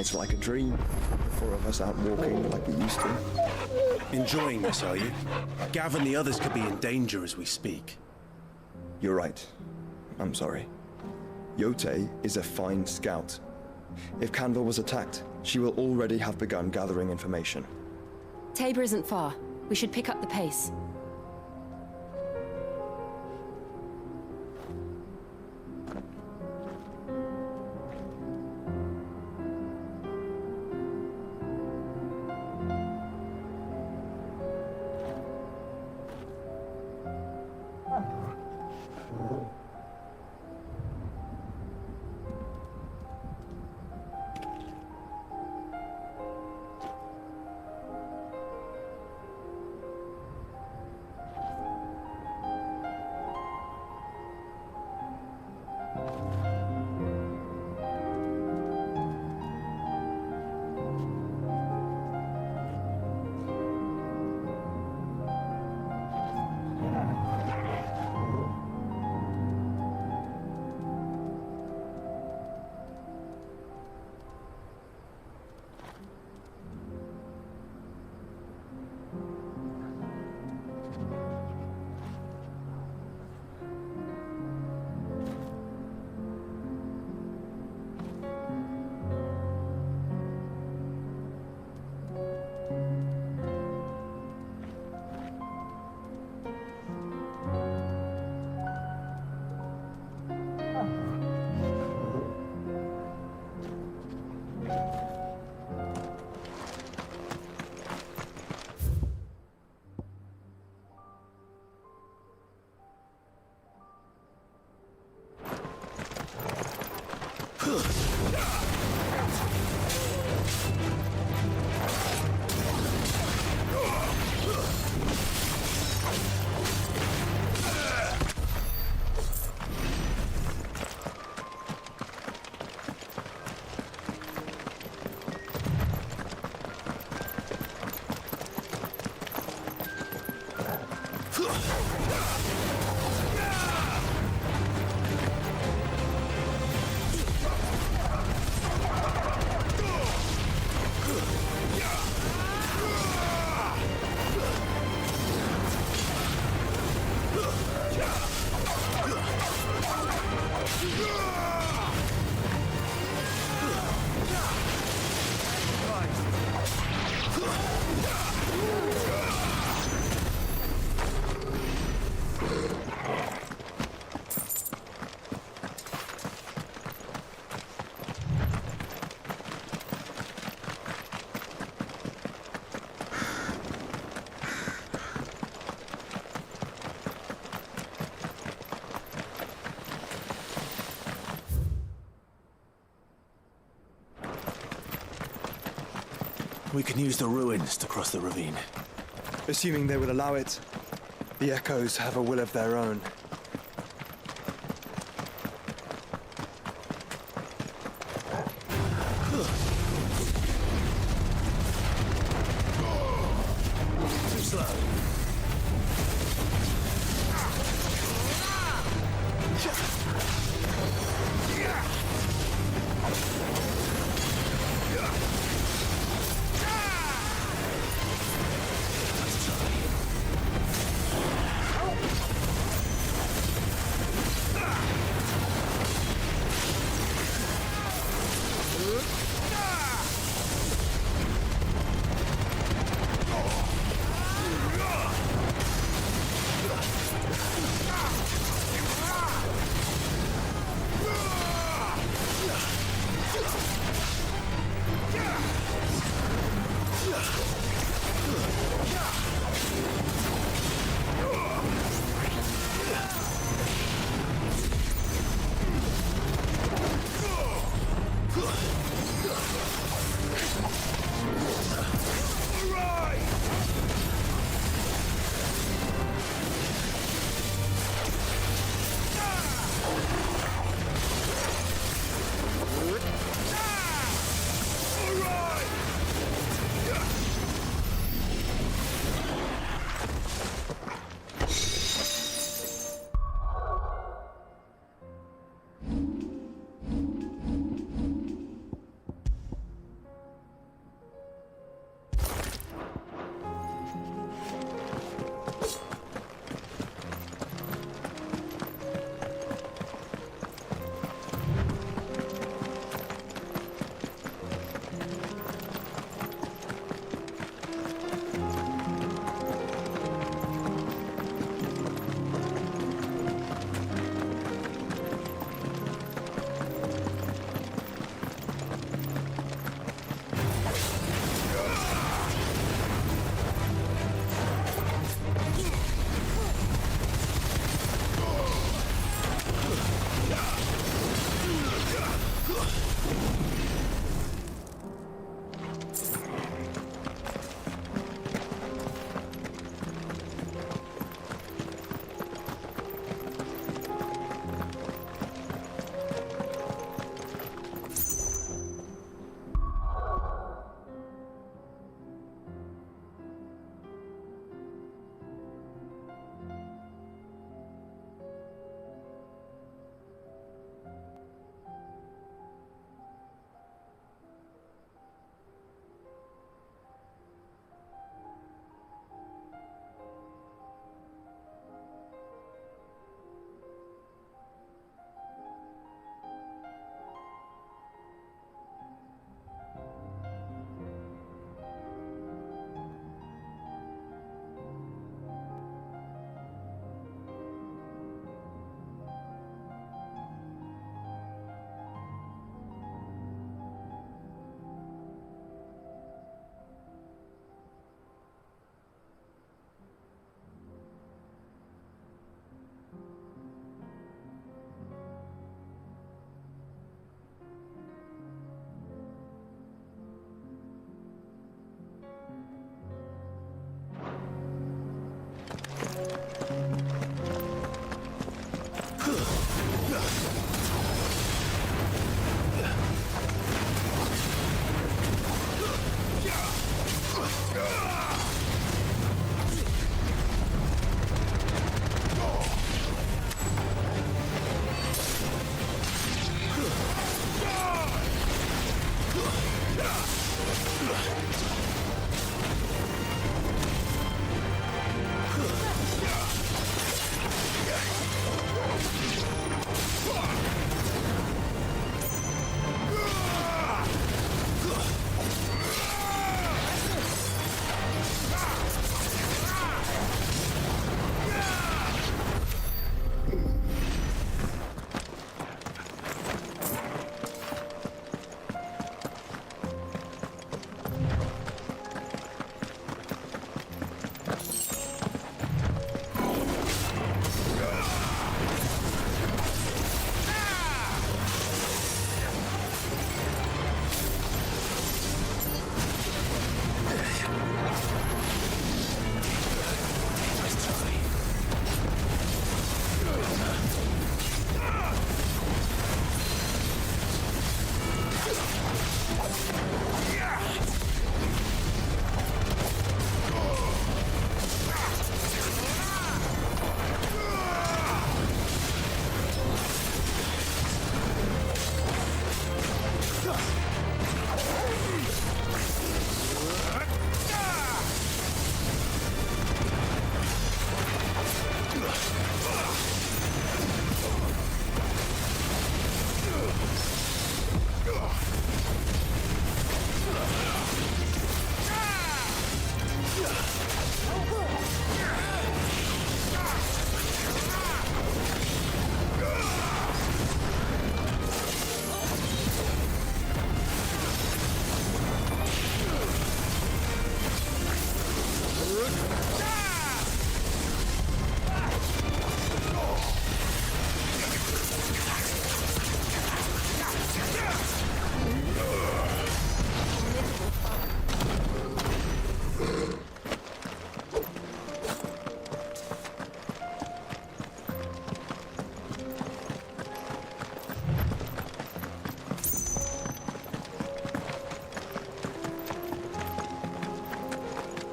It's like a dream. The four of us out walking like we used to. Enjoying this, are you? Gav and the others could be in danger as we speak. You're right. I'm sorry. Yote is a fine scout. If Canville was attacked, she will already have begun gathering information. Tabor isn't far. We should pick up the pace. We can use the ruins to cross the ravine. Assuming they will allow it, the Echoes have a will of their own. Too slow.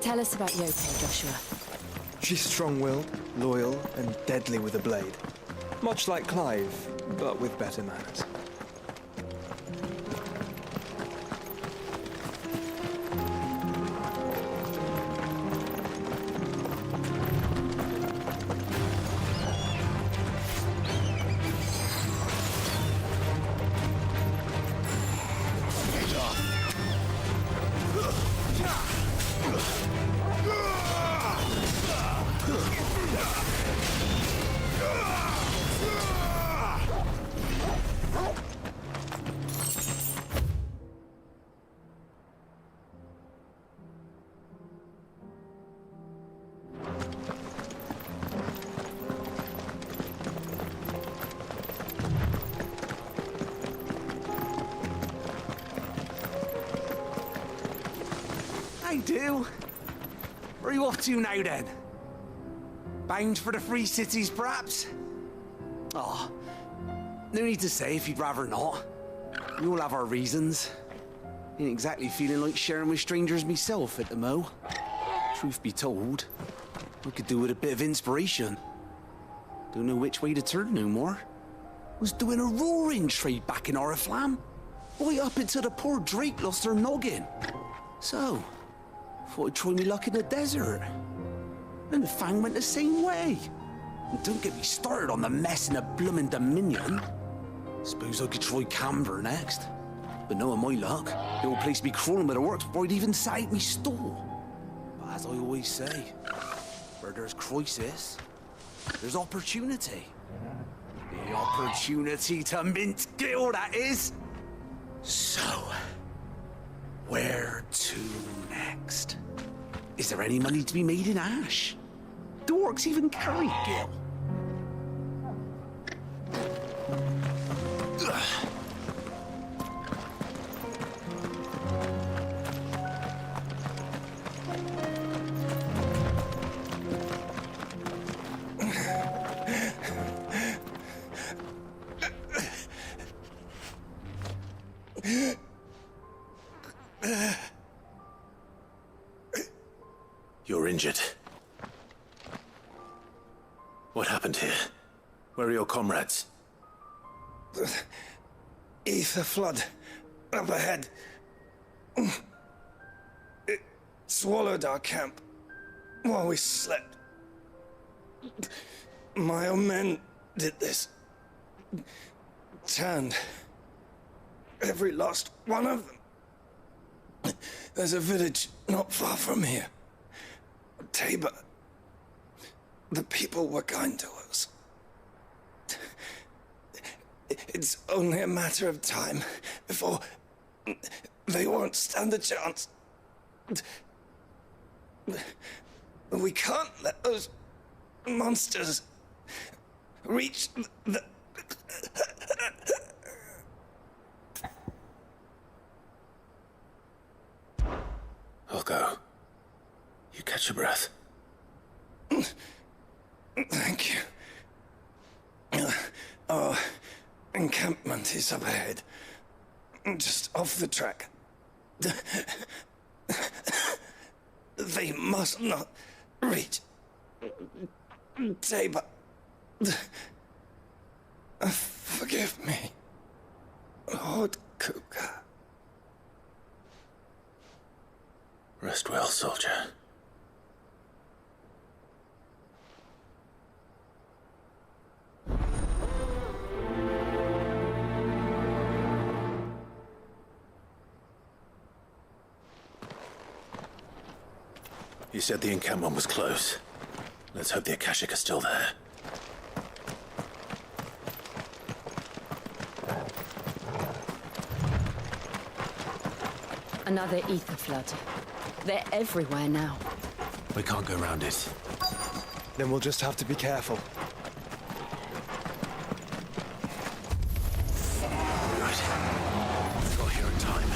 Tell us about Yote, Joshua. She's strong-willed, loyal, and deadly with a blade. Much like Clive, but with better manners. I do. Where are you off to now, then? Bound for the Free Cities, perhaps? Oh, no need to say if you'd rather not. We all have our reasons. Ain't exactly feeling like sharing with strangers myself at the mo. Truth be told, I could do with a bit of inspiration. Don't know which way to turn no more. Was doing a roaring trade back in Oriflamme. Right up until the poor Drake lost her noggin. So, thought I'd try me luck in the desert. And the Fang went the same way. And don't get me started on the mess in the bloomin' Dominion. Suppose I could try Camber next. But knowing my luck, the old place be crawling with the works before I'd even set out me store. But as I always say, where there's crisis, there's opportunity. The opportunity to mint Gil, that is. So, where to next? Is there any money to be made in Ash? Do orcs even carry Gil? You're injured. What happened here? Where are your comrades? Ether flood. Up ahead. swallowed our camp while we slept. My own men did this. Turned every last one of them. There's a village not far from here. Tabor. The people were kind to us. It's only a matter of time before they won't stand a chance. We can't let those monsters reach the... I'll go. You catch your breath. Thank you. Our encampment is up ahead. Just off the track. They must not reach Tabor. Forgive me, Lord Cougar. Rest well, soldier. You said the encampment was close. Let's hope the Akashic are still there. Another ether flood. They're everywhere now. We can't go around it. Then we'll just have to be careful. Right. Got here in time.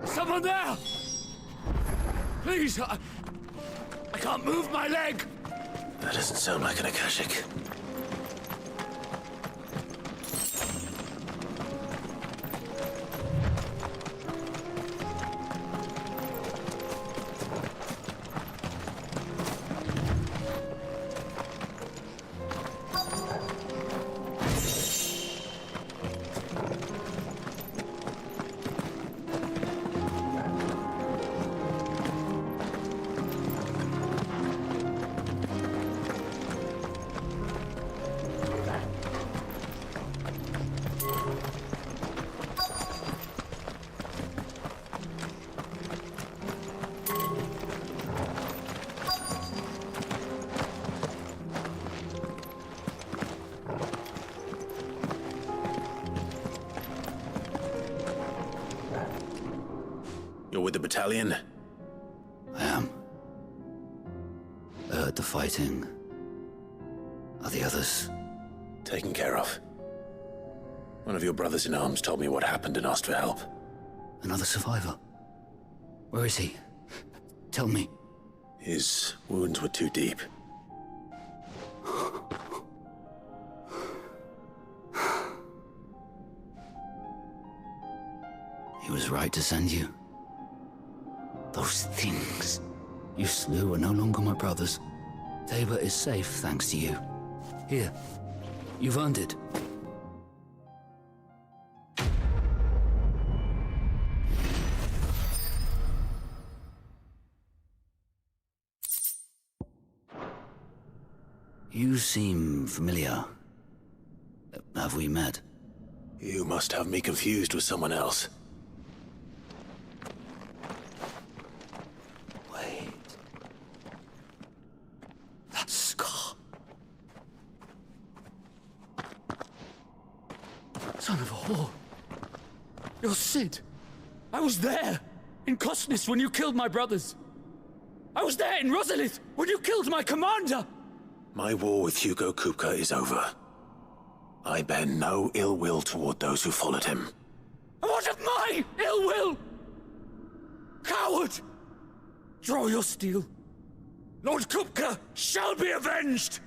Someone there! Please, I can't move my leg! That doesn't sound like an Akashic. You're with the battalion? I am. I heard the fighting. Are the others? Taken care of. One of your brothers in arms told me what happened and asked for help. Another survivor? Where is he? Tell me. His wounds were too deep. He was right to send you. Those things you slew are no longer my brothers. Tabor is safe thanks to you. Here, you've earned it. You seem familiar. Have we met? You must have me confused with someone else. Wait. That scar. Son of a whore. You're Sid. I was there, in Costness, when you killed my brothers. I was there in Rosalith, when you killed my commander. My war with Hugo Kupka is over. I bear no ill will toward those who followed him. And what of my ill will? Coward! Draw your steel. Lord Kupka shall be avenged!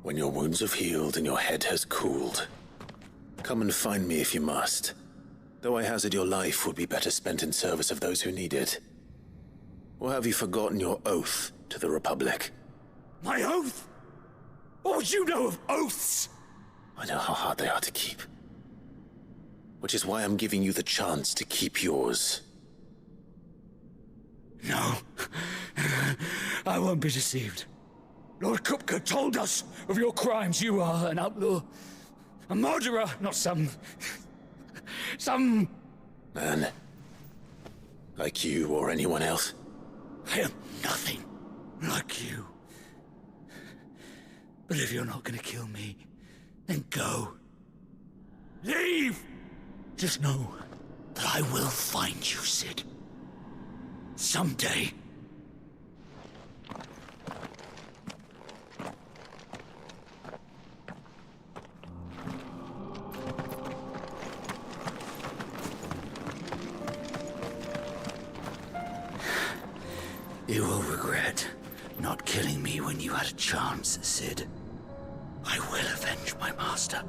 When your wounds have healed and your head has cooled, come and find me if you must. Though I hazard your life would be better spent in service of those who need it. Or have you forgotten your oath to the Republic? My oath? What would you know of oaths? I know how hard they are to keep. Which is why I'm giving you the chance to keep yours. No. I won't be deceived. Lord Kupka told us of your crimes. You are an outlaw. A murderer, not some Man. Like you or anyone else. I am nothing like you. But if you're not gonna kill me, then go. Leave! Just know that I will find you, Sid. Someday. You will regret not killing me when you had a chance, Sid. I will avenge my master.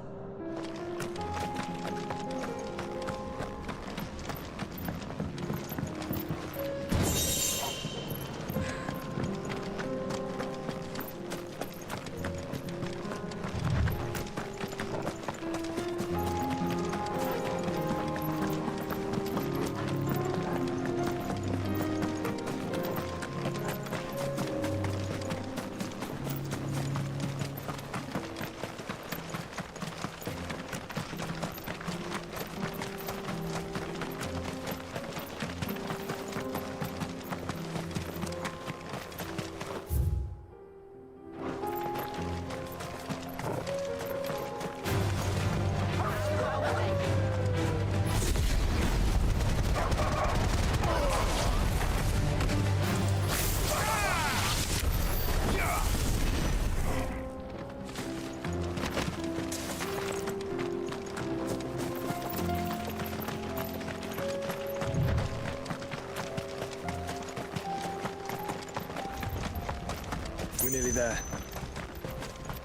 We're nearly there.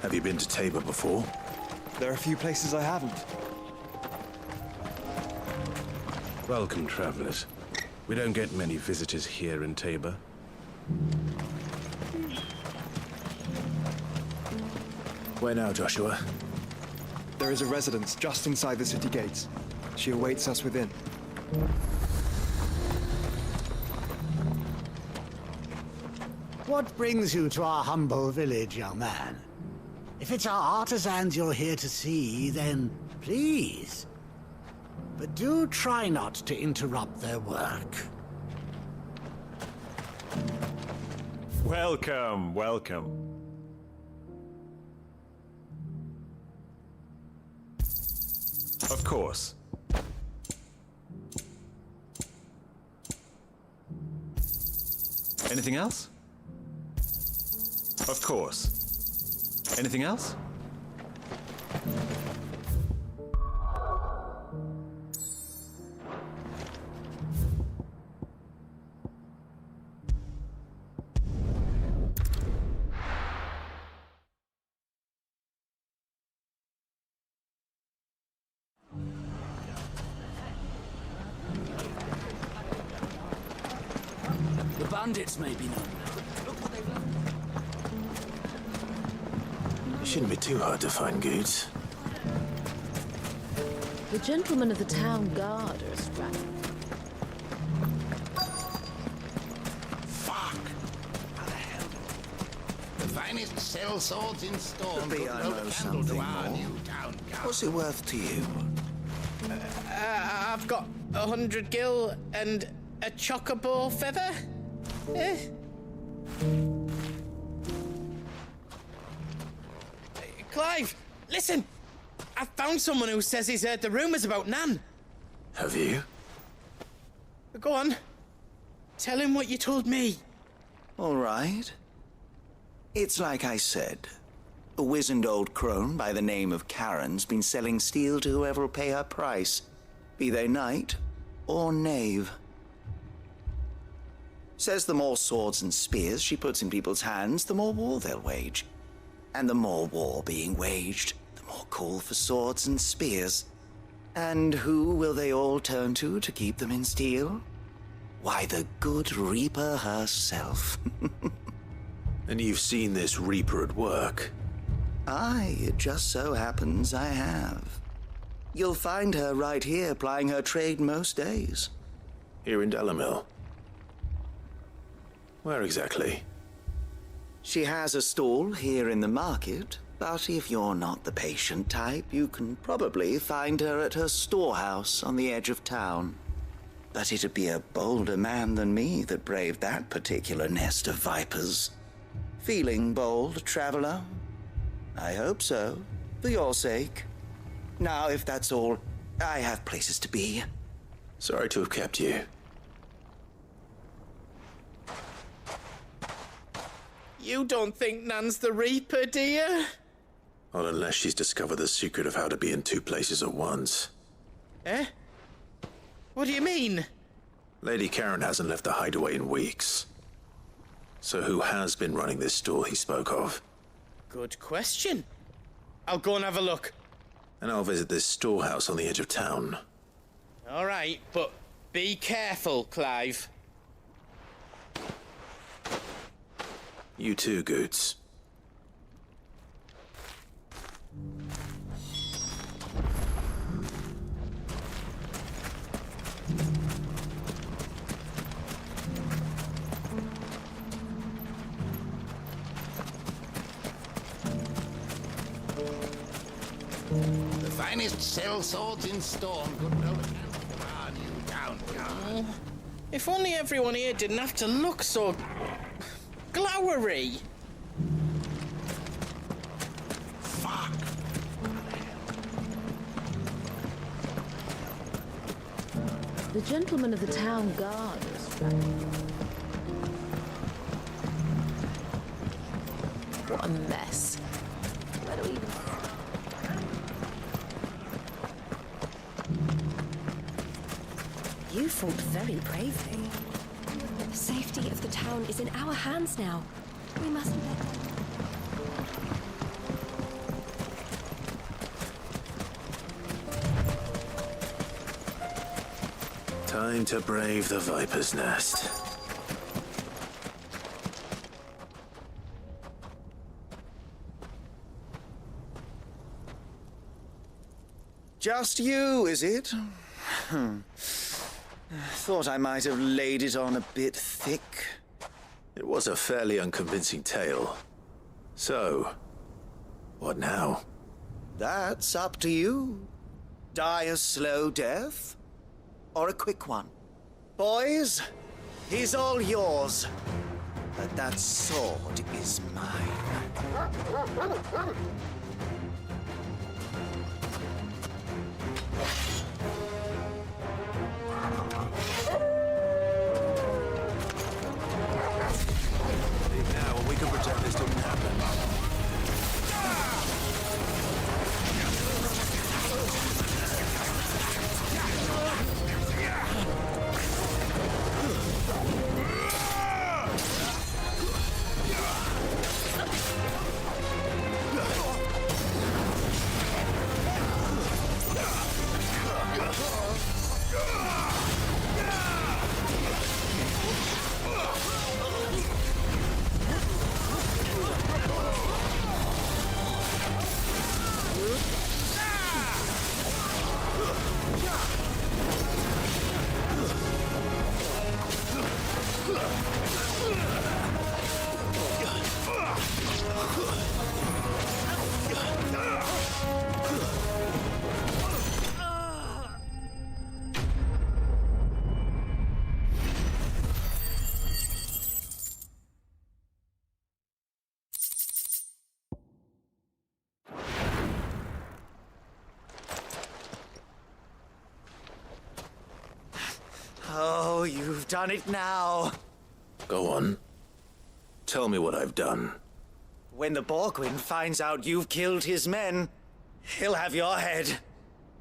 Have you been to Tabor before? There are a few places I haven't. Welcome, travelers. We don't get many visitors here in Tabor. Where now, Joshua? There is a residence just inside the city gates. She awaits us within. What brings you to our humble village, young man? If it's our artisans you're here to see, then please. But do try not to interrupt their work. Welcome, welcome. Of course. Anything else? Of course. Anything else? The bandits may be known. Shouldn't be too hard to find, Goots. The gentlemen of the town guard are strapped. Fuck! How the hell? The finest sell swords in Storm. Maybe I know something more. What's it worth to you? I've got 100 gil and a chocobo feather. Clive, listen! I found someone who says he's heard the rumours about Nan. Have you? Go on. Tell him what you told me. All right. It's like I said. A wizened old crone by the name of Karen's been selling steel to whoever will pay her price, be they knight or knave. Says the more swords and spears she puts in people's hands, the more war they'll wage. And the more war being waged, the more call for swords and spears. And who will they all turn to keep them in steel? Why, the good Reaper herself. And you've seen this Reaper at work? Aye, it just so happens I have. You'll find her right here plying her trade most days. Here in Delamil? Where exactly? She has a stall here in the market, but if you're not the patient type, you can probably find her at her storehouse on the edge of town. But it'd be a bolder man than me that braved that particular nest of vipers. Feeling bold, traveler? I hope so, for your sake. Now, if that's all, I have places to be. Sorry to have kept you. You don't think Nan's the Reaper, do you? Not unless she's discovered the secret of how to be in two places at once. Eh? What do you mean? Lady Karen hasn't left the hideaway in weeks. So who has been running this store he spoke of? Good question. I'll go and have a look. And I'll visit this storehouse on the edge of town. All right, but be careful, Clive. You too, Goots. The finest sell swords in Storm. Good no our new town guard. If only everyone here didn't have to look so glowery. Fuck! The gentlemen of the town guard are strapped. What a mess. Where do we even... You fought very bravely. The safety of the town is in our hands now. We mustn't let them. Time to brave the Viper's Nest. Just you, is it? Thought I might have laid it on a bit thick. It was a fairly unconvincing tale. So, what now? That's up to you. Die a slow death, or a quick one. Boys, he's all yours. But that sword is mine. Now, we can pretend this didn't happen. done it now. Go on. Tell me what I've done. When the Borgwyn finds out you've killed his men, he'll have your head.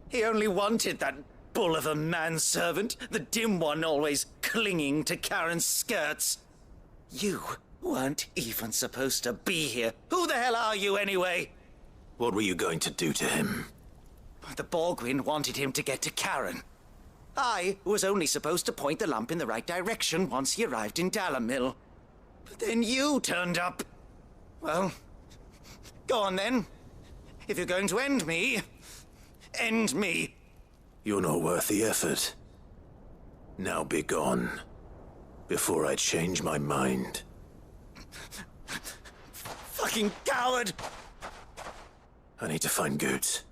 He only wanted that bull of a manservant, the dim one always clinging to Karen's skirts. You weren't even supposed to be here. Who the hell are you anyway? What were you going to do to him? The Borgwyn wanted him to get to Karen. I was only supposed to point the lamp in the right direction once he arrived in Dalamil. But then you turned up. Well, go on then. If you're going to end me, end me. You're not worth the effort. Now be gone, before I change my mind. Fucking coward! I need to find Goots.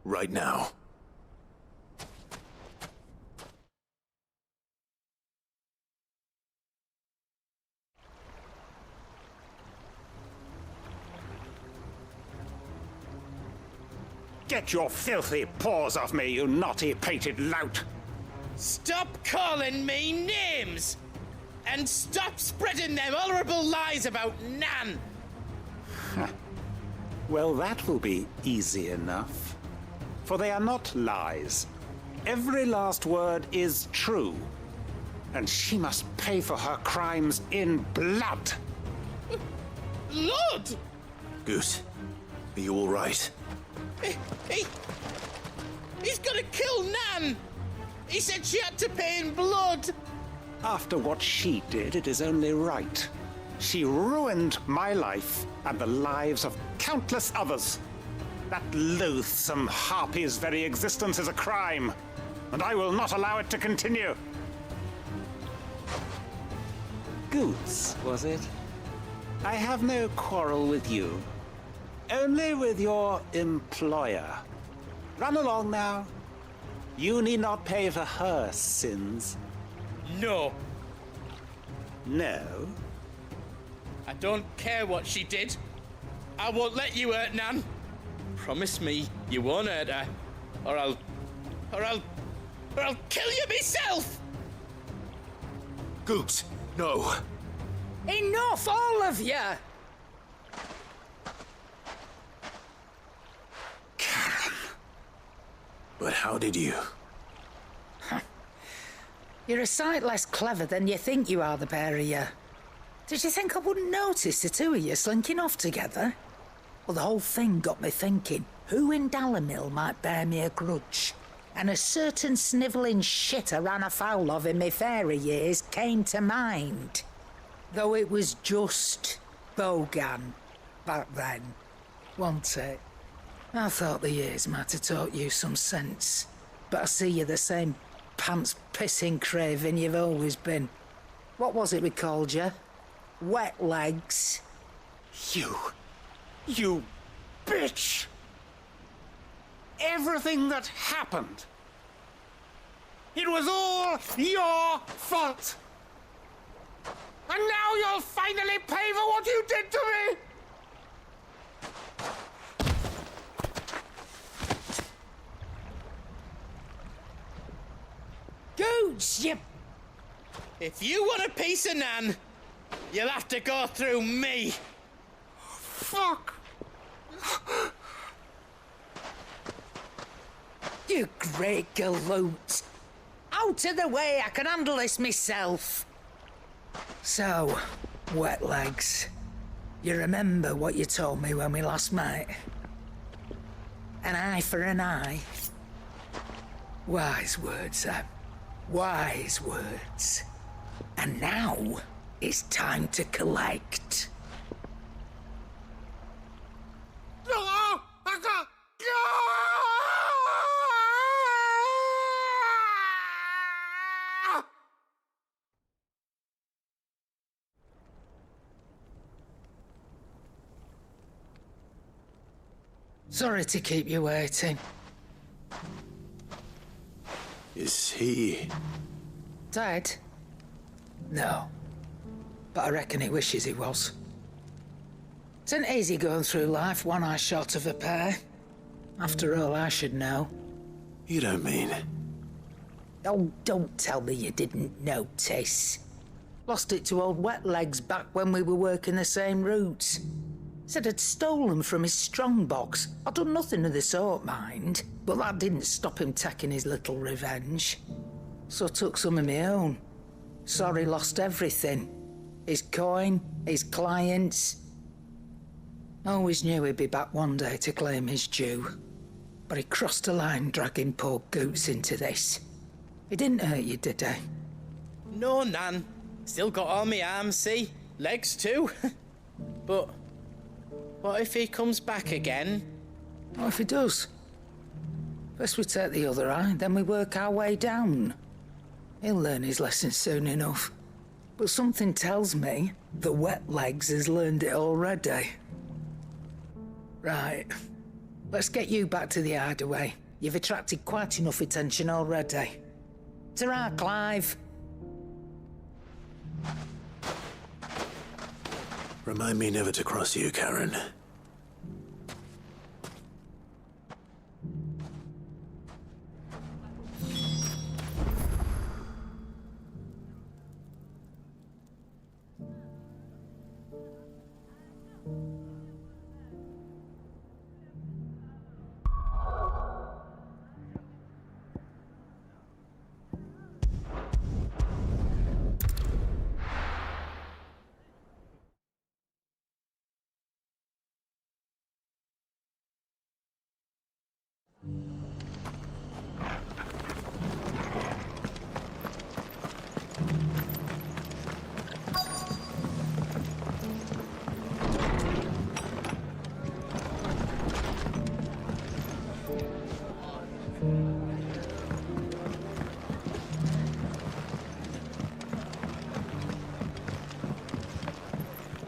Right now. Get your filthy paws off me, you naughty-pated lout! Stop calling me names! And stop spreading them horrible lies about Nan! Well, that will be easy enough. For they are not lies. Every last word is true. And she must pay for her crimes in blood. Lord! Goot, are you all right? He's gonna kill Nan! He said she had to pay in blood! After what she did, it is only right. She ruined my life and the lives of countless others. That loathsome harpy's very existence is a crime, and I will not allow it to continue. Goots, was it? I have no quarrel with you. Only with your employer. Run along now. You need not pay for her sins. No. No? I don't care what she did. I won't let you hurt Nan. Promise me you won't hurt her, or I'll kill you myself! Goots, no. Enough, all of you! Karen. But how did you? You're a sight less clever than you think you are, the pair of you. Did you think I wouldn't notice the two of you slinking off together? Well, the whole thing got me thinking, who in Dalamil might bear me a grudge? And a certain snivelling shit I ran afoul of in my fairy years came to mind. Though it was just Bogan back then, wasn't it? I thought the years might have taught you some sense, but I see you're the same pants-pissing craven you've always been. What was it we called you? Wet legs. You bitch! Everything that happened, it was all your fault! And now you'll finally pay for what you did to me! Goots, you... If you want a piece of Nan, you'll have to go through me. Fuck! You great galoot. Out of the way, I can handle this myself. So, wet legs, you remember what you told me when we last met? An eye for an eye. Wise words, Sam. Wise words. And now, it's time to collect. Sorry to keep you waiting. Is he... Dead? No. But I reckon he wishes he was. It ain't easy going through life one eye short of a pair. After all, I should know. You don't mean... Oh, don't tell me you didn't notice. Lost it to old Wet Legs back when we were working the same routes. Said I'd stolen from his strongbox. I'd done nothing of the sort, mind, but that didn't stop him taking his little revenge. So I took some of my own. Sorry, lost everything. His coin, his clients. Always knew he'd be back one day to claim his due. But he crossed a line dragging poor Goots into this. He didn't hurt you, did he? No, Nan. Still got all my arms, see? Legs too. But what if he comes back again? What if he does? First we take the other eye, then we work our way down. He'll learn his lesson soon enough. But something tells me that Wet Legs has learned it already. Right. Let's get you back to the hideaway. You've attracted quite enough attention already. Ta-ra, Clive. Remind me never to cross you, Karen.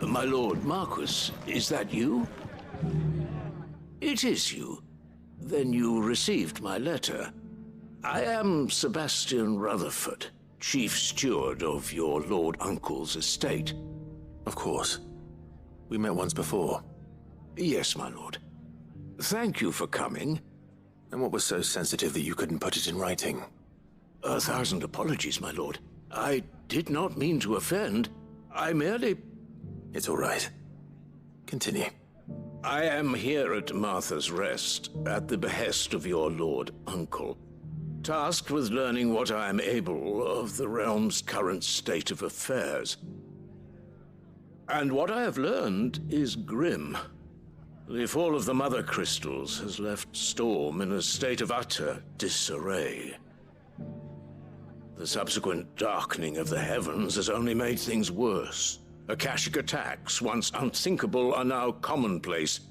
My lord Marquis, is that you? It is you. Then you received my letter. I am Sebastian Rutherford, chief steward of your lord uncle's estate. Of course. We met once before. Yes, my lord. Thank you for coming. And what was so sensitive that you couldn't put it in writing? 1,000 apologies, my lord. I did not mean to offend. I merely... It's all right. Continue. I am here at Martha's Rest, at the behest of your lord uncle, tasked with learning what I am able of the realm's current state of affairs. And what I have learned is grim. The fall of the Mother Crystals has left Storm in a state of utter disarray. The subsequent darkening of the heavens has only made things worse. Akashic attacks, once unthinkable, are now commonplace.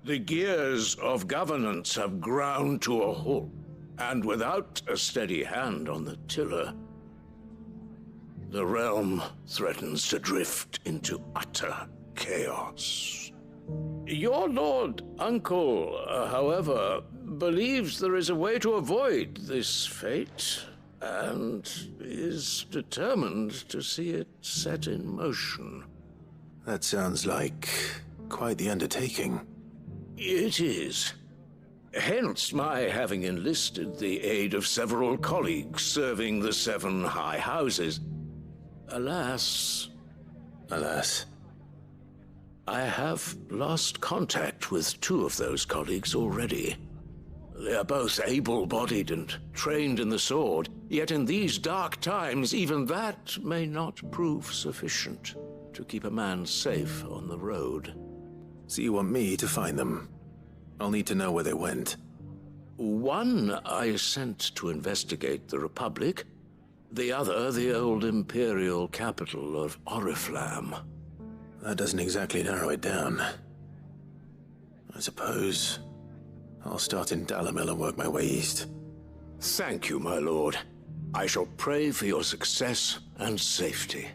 The gears of governance have ground to a halt, and without a steady hand on the tiller, the realm threatens to drift into utter chaos. Your lord uncle, however, believes there is a way to avoid this fate, and is determined to see it set in motion. That sounds like quite the undertaking. It is. Hence my having enlisted the aid of several colleagues serving the 7 high houses. Alas... Alas? I have lost contact with 2 of those colleagues already. They are both able-bodied and trained in the sword, yet in these dark times, even that may not prove sufficient to keep a man safe on the road. So you want me to find them? I'll need to know where they went. One I sent to investigate the Republic, the other the old Imperial capital of Oriflamme. That doesn't exactly narrow it down. I suppose I'll start in Dalamil and work my way east. Thank you, my lord. I shall pray for your success and safety.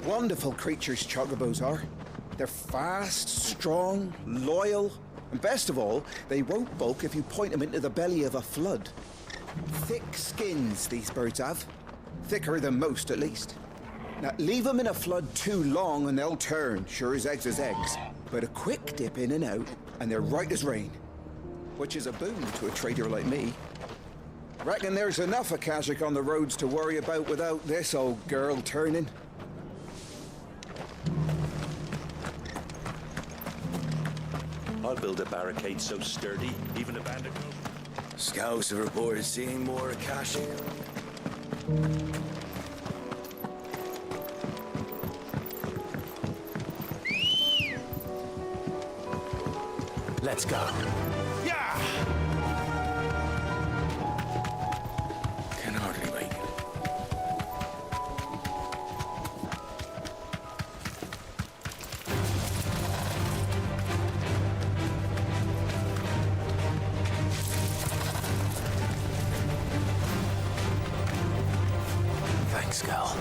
Wonderful creatures chocobos are. They're fast, strong, loyal, And best of all, they won't bulk if you point them into the belly of a flood. Thick skins these birds have. Thicker than most, at least. Now, leave them in a flood too long and they'll turn, sure as eggs is eggs. But a quick dip in and out, and they're right as rain. Which is a boon to a trader like me. Reckon there's enough of Kazakh on the roads to worry about without this old girl turning. I'll build a barricade so sturdy, even a bandit will. Scouts have reported seeing more Akashi. Let's go. Yeah! Can hardly make it. Thanks, Gal.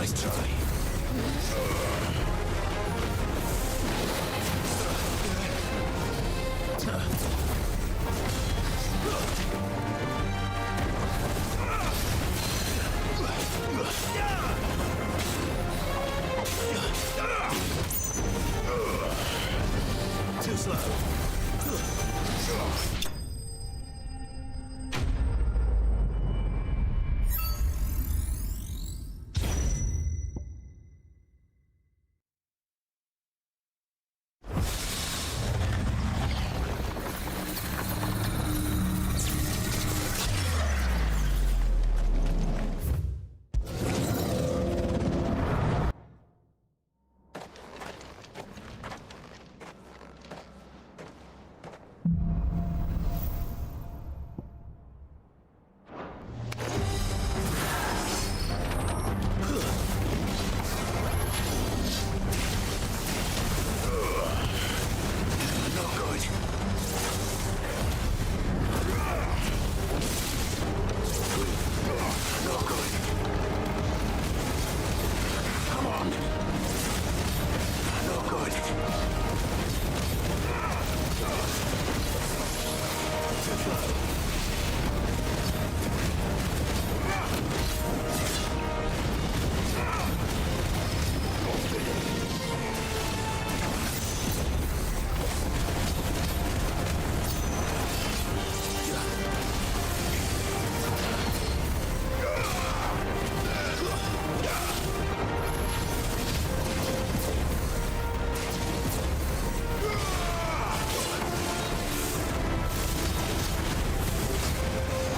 Nice try. Too slow.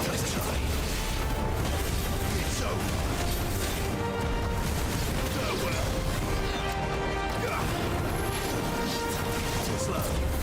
Nice try. Too slow.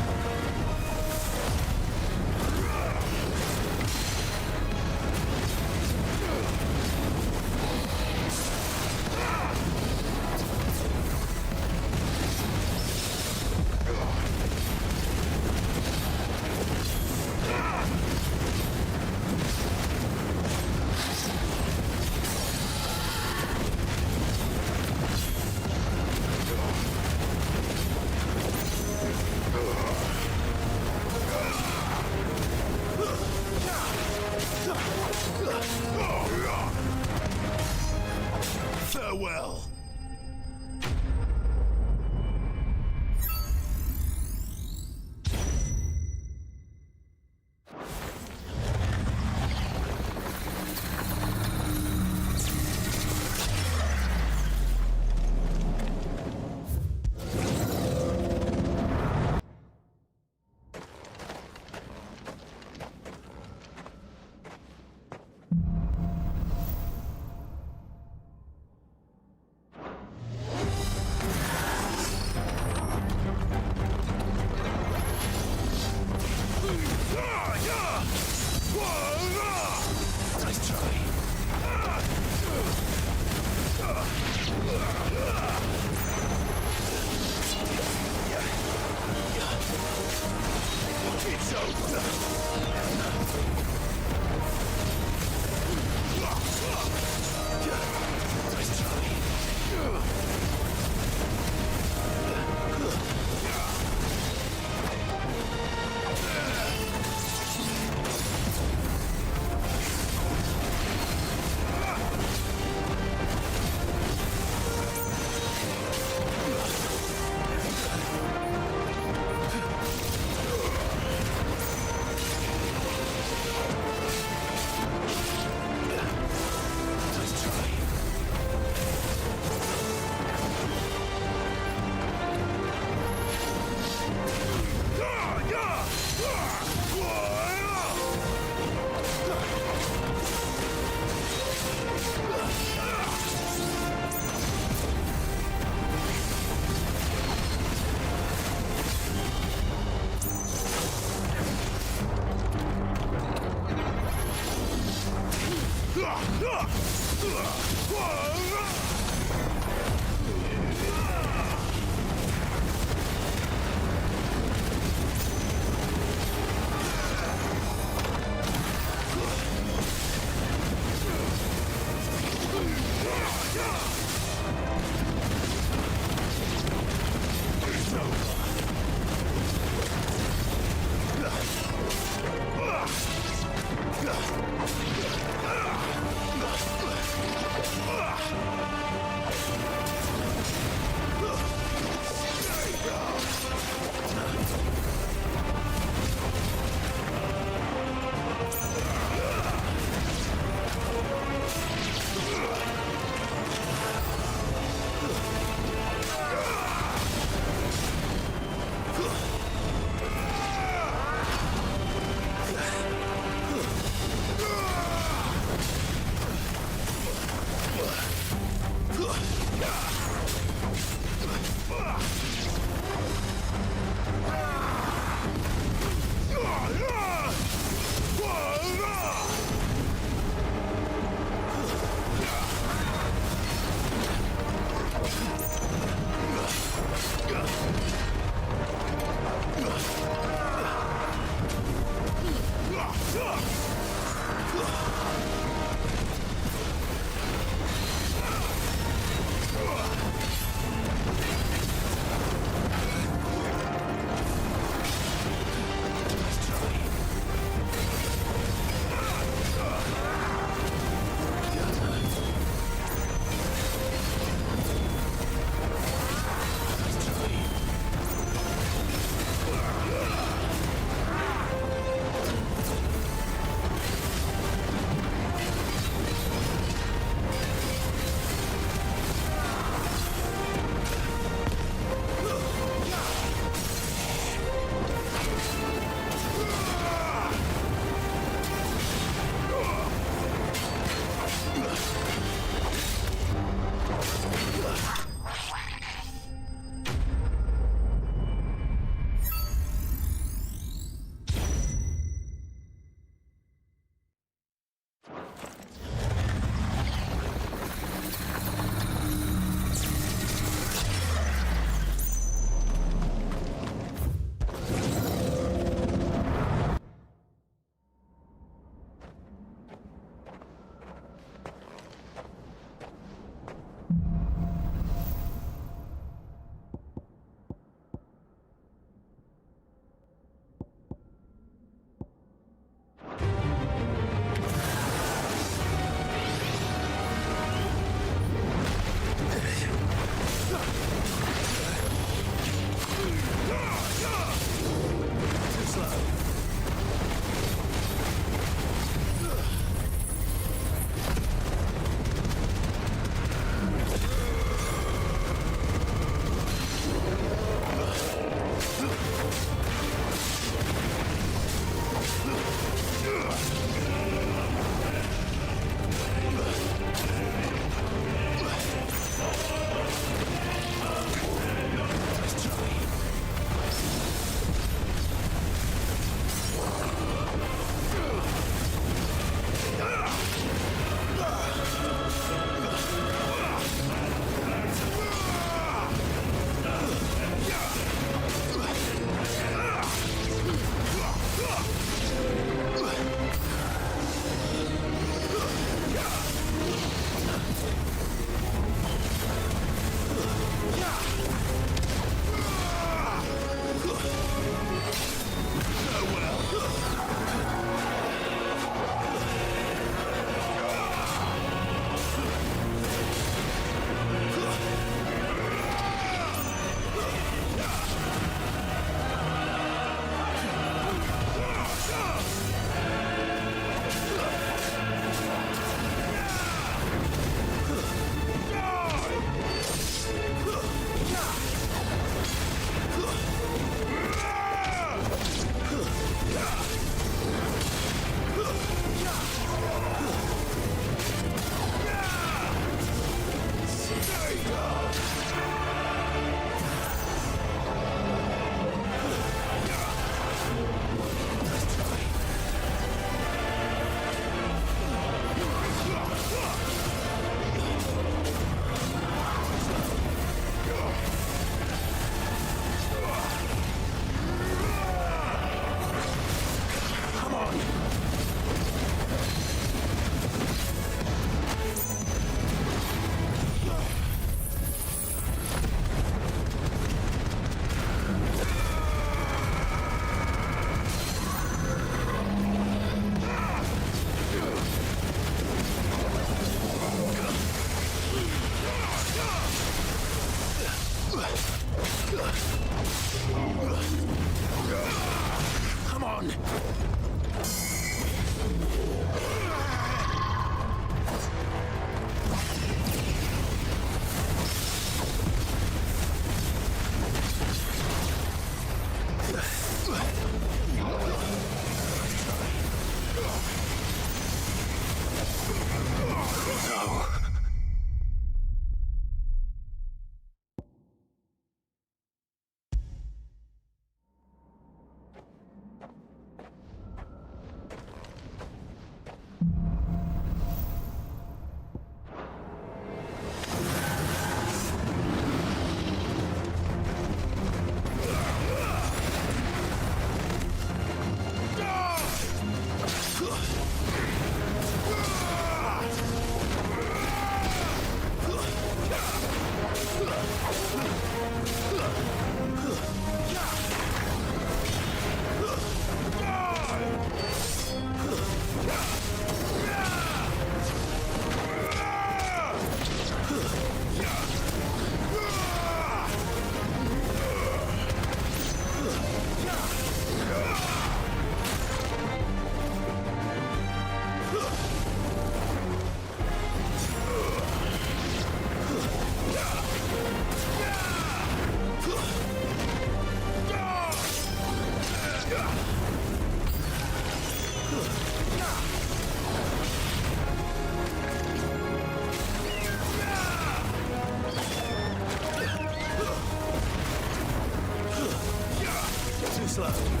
slow.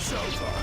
It's over.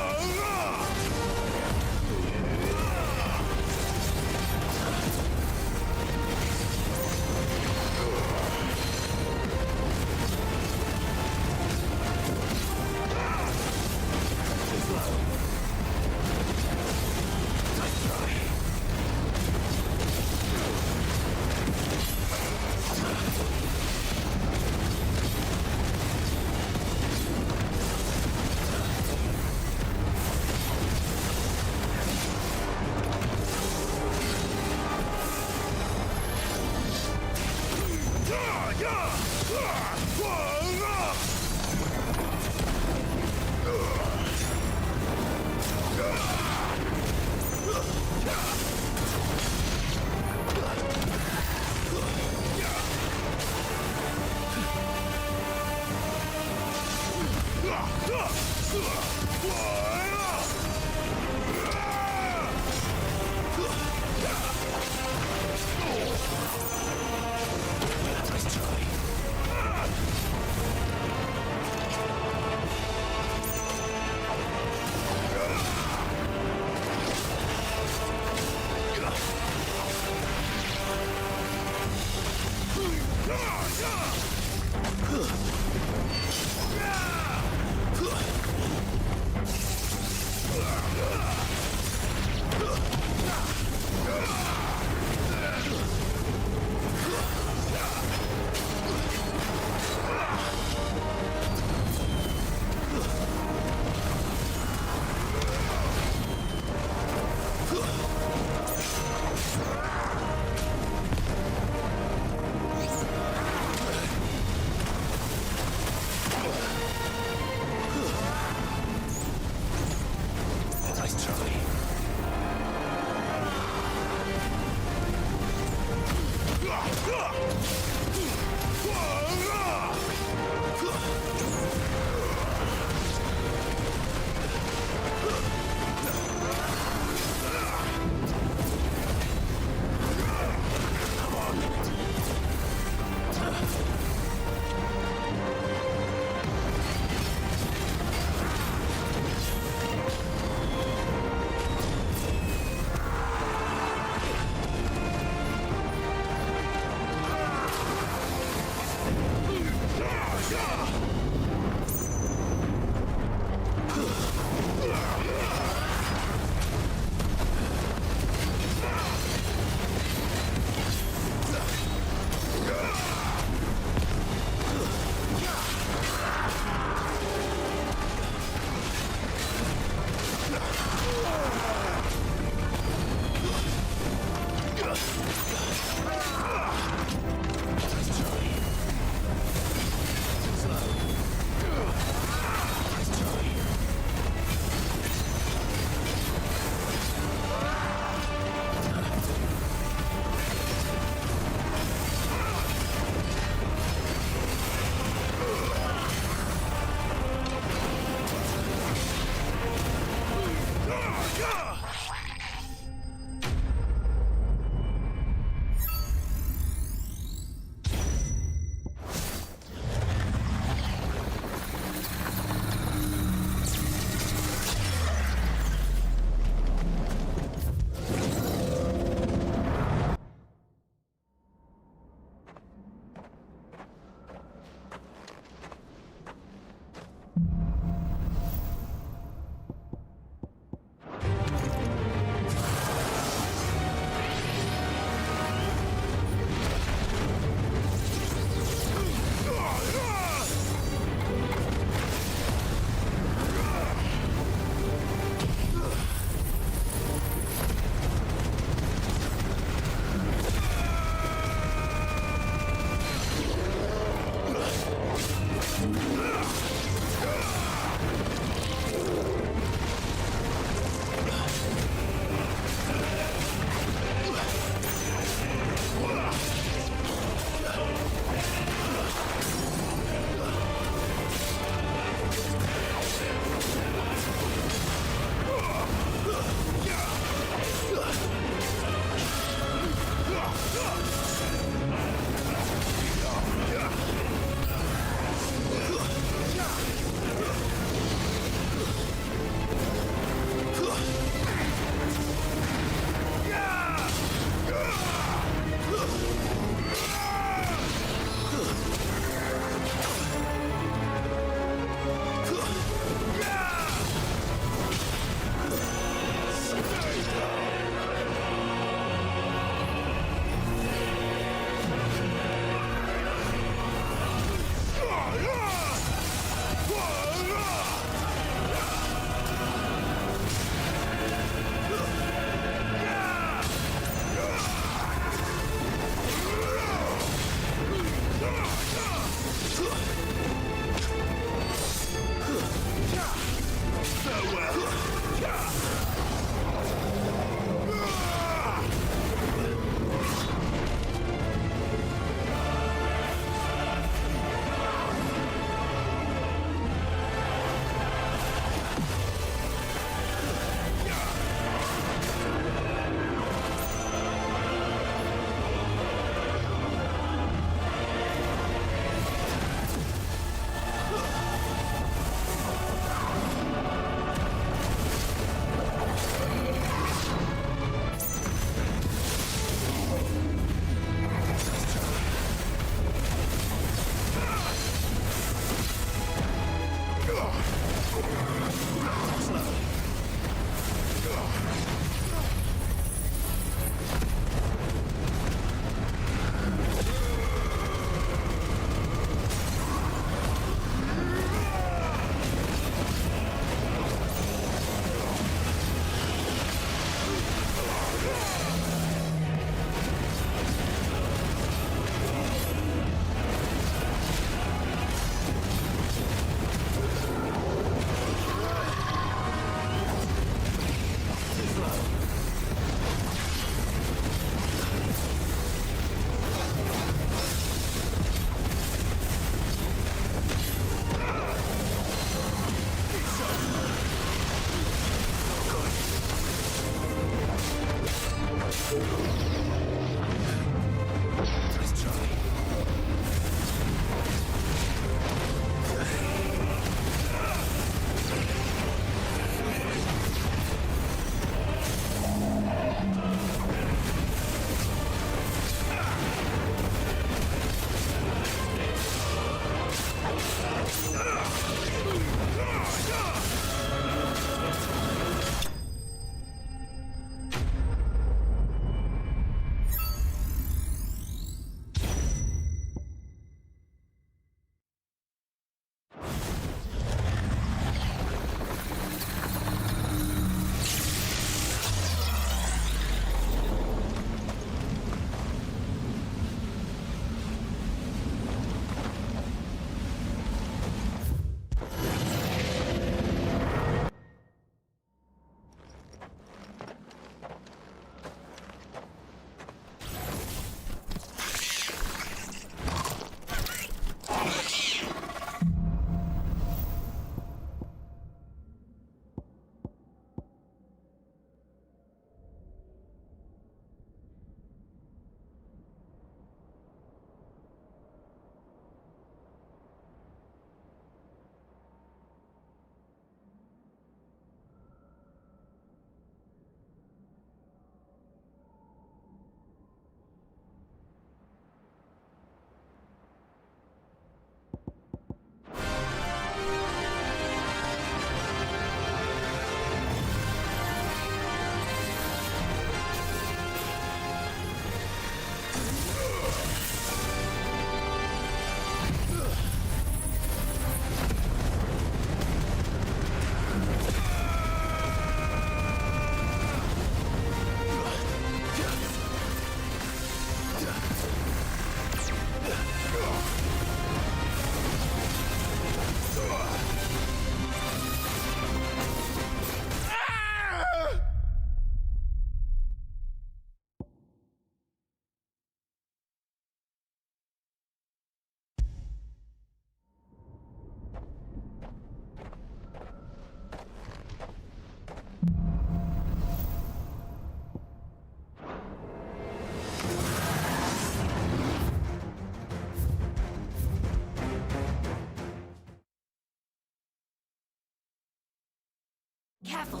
Careful!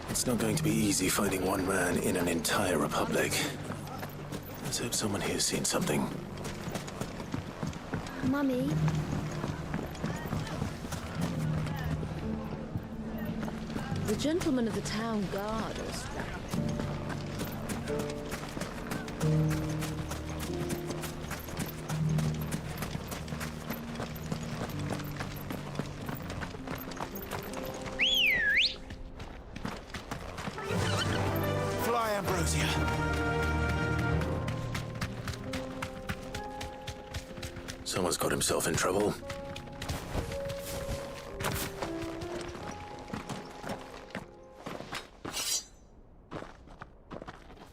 It's not going to be easy finding one man in an entire republic. Let's hope someone here's seen something. Mummy? The gentleman of the town guard is... Fly, Ambrosia. Someone's got himself in trouble.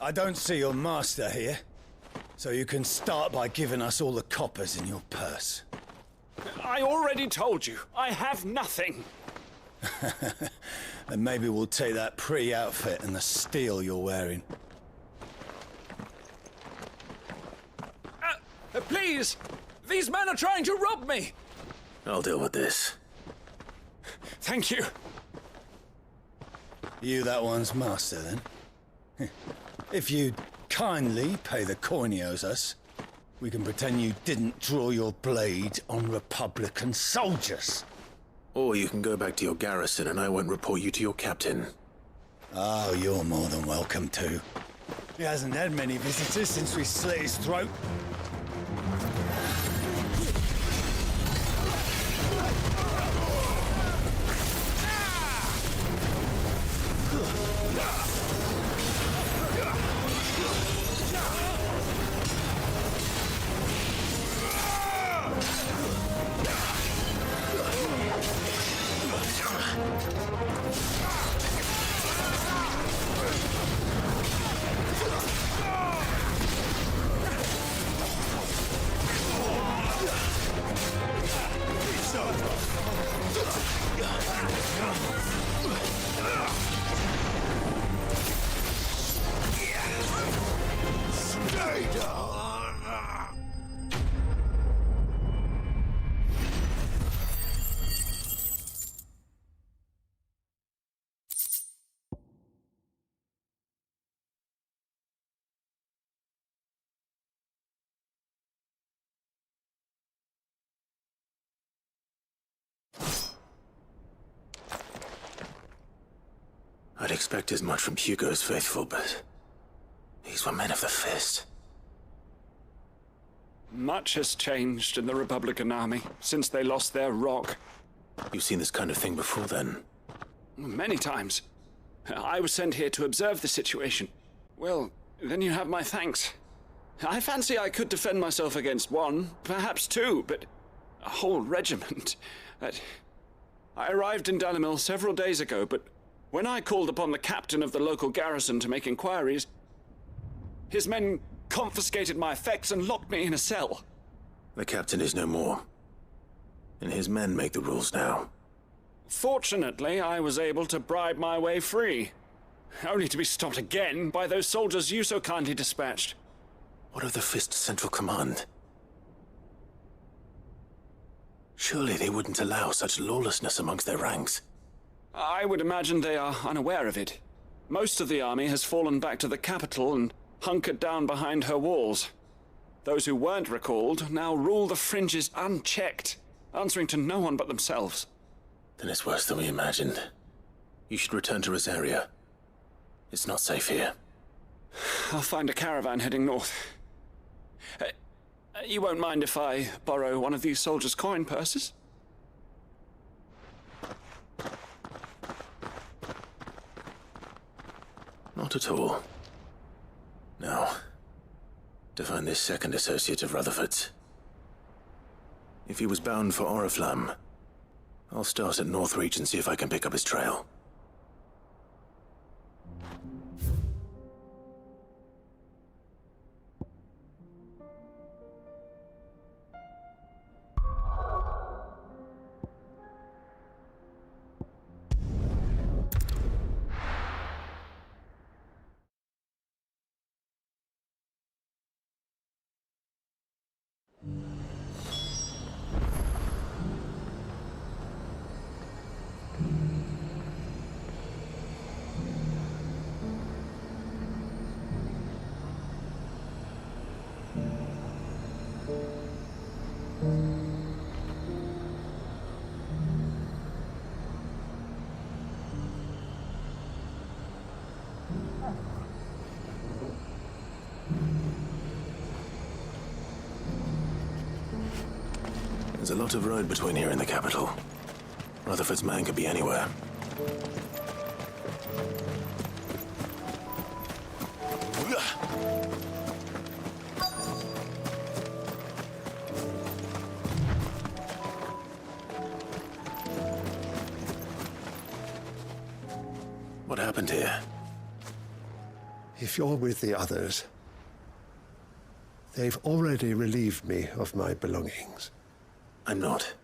I don't see your master here, so you can start by giving us all the coppers in your purse. I already told you, I have nothing. And maybe we'll take that pretty outfit and the steel you're wearing. Please! These men are trying to rob me! I'll deal with this. Thank you. You that one's master, then? If you'd kindly pay the coin he owes us, we can pretend you didn't draw your blade on Republican soldiers. Or you can go back to your garrison and I won't report you to your captain. Oh, you're more than welcome to. He hasn't had many visitors since we slit his throat. Stay down! I'd expect as much from Hugo's faithful, but these were men of the fist. Much has changed in the Republican army since they lost their rock. You've seen this kind of thing before, then? Many times. I was sent here to observe the situation. Well, then you have my thanks. I fancy I could defend myself against one, perhaps two, but a whole regiment. I arrived in Dalimil several days ago, but when I called upon the captain of the local garrison to make inquiries, his men confiscated my effects and locked me in a cell. The captain is no more, and his men make the rules now. Fortunately, I was able to bribe my way free, only to be stopped again by those soldiers you so kindly dispatched. What of the Fist's central command? Surely they wouldn't allow such lawlessness amongst their ranks. I would imagine they are unaware of it. Most of the army has fallen back to the capital and hunkered down behind her walls. Those who weren't recalled now rule the fringes unchecked, answering to no one but themselves. Then it's worse than we imagined. You should return to Rosaria. It's not safe here. I'll find a caravan heading north. You won't mind if I borrow one of these soldiers' coin purses? Not at all. Now, to find this second associate of Rutherford's. If he was bound for Oriflamme, I'll start at Northreach and see if I can pick up his trail. There's a lot of road between here and the capital. Rutherford's man could be anywhere. What happened here? If you're with the others, they've already relieved me of my belongings. I'm not.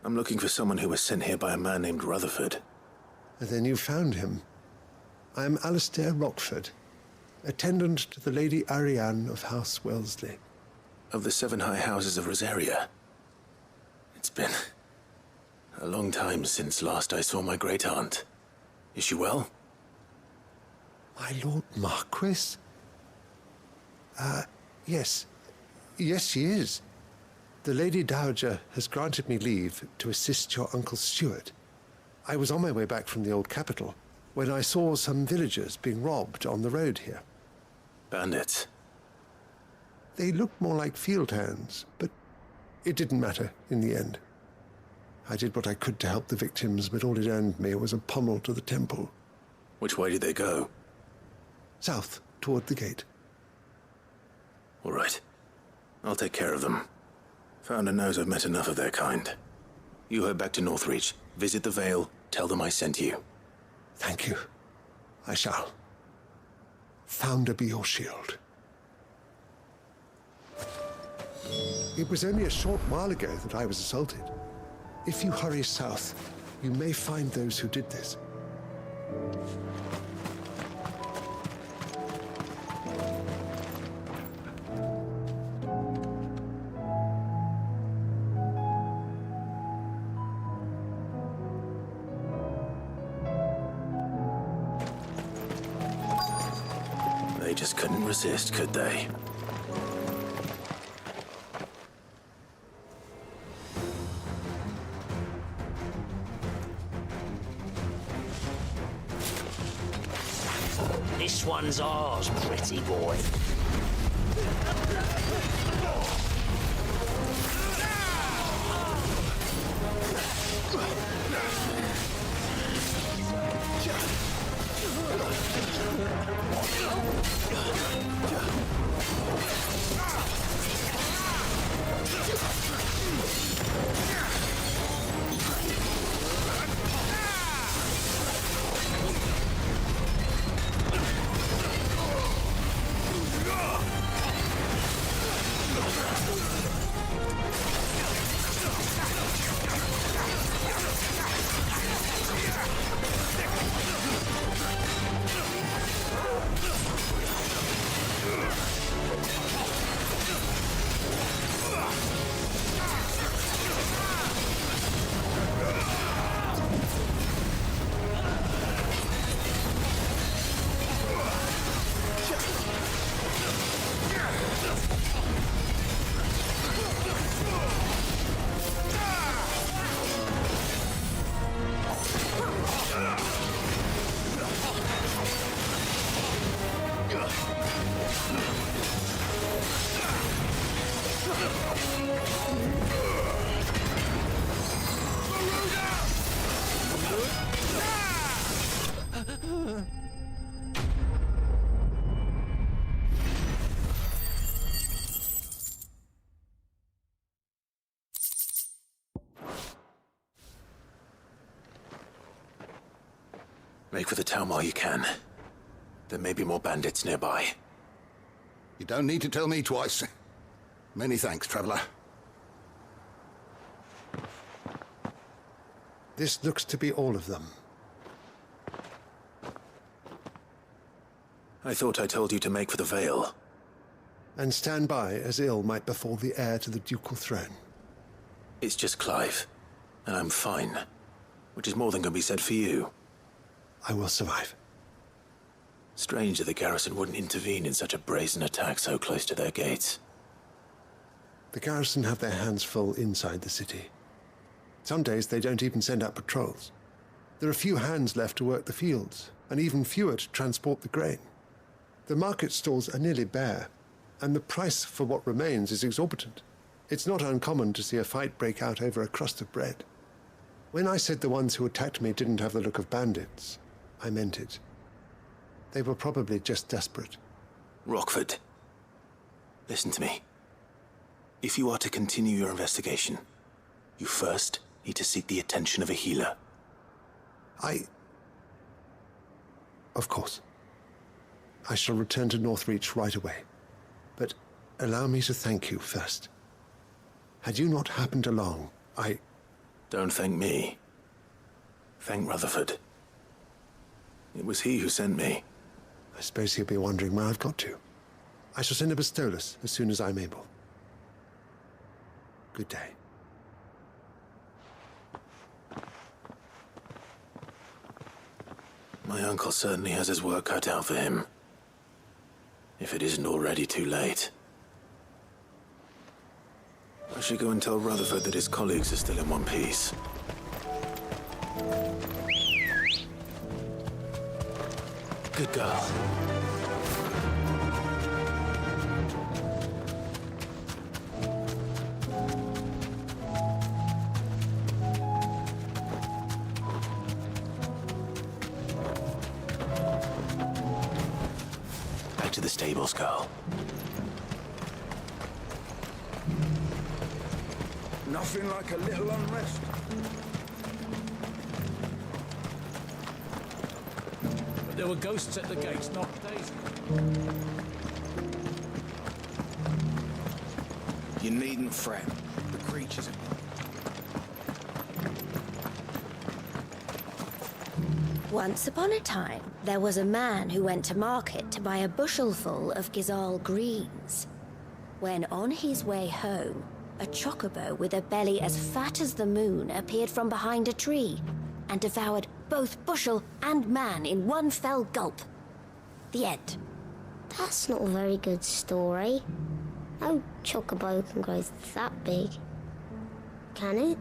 I'm looking for someone who was sent here by a man named Rutherford. And then you found him. I'm Alistair Rockford, attendant to the Lady Ariane of House Wellesley. Of the 7 high houses of Rosaria. It's been a long time since last I saw my great-aunt. Is she well? My Lord Marquis? Yes. Yes, she is. The Lady Dowager has granted me leave to assist your Uncle Stuart. I was on my way back from the old capital when I saw some villagers being robbed on the road here. Bandits? They looked more like field hands, but it didn't matter in the end. I did what I could to help the victims, but all it earned me was a pommel to the temple. Which way did they go? South, toward the gate. All right. I'll take care of them. Founder knows I've met enough of their kind. You head back to Northreach, visit the Vale, tell them I sent you. Thank you. I shall. Founder be your shield. It was only a short while ago that I was assaulted. If you hurry south, you may find those who did this. They just couldn't resist, could they? This one's ours, pretty boy. Make for the town while you can. There may be more bandits nearby. You don't need to tell me twice. Many thanks, traveler. This looks to be all of them. I thought I told you to make for the Vale. And stand by as ill might befall the heir to the ducal throne. It's just Clive, and I'm fine. Which is more than can be said for you. I will survive. Strange that the garrison wouldn't intervene in such a brazen attack so close to their gates. The garrison have their hands full inside the city. Some days they don't even send out patrols. There are few hands left to work the fields, and even fewer to transport the grain. The market stalls are nearly bare, and the price for what remains is exorbitant. It's not uncommon to see a fight break out over a crust of bread. When I said the ones who attacked me didn't have the look of bandits, I meant it. They were probably just desperate. Rockford, listen to me. If you are to continue your investigation, you first need to seek the attention of a healer. Of course. I shall return to Northreach right away. But allow me to thank you first. Had you not happened along, Don't thank me. Thank Rutherford. It was he who sent me. I suppose he'll be wondering where I've got to. I shall send a Bistolus as soon as I'm able. Good day. My uncle certainly has his work cut out for him. If it isn't already too late. I should go and tell Rutherford that his colleagues are still in one piece. Good girl. Back to the stables, girl. Nothing like a little unrest. But there were ghosts at the gates, not days. You needn't fret. The creatures are... Once upon a time, there was a man who went to market to buy a bushelful of Gizal greens. When on his way home, a chocobo with a belly as fat as the moon appeared from behind a tree and devoured both bushel and man in one fell gulp. The end. That's not a very good story. No chocobo can grow that big. Can it?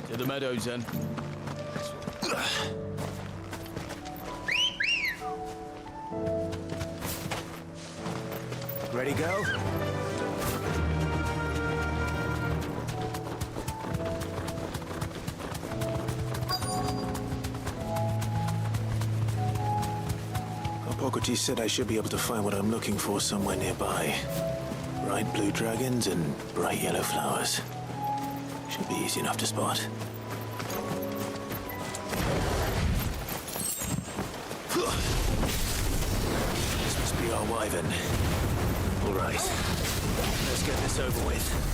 To the meadows, then. Ready, go? Hippocrates said I should be able to find what I'm looking for somewhere nearby. Bright blue dragons and bright yellow flowers. Should be easy enough to spot. This must be our wyvern. All right, let's get this over with.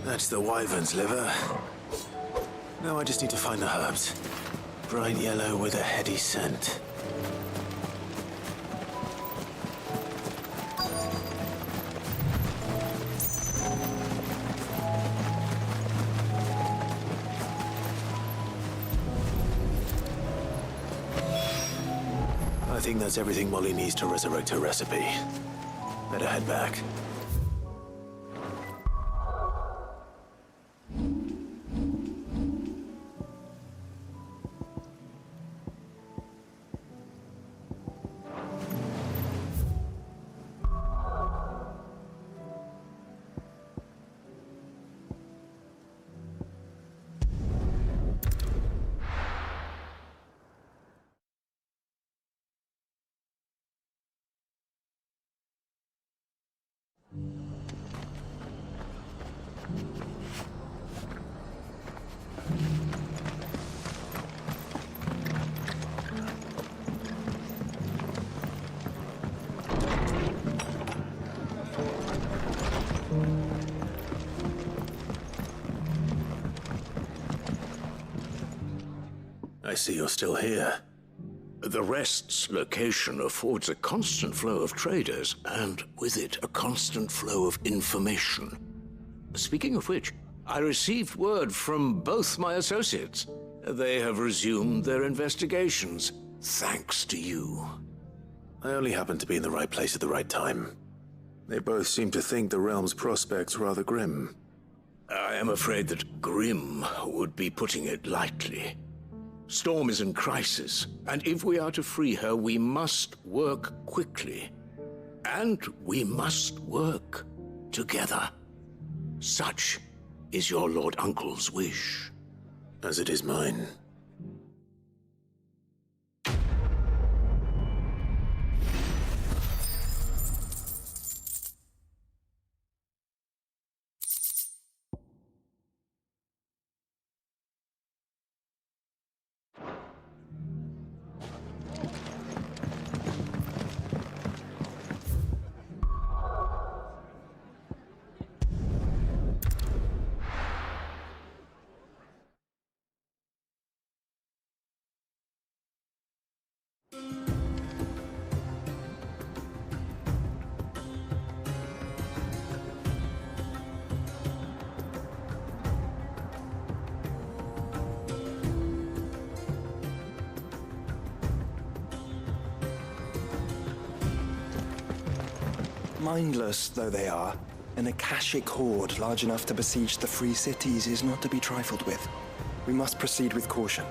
That's the wyvern's liver. Now I just need to find the herbs. Bright yellow with a heady scent. I think that's everything Molly needs to resurrect her recipe. Better head back. I see you're still here. The Rest's location affords a constant flow of traders, and with it, a constant flow of information. Speaking of which, I received word from both my associates. They have resumed their investigations, thanks to you. I only happened to be in the right place at the right time. They both seem to think the realm's prospects rather grim. I am afraid that grim would be putting it lightly. Storm is in crisis, and if we are to free her, we must work quickly. And we must work together. Such is your Lord Uncle's wish. As it is mine. Mindless though they are, an Akashic horde large enough to besiege the free cities is not to be trifled with. We must proceed with caution.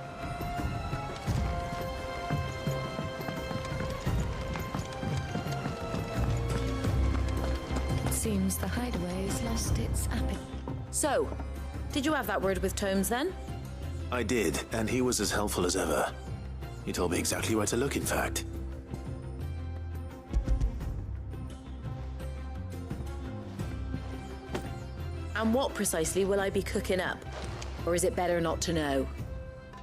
Seems the hideaway has lost its appetite. So, did you have that word with Tomes then? I did, and he was as helpful as ever. He told me exactly where to look, in fact. And what precisely will I be cooking up? Or is it better not to know?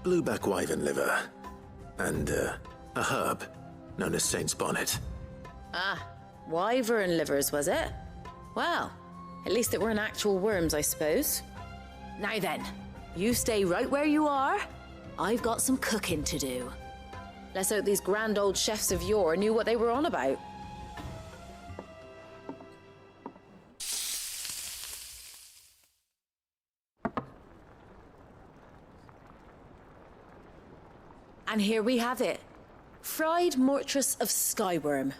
Blueback wyvern liver. And, a herb known as Saint's Bonnet. Ah, wyvern livers, was it? Well, at least it weren't actual worms, I suppose. Now then, you stay right where you are. I've got some cooking to do. Let's hope these grand old chefs of yore knew what they were on about. And here we have it. Fried mortress of skyworm.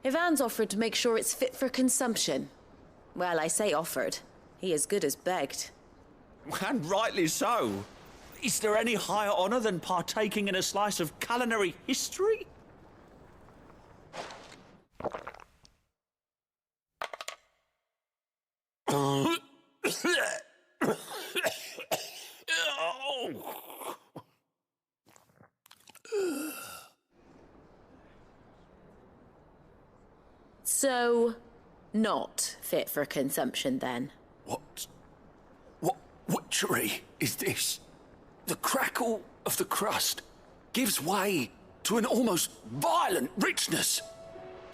Ivan's offered to make sure it's fit for consumption. Well, I say offered. He as good as begged. And rightly so. Is there any higher honor than partaking in a slice of culinary history? So, not fit for consumption then? What witchery is this? The crackle of the crust gives way to an almost violent richness.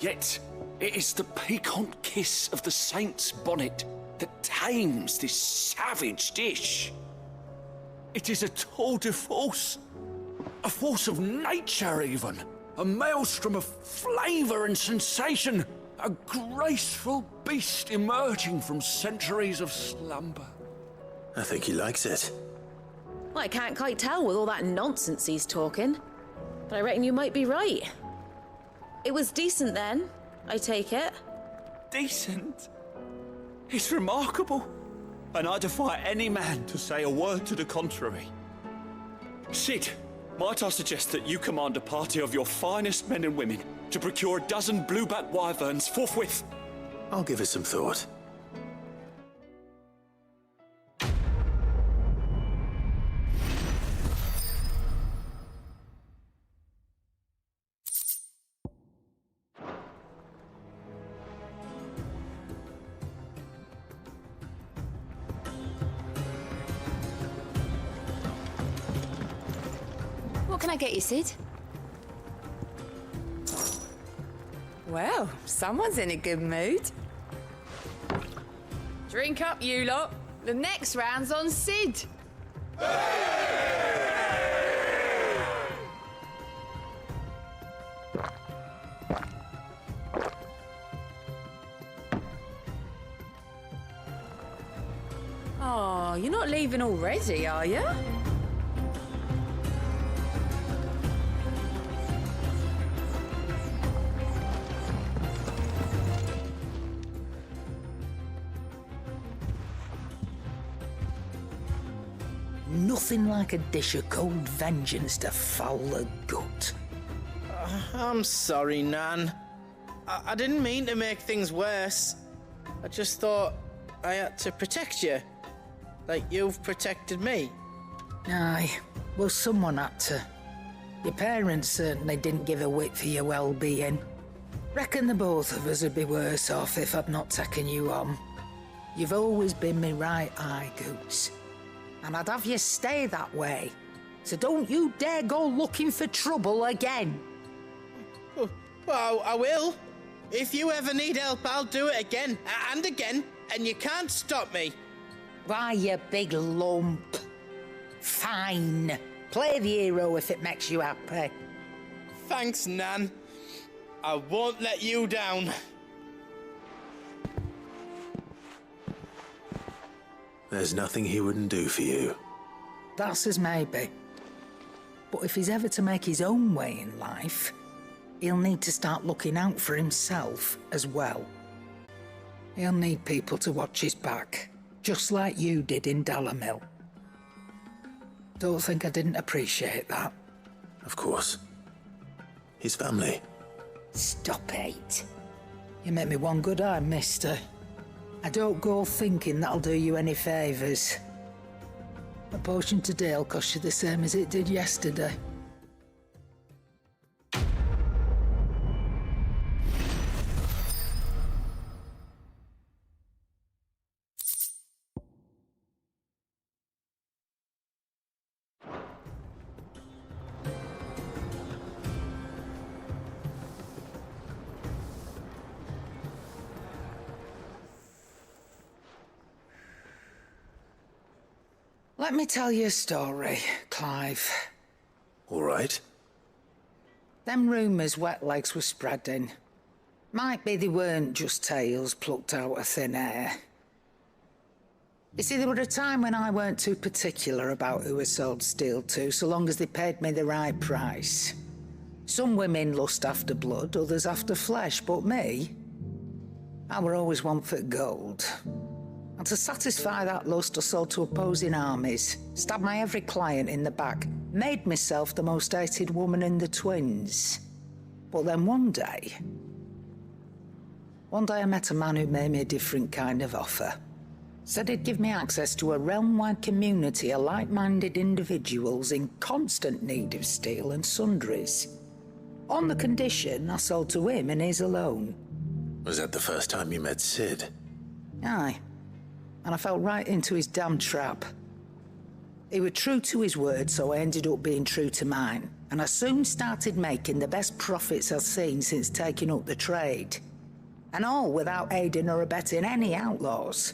Yet, it is the piquant kiss of the saint's bonnet that tames this savage dish. It is a tour de force, a force of nature even, a maelstrom of flavour and sensation, a graceful beast emerging from centuries of slumber. I think he likes it. Well, I can't quite tell with all that nonsense he's talking. But I reckon you might be right. It was decent then, I take it. Decent? It's remarkable. And I defy any man to say a word to the contrary. Sid, might I suggest that you command a party of your finest men and women to procure a dozen blueback wyverns forthwith? I'll give it some thought. What can I get you, Sid? Well, someone's in a good mood. Drink up, you lot. The next round's on Sid. Oh, you're not leaving already, are you? Nothing like a dish of cold vengeance to foul the gut. I'm sorry, Nan. I didn't mean to make things worse. I just thought I had to protect you. Like you've protected me. Aye, well, someone had to. Your parents certainly didn't give a whit for your well-being. Reckon the both of us would be worse off if I'd not taken you on. You've always been me right eye, Goose. And I'd have you stay that way. So don't you dare go looking for trouble again. Well, I will. If you ever need help, I'll do it again and again, and you can't stop me. Why, you big lump. Fine. Play the hero if it makes you happy. Thanks, Nan. I won't let you down. There's nothing he wouldn't do for you. That's as maybe. But if he's ever to make his own way in life, he'll need to start looking out for himself as well. He'll need people to watch his back, just like you did in Dalamil. Don't think I didn't appreciate that. Of course. His family. Stop it. You make me one good eye, mister. I don't go thinking that'll do you any favours. A potion today'll cost you the same as it did yesterday. Let me tell you a story, Clive. All right. Them rumours Wetlegs were spreading. Might be they weren't just tales plucked out of thin air. You see, there were a time when I weren't too particular about who I sold steel to, so long as they paid me the right price. Some women lust after blood, others after flesh, but me, I were always one for gold. And to satisfy that lust, I sold to opposing armies, stabbed my every client in the back, made myself the most hated woman in the twins. But then one day I met a man who made me a different kind of offer. Said he'd give me access to a realm-wide community of like-minded individuals in constant need of steel and sundries. On the condition I sold to him and his alone. Was that the first time you met Sid? Aye. And I fell right into his damn trap. He was true to his word, so I ended up being true to mine. And I soon started making the best profits I've seen since taking up the trade. And all without aiding or abetting any outlaws.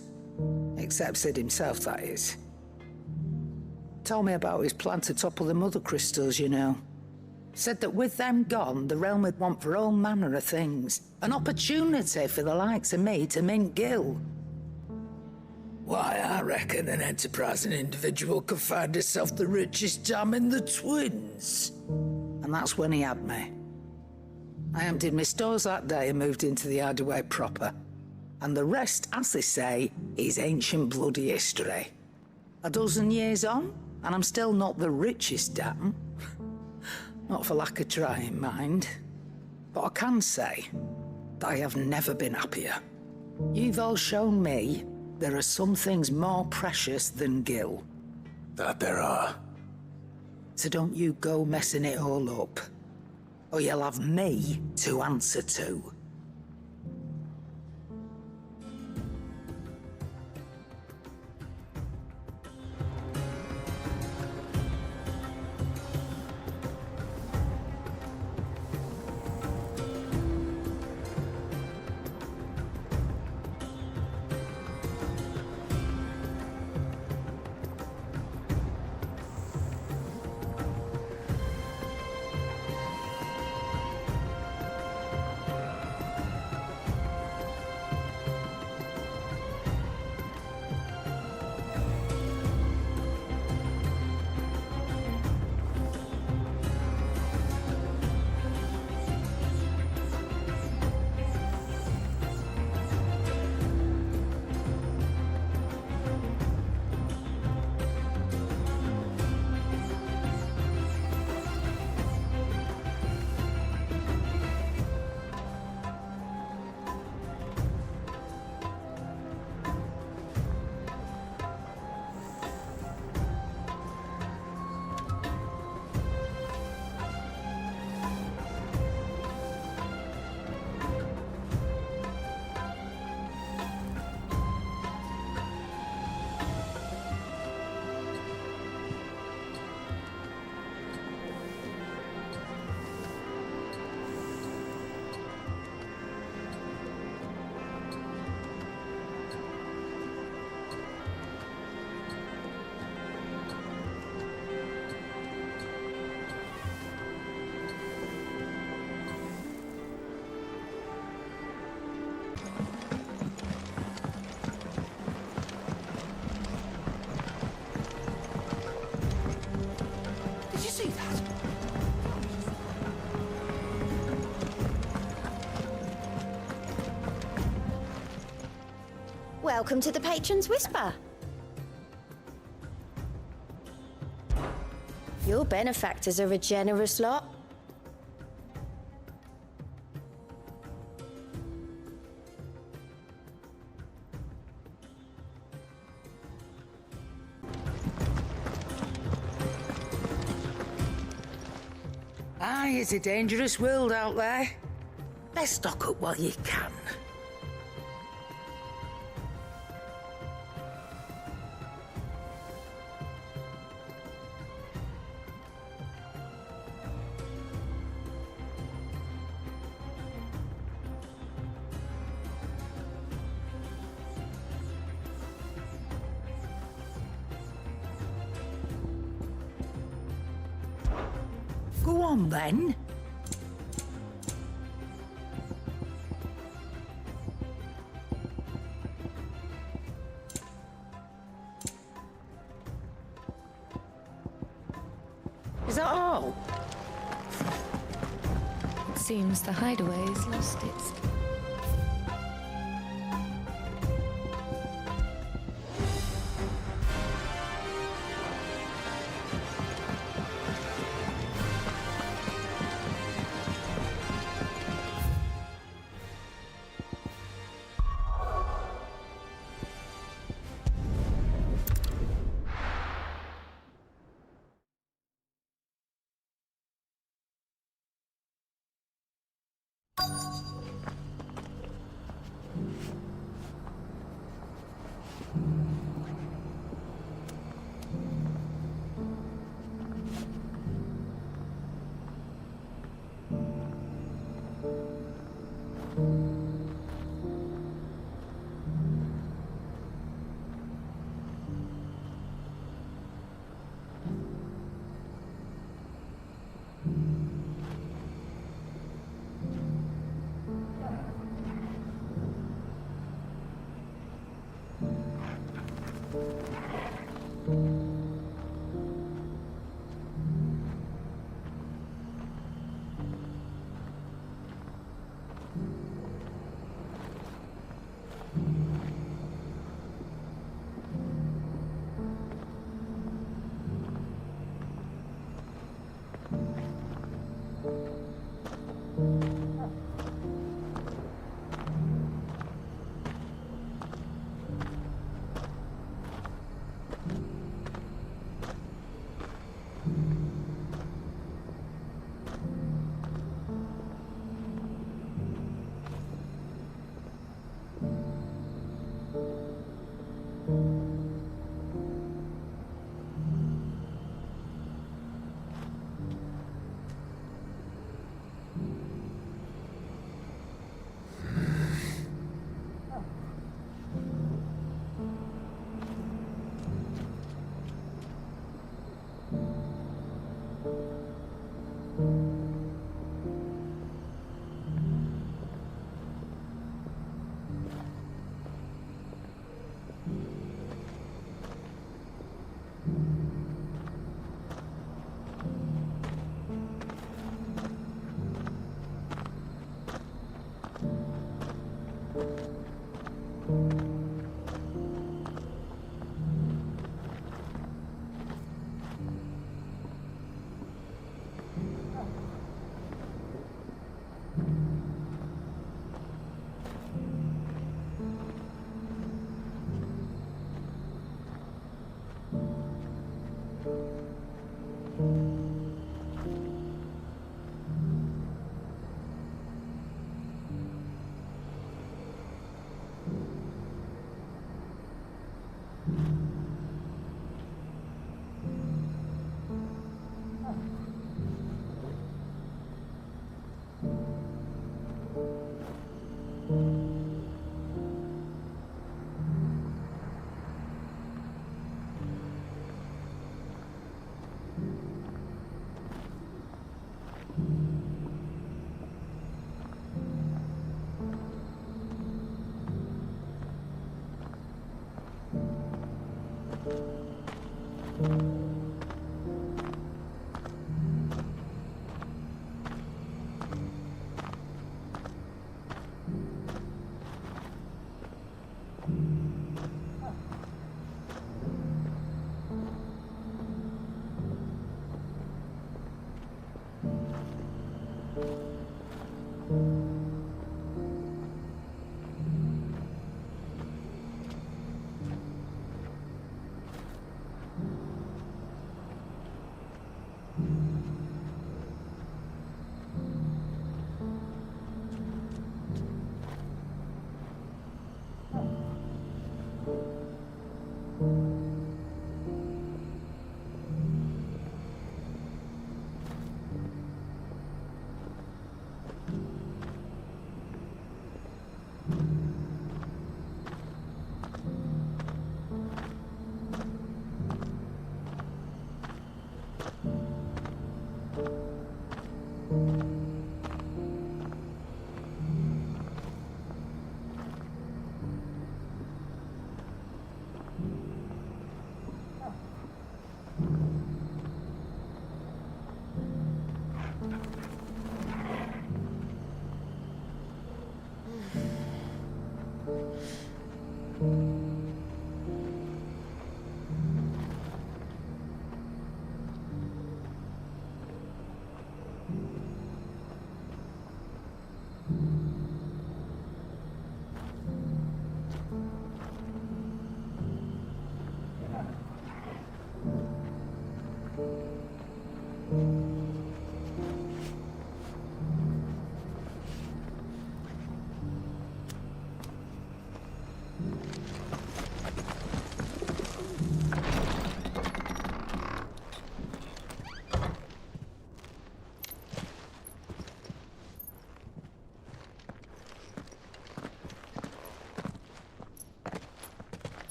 Except Sid himself, that is. Told me about his plan to topple the mother crystals, you know. Said that with them gone, the realm would want for all manner of things. An opportunity for the likes of me to mint gil. Why, I reckon an enterprising individual could find himself the richest dam in the twins. And that's when he had me. I emptied my stores that day and moved into the hideaway proper. And the rest, as they say, is ancient bloody history. A dozen years on, and I'm still not the richest dam. Not for lack of trying, mind. But I can say that I have never been happier. You've all shown me there are some things more precious than gil. That there are. So don't you go messing it all up, or you'll have me to answer to. Welcome to the Patron's Whisper. Your benefactors are a generous lot. Aye, it's a dangerous world out there. Let's stock up while you can. Go on then. Is that all? It seems the hideaway's lost its...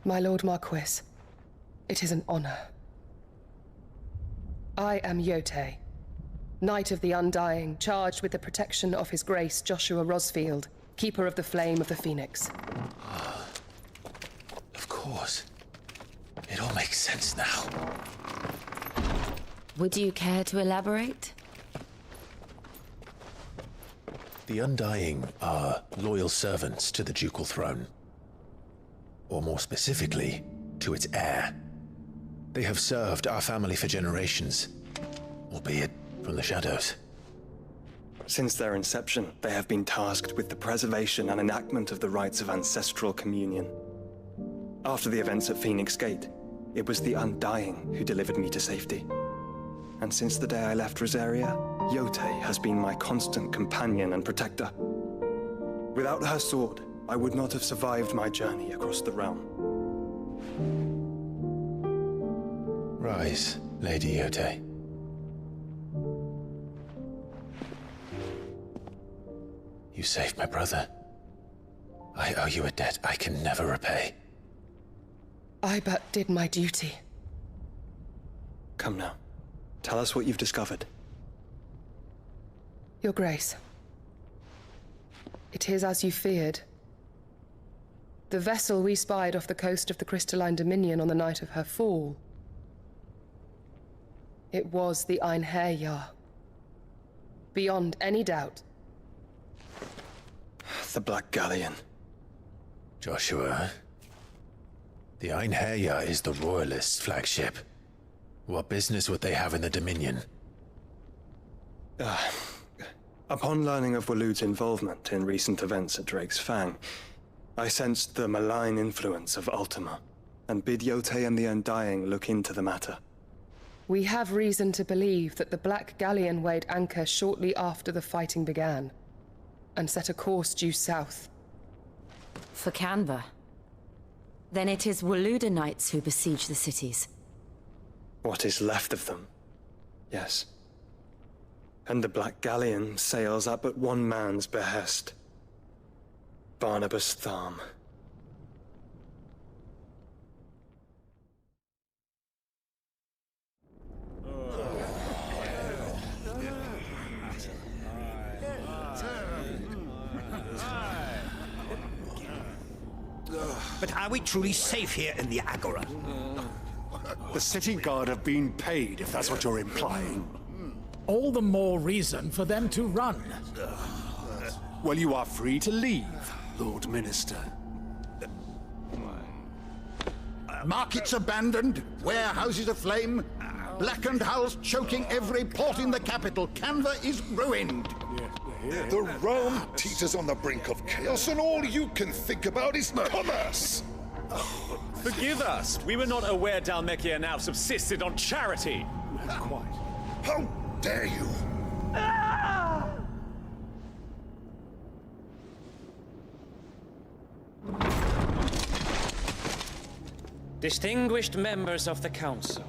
My Lord Marquis, it is an honor. I am Yote, Knight of the Undying, charged with the protection of His Grace Joshua Rosfield, Keeper of the Flame of the Phoenix. Of course. It all makes sense now. Would you care to elaborate? The Undying are loyal servants to the ducal throne. Or more specifically, to its heir. They have served our family for generations, albeit from the shadows. Since their inception, they have been tasked with the preservation and enactment of the rites of ancestral communion. After the events at Phoenix Gate, it was the Undying who delivered me to safety. And since the day I left Rosaria, Yote has been my constant companion and protector. Without her sword, I would not have survived my journey across the realm. Rise, Lady Yote. You saved my brother. I owe you a debt I can never repay. I but did my duty. Come now. Tell us what you've discovered. Your Grace. It is as you feared. The vessel we spied off the coast of the Crystalline Dominion on the night of her fall. It was the Einherjar. Beyond any doubt. The Black Galleon. Joshua, the Einherjar is the Royalists' flagship. What business would they have in the Dominion? Upon learning of Waloed's involvement in recent events at Drake's Fang, I sensed the malign influence of Ultima, and bid Yote and the Undying look into the matter. We have reason to believe that the Black Galleon weighed anchor shortly after the fighting began, and set a course due south. For Canva. Then it is Waloed Knights who besiege the cities. What is left of them, yes. And the Black Galleon sails at but one man's behest. Barnabas Tharm. But are we truly safe here in the Agora? The city guard have been paid, if that's what you're implying. All the more reason for them to run. Well, you are free to leave, Lord Minister. Markets abandoned, warehouses aflame, blackened hulls choking every port in the capital. Canva is ruined. The realm teeters on the brink of chaos, and all you can think about is commerce. Forgive us. We were not aware Dhalmekia now subsisted on charity. Quite. How dare you? Distinguished members of the Council,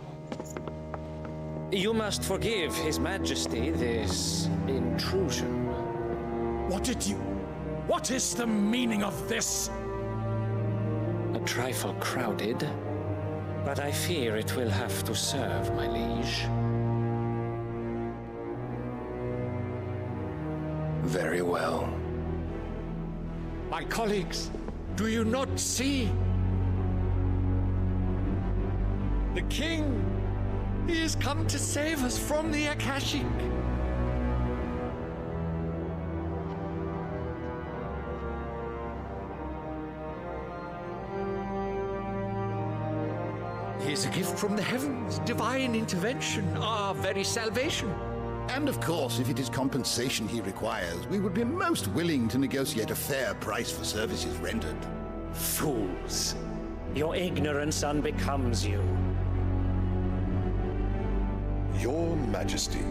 you must forgive His Majesty this intrusion. What is the meaning of this? A trifle crowded, but I fear it will have to serve, my liege. Very well. My colleagues, do you not see? The king, he has come to save us from the Akashic. He is a gift from the heavens, divine intervention, our very salvation. And of course, if it is compensation he requires, we would be most willing to negotiate a fair price for services rendered. Fools! Your ignorance unbecomes you. Your Majesty,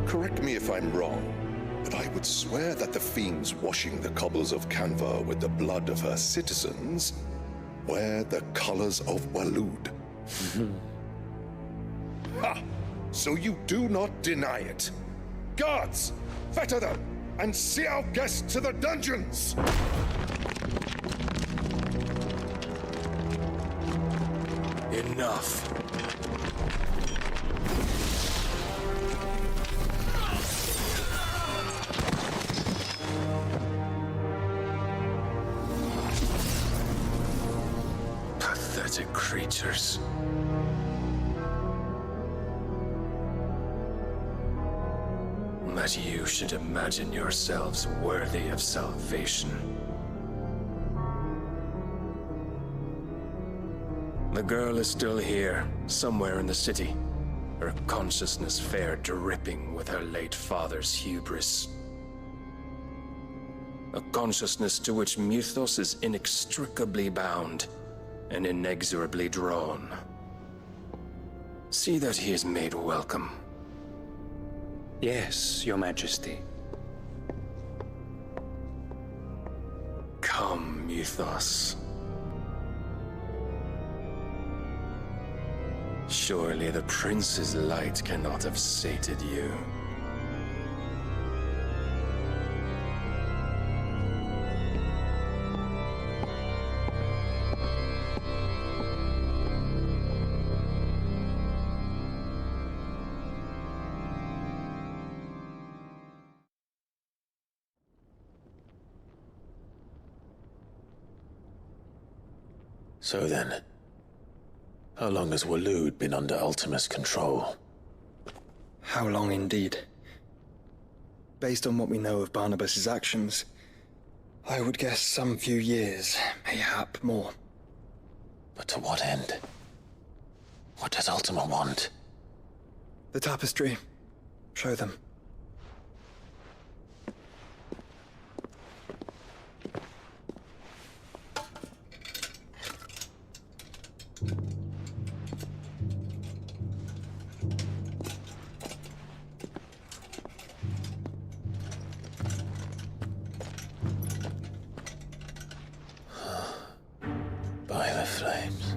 correct me if I'm wrong, but I would swear that the fiends washing the cobbles of Canva with the blood of her citizens wear the colors of Waloed. Ha! So you do not deny it. Guards, fetter them, and see our guests to the dungeons! Enough. Pathetic creatures. That you should imagine yourselves worthy of salvation. The girl is still here, somewhere in the city, her consciousness fair dripping with her late father's hubris. A consciousness to which Mythos is inextricably bound and inexorably drawn. See that he is made welcome. Yes, Your Majesty. Come, Mythos. Surely the prince's light cannot have sated you. So then, how long has Waloed been under Ultima's control? How long indeed? Based on what we know of Barnabas's actions, I would guess some few years, mayhap more. But to what end? What does Ultima want? The tapestry. Show them. By the flames.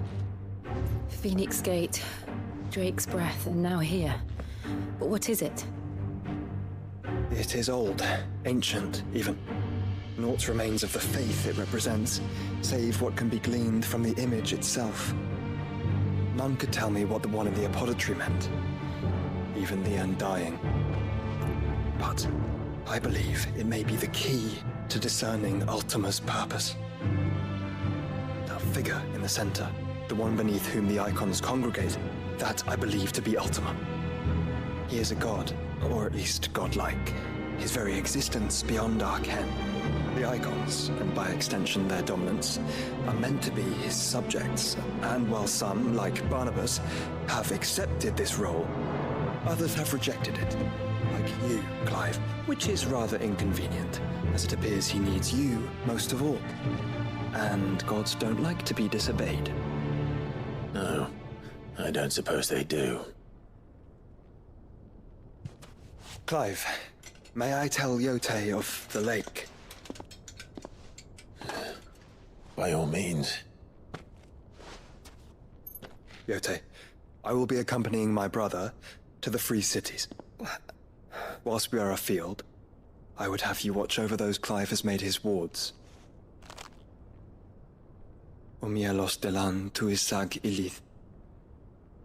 Phoenix Gate, Drake's Breath, and now here. But what is it? It is old, ancient, even. Naught remains of the faith it represents, save what can be gleaned from the image itself. None could tell me what the one in the apothecary meant, even the Undying. But I believe it may be the key to discerning Ultima's purpose. The figure in the center, the one beneath whom the icons congregate, that I believe to be Ultima. He is a god, or at least godlike, his very existence beyond our ken. The icons, and by extension their dominants, are meant to be his subjects, and while some, like Barnabas, have accepted this role, others have rejected it, like you, Clive, which is rather inconvenient, as it appears he needs you most of all. And gods don't like to be disobeyed. No, I don't suppose they do. Clive, may I tell Yote of the lake? By all means. Yote, I will be accompanying my brother to the Free Cities. Whilst we are afield, I would have you watch over those Clive has made his wards. Omielos delan tuisag ilith.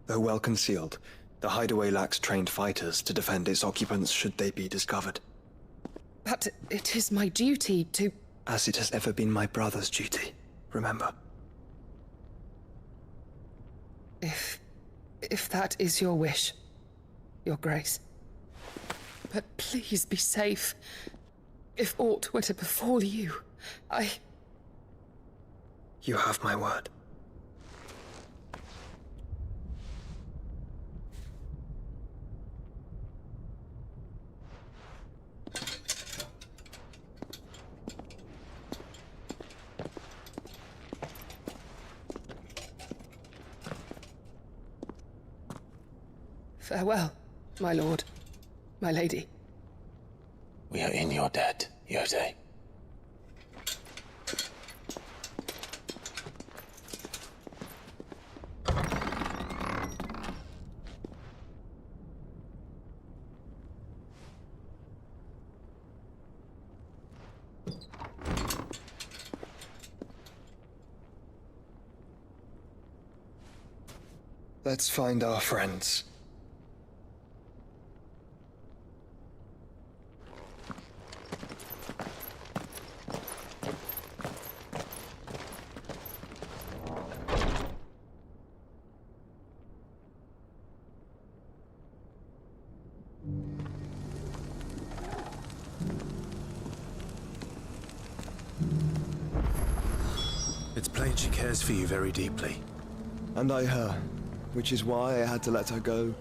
Though well concealed, the hideaway lacks trained fighters to defend its occupants should they be discovered. But it is my duty to... As it has ever been my brother's duty, remember. If that is your wish, Your Grace. But please be safe. If aught were to befall you, You have my word. Farewell, my lord, my lady. We are in your debt, Yote. Let's find our friends. It's plain she cares for you very deeply. And I her, which is why I had to let her go.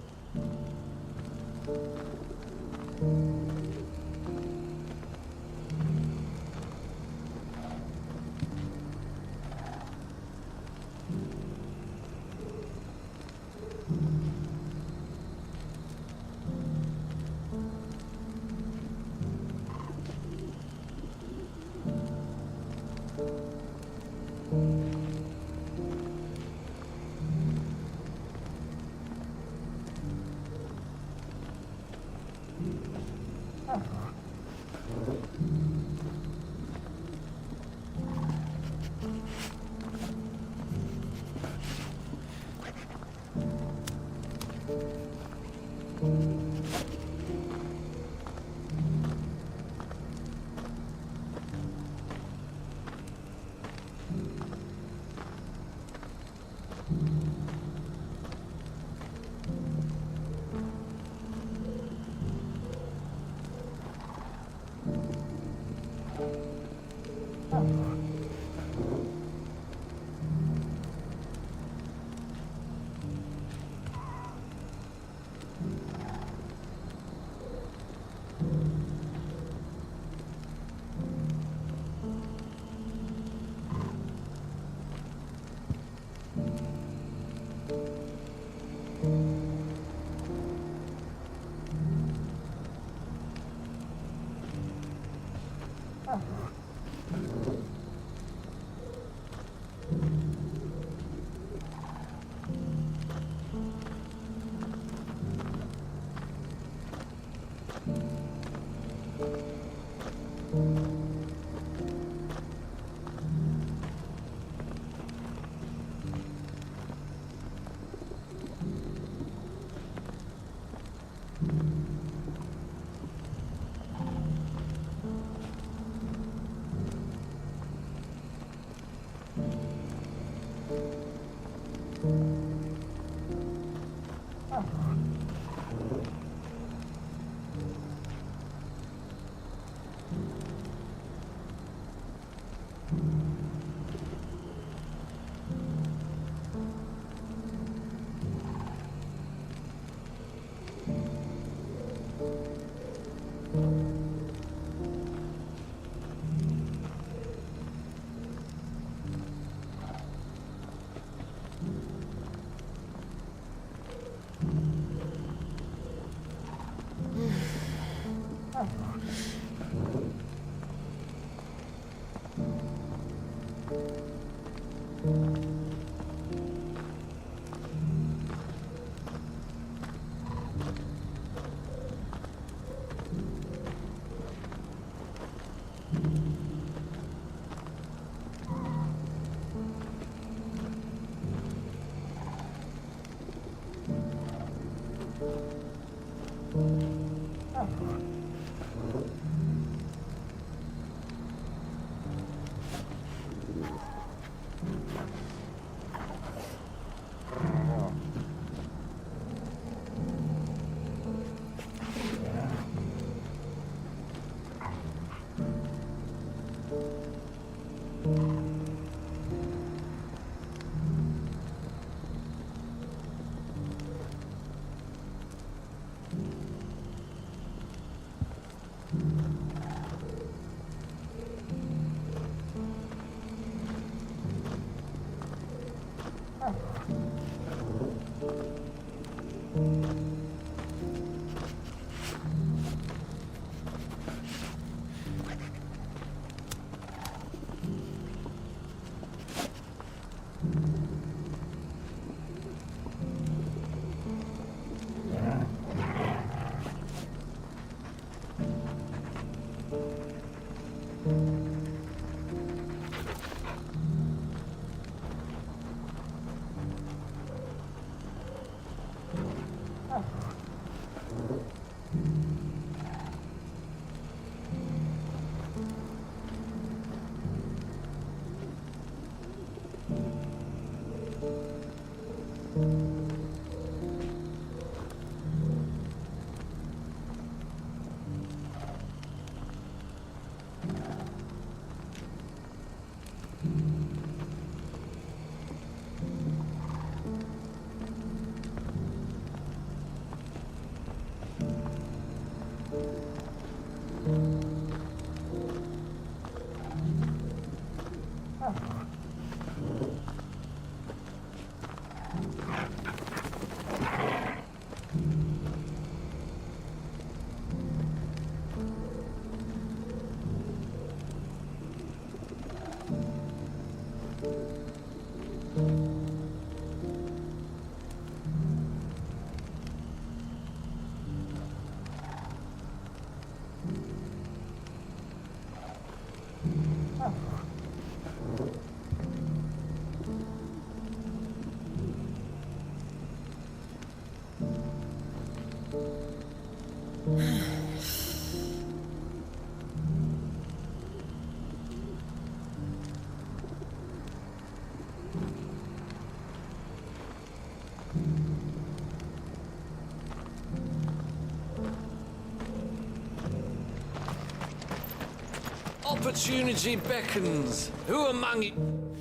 Opportunity beckons. Who among you...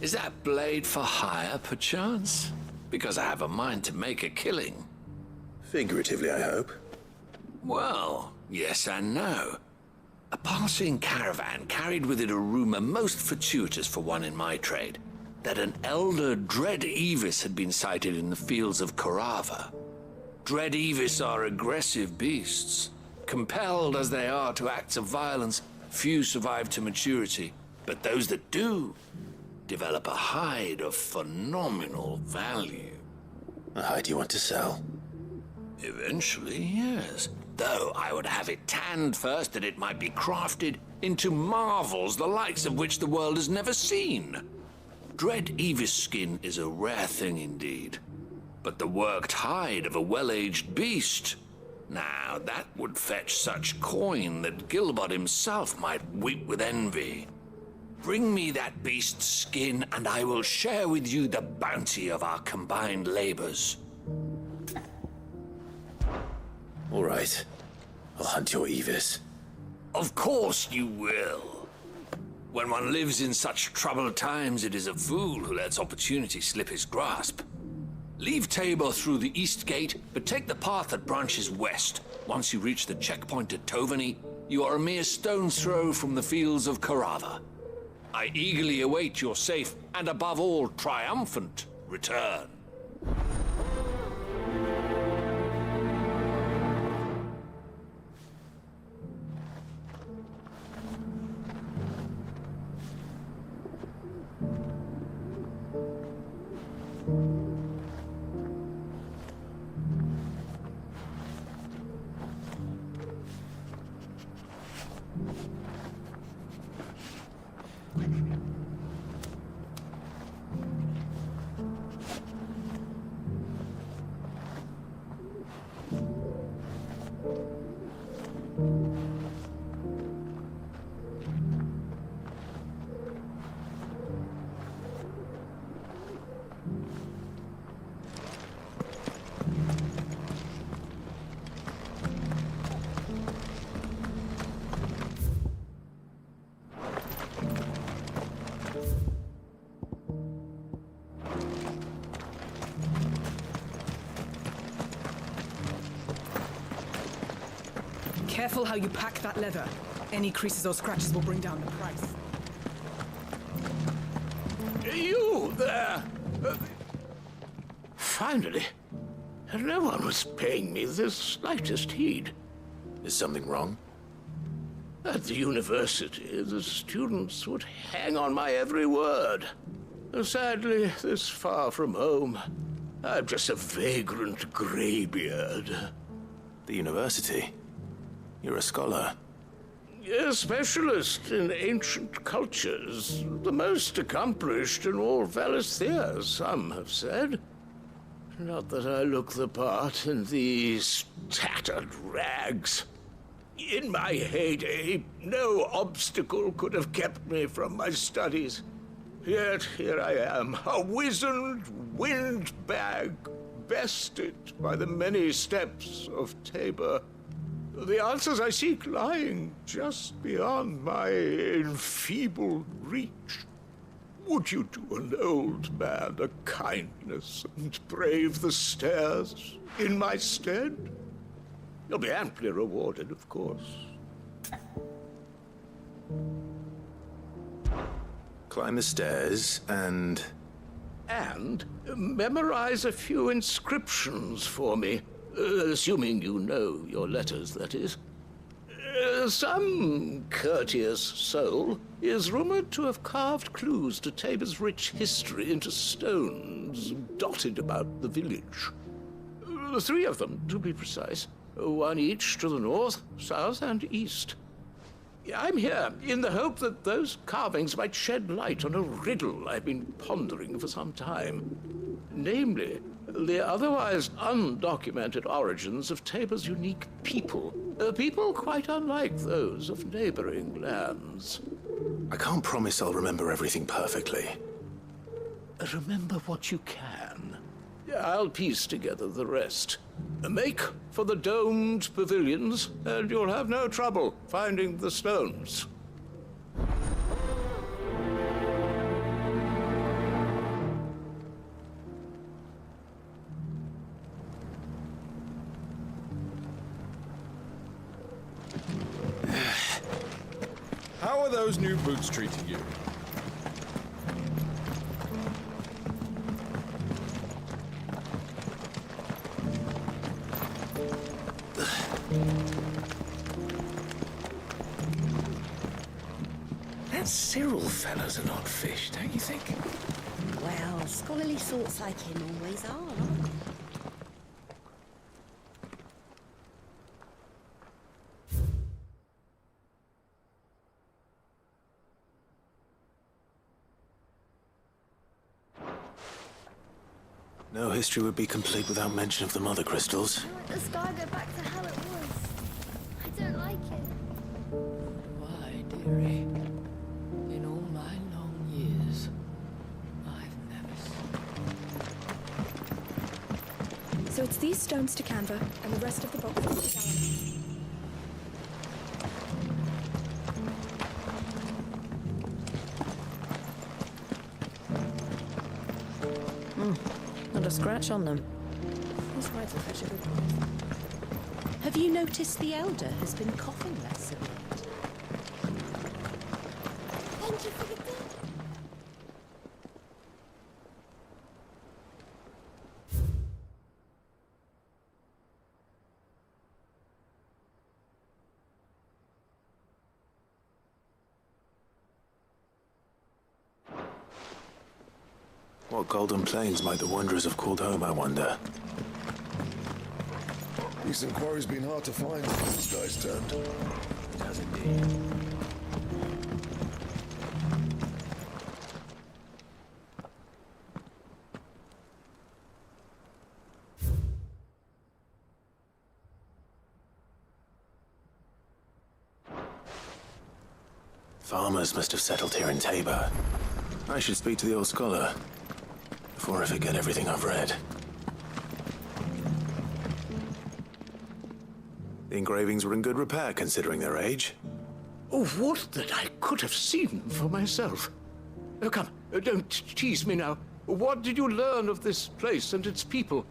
Is that blade for hire, perchance? Because I have a mind to make a killing. Figuratively, I hope. Well, yes and no. A passing caravan carried with it a rumor most fortuitous for one in my trade, that an elder Dread Evis had been sighted in the fields of Korava. Dread Evis are aggressive beasts. Compelled as they are to acts of violence, few survive to maturity, but those that do develop a hide of phenomenal value. A hide you want to sell? Eventually, yes. Though I would have it tanned first that it might be crafted into marvels the likes of which the world has never seen. Dread Evis skin is a rare thing indeed. But the worked hide of a well-aged beast, now that would fetch such coin that Gilbert himself might weep with envy. Bring me that beast's skin and I will share with you the bounty of our combined labors. All right. I'll hunt your Evis. Of course you will. When one lives in such troubled times, it is a fool who lets opportunity slip his grasp. Leave Tabor through the east gate, but take the path that branches west. Once you reach the checkpoint at Tovany, you are a mere stone's throw from the fields of Caratha. I eagerly await your safe, and above all, triumphant return. Careful how you pack that leather. Any creases or scratches will bring down the price. You there! Finally, no one was paying me the slightest heed. Is something wrong? At the university, the students would hang on my every word. Sadly, this far from home, I'm just a vagrant graybeard. The university? You're a scholar. A specialist in ancient cultures. The most accomplished in all Valisthea, some have said. Not that I look the part in these tattered rags. In my heyday, no obstacle could have kept me from my studies. Yet here I am, a wizened windbag, bested by the many steps of Tabor. The answers I seek lying just beyond my enfeebled reach. Would you do an old man a kindness and brave the stairs in my stead? You'll be amply rewarded, of course. Climb the stairs and... And memorize a few inscriptions for me. Assuming you know your letters, that is. Some courteous soul is rumored to have carved clues to Tabor's rich history into stones dotted about the village. 3 of them, to be precise. 1 each to the north, south, and east. I'm here in the hope that those carvings might shed light on a riddle I've been pondering for some time. Namely, the otherwise undocumented origins of Tabor's unique people. People quite unlike those of neighboring lands. I can't promise I'll remember everything perfectly. Remember what you can. I'll piece together the rest. Make for the domed pavilions, and you'll have no trouble finding the stones. How are those new boots treating you? That Cyril fella's an odd fish, don't you think? Well, scholarly sorts like him always are, aren't they? No history would be complete without mention of the mother crystals. I want the sky go back to how it was. I don't like it. Why, dearie? In all my long years, I've never seen... So it's these stones to Canva, and the rest of the boxes to Gallimel. Not a scratch on them. Have you noticed the Elder has been coughing less of late? Thank you for the tea. What golden plains might the wanderers have called home, I wonder? Recent quarry's been hard to find since the skies turned. It has indeed. Farmers must have settled here in Tabor. I should speak to the old scholar before I forget everything I've read. The engravings were in good repair, considering their age. Oh, what that I could have seen for myself. Oh, come, don't tease me now. What did you learn of this place and its people?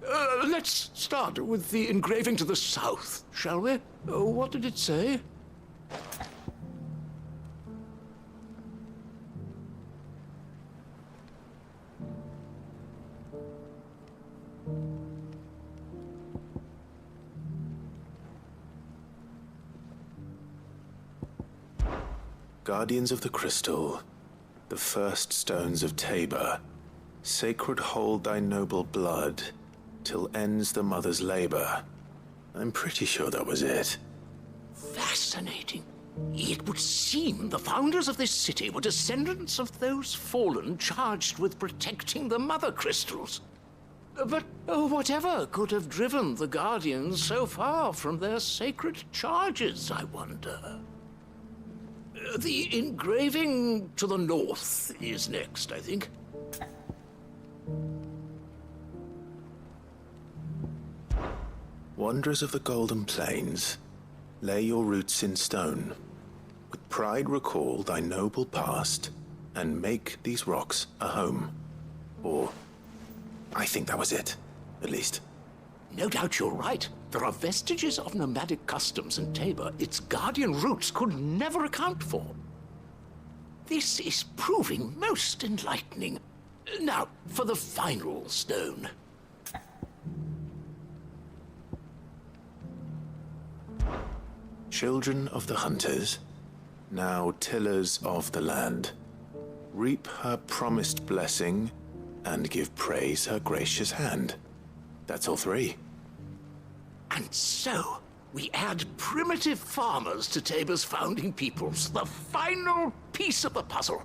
Let's start with the engraving to the south, shall we? What did it say? Guardians of the Crystal, the first stones of Tabor, sacred hold thy noble blood, till ends the mother's labor. I'm pretty sure that was it. Fascinating. It would seem the founders of this city were descendants of those fallen charged with protecting the mother crystals. But whatever could have driven the Guardians so far from their sacred charges, I wonder? The engraving to the north is next, I think. Wanderers of the Golden Plains, lay your roots in stone. With pride recall thy noble past, and make these rocks a home. Or, I think that was it, at least. No doubt you're right. There are vestiges of nomadic customs in Tabor its guardian roots could never account for. This is proving most enlightening. Now, for the final stone. Children of the hunters, now tillers of the land, reap her promised blessing and give praise her gracious hand. That's all three. And so, we add primitive farmers to Tabor's founding peoples, the final piece of the puzzle.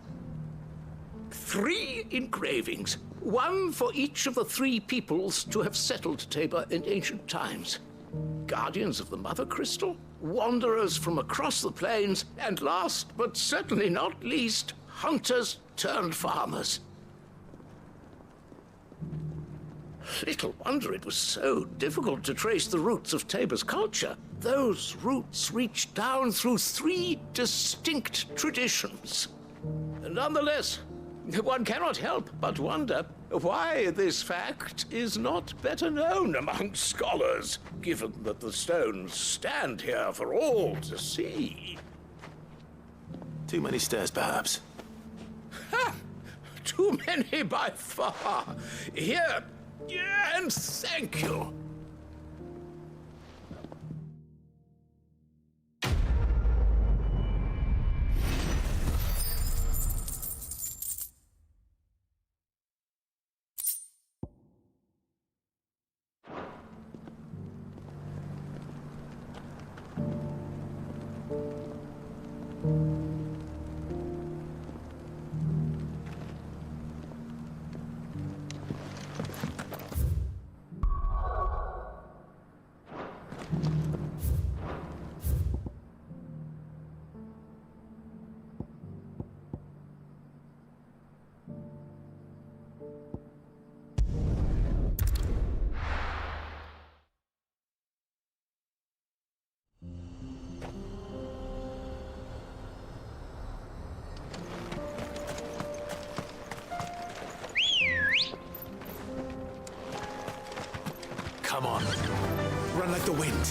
3 engravings, one for each of the 3 peoples to have settled Tabor in ancient times. Guardians of the Mother Crystal, wanderers from across the plains, and last but certainly not least, hunters turned farmers. Little wonder it was so difficult to trace the roots of Tabor's culture. Those roots reached down through 3 distinct traditions. Nonetheless, one cannot help but wonder why this fact is not better known among scholars, given that the stones stand here for all to see. Too many stairs, perhaps. Ha! Too many by far. Here, and thank you. Come on. Run like the wind.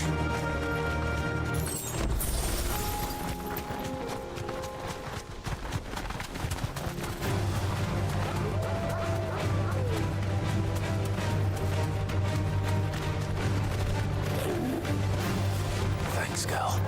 Thanks, girl.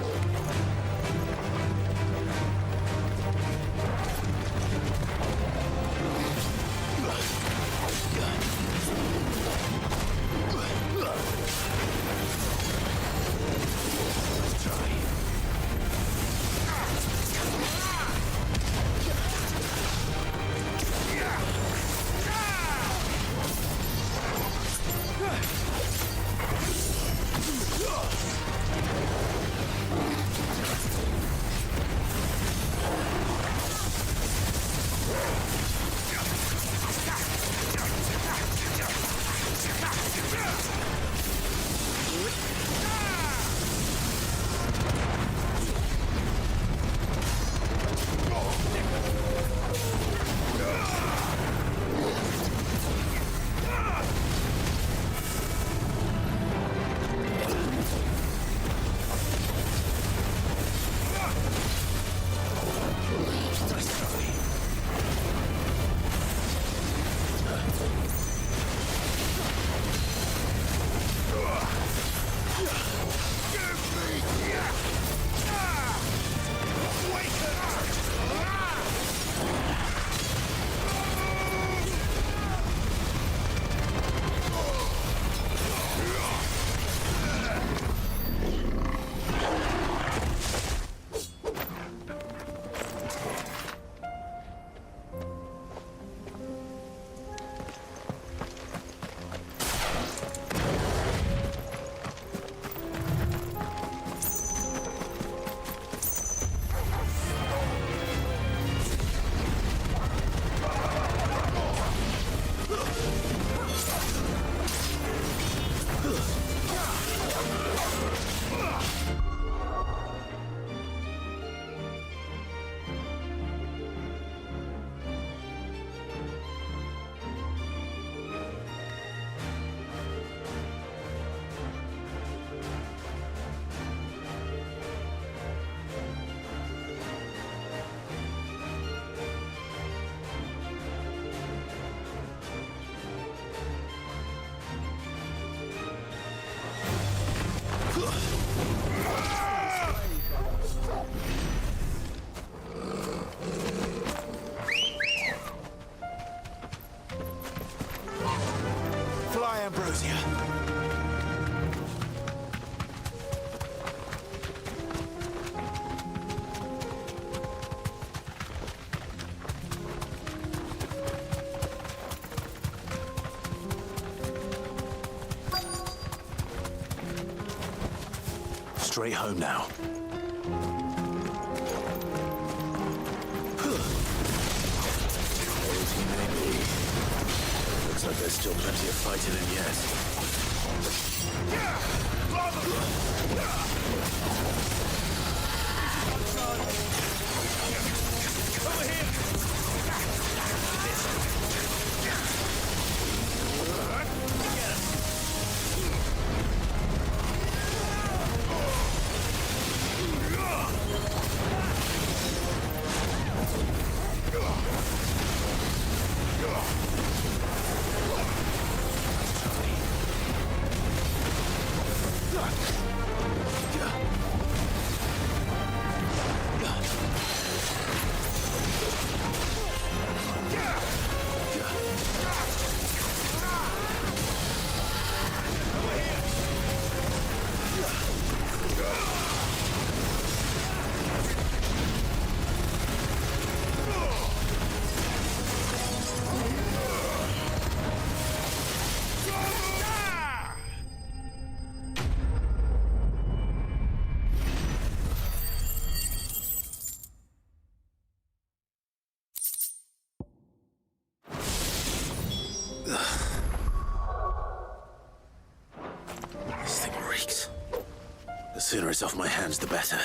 Ambrosia. Straight home now. Looks like there's still plenty of fighting in yet. This thing reeks. The sooner it's off my hands, the better.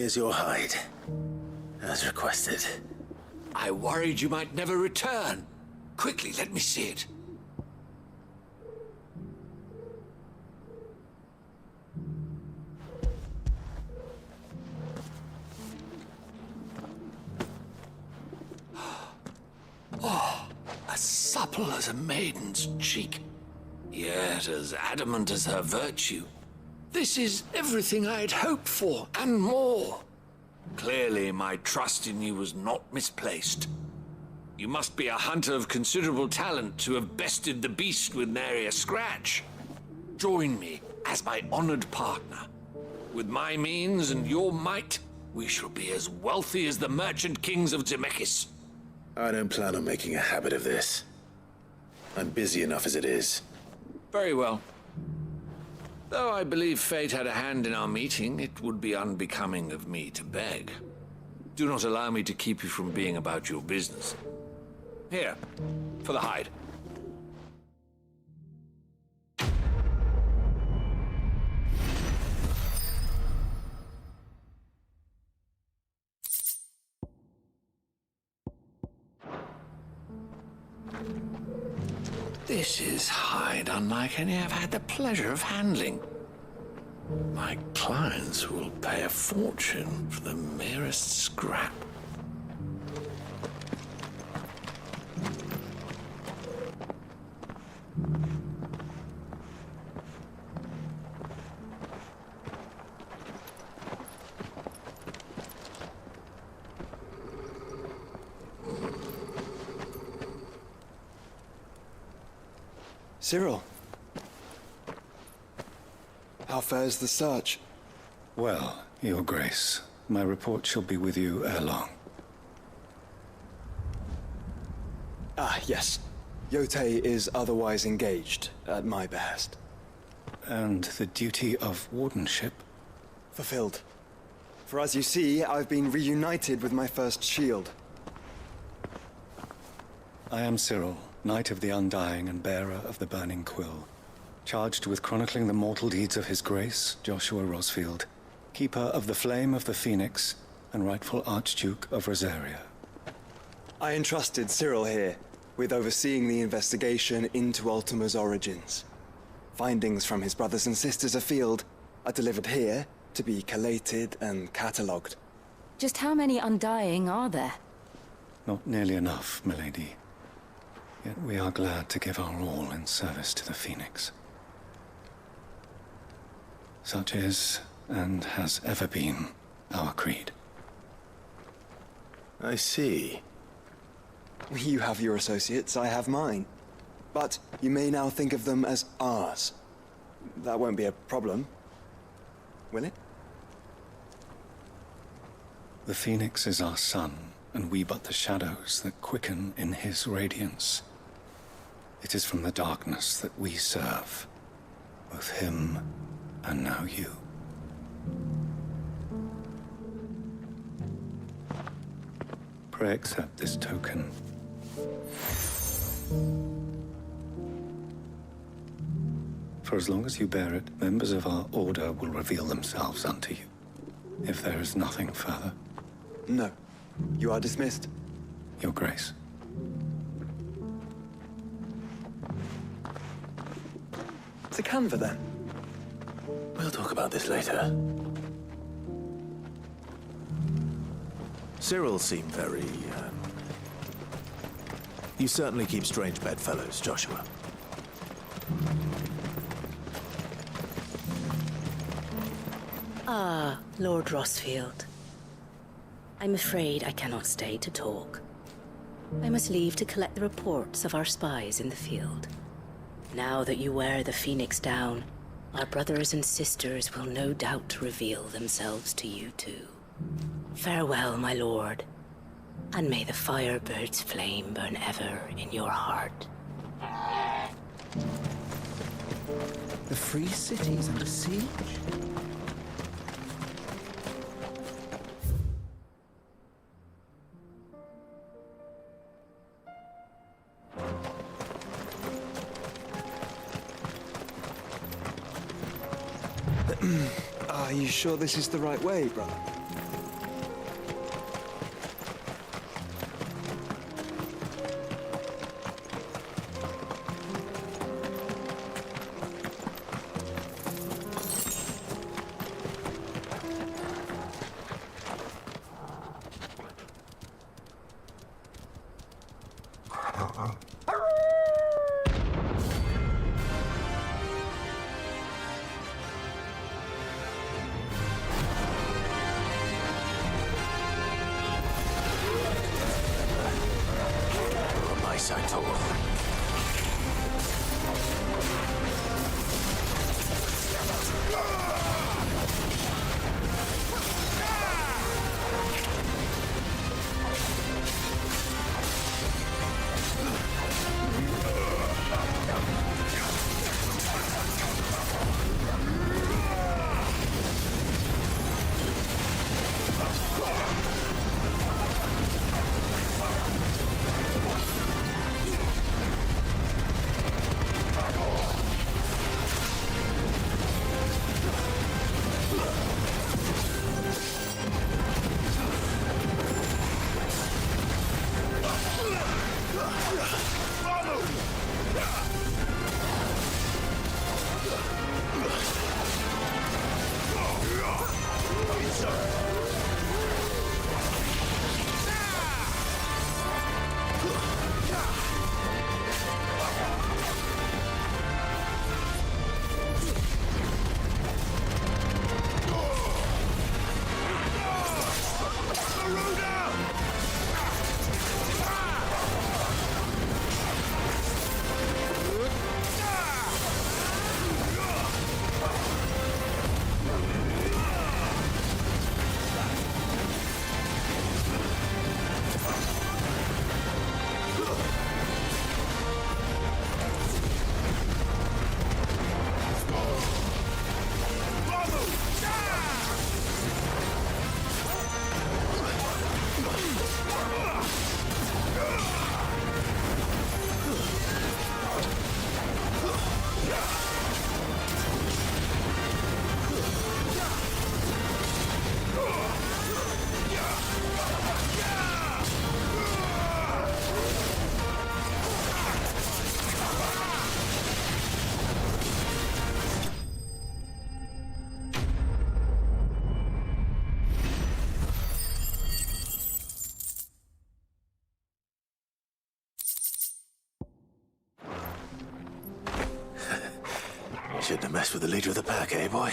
Here's your hide, as requested. I worried you might never return. Quickly, let me see it. Oh, as supple as a maiden's cheek, yet as adamant as her virtue. This is everything I had hoped for, and more. Clearly, my trust in you was not misplaced. You must be a hunter of considerable talent to have bested the beast with nary a scratch. Join me as my honored partner. With my means and your might, we shall be as wealthy as the merchant kings of Zemeckis. I don't plan on making a habit of this. I'm busy enough as it is. Very well. Though I believe fate had a hand in our meeting, it would be unbecoming of me to beg. Do not allow me to keep you from being about your business. Here, for the hide. This is hide unlike any I've had the pleasure of handling. My clients will pay a fortune for the merest scrap. Cyril. How fares the search? Well, Your Grace, my report shall be with you ere long. Ah, yes. Yotei is otherwise engaged, at my behest. And the duty of wardenship? Fulfilled. For as you see, I've been reunited with my first shield. I am Cyril, Knight of the Undying and bearer of the Burning Quill, charged with chronicling the mortal deeds of His Grace, Joshua Rosfield, Keeper of the Flame of the Phoenix, and rightful Archduke of Rosaria. I entrusted Cyril here with overseeing the investigation into Ultima's origins. Findings from his brothers and sisters afield are delivered here to be collated and catalogued. Just how many Undying are there? Not nearly enough, milady. Yet we are glad to give our all in service to the Phoenix. Such is, and has ever been, our creed. I see. You have your associates, I have mine. But you may now think of them as ours. That won't be a problem, will it? The Phoenix is our sun, and we but the shadows that quicken in his radiance. It is from the darkness that we serve, both him and now you. Pray accept this token. For as long as you bear it, members of our order will reveal themselves unto you. If there is nothing further. No. You are dismissed. Your Grace. To Canva, then? We'll talk about this later. Cyril seemed very, You certainly keep strange bedfellows, Joshua. Ah, Lord Rosfield. I'm afraid I cannot stay to talk. I must leave to collect the reports of our spies in the field. Now that you wear the Phoenix down, our brothers and sisters will no doubt reveal themselves to you too. Farewell, my lord, and may the Firebird's flame burn ever in your heart. The Free City's under siege? Are you sure this is the right way, brother? place at all. Shouldn't have messed with the leader of the pack, eh, boy?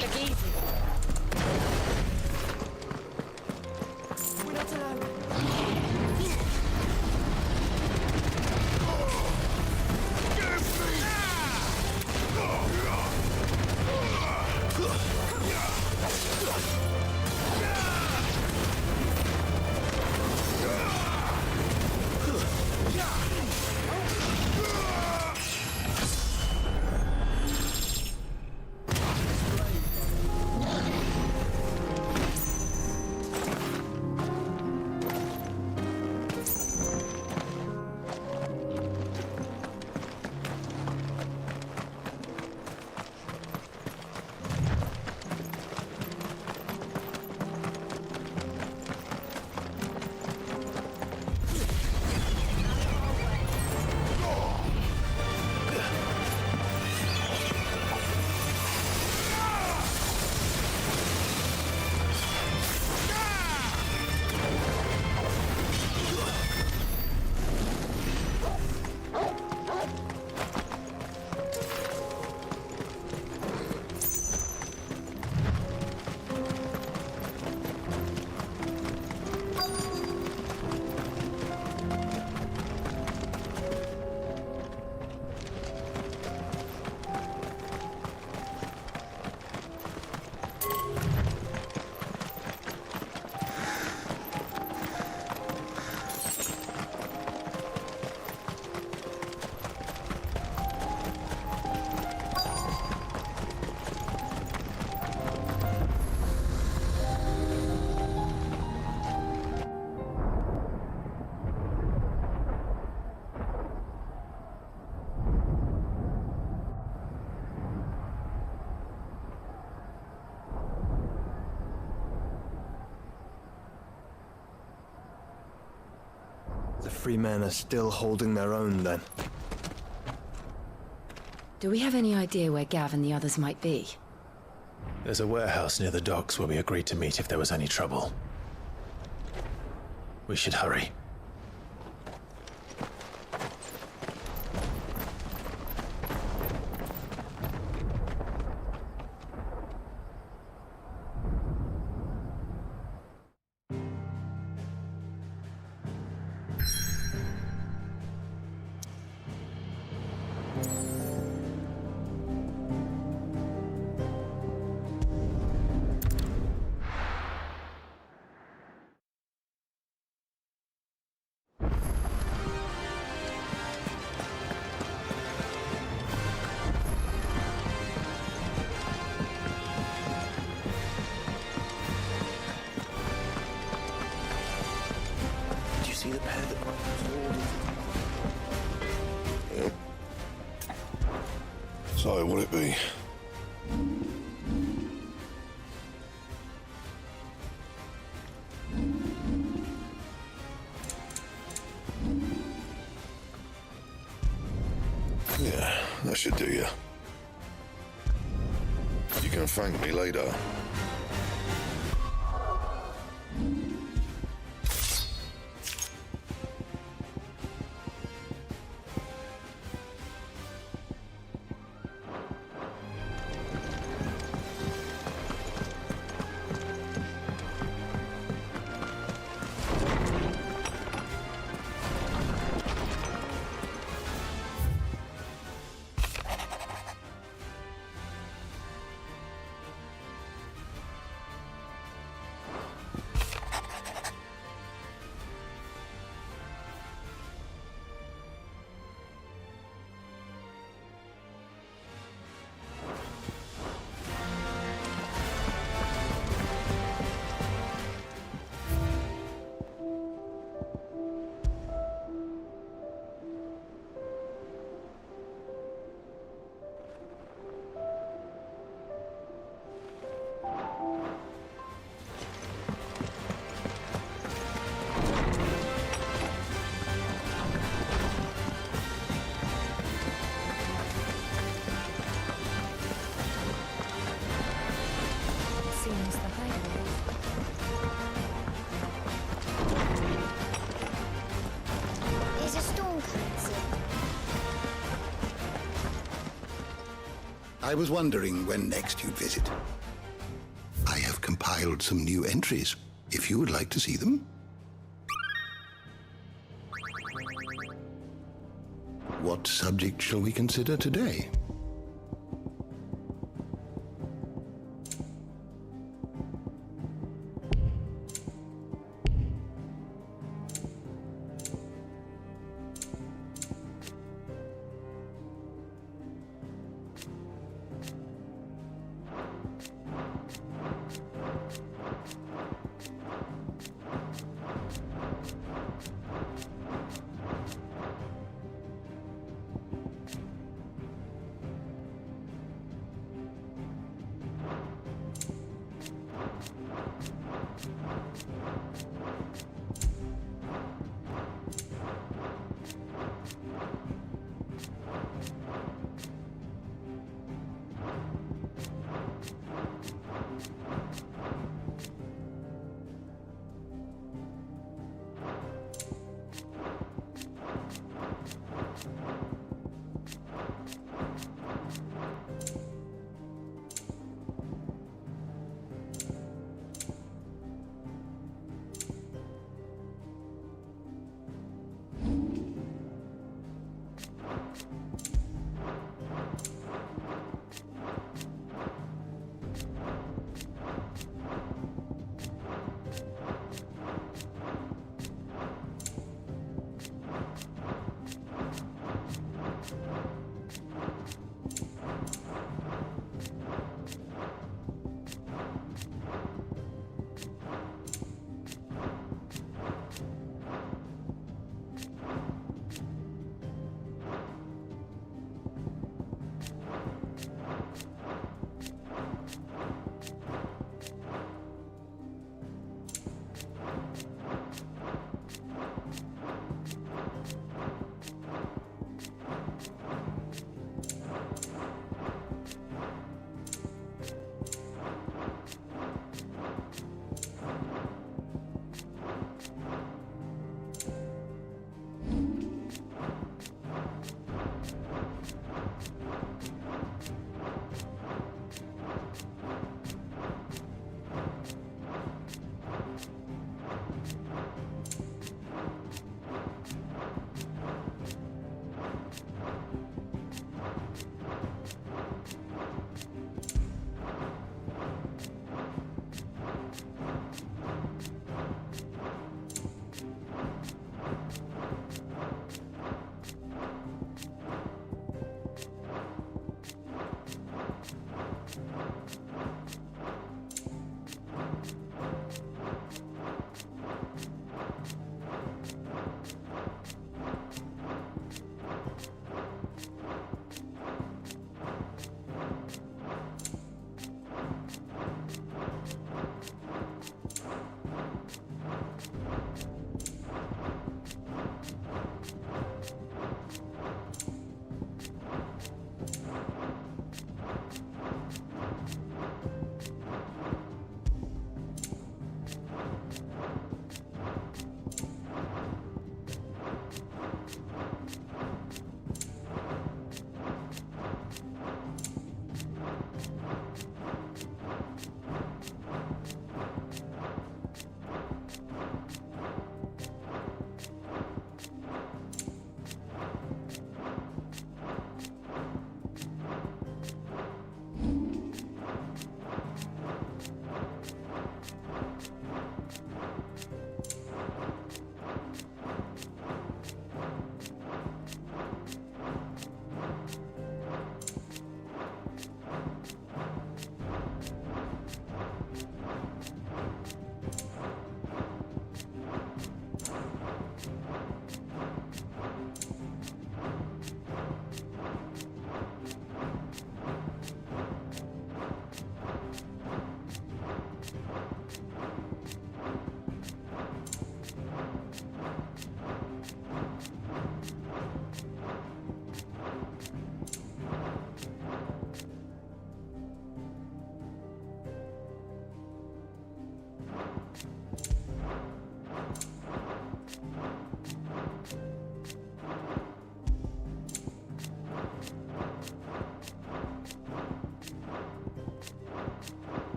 Take it easy. We're not alone. The free men are still holding their own, then. Do we have any idea where Gav and the others might be? There's a warehouse near the docks where we agreed to meet if there was any trouble. We should hurry. See the pair that yep. So, will it be? Yeah, that should do you. You can thank me later. I was wondering when next you'd visit. compiled some new entries, if you would like to see them. What subject shall we consider today?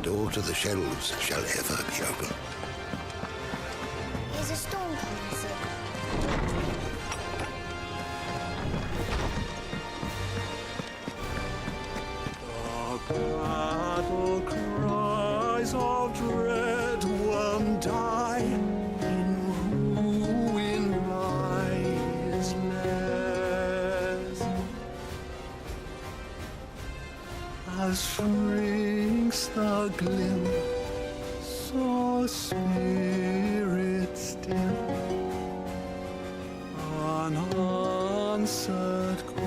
door to the shelves shall ever be open. Is a storm coming, Sid? Battle cries of dread worm die, in ruin lies less, as shrinks the glimpse, so spirit still, unanswered call.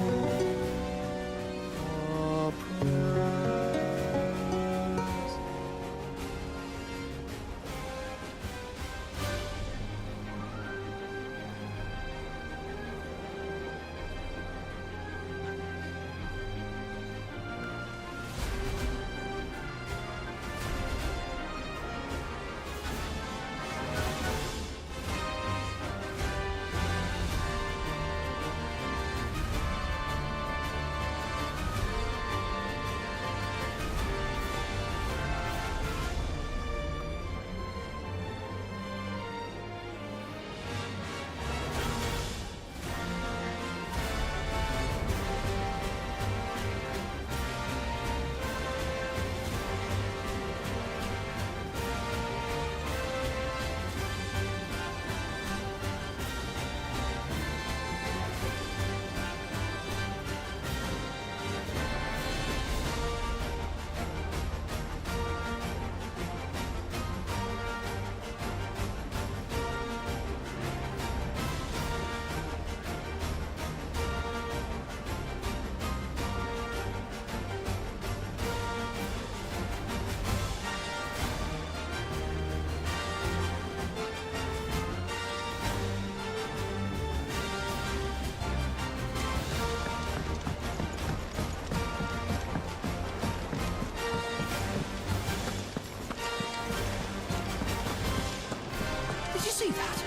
Did you see that?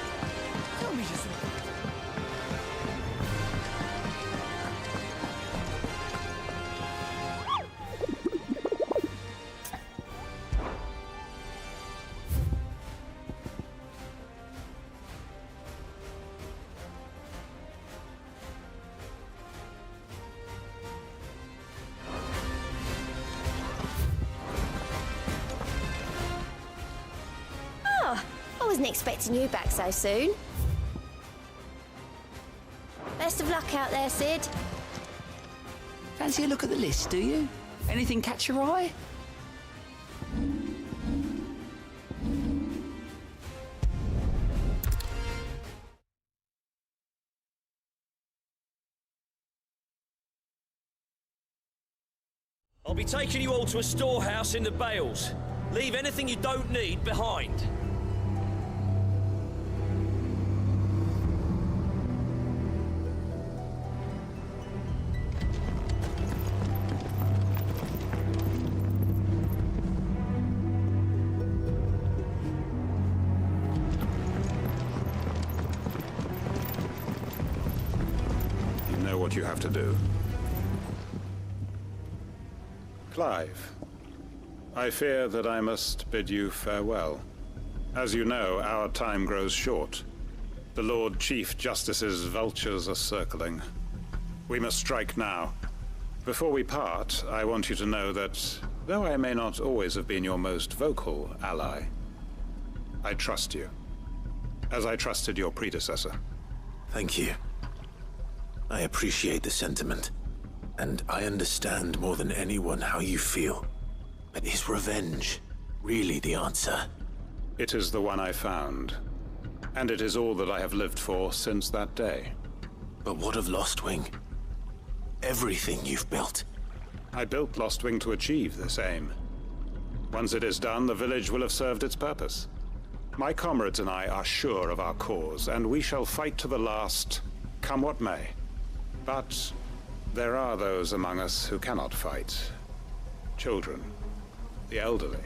Tell me just... I wasn't expecting you back so soon. Best of luck out there, Sid. Fancy a look at the list, do you? Anything catch your eye? I'll be taking you all to a storehouse in the Bales. Leave anything you don't need behind. You know what you have to do. Clive, I fear that I must bid you farewell. As you know, our time grows short. The Lord Chief Justice's vultures are circling. We must strike now. Before we part, I want you to know that, though I may not always have been your most vocal ally, I trust you, as I trusted your predecessor. Thank you. I appreciate the sentiment, and I understand more than anyone how you feel. But is revenge really the answer? It is the one I found, and it is all that I have lived for since that day. But what of Lostwing? Everything you've built. I built Lostwing to achieve this aim. Once it is done, the village will have served its purpose. My comrades and I are sure of our cause, and we shall fight to the last, come what may. But there are those among us who cannot fight. Children, the elderly,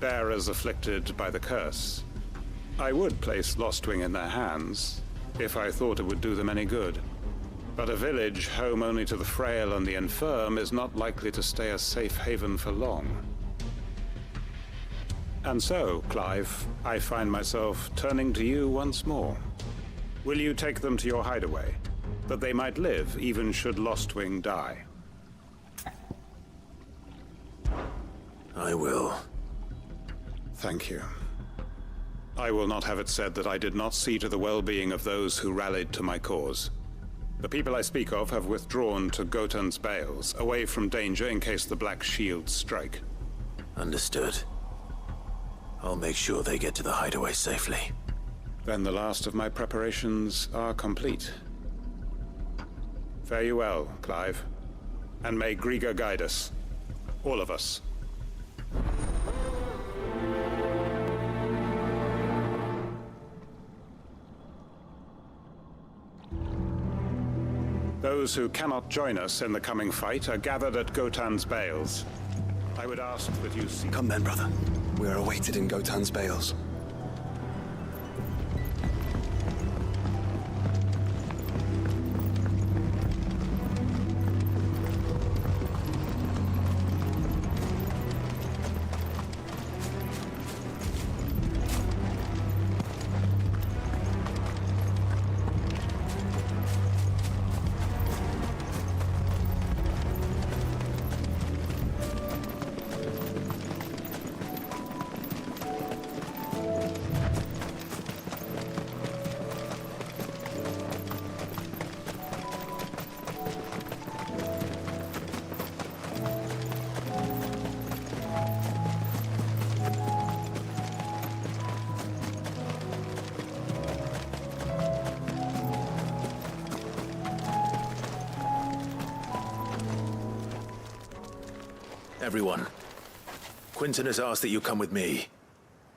bearers afflicted by the curse. I would place Lostwing in their hands, if I thought it would do them any good. But a village home only to the frail and the infirm is not likely to stay a safe haven for long. And so, Clive, I find myself turning to you once more. Will you take them to your hideaway, that they might live even should Lostwing die? I will. Thank you. I will not have it said that I did not see to the well-being of those who rallied to my cause. The people I speak of have withdrawn to Gotan's Bales, away from danger in case the Black Shields strike. Understood. I'll make sure they get to the hideaway safely. Then the last of my preparations are complete. Fare you well, Clive. And may Griga guide us. All of us. Those who cannot join us in the coming fight are gathered at Gotan's Bales. I would ask that you see... Come then, brother. We are awaited in Gotan's Bales. Everyone, Quinton has asked that you come with me.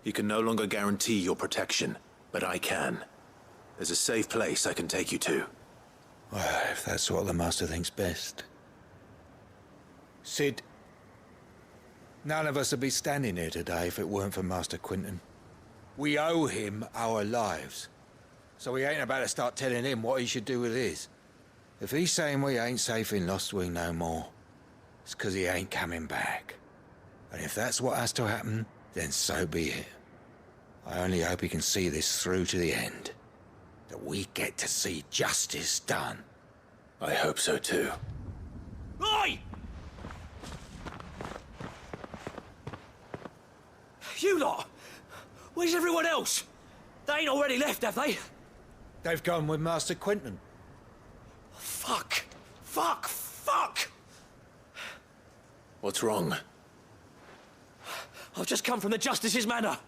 He can no longer guarantee your protection, but I can. There's a safe place I can take you to. Well, if that's what the Master thinks best. Sid, none of us would be standing here today if it weren't for Master Quinton. We owe him our lives. So we ain't about to start telling him what he should do with his. If he's saying we ain't safe in Lostwing no more, it's 'cause he ain't coming back. And if that's what has to happen, then so be it. I only hope he can see this through to the end. That we get to see justice done. I hope so too. Oi! You lot! Where's everyone else? They ain't already left, have they? They've gone with Master Quinton. Fuck! Fuck! Fuck! What's wrong? I've just come from the Justice's manor.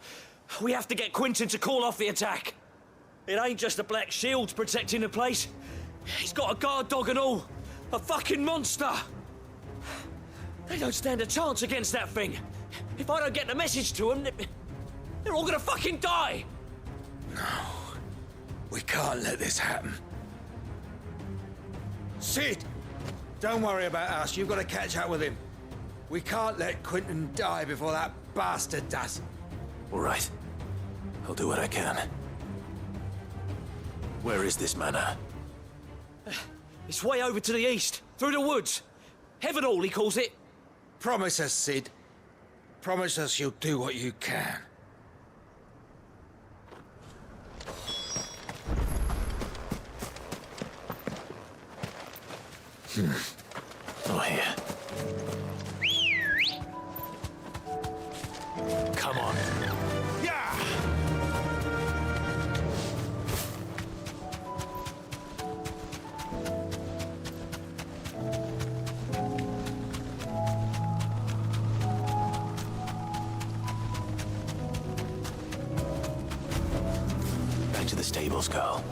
We have to get Quinton to call off the attack. It ain't just the Black Shields protecting the place. He's got a guard dog and all. A fucking monster. They don't stand a chance against that thing. If I don't get the message to them, they're all gonna fucking die. No. We can't let this happen. Sid! Don't worry about us. You've got to catch up with him. We can't let Quinton die before that bastard does. All right. I'll do what I can. Where is this manor? It's way over to the east, through the woods. Heaven Hall, he calls it. Promise us, Sid. Promise us you'll do what you can. Oh, here. Come on. Yeah! Back to the stables, Carl.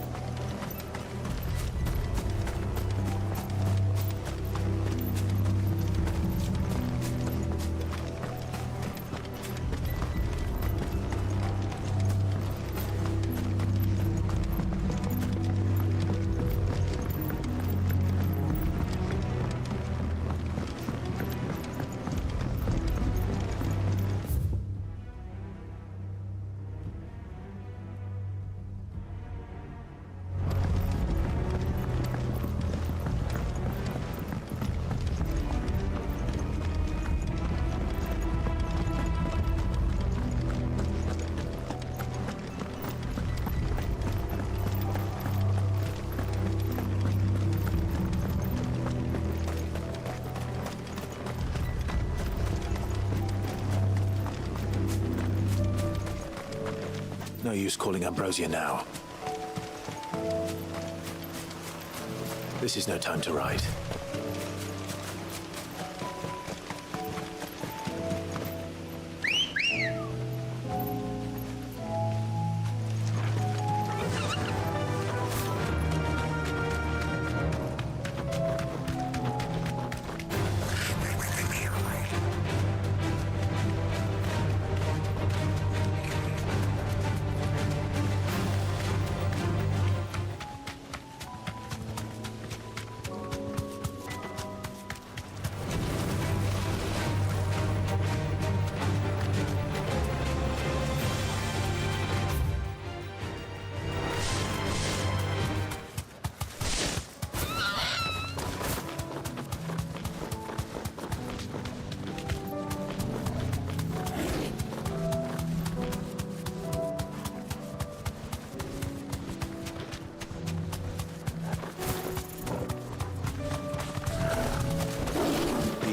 No use calling Ambrosia now. This is no time to ride.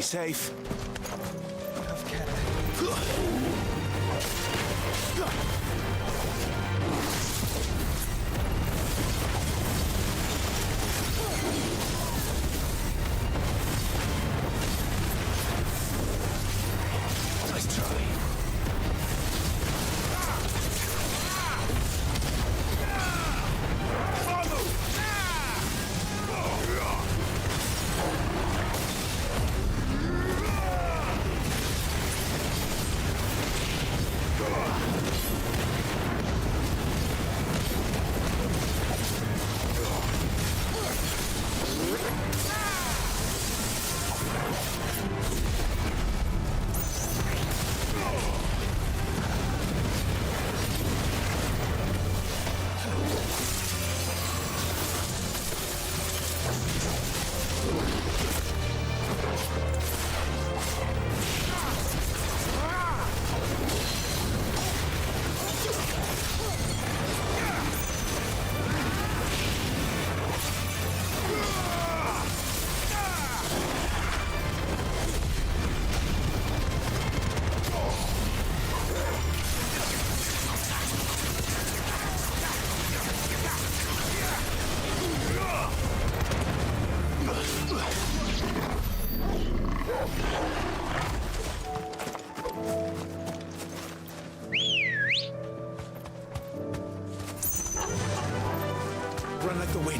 Safe. Have care. Nice try. Run like the wind.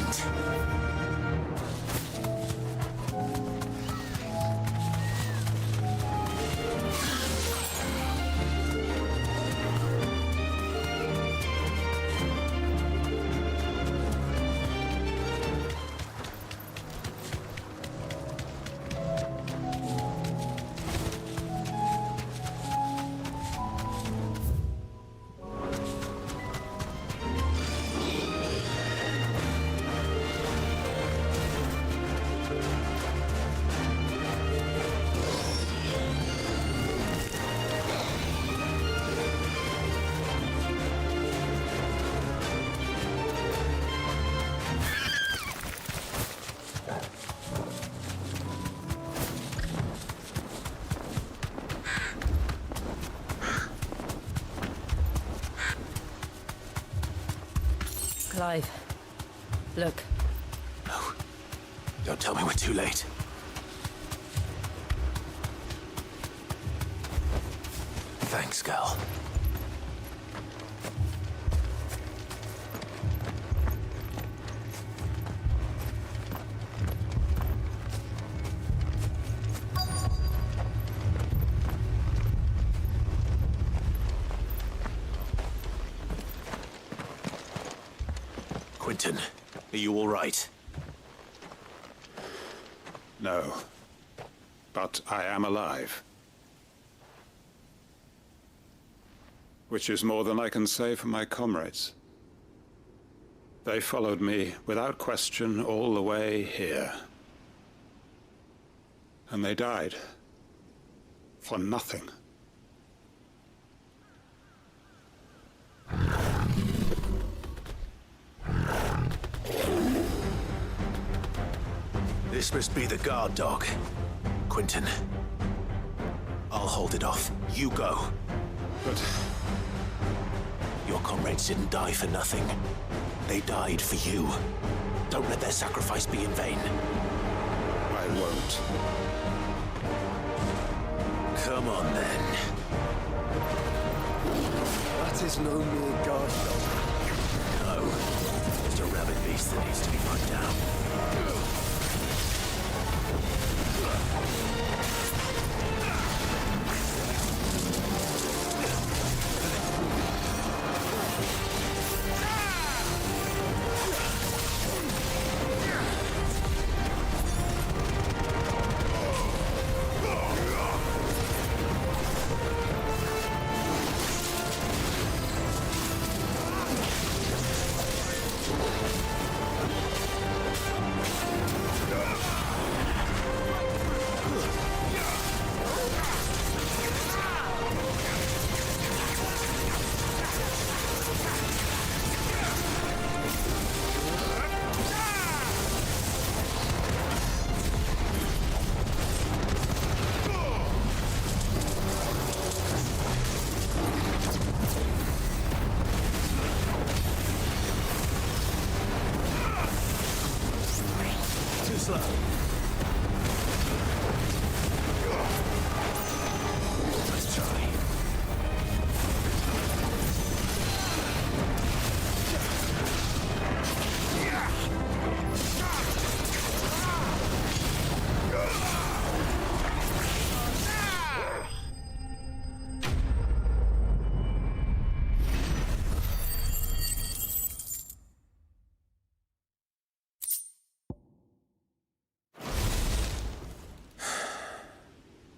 Clive, look. No. Don't tell me we're too late. Thanks, girl. Quentin, are you all right? No. But I am alive. Which is more than I can say for my comrades. They followed me without question all the way here. And they died. For nothing. This must be the guard dog. Quentin. I'll hold it off. You go. But... Your comrades didn't die for nothing. They died for you. Don't let their sacrifice be in vain. I won't. Come on, then. That is no mere guard dog. No. Just a rabid beast that needs to be put down.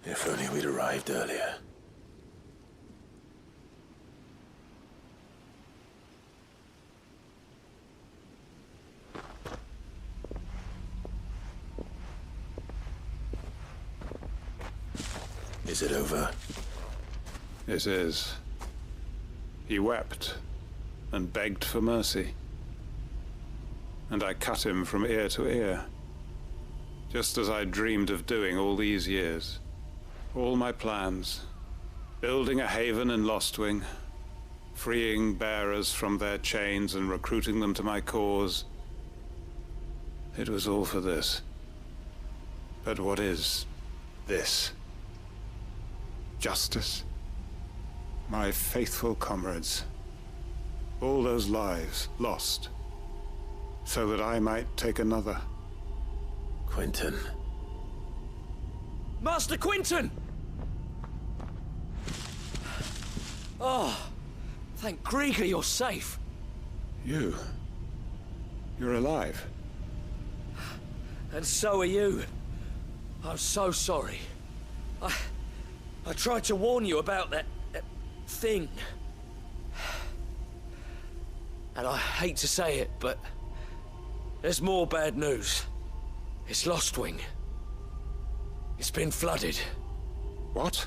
If only we'd arrived earlier. Is it over? It is. He wept and begged for mercy. And I cut him from ear to ear, just as I dreamed of doing all these years. All my plans, building a haven in Lostwing, freeing bearers from their chains and recruiting them to my cause. It was all for this. But what is this? Justice? My faithful comrades. All those lives lost, so that I might take another. Quentin. Master Quentin! Oh, thank Grieger you're safe. You're alive. And so are you. I'm so sorry. I tried to warn you about that thing. And I hate to say it, but there's more bad news. It's Lostwing. It's been flooded. What?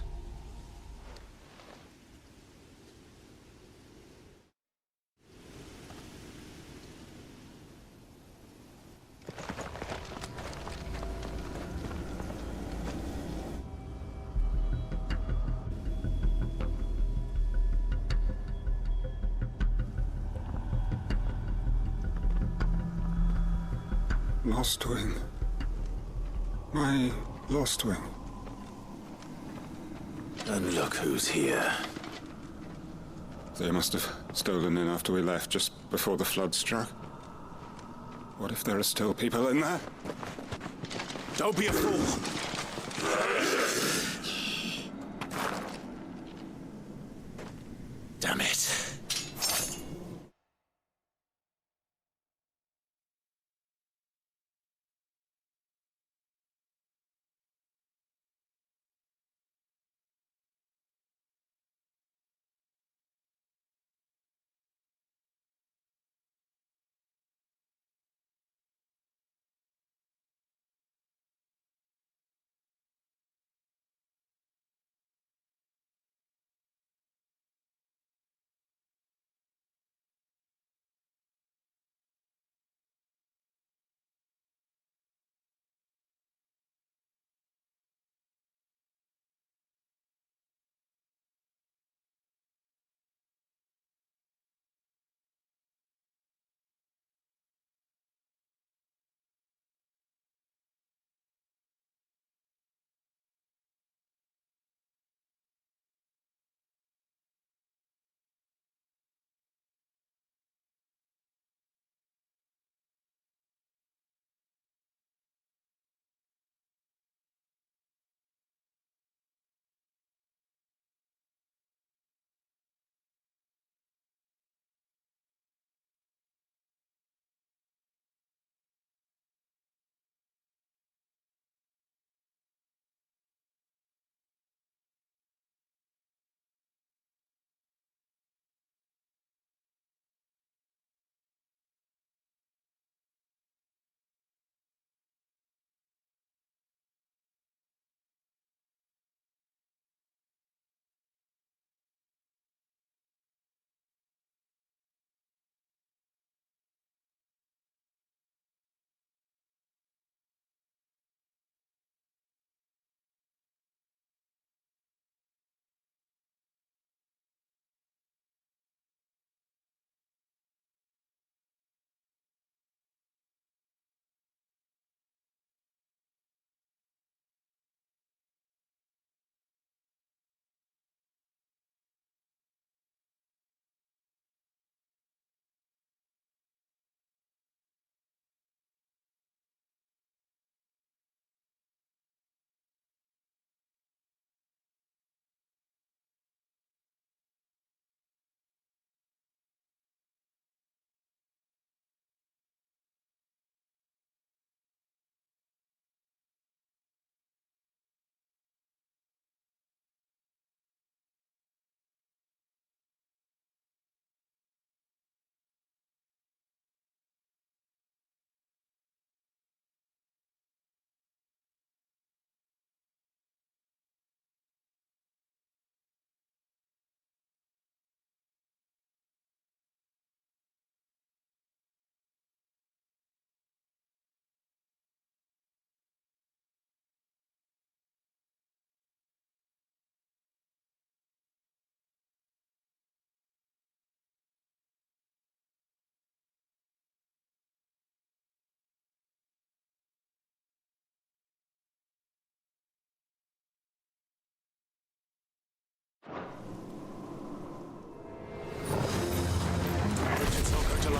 Lostwing. My Lostwing. And look who's here. They must have stolen in after we left, just before the flood struck. What if there are still people in there? Don't be a fool! Damn it.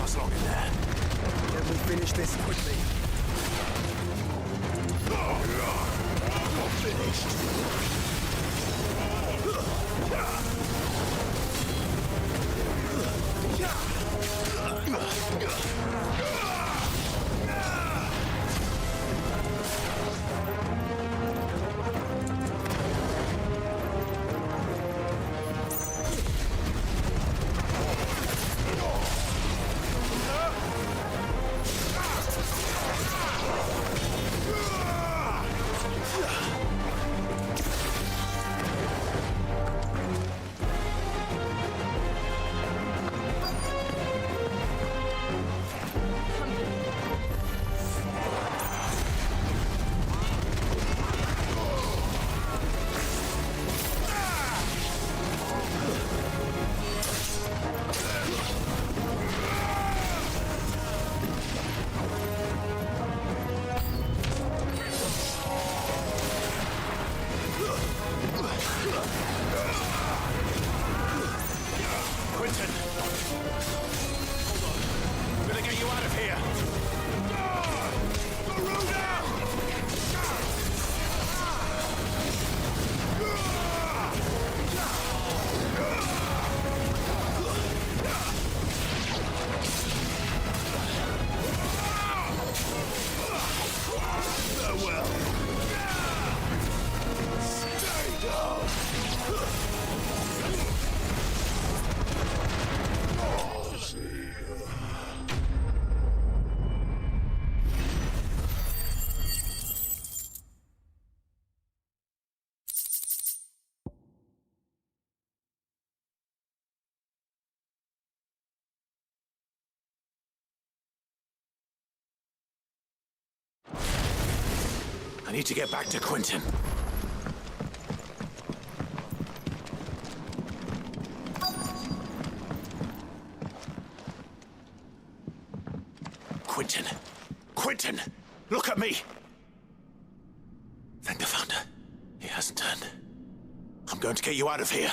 last long in there. Then we finish this quickly. Not finished. I need to get back to Quentin. Quentin! Quentin! Look at me! Thank the Founder. He hasn't turned. I'm going to get you out of here.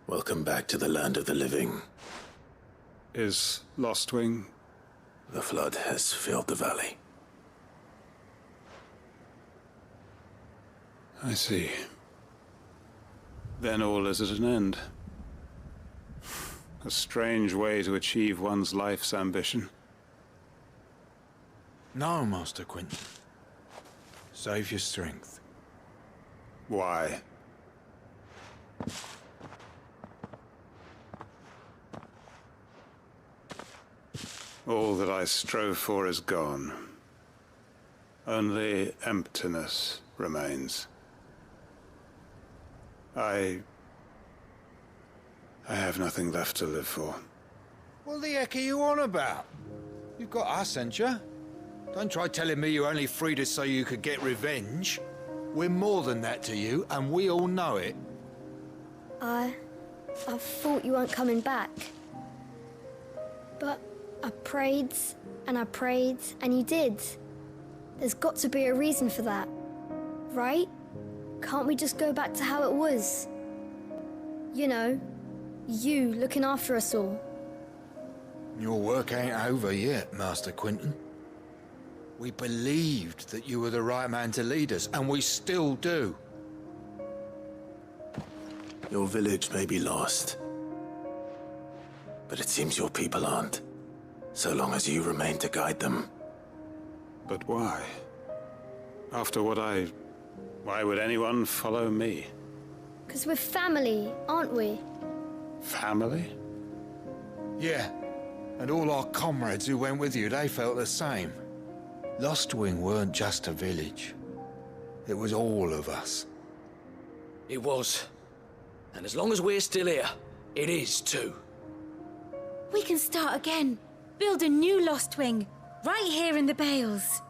Welcome back to the land of the living. Is Lostwing? The flood has filled the valley. I see. Then all is at an end. A strange way to achieve one's life's ambition. No, Master Quentin. Save your strength. Why? All that I strove for is gone. Only emptiness remains. I have nothing left to live for. What the heck are you on about? You've got us, ain't you? Don't try telling me you only freed us so you could get revenge. We're more than that to you, and we all know it. I thought you weren't coming back. But I prayed, and you did. There's got to be a reason for that, right? Can't we just go back to how it was? You know, you looking after us all. Your work ain't over yet, Master Quentin. We believed that you were the right man to lead us, and we still do. Your village may be lost, but it seems your people aren't. So long as you remain to guide them. But why? After what why would anyone follow me? 'Cause we're family, aren't we? Family? Yeah, and all our comrades who went with you, they felt the same. Lostwing weren't just a village. It was all of us. It was. And as long as we're still here, it is too. We can start again. Build a new Lost Wing, right here in the Bales.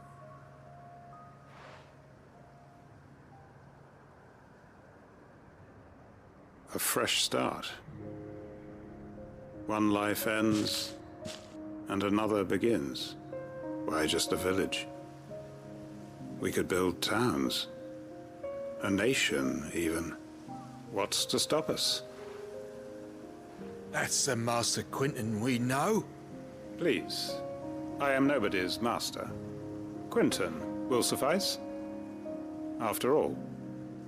A fresh start. One life ends, and another begins. Why just a village? We could build towns. A nation, even. What's to stop us? That's the Master Quentin we know. Please. I am nobody's master. Quentin will suffice. After all,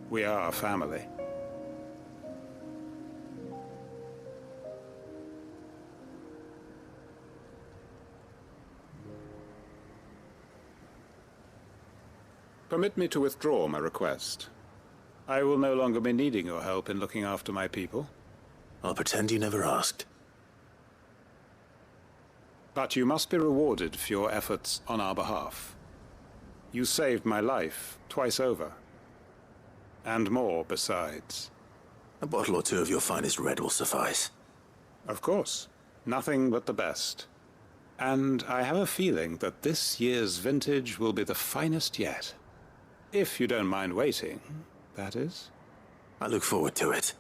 we are family. Permit me to withdraw my request. I will no longer be needing your help in looking after my people. I'll pretend you never asked. But you must be rewarded for your efforts on our behalf. You saved my life twice over. And more besides. A bottle or two of your finest red will suffice. Of course. Nothing but the best. And I have a feeling that this year's vintage will be the finest yet. If you don't mind waiting, that is. I look forward to it.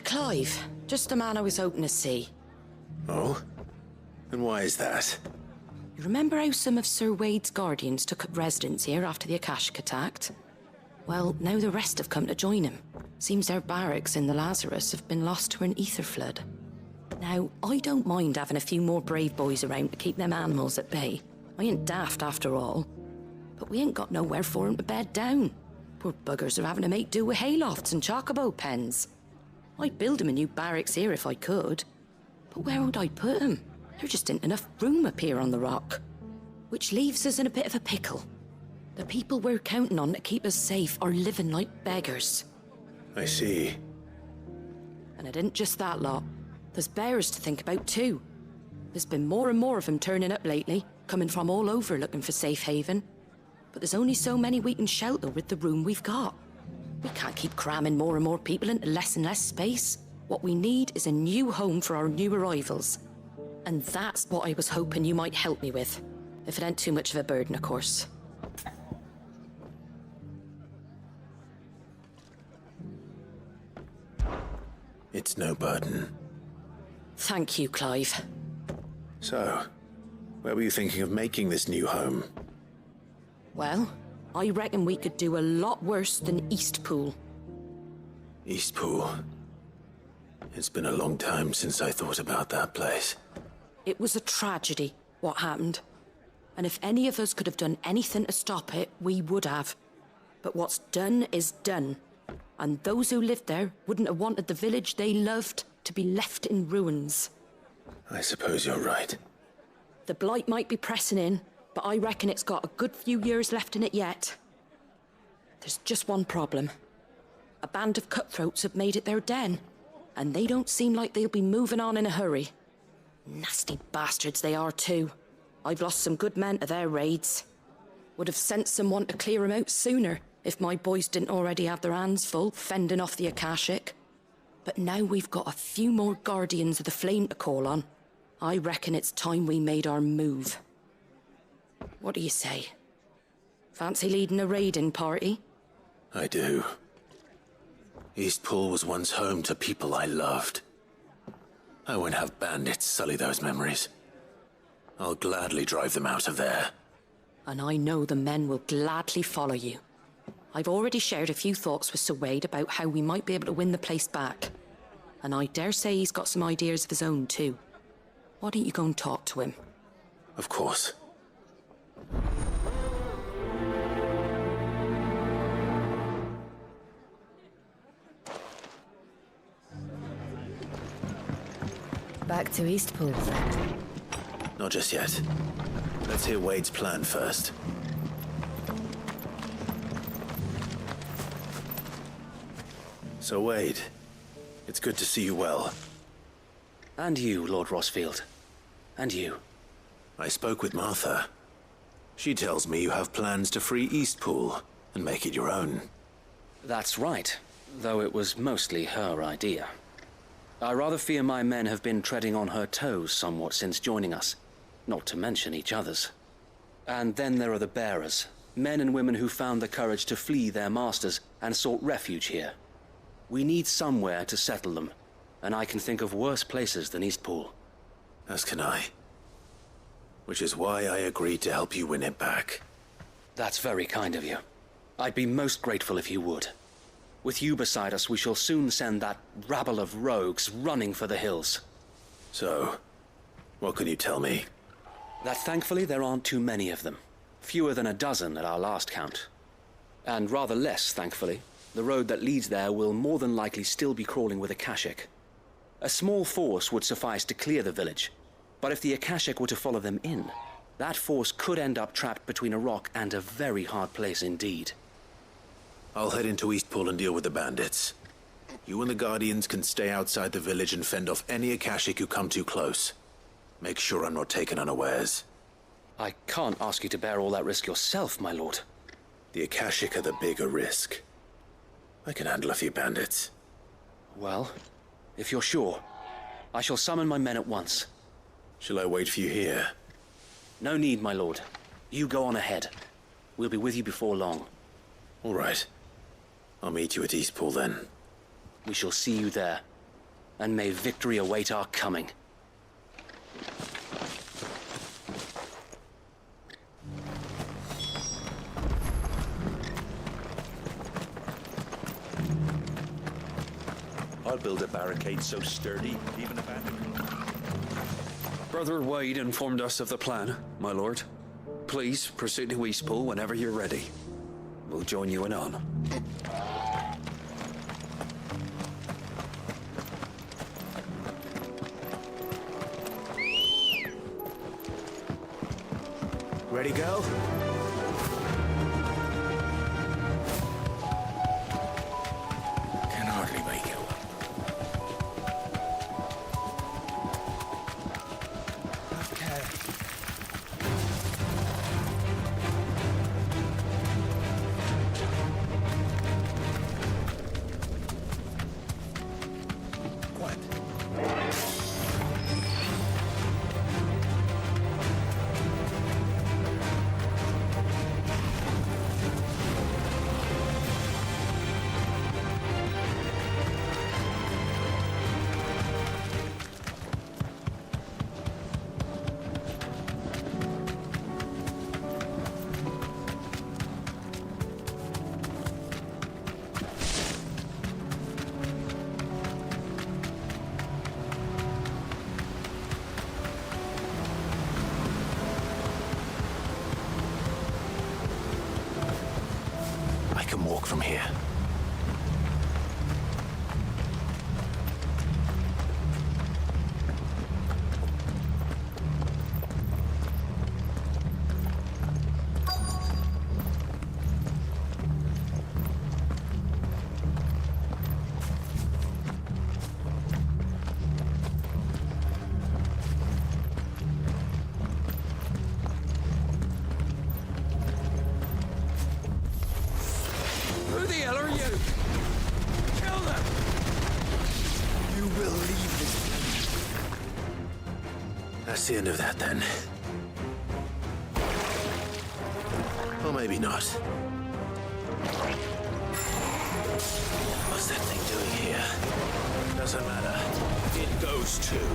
Clive. Just the man I was hoping to see. Oh? And why is that? You remember how some of Sir Wade's guardians took up residence here after the Akashic attacked? Well, now the rest have come to join him. Seems their barracks in the Lazarus have been lost to an ether flood. Now, I don't mind having a few more brave boys around to keep them animals at bay. I ain't daft after all. But we ain't got nowhere for 'em to bed down. Poor buggers are having to make do with haylofts and chocobo pens. I'd build 'em a new barracks here if I could. But where would I put 'em? There just ain't enough room up here on the rock. Which leaves us in a bit of a pickle. The people we're counting on to keep us safe are living like beggars. I see. And it isn't just that lot. There's bears to think about too. There's been more and more of them turning up lately, coming from all over looking for safe haven. But there's only so many we can shelter with the room we've got. We can't keep cramming more and more people into less and less space. What we need is a new home for our new arrivals. And that's what I was hoping you might help me with. If it ain't too much of a burden, of course. It's no burden. Thank you, Clive. So, where were you thinking of making this new home? Well, I reckon we could do a lot worse than Eastpool. Eastpool. It's been a long time since I thought about that place. It was a tragedy, what happened. And if any of us could have done anything to stop it, we would have. But what's done is done. And those who lived there wouldn't have wanted the village they loved to be left in ruins. I suppose you're right. The blight might be pressing in, but I reckon it's got a good few years left in it yet. There's just one problem. A band of cutthroats have made it their den, and they don't seem like they'll be moving on in a hurry. Nasty bastards they are too. I've lost some good men to their raids. Would have sent someone to clear 'em out sooner if my boys didn't already have their hands full fending off the Akashic. But now we've got a few more Guardians of the Flame to call on. I reckon it's time we made our move. What do you say? Fancy leading a raiding party? I do. Eastpool was once home to people I loved. I won't have bandits sully those memories. I'll gladly drive them out of there. And I know the men will gladly follow you. I've already shared a few thoughts with Sir Wade about how we might be able to win the place back. And I dare say he's got some ideas of his own too. Why don't you go and talk to him? Of course. Back to Eastpool, then. Not just yet. Let's hear Wade's plan first. So, Wade, it's good to see you well. And you, Lord Rosfield. And you. I spoke with Martha. She tells me you have plans to free Eastpool and make it your own. That's right, though it was mostly her idea. I rather fear my men have been treading on her toes somewhat since joining us, not to mention each other's. And then there are the bearers, men and women who found the courage to flee their masters and sought refuge here. We need somewhere to settle them, and I can think of worse places than Eastpool. As can I. Which is why I agreed to help you win it back. That's very kind of you. I'd be most grateful if you would. With you beside us, we shall soon send that rabble of rogues running for the hills. So, what can you tell me? That thankfully there aren't too many of them. Fewer than a dozen at our last count. And rather less, thankfully. The road that leads there will more than likely still be crawling with Akashic. A small force would suffice to clear the village, but if the Akashic were to follow them in, that force could end up trapped between a rock and a very hard place indeed. I'll head into Eastpool and deal with the bandits. You and the Guardians can stay outside the village and fend off any Akashic who come too close. Make sure I'm not taken unawares. I can't ask you to bear all that risk yourself, my lord. The Akashic are the bigger risk. I can handle a few bandits. Well, if you're sure, I shall summon my men at once. Shall I wait for you here? No need, my lord. You go on ahead. We'll be with you before long. All right. I'll meet you at Eastpool then. We shall see you there. And may victory await our coming. I'll build a barricade so sturdy, even a bandit. Brother Wade informed us of the plan, my lord. Please proceed to Eastpool whenever you're ready. We'll join you anon. Ready, go? Can hardly make it. Okay. I can walk from here. Who the hell are you? Kill them! You will leave this. That's the end of that, then. Or maybe not. What's that thing doing here? Doesn't matter. It goes too.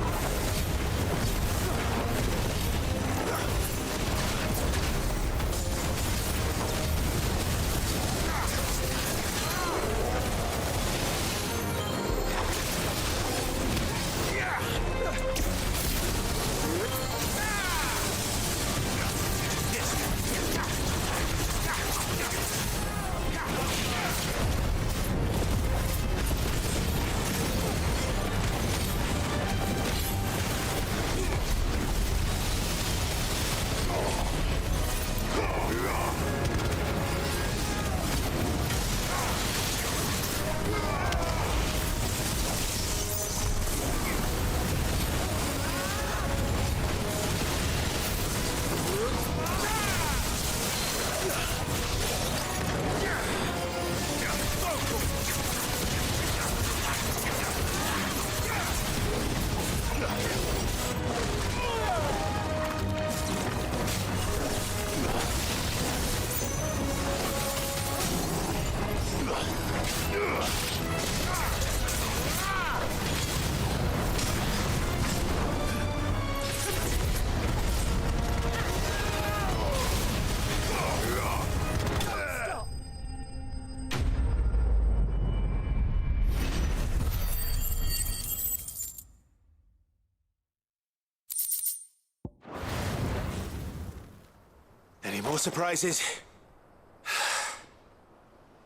Any more surprises?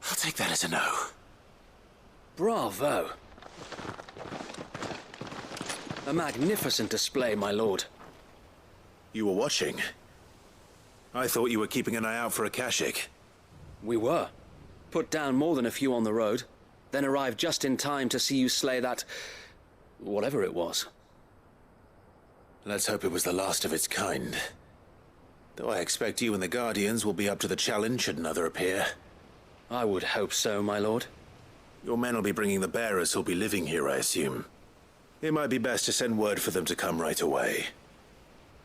I'll take that as a no. Bravo. A magnificent display, my lord. You were watching? I thought you were keeping an eye out for a Kashik. We were. Put down more than a few on the road, then arrived just in time to see you slay that... whatever it was. Let's hope it was the last of its kind. Though I expect you and the Guardians will be up to the challenge should another appear. I would hope so, my lord. Your men will be bringing the bearers who'll be living here, I assume. It might be best to send word for them to come right away,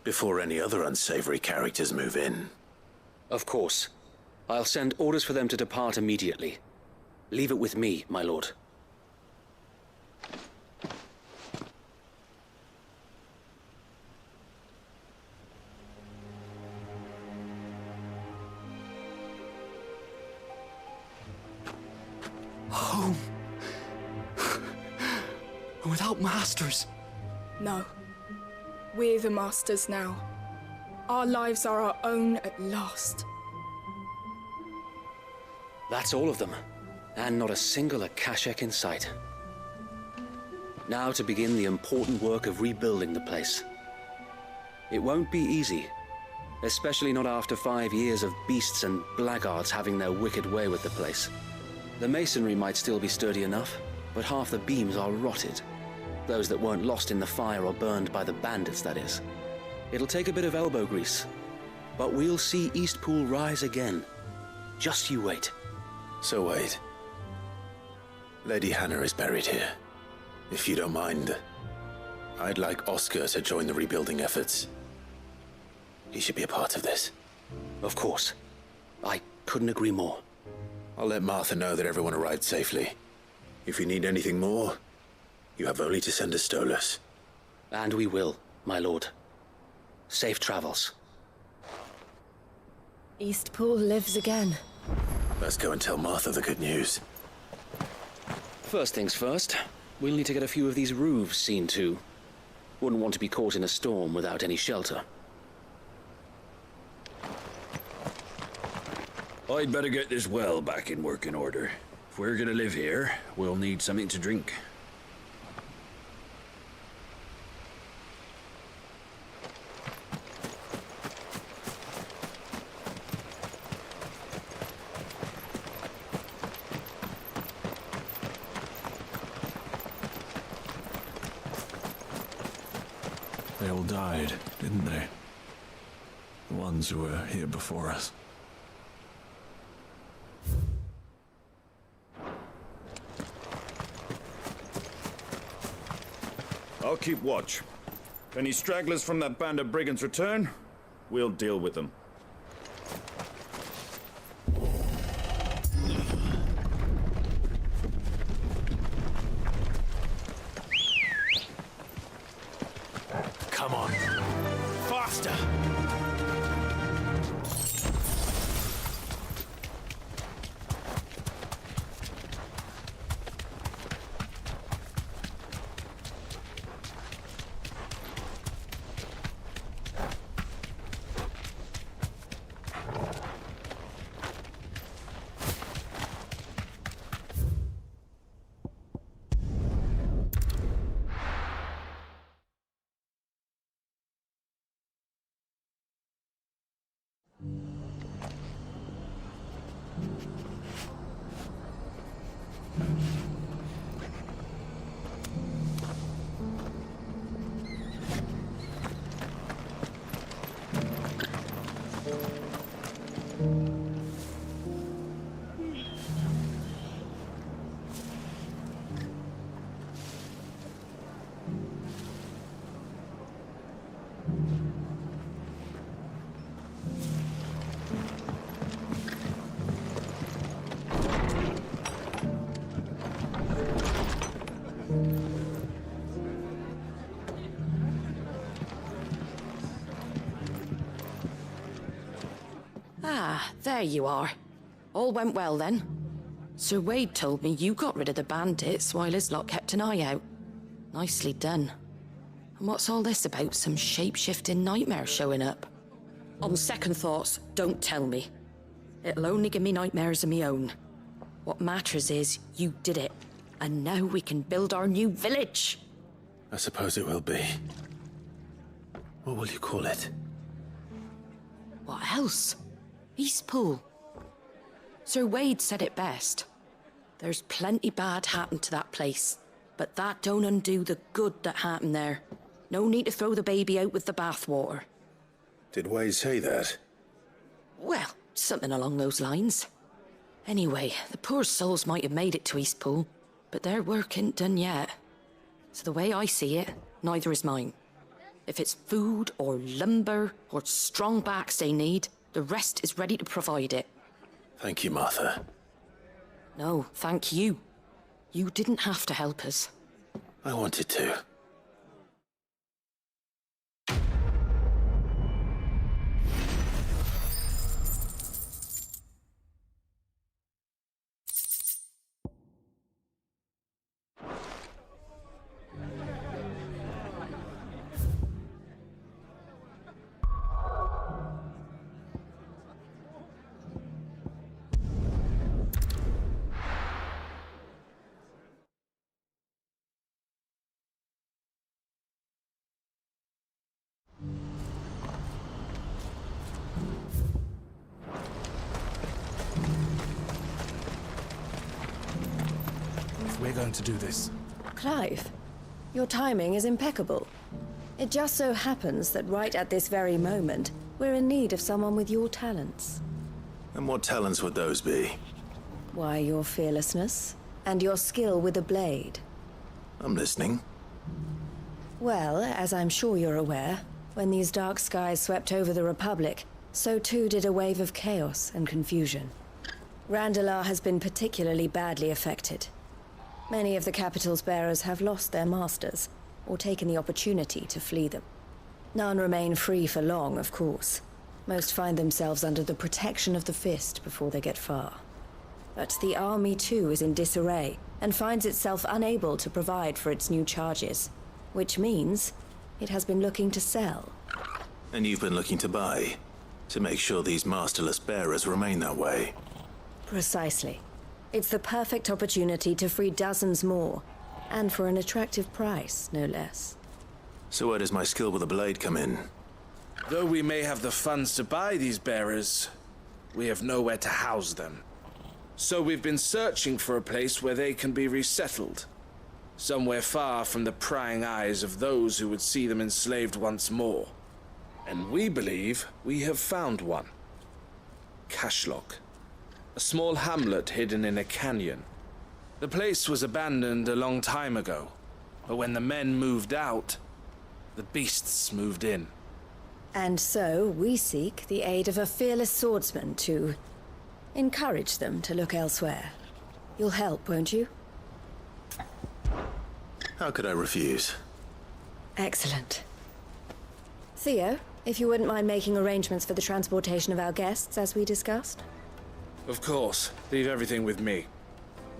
before any other unsavory characters move in. Of course. I'll send orders for them to depart immediately. Leave it with me, my lord. Home. Without masters. No. We're the masters now. Our lives are our own at last. That's all of them, and not a single Akashek in sight. Now to begin the important work of rebuilding the place. It won't be easy, especially not after 5 years of beasts and blackguards having their wicked way with the place. The masonry might still be sturdy enough, but half the beams are rotted. Those that weren't lost in the fire or burned by the bandits, that is. It'll take a bit of elbow grease, but we'll see Eastpool rise again. Just you wait. So wait. Lady Hannah is buried here. If you don't mind, I'd like Oscar to join the rebuilding efforts. He should be a part of this. Of course. I couldn't agree more. I'll let Martha know that everyone arrived safely. If you need anything more, you have only to send a Stolas. And we will, my lord. Safe travels. Eastpool lives again. Let's go and tell Martha the good news. First things first, we'll need to get a few of these roofs seen to. Wouldn't want to be caught in a storm without any shelter. I'd better get this well back in working order. If we're gonna live here, we'll need something to drink. They all died, didn't they? The ones who were here before us. I'll keep watch. If any stragglers from that band of brigands return, we'll deal with them. Come on. Faster! Ah, there you are. All went well then. Sir Wade told me you got rid of the bandits while his lot kept an eye out. Nicely done. And what's all this about some shape-shifting nightmare showing up? On second thoughts, don't tell me. It'll only give me nightmares of me own. What matters is you did it, and now we can build our new village. I suppose it will be. What will you call it? What else? Eastpool. Sir Wade said it best. There's plenty bad happened to that place, but that don't undo the good that happened there. No need to throw the baby out with the bathwater. Did Wade say that? Well, something along those lines. Anyway, the poor souls might have made it to Eastpool, but their work ain't done yet. So the way I see it, neither is mine. If it's food or lumber or strong backs they need, the rest is ready to provide it. Thank you, Martha. No, thank you. You didn't have to help us. I wanted to. to do this? Clive, your timing is impeccable. It just so happens that right at this very moment, we're in need of someone with your talents. And what talents would those be? Why, your fearlessness and your skill with a blade. I'm listening. Well, as I'm sure you're aware, when these dark skies swept over the Republic, so too did a wave of chaos and confusion. Randalar has been particularly badly affected. Many of the capital's bearers have lost their masters, or taken the opportunity to flee them. None remain free for long, of course. Most find themselves under the protection of the Fist before they get far. But the army too is in disarray, and finds itself unable to provide for its new charges. Which means it has been looking to sell. And you've been looking to buy, to make sure these masterless bearers remain that way. Precisely. It's the perfect opportunity to free dozens more, and for an attractive price, no less. So where does my skill with a blade come in? Though we may have the funds to buy these bearers, we have nowhere to house them. So we've been searching for a place where they can be resettled. Somewhere far from the prying eyes of those who would see them enslaved once more. And we believe we have found one. Cashlock. A small hamlet hidden in a canyon. The place was abandoned a long time ago, but when the men moved out, the beasts moved in. And so we seek the aid of a fearless swordsman to encourage them to look elsewhere. You'll help, won't you? How could I refuse? Excellent. Theo, if you wouldn't mind making arrangements for the transportation of our guests, as we discussed. Of course. Leave everything with me.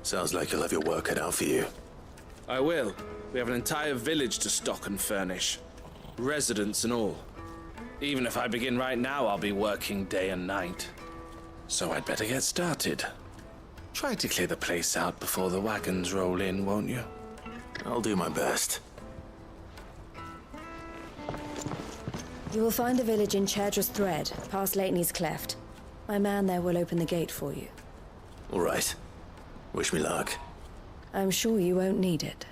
Sounds like you'll have your work cut out for you. I will. We have an entire village to stock and furnish. Residents and all. Even if I begin right now, I'll be working day and night. So I'd better get started. Try to clear the place out before the wagons roll in, won't you? I'll do my best. You will find a village in Chadra's Thread, past Lateney's Cleft. My man there will open the gate for you. All right. Wish me luck. I'm sure you won't need it.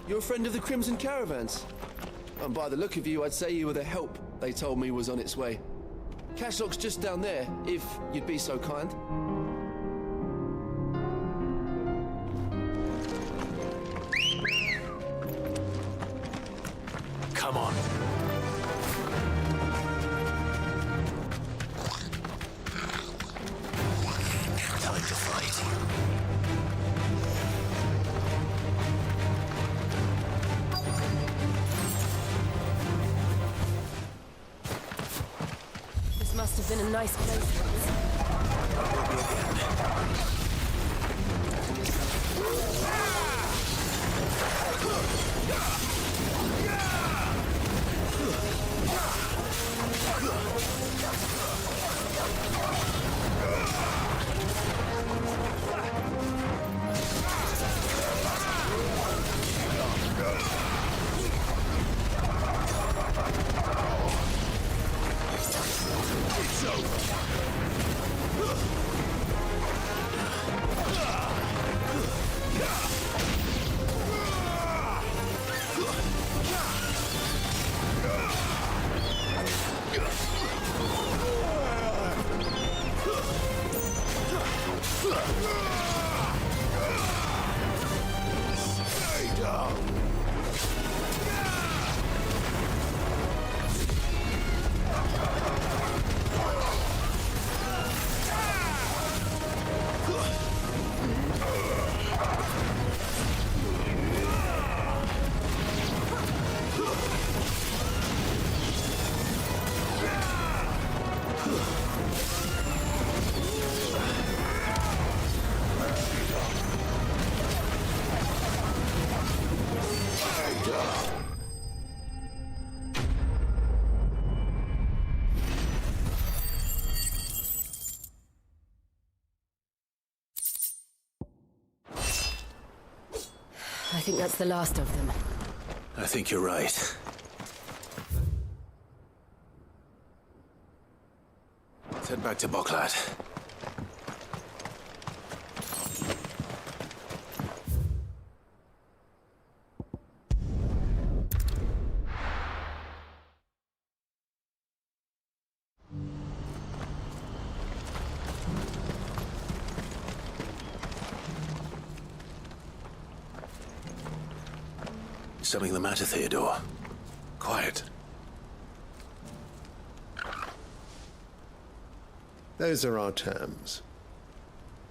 You're a friend of the Crimson Caravans. And by the look of you, I'd say you were the help they told me was on its way. Cashlock's just down there, if you'd be so kind. Come on. Time to fight. Must have been a nice place. think that's the last of them. I think you're right. Let's head back to Boklat. Something the matter, Theodore? Quiet. Those are our terms.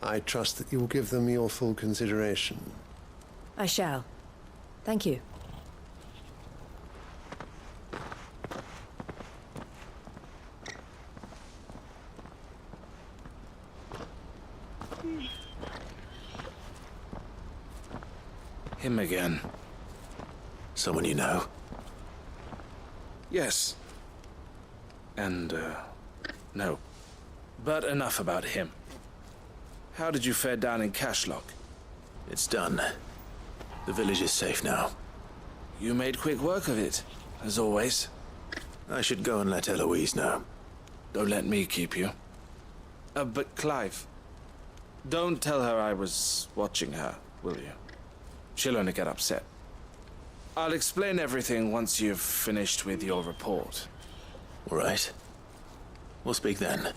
I trust that you will give them your full consideration. I shall. Thank you. Him again. Someone you know? Yes. And, no. But enough about him. How did you fare down in Cashlock? It's done. The village is safe now. You made quick work of it, as always. I should go and let Eloise know. Don't let me keep you. But Clive, don't tell her I was watching her, will you? She'll only get upset. I'll explain everything once you've finished with your report. All right. We'll speak then.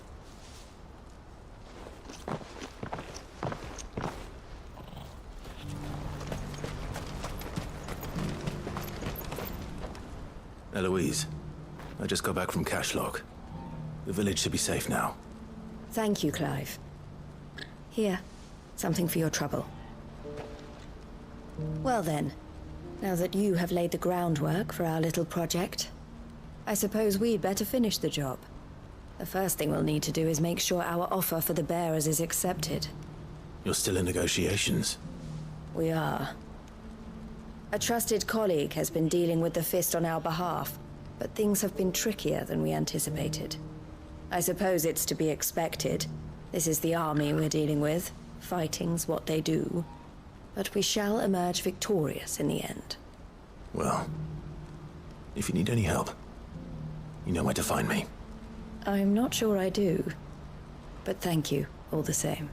Eloise, I just got back from Cashlock. The village should be safe now. Thank you, Clive. Here, something for your trouble. Well then, now that you have laid the groundwork for our little project, I suppose we'd better finish the job. The first thing we'll need to do is make sure our offer for the bearers is accepted. You're still in negotiations? We are. A trusted colleague has been dealing with the Fist on our behalf, but things have been trickier than we anticipated. I suppose it's to be expected. This is the army we're dealing with. Fighting's what they do. But we shall emerge victorious in the end. Well, if you need any help, you know where to find me. I'm not sure I do, but thank you all the same.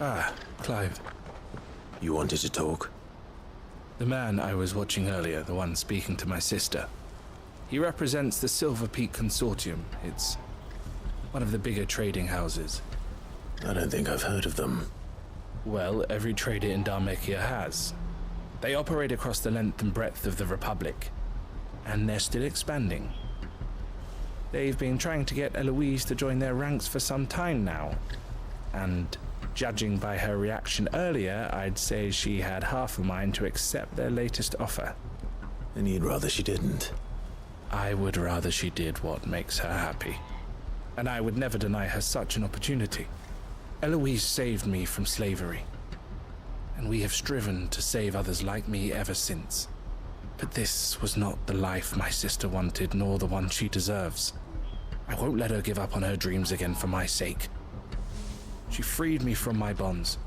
Ah, Clive. You wanted to talk? The man I was watching earlier, the one speaking to my sister. He represents the Silver Peak Consortium. It's one of the bigger trading houses. I don't think I've heard of them. Well, every trader in Dharmekia has. They operate across the length and breadth of the Republic, and they're still expanding. They've been trying to get Eloise to join their ranks for some time now, and judging by her reaction earlier, I'd say she had half a mind to accept their latest offer. And you'd rather she didn't? I would rather she did what makes her happy. And I would never deny her such an opportunity. Eloise saved me from slavery. And we have striven to save others like me ever since. But this was not the life my sister wanted, nor the one she deserves. I won't let her give up on her dreams again for my sake. She freed me from my bonds,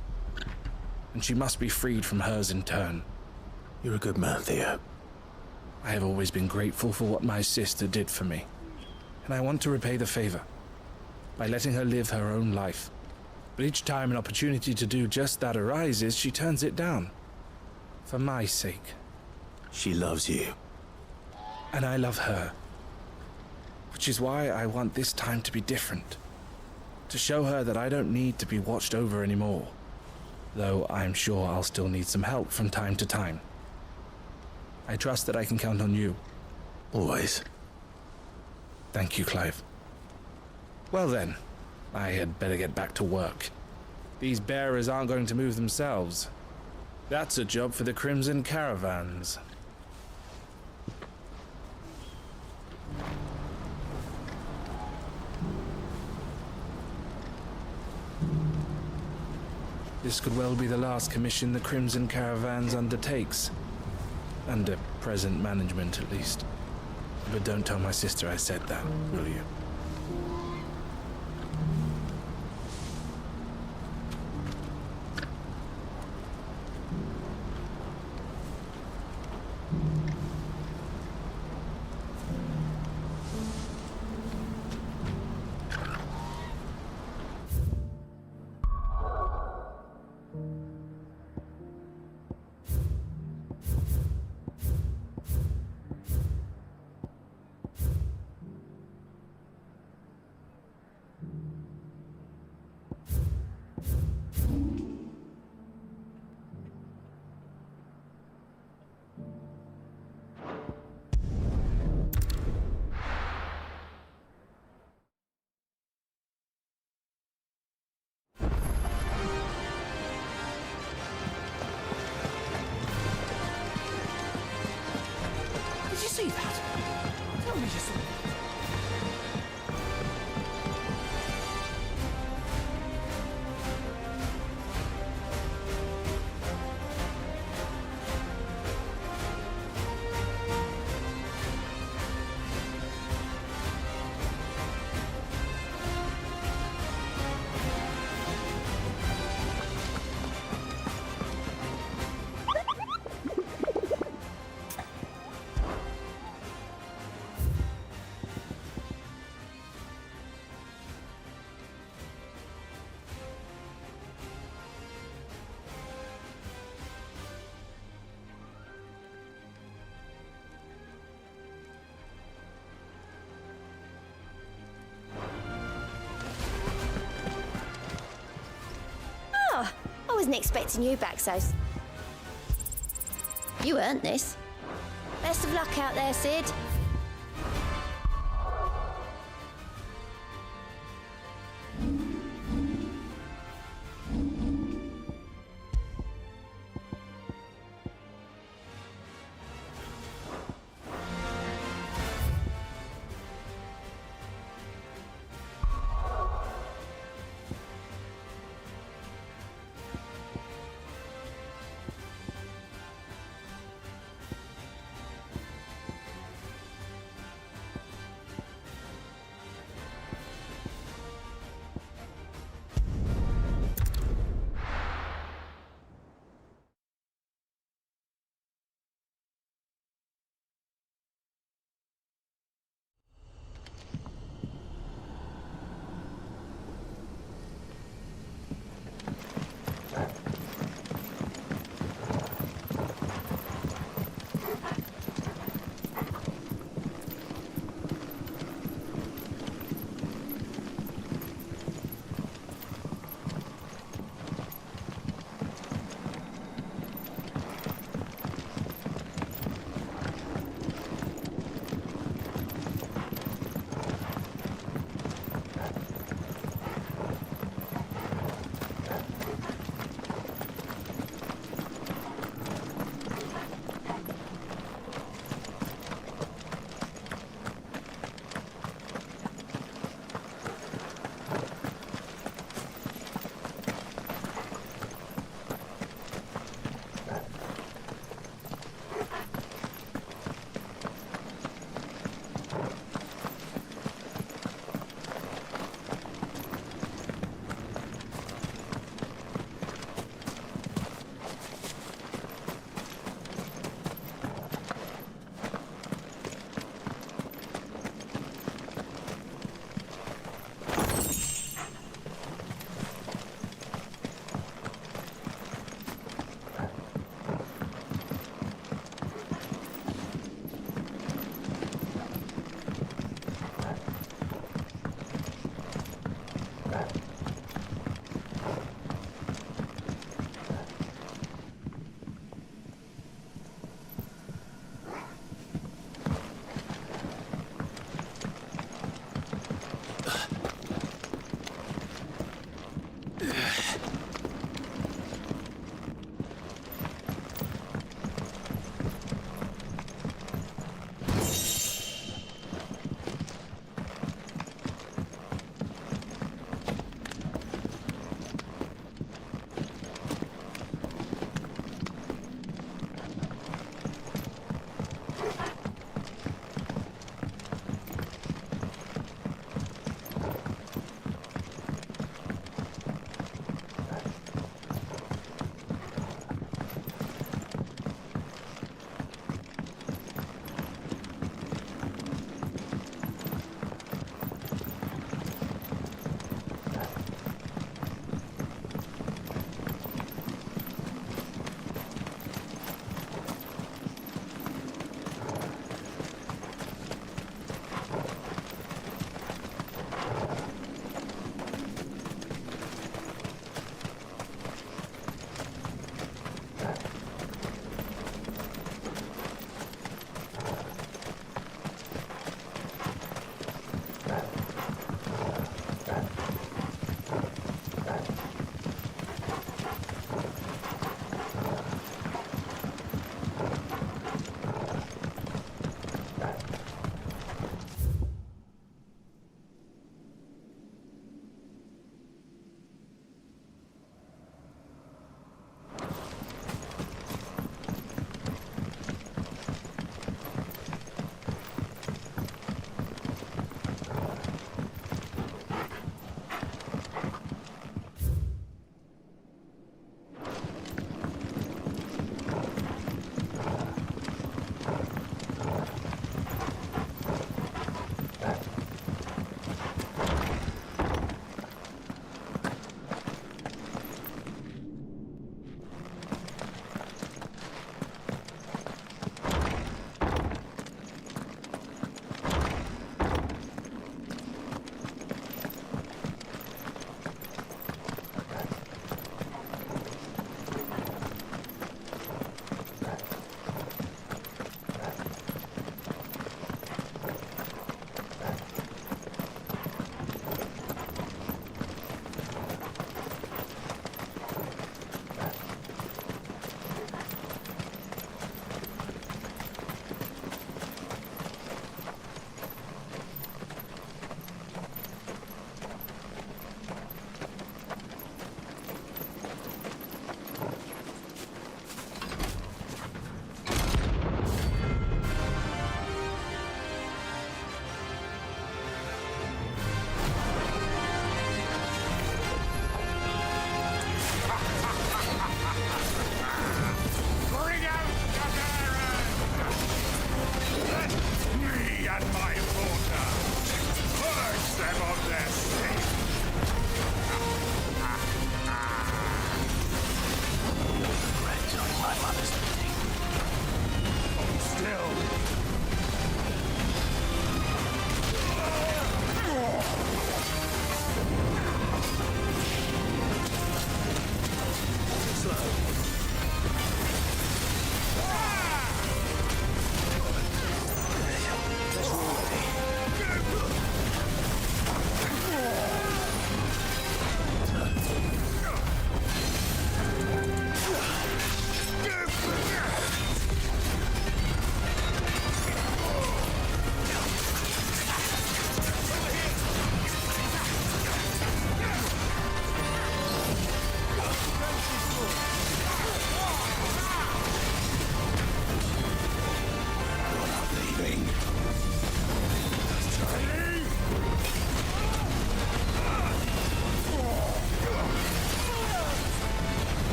and she must be freed from hers in turn. You're a good man, Theo. I have always been grateful for what my sister did for me, and I want to repay the favor by letting her live her own life. But each time an opportunity to do just that arises, she turns it down. For my sake. She loves you. And I love her. Which is why I want this time to be different. To show her that I don't need to be watched over anymore. Though I'm sure I'll still need some help from time to time. I trust that I can count on you. Always. Thank you, Clive. Well then, I had better get back to work. These bearers aren't going to move themselves. That's a job for the Crimson Caravans. This could well be the last commission the Crimson Caravans undertakes. Under present management, at least. But don't tell my sister I said that, will you? Did you see that? Tell me you saw it. Oh, I wasn't expecting you back so... You earned this. Best of luck out there, Sid.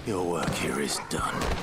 Your work here is done.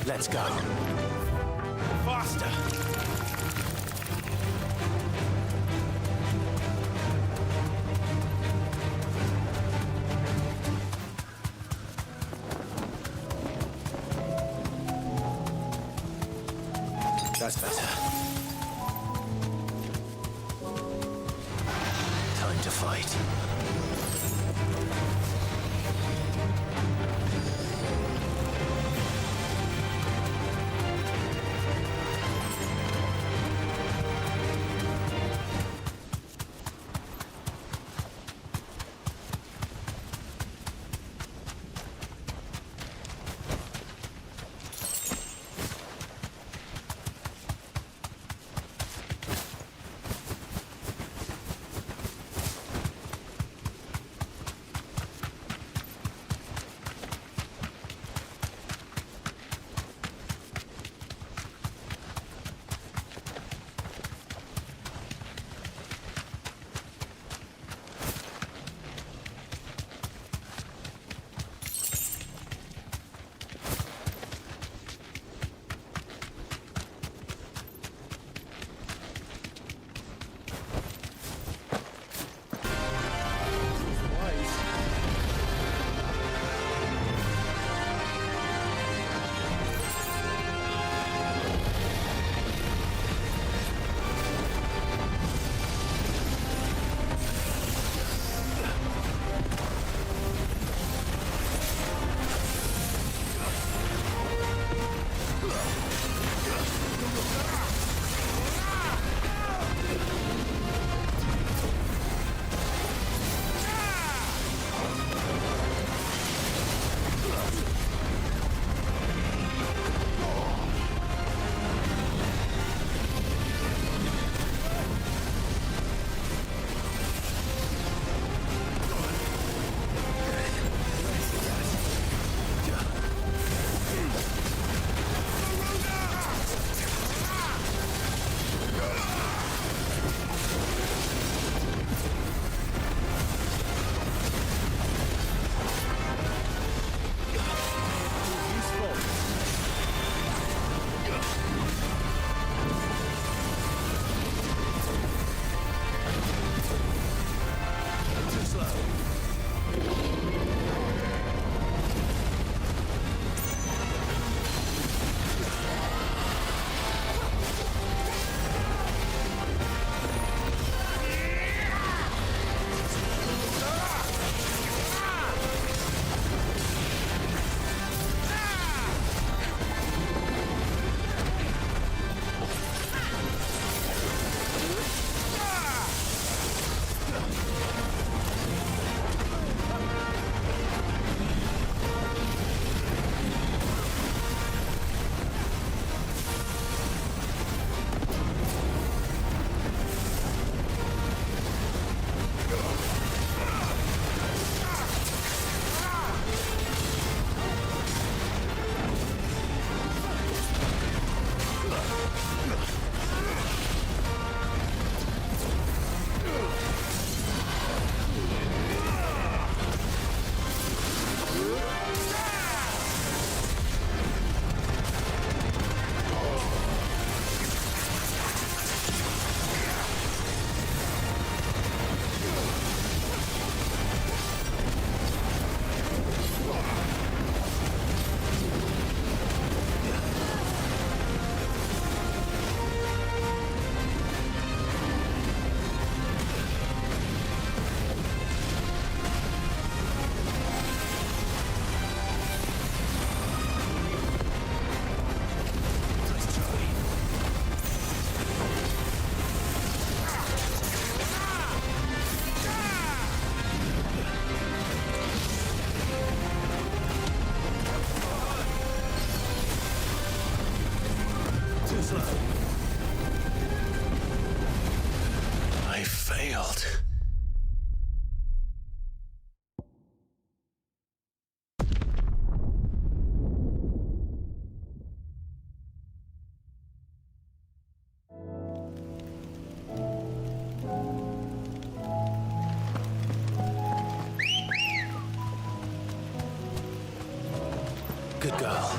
Let's go. Faster! That's better. Time to fight. slow. I failed. Good girl.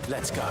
Let's go.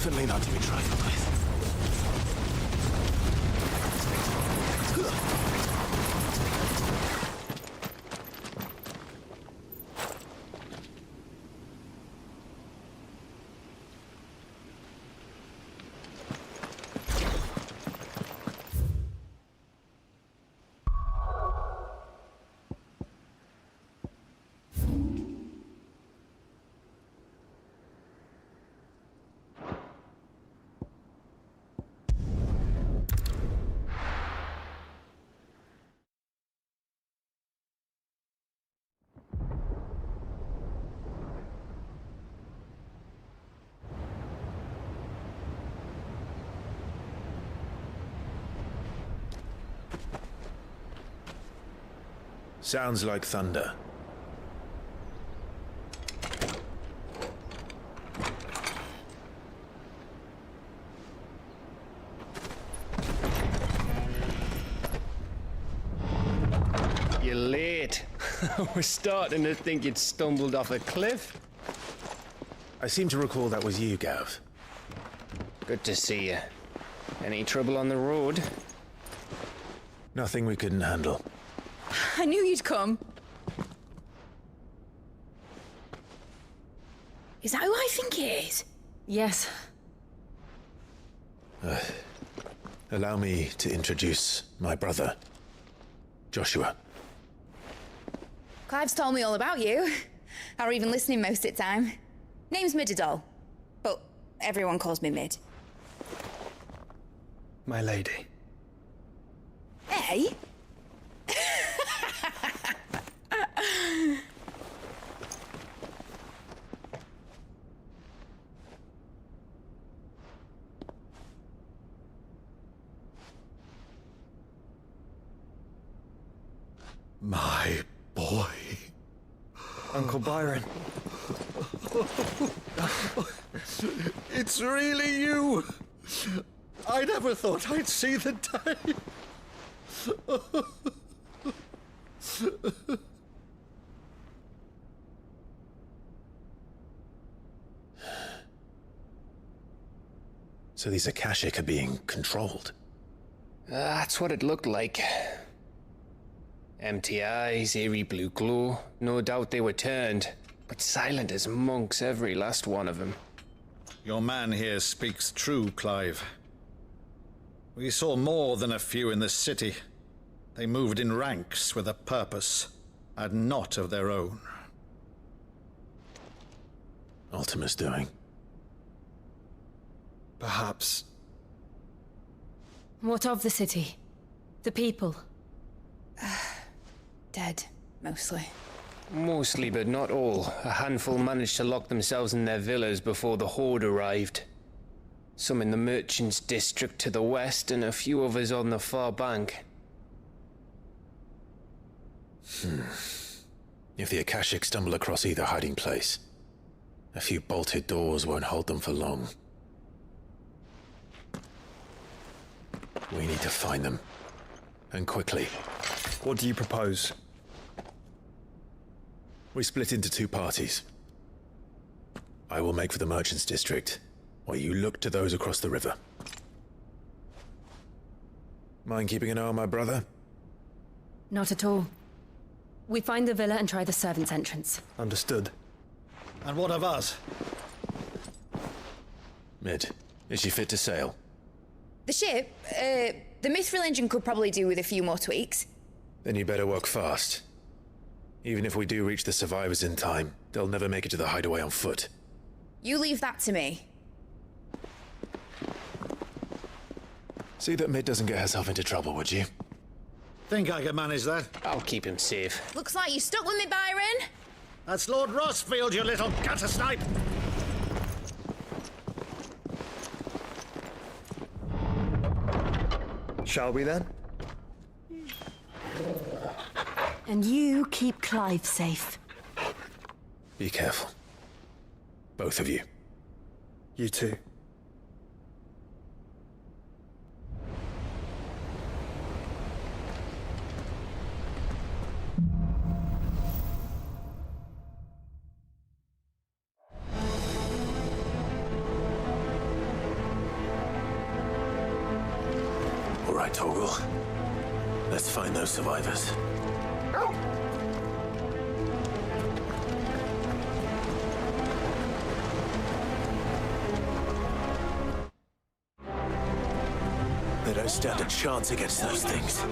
definitely not to be trifled with. Sounds like thunder. You're late. We're starting to think you'd stumbled off a cliff. I seem to recall that was you, Gav. Good to see you. Any trouble on the road? Nothing we couldn't handle. I knew you'd come. Is that who I think it is? Yes. Allow me to introduce my brother, Joshua. Clive's told me all about you. Or even listening most of the time. Name's Midadol, but everyone calls me Mid. My lady. Hey? My boy. Uncle Byron. It's really you. I never thought I'd see the day. So these Akashic are being controlled? That's what it looked like. Empty eyes, eerie blue glow. No doubt they were turned, but silent as monks, every last one of them. Your man here speaks true, Clive. We saw more than a few in this city. They moved in ranks with a purpose, and not of their own. Ultima's doing. Perhaps. What of the city? The people? Dead, mostly. Mostly, but not all. A handful managed to lock themselves in their villas before the Horde arrived. Some in the Merchants' District to the west, and a few others on the far bank. If the Akashic stumble across either hiding place, a few bolted doors won't hold them for long. We need to find them. And quickly. What do you propose? We split into two parties. I will make for the Merchants' District, while you look to those across the river. Mind keeping an eye on my brother? Not at all. We find the villa and try the servants' entrance. Understood. And what of us? Mid, is she fit to sail? The ship, the Mithril engine could probably do with a few more tweaks. Then you better work fast. Even if we do reach the survivors in time, they'll never make it to the hideaway on foot. You leave that to me. See that Mid doesn't get herself into trouble, would you? Think I can manage that? I'll keep him safe. Looks like you stuck with me, Byron. That's Lord Rossfield, you little gutter snipe! Shall we then? And you keep Clive safe. Be careful. Both of you. You too. right, Torgal. Let's find those survivors. They don't stand a chance against those things.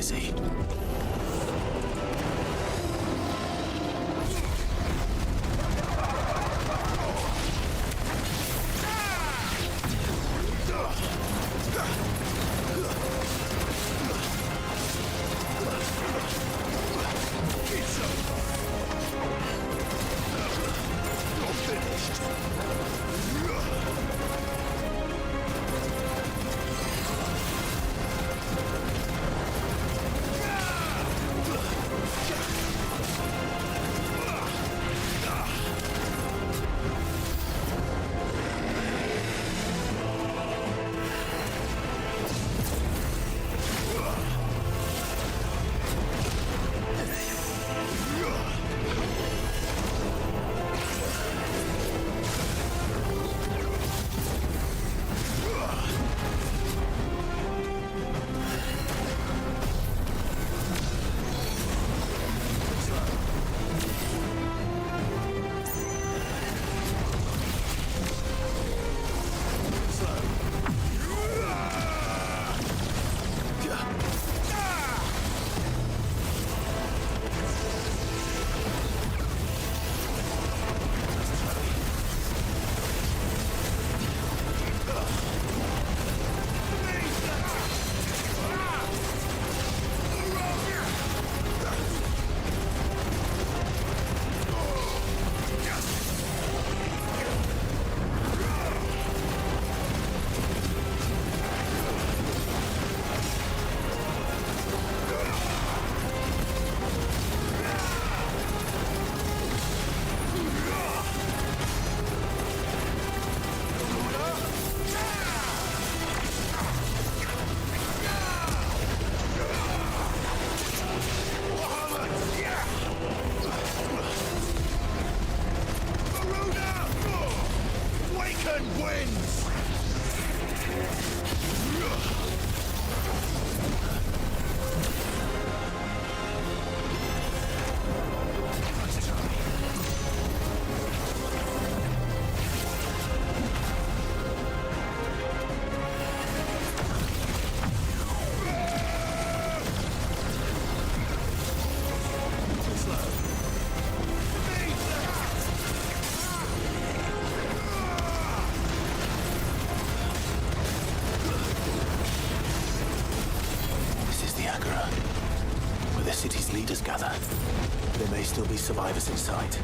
busy. City's leaders gather. There may still be survivors in sight.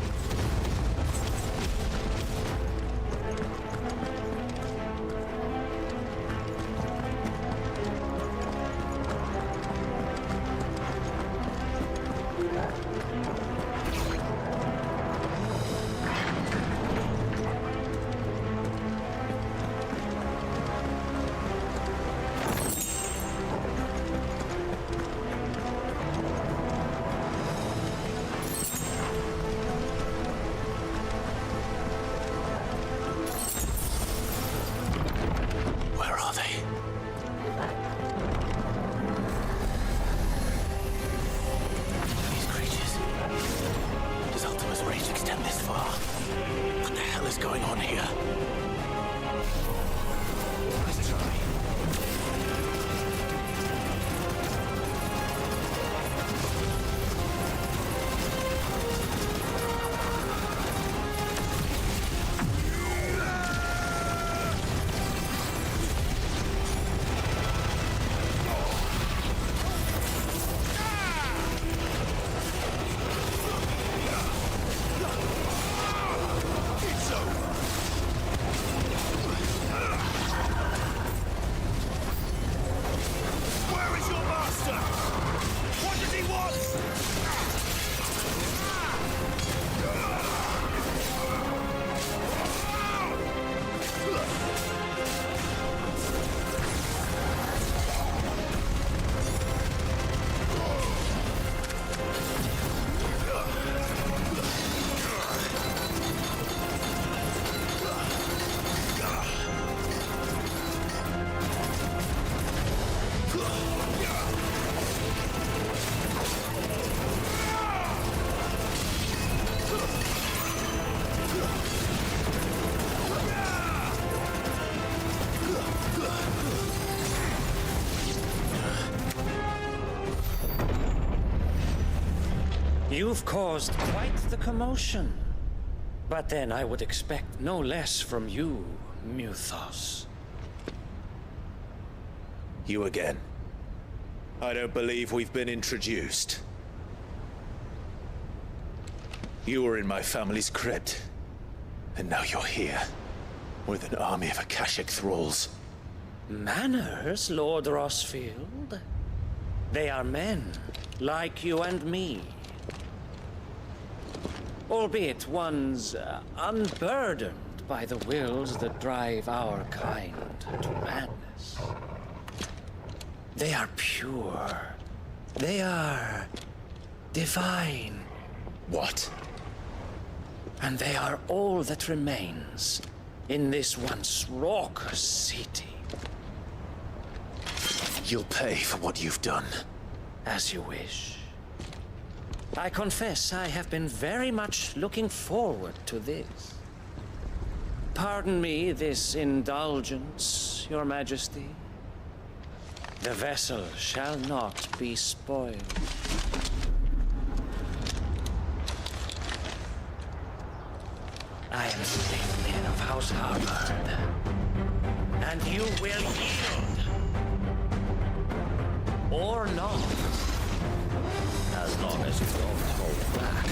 You've caused quite the commotion. But then I would expect no less from you, Muthos. You again. I don't believe we've been introduced. You were in my family's crypt, and now you're here, with an army of Akashic thralls. Manners, Lord Rossfield? They are men, like you and me. Albeit ones unburdened by the wills that drive our kind to madness. They are pure. They are divine. What? And they are all that remains in this once raucous city. You'll pay for what you've done. As you wish. I confess I have been very much looking forward to this. Pardon me this indulgence, Your Majesty. The vessel shall not be spoiled. I am Statesman of House Harvard, and you will yield. Or not, as long as you don't hold back.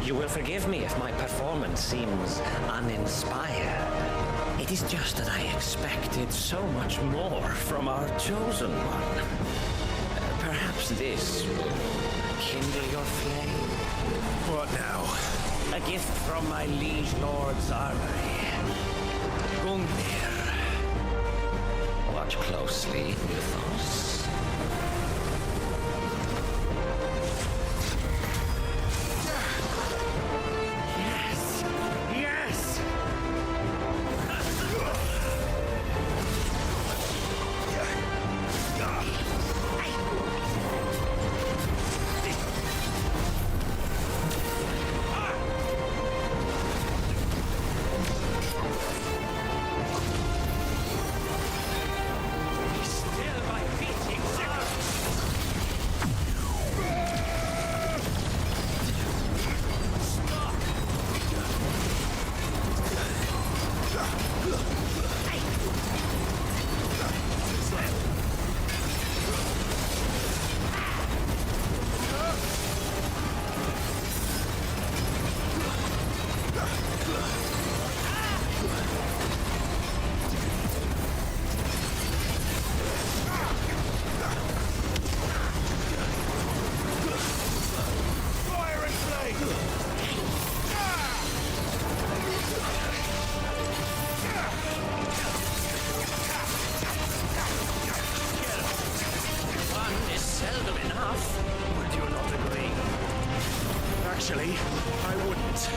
You will forgive me if my performance seems uninspired. It is just that I expected so much more from our chosen one. Perhaps this will kindle your flame. What now? A gift from my liege lord's armory. Gungnir. Watch closely, Muthos. Still my feet. I wouldn't.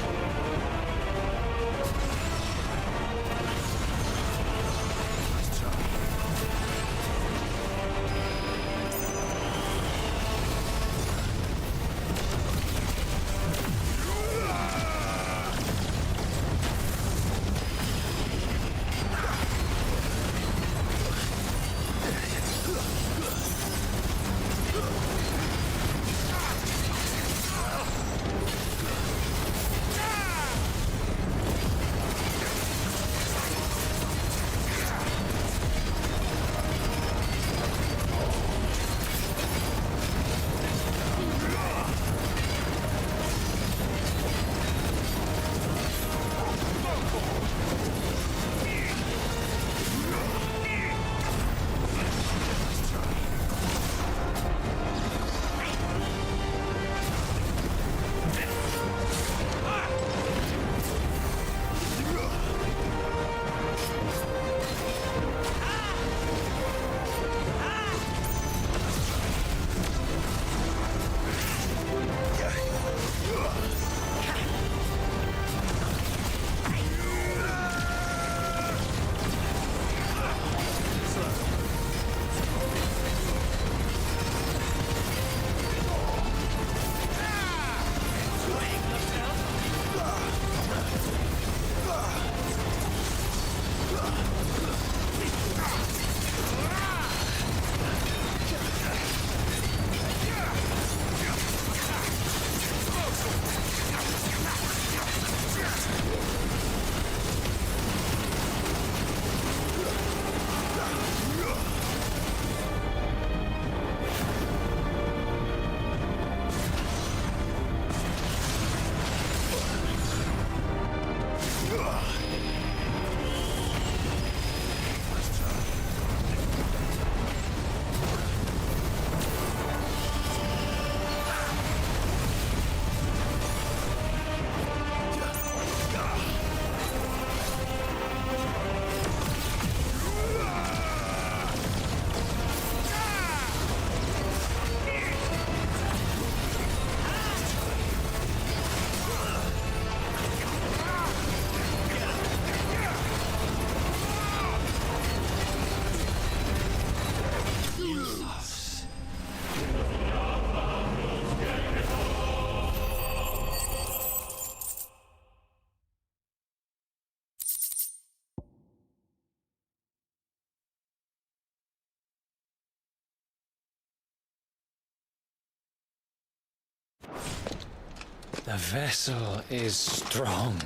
The vessel is strong.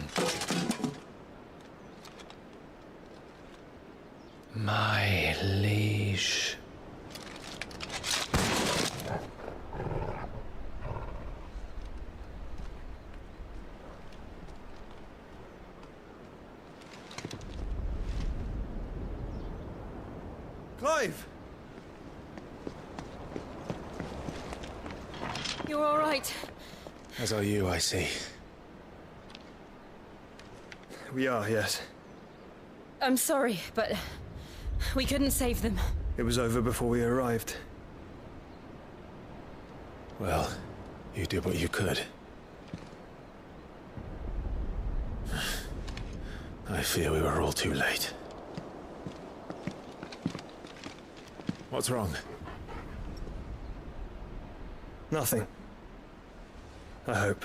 My liege. Clive! You're all right. As are you, I see. We are, yes. I'm sorry, but we couldn't save them. It was over before we arrived. Well, you did what you could. I fear we were all too late. What's wrong? Nothing. I hope.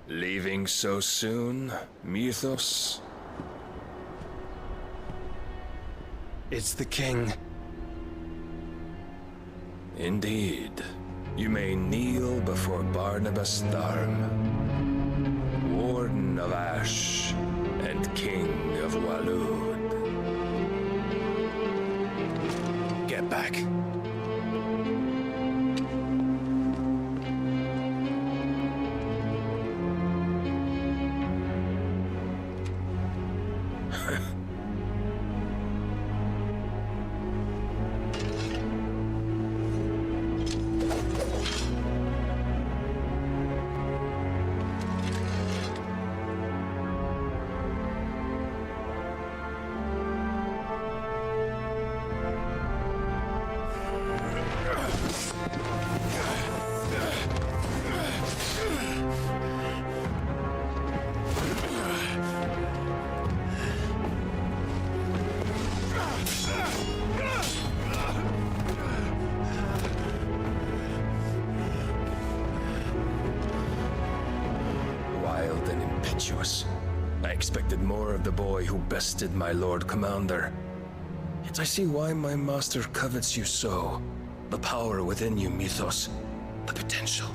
Leaving so soon, Mythos? It's the king. Indeed. You may kneel before Barnabas Tharm, Warden of Ash and King of Waloed. Get back. presumptuous. I expected more of the boy who bested my Lord Commander. Yet I see why my master covets you so. The power within you, Mythos. The potential.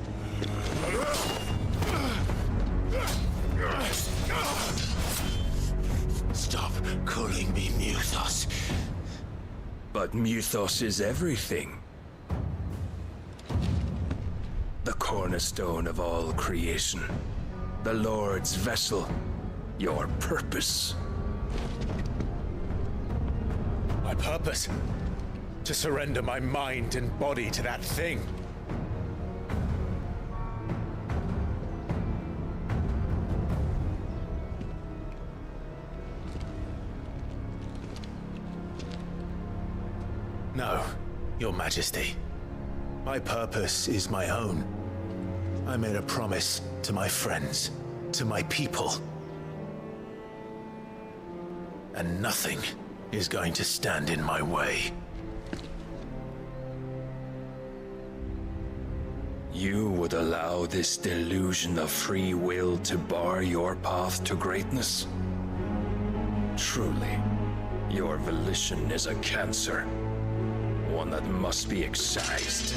Stop calling me Mythos. But Mythos is everything. The cornerstone of all creation. The Lord's vessel. Your purpose. My purpose? To surrender my mind and body to that thing. No, Your Majesty. My purpose is my own. I made a promise to my friends, to my people. And nothing is going to stand in my way. You would allow this delusion of free will to bar your path to greatness? Truly, your volition is a cancer. One that must be excised.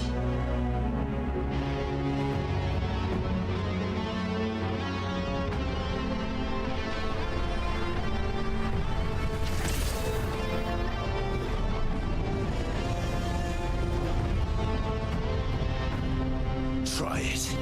Try it.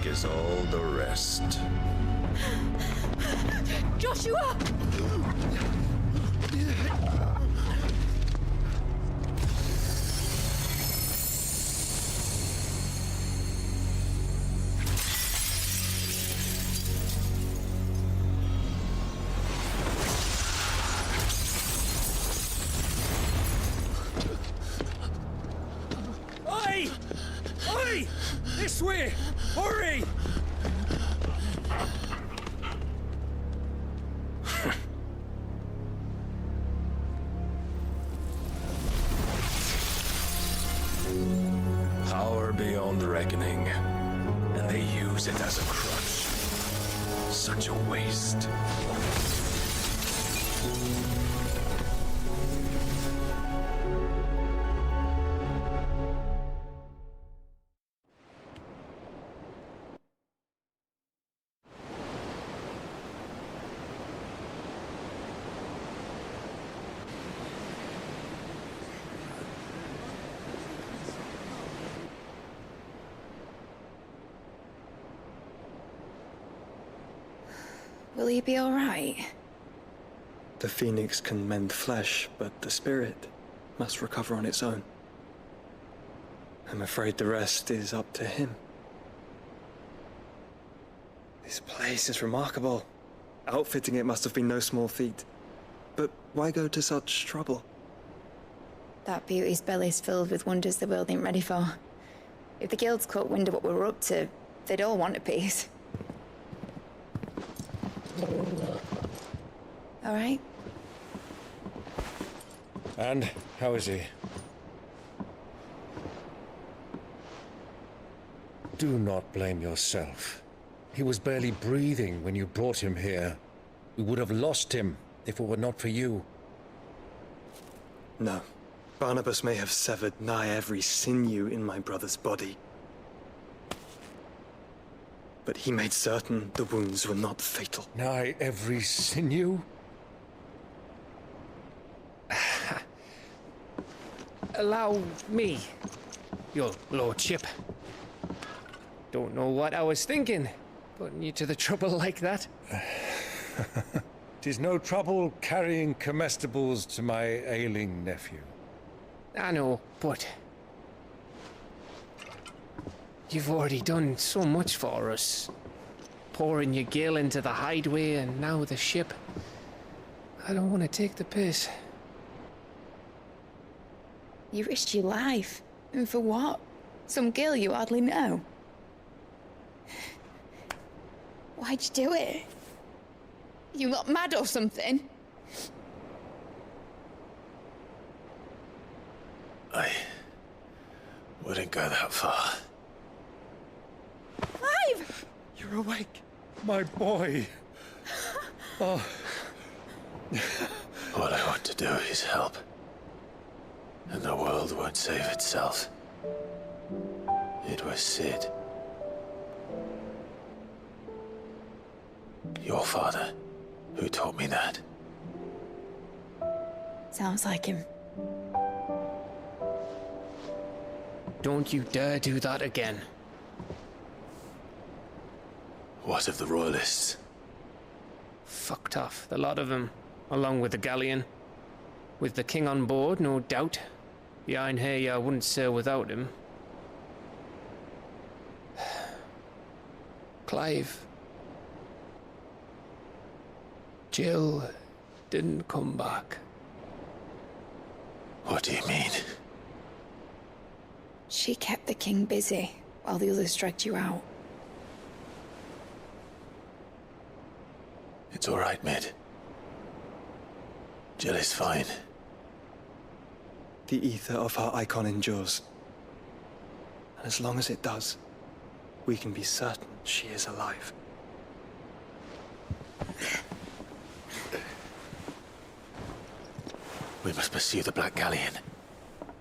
As all the rest. Joshua! Oi! Oi! This way! Hurry! Power beyond reckoning, and they use it as a crutch. Such a waste. Will he be all right? The phoenix can mend flesh, but the spirit must recover on its own. I'm afraid the rest is up to him. This place is remarkable. Outfitting it must have been no small feat. But why go to such trouble? That beauty's belly's filled with wonders the world ain't ready for. If the guilds caught wind of what we were up to, they'd all want a piece. All right? And how is he? Do not blame yourself. He was barely breathing when you brought him here. We would have lost him if it were not for you. No. Barnabas may have severed nigh every sinew in my brother's body. But he made certain the wounds were not fatal. Nigh every sinew? Allow me, your lordship. Don't know what I was thinking, putting you to the trouble like that. 'Tis no trouble carrying comestibles to my ailing nephew. I know, but you've already done so much for us. pouring your gil into the hideaway and now the ship. I don't want to take the piss. You risked your life. And for what? Some girl you hardly know. Why'd you do it? You lot mad or something? I wouldn't go that far. Clive! You're awake, my boy. Oh. All I want to do is help. And the world won't save itself. It was Sid. Your father, who taught me that. Sounds like him. Don't you dare do that again. What of the Royalists? Fucked off, the lot of them, along with the galleon. With the king on board, no doubt. The Iron Hair wouldn't sail without him. Clive. Jill didn't come back. What do you mean? She kept the king busy while the others dragged you out. It's all right, Mid. Jill is fine. The ether of her icon endures. And as long as it does, we can be certain she is alive. We must pursue the Black Galleon.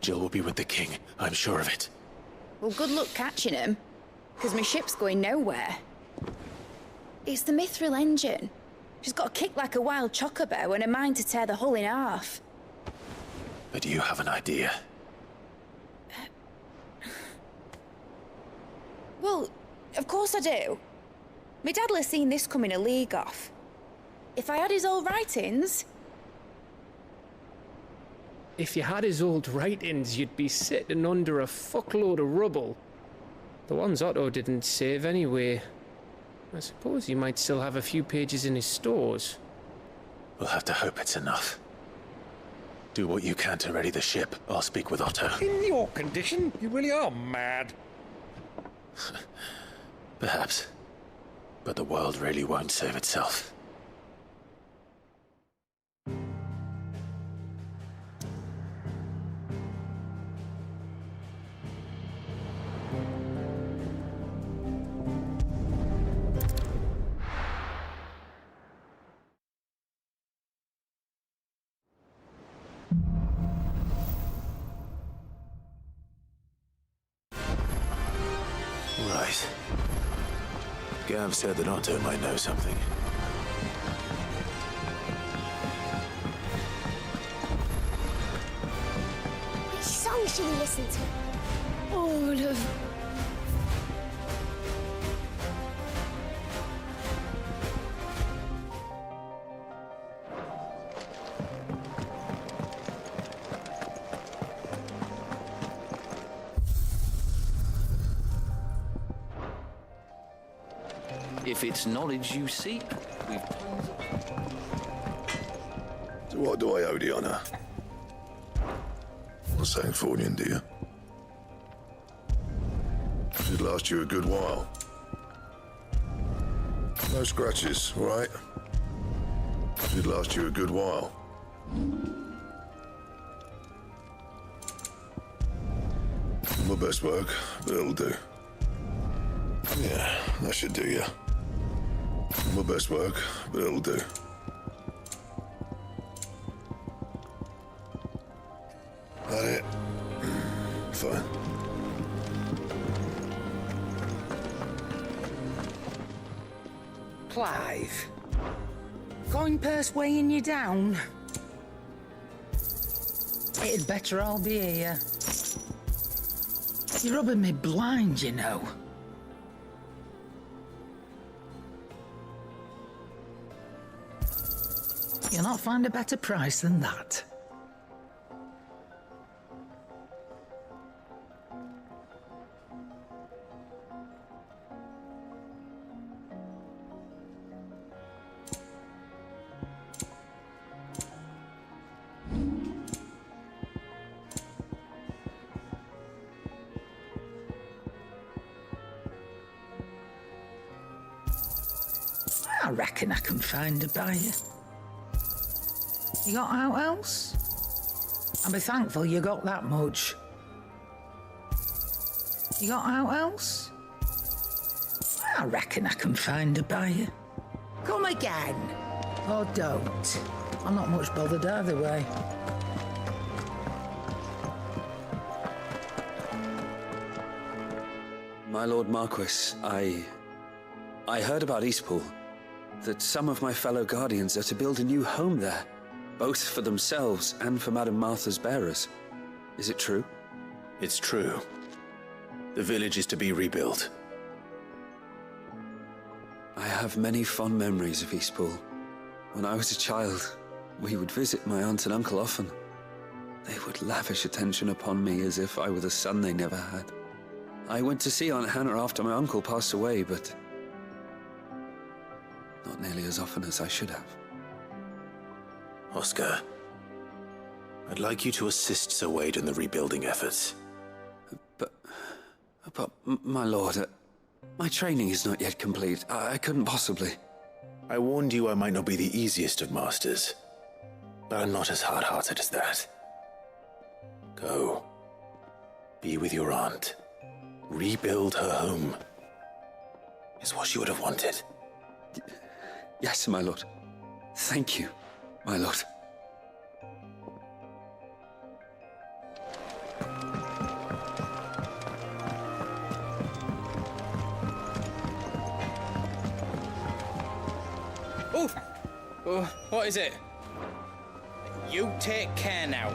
Jill will be with the king, I'm sure of it. Well, good luck catching him, because my ship's going nowhere. It's the Mithril engine. She's got a kick like a wild chocobo and a mind to tear the hull in half. But do you have an idea? Well, of course I do. My dad'll have seen this coming a league off. If I had his old writings... If you had his old writings, you'd be sitting under a fuckload of rubble. The ones Otto didn't save anyway. I suppose he might still have a few pages in his stores. We'll have to hope it's enough. Do what you can to ready the ship. I'll speak with Otto. In your condition, you really are mad. Perhaps. But the world really won't save itself. Right. Gav said that Otto might know something. Which song should we listen to? All of... If it's knowledge you seek, we've... So what do I owe the honour? Not saying Fornian, do you? Should last you a good while. No scratches, all right? Should last you a good while. My best work, but it'll do. Yeah, that should do you. My best work, but it'll do. That it? Fine. Clive, coin purse weighing you down? It'd better all be here. You're rubbing me blind, you know. You'll not find a better price than that. I reckon I can find a buyer. You got out else? I'll be thankful you got that much. You got out else? I reckon I can find a buyer. Come again. Or don't. I'm not much bothered either way. My Lord Marquis, I heard about Eastpool. That some of my fellow Guardians are to build a new home there, both for themselves and for Madame Martha's bearers. Is it true? It's true. The village is to be rebuilt. I have many fond memories of Eastpool. When I was a child, we would visit my aunt and uncle often. They would lavish attention upon me as if I were the son they never had. I went to see Aunt Hannah after my uncle passed away, but not nearly as often as I should have. Oscar, I'd like you to assist Sir Wade in the rebuilding efforts. But my lord, my training is not yet complete. I couldn't possibly. I warned you I might not be the easiest of masters, but I'm not as hard-hearted as that. Go. Be with your aunt. Rebuild her home. Is what she would have wanted. Yes, my lord. Thank you, my lord. Oh, what is it? You take care now.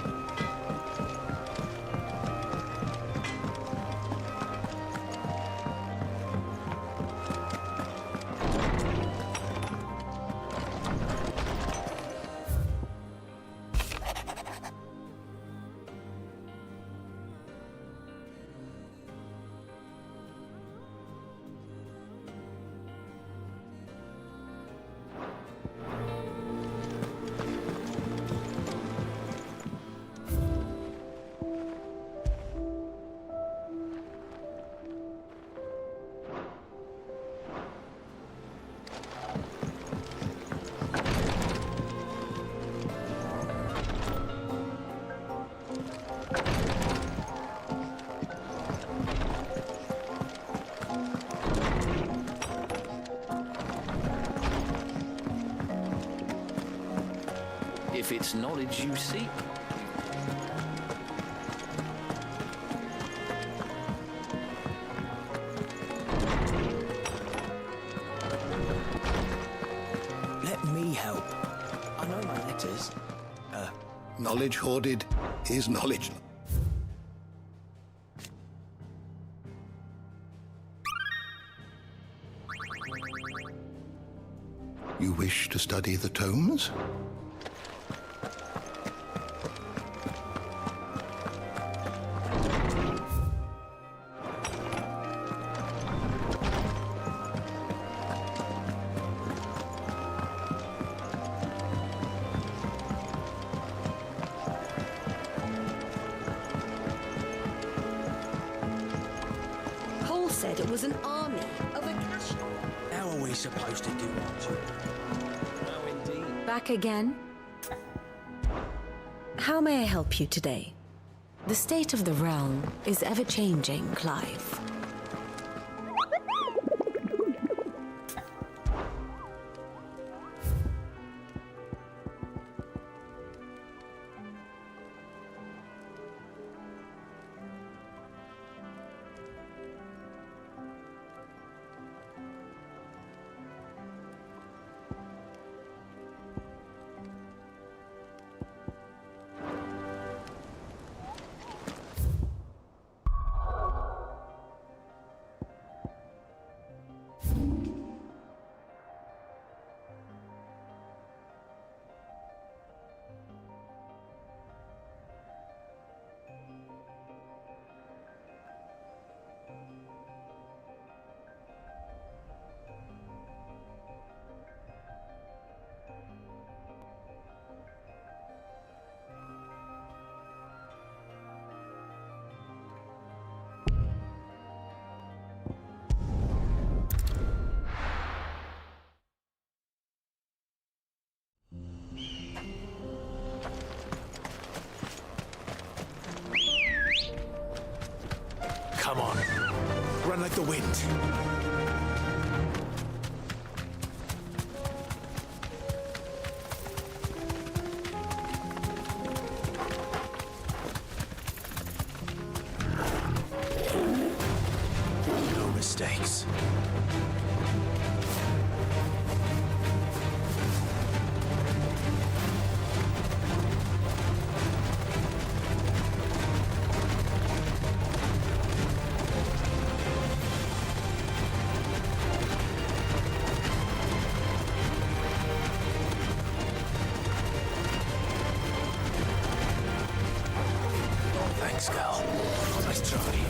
If it's knowledge you seek, Let me help. I know my letters. Knowledge hoarded is knowledge. You wish to study the tomes? Paul said it was an army of a cash. How are we supposed to do what? Back again? How may I help you today? The state of the realm is ever-changing, Clive. Come on. Run like the wind. No mistakes. Thanks, Gal. Nice try.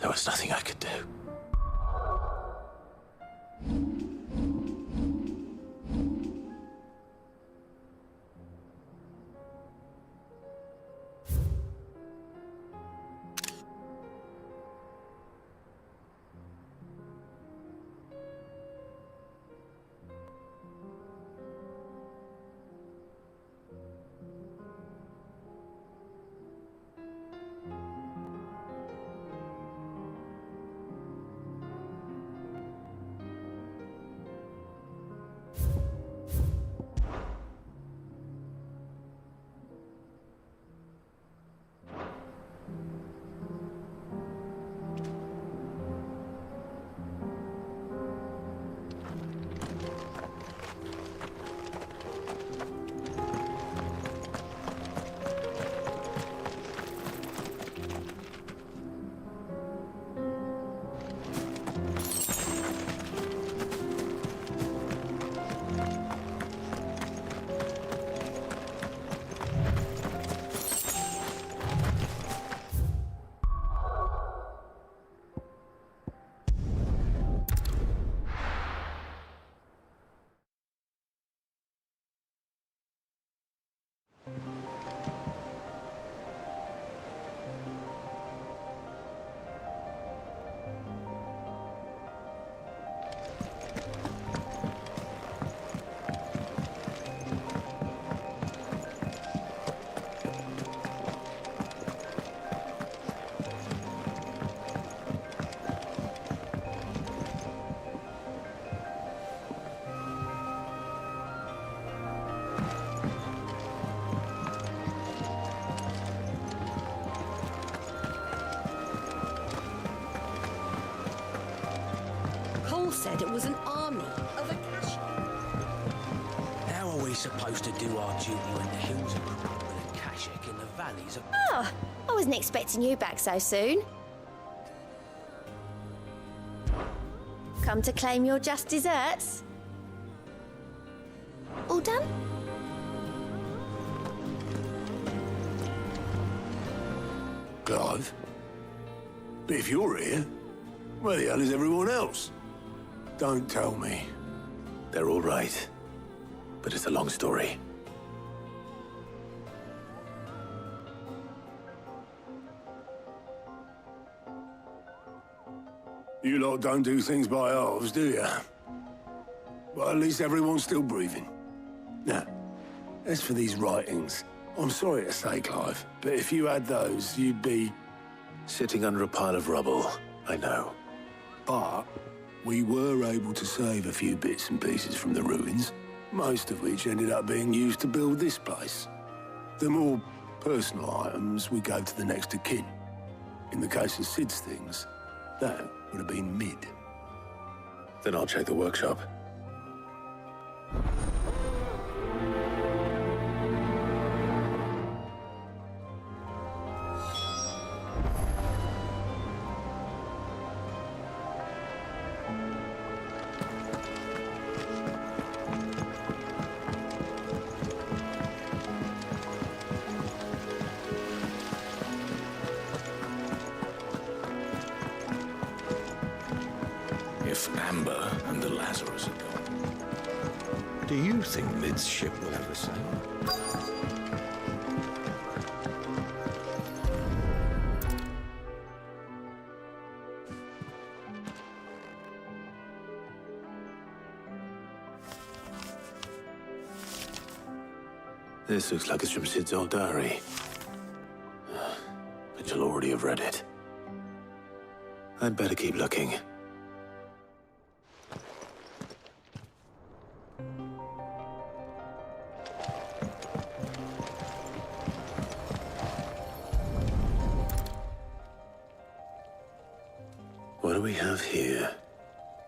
There was nothing I could do. Said it was an army of Akashi. How are we supposed to do our duty when the hills are crawling with Akashic and the valleys of... Oh, I wasn't expecting you back so soon. Come to claim your just desserts? All done? Clive? But if you're here, where the hell is everyone else? Don't tell me. They're all right. But it's a long story. You lot don't do things by halves, do you? Well, at least everyone's still breathing. Now, as for these writings, I'm sorry to say, Clive, but if you had those, you'd be... Sitting under a pile of rubble, I know. But we were able to save a few bits and pieces from the ruins, most of which ended up being used to build this place. The more personal items we gave to the next of kin. In the case of Sid's things, that would have been mid. Then I'll check the workshop. If Amber and the Lazarus are gone, do you think Mid's ship will ever sail? This looks like it's from Sid's old diary. But you'll already have read it. I'd better keep looking. What do we have here?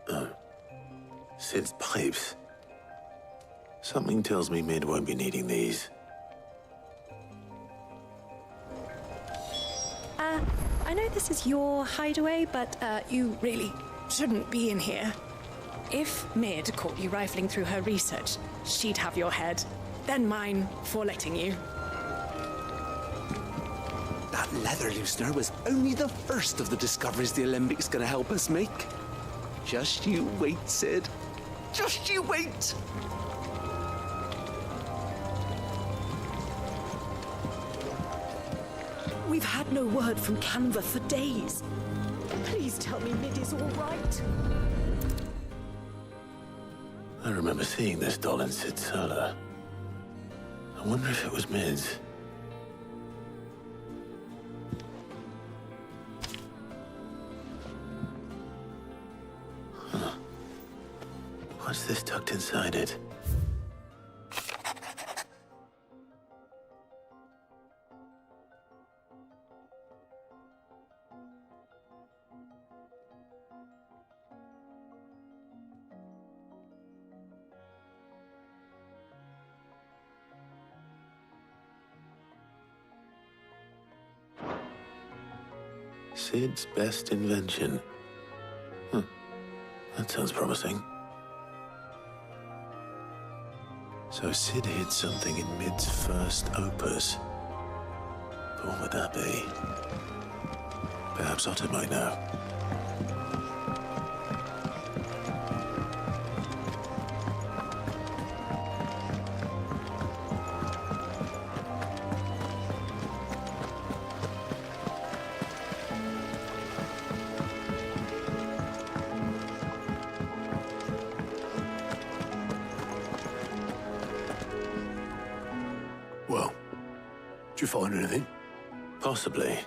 Oh, Sid's pipes. Something tells me Mid won't be needing these. I know this is your hideaway, but you really shouldn't be in here. If Mid caught you rifling through her research, she'd have your head, then mine for letting you. That leather loosener was only the first of the discoveries the Alembic's gonna help us make. Just you wait, Sid. Just you wait! We've had no word from Canva for days. Please tell me Mid is all right. I remember seeing this doll in Sid's cellar. I wonder if it was Mid's. Huh. What's this tucked inside it? Sid's best invention. That sounds promising. So Sid hid something in Mid's first opus. But what would that be? Perhaps Otto might know. Well, did you find anything? Possibly.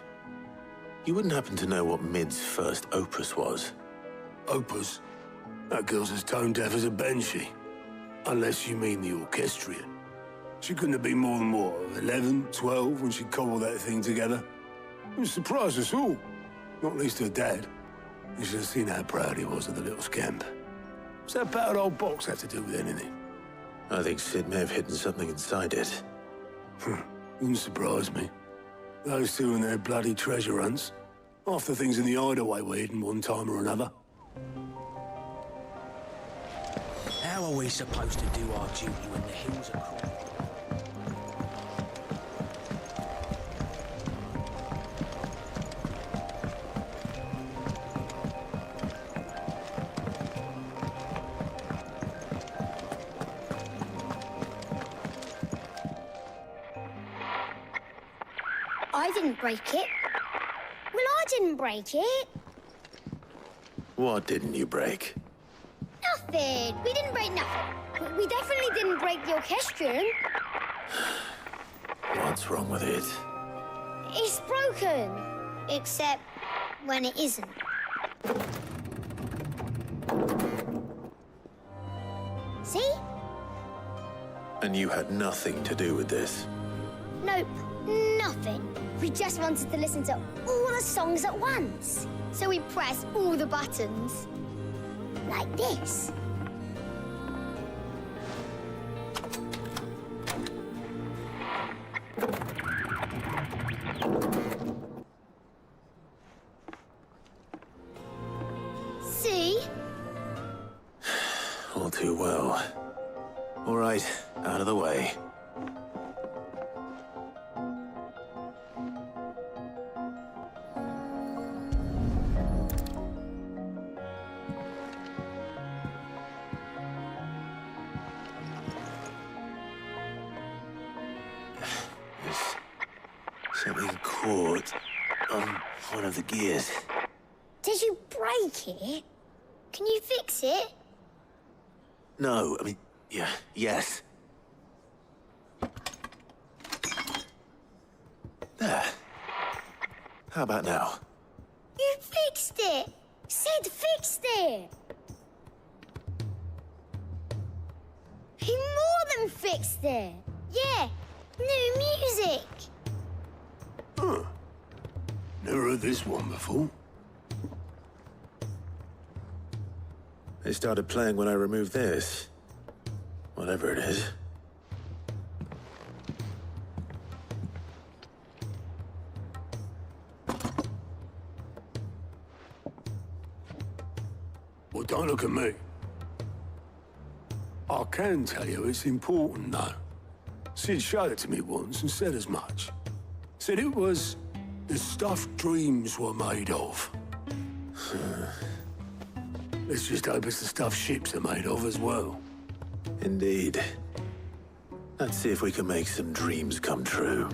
You wouldn't happen to know what Mid's first opus was? Opus? That girl's as tone deaf as a banshee. Unless you mean the orchestrion. She couldn't have been more than, what, 11, 12 when she cobbled that thing together? It surprised us all. Not least her dad. You should have seen how proud he was of the little scamp. What's that battered old box have to do with anything? I think Sid may have hidden something inside it. Wouldn't surprise me. Those two and their bloody treasure hunts. Half the things in the hideaway were hidden one time or another. How are we supposed to do our duty when the hills are crawling? I didn't break it. Well, I didn't break it. What didn't you break? Nothing. We didn't break nothing. We definitely didn't break the orchestrion. What's wrong with it? It's broken. Except when it isn't. See? And you had nothing to do with this? Nope, nothing. We just wanted to listen to all the songs at once. So we pressed all the buttons. Like this. See? All too well. All right, out of the way. Something caught on one of the gears. Did you break it? Can you fix it? No, I mean, yes. There. How about now? You fixed it! Sid fixed it! He more than fixed it! Yeah, new music! Huh. Never heard this one before. They started playing when I removed this. Whatever it is. Well, don't look at me. I can tell you it's important, though. Sid showed it to me once and said as much. Said it was The stuff dreams were made of. Let's just hope it's the stuff ships are made of as well. Indeed. Let's see if we can make some dreams come true.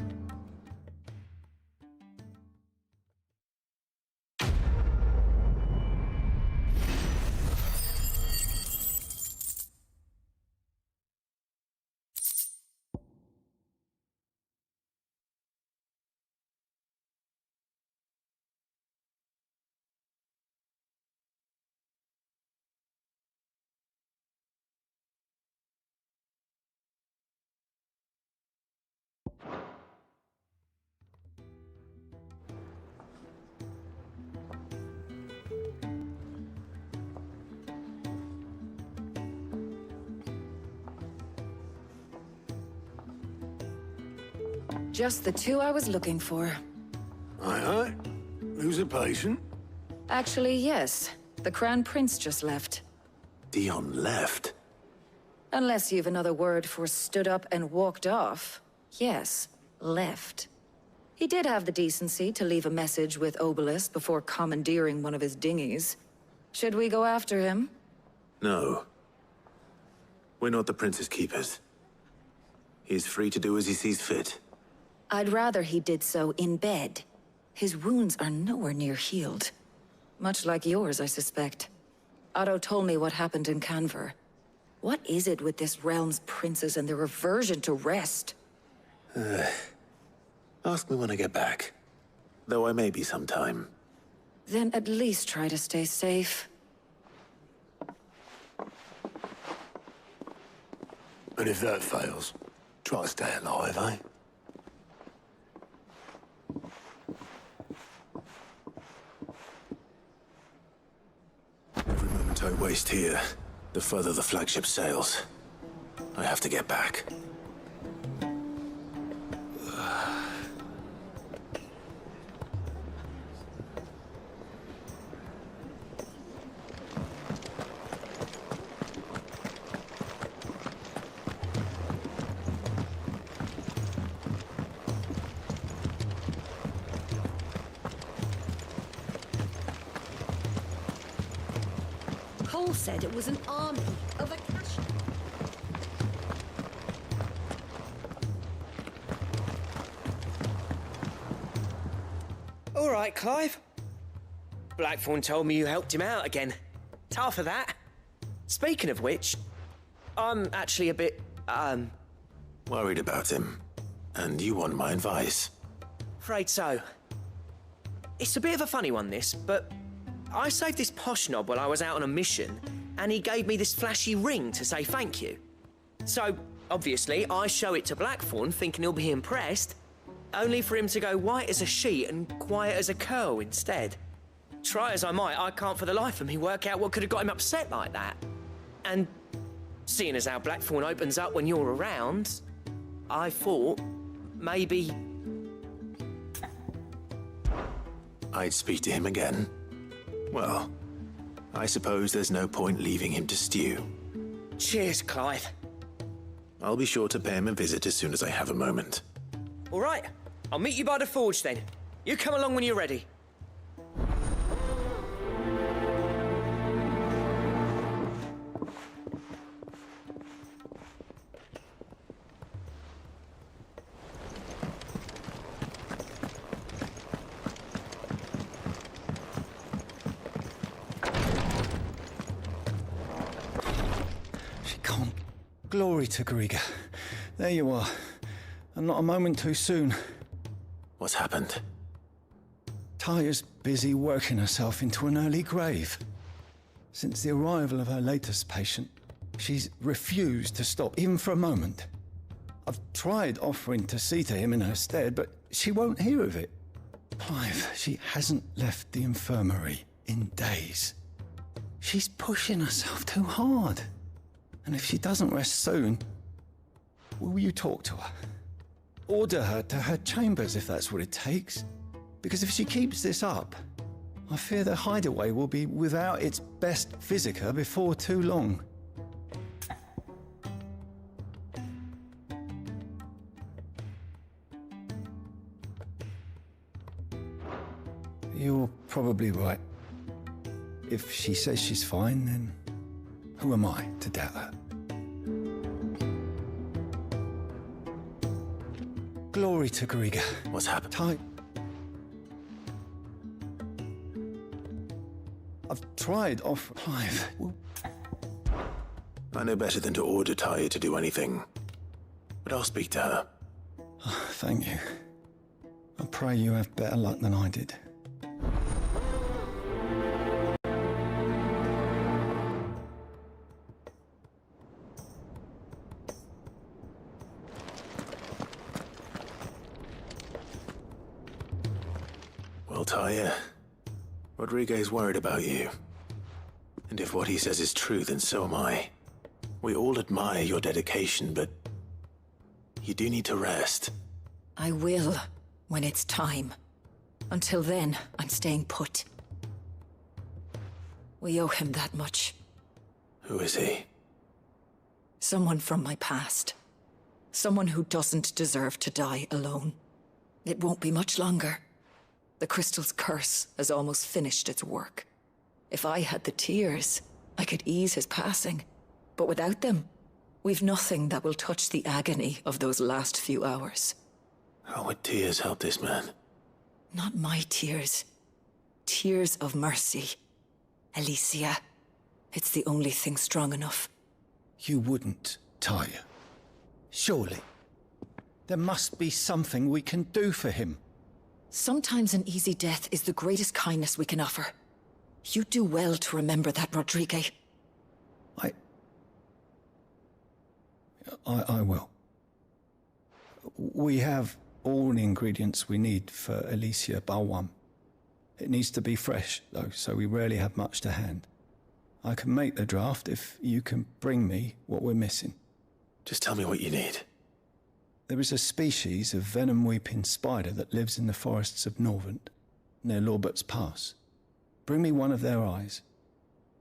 Just the two I was looking for. Aye. Who's a patient? Actually, yes. The Crown Prince just left. Dion left? Unless you've another word for stood up and walked off. Yes, left. He did have the decency to leave a message with Obelisk before commandeering one of his dinghies. Should we go after him? No. We're not the Prince's keepers. He's free to do as he sees fit. I'd rather he did so in bed. His wounds are nowhere near healed. Much like yours, I suspect. Otto told me what happened in Canver. What is it with this realm's princes and their aversion to rest? Ask me when I get back. Though I may be sometime. Then at least try to stay safe. And if that fails, try to stay alive, eh? Every moment I waste here, the further the flagship sails. I have to get back. Cole said it was an army of Akasha. All right, Clive. Blackthorn told me you helped him out again. Tough for that. Speaking of which, I'm actually a bit, Worried about him. And you want my advice? afraid so. It's a bit of a funny one, this, but I saved this posh knob while I was out on a mission, and he gave me this flashy ring to say thank you. So, obviously, I show it to Blackthorn, thinking he'll be impressed, only for him to go white as a sheet and quiet as a curl instead. Try as I might, I can't for the life of me work out what could have got him upset like that. And seeing as how Blackthorn opens up when you're around, I thought maybe I'd speak to him again. Well, I suppose there's no point leaving him to stew. Cheers, Clive. I'll be sure to pay him a visit as soon as I have a moment. All right, I'll meet you by the forge then. You come along when you're ready. Glory to Griga. There you are. And not a moment too soon. What's happened? Taya's busy working herself into an early grave. Since the arrival of her latest patient, she's refused to stop, even for a moment. I've tried offering to see to him in her stead, but she won't hear of it. Clive, she hasn't left the infirmary in days. She's pushing herself too hard. And if she doesn't rest soon, will you talk to her? Order her to her chambers if that's what it takes. Because if she keeps this up, I fear the hideaway will be without its best physica before too long. You're probably right. If she says she's fine, then who am I to doubt her? Glory to Griga. What's happened? I've tried off Clive. I know better than to order Tyre to do anything. But I'll speak to her. Thank you. I pray you have better luck than I did. Well, Tyre, Rodriguez worried about you. And if what he says is true, then so am I. We all admire your dedication, but you do need to rest. I will, when it's time. Until then, I'm staying put. We owe him that much. Who is he? Someone from my past. Someone who doesn't deserve to die alone. It won't be much longer. The crystal's curse has almost finished its work. If I had the tears, I could ease his passing. But without them, we've nothing that will touch the agony of those last few hours. How would tears help this man? Not my tears. Tears of mercy. Alicia, it's the only thing strong enough. You wouldn't, Tyre. Surely. There must be something we can do for him. Sometimes an easy death is the greatest kindness we can offer. You do well to remember that, Rodriguez. I will. We have all the ingredients we need for Alicia Balwam. It needs to be fresh, though, so we rarely have much to hand. I can make the draft if you can bring me what we're missing. Just tell me what you need. There is a species of venom-weeping spider that lives in the forests of Norvent, near Lorbert's Pass. Bring me one of their eyes.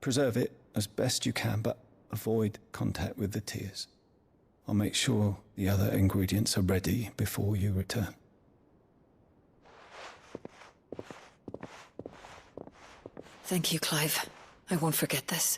Preserve it as best you can, but avoid contact with the tears. I'll make sure the other ingredients are ready before you return. Thank you, Clive. I won't forget this.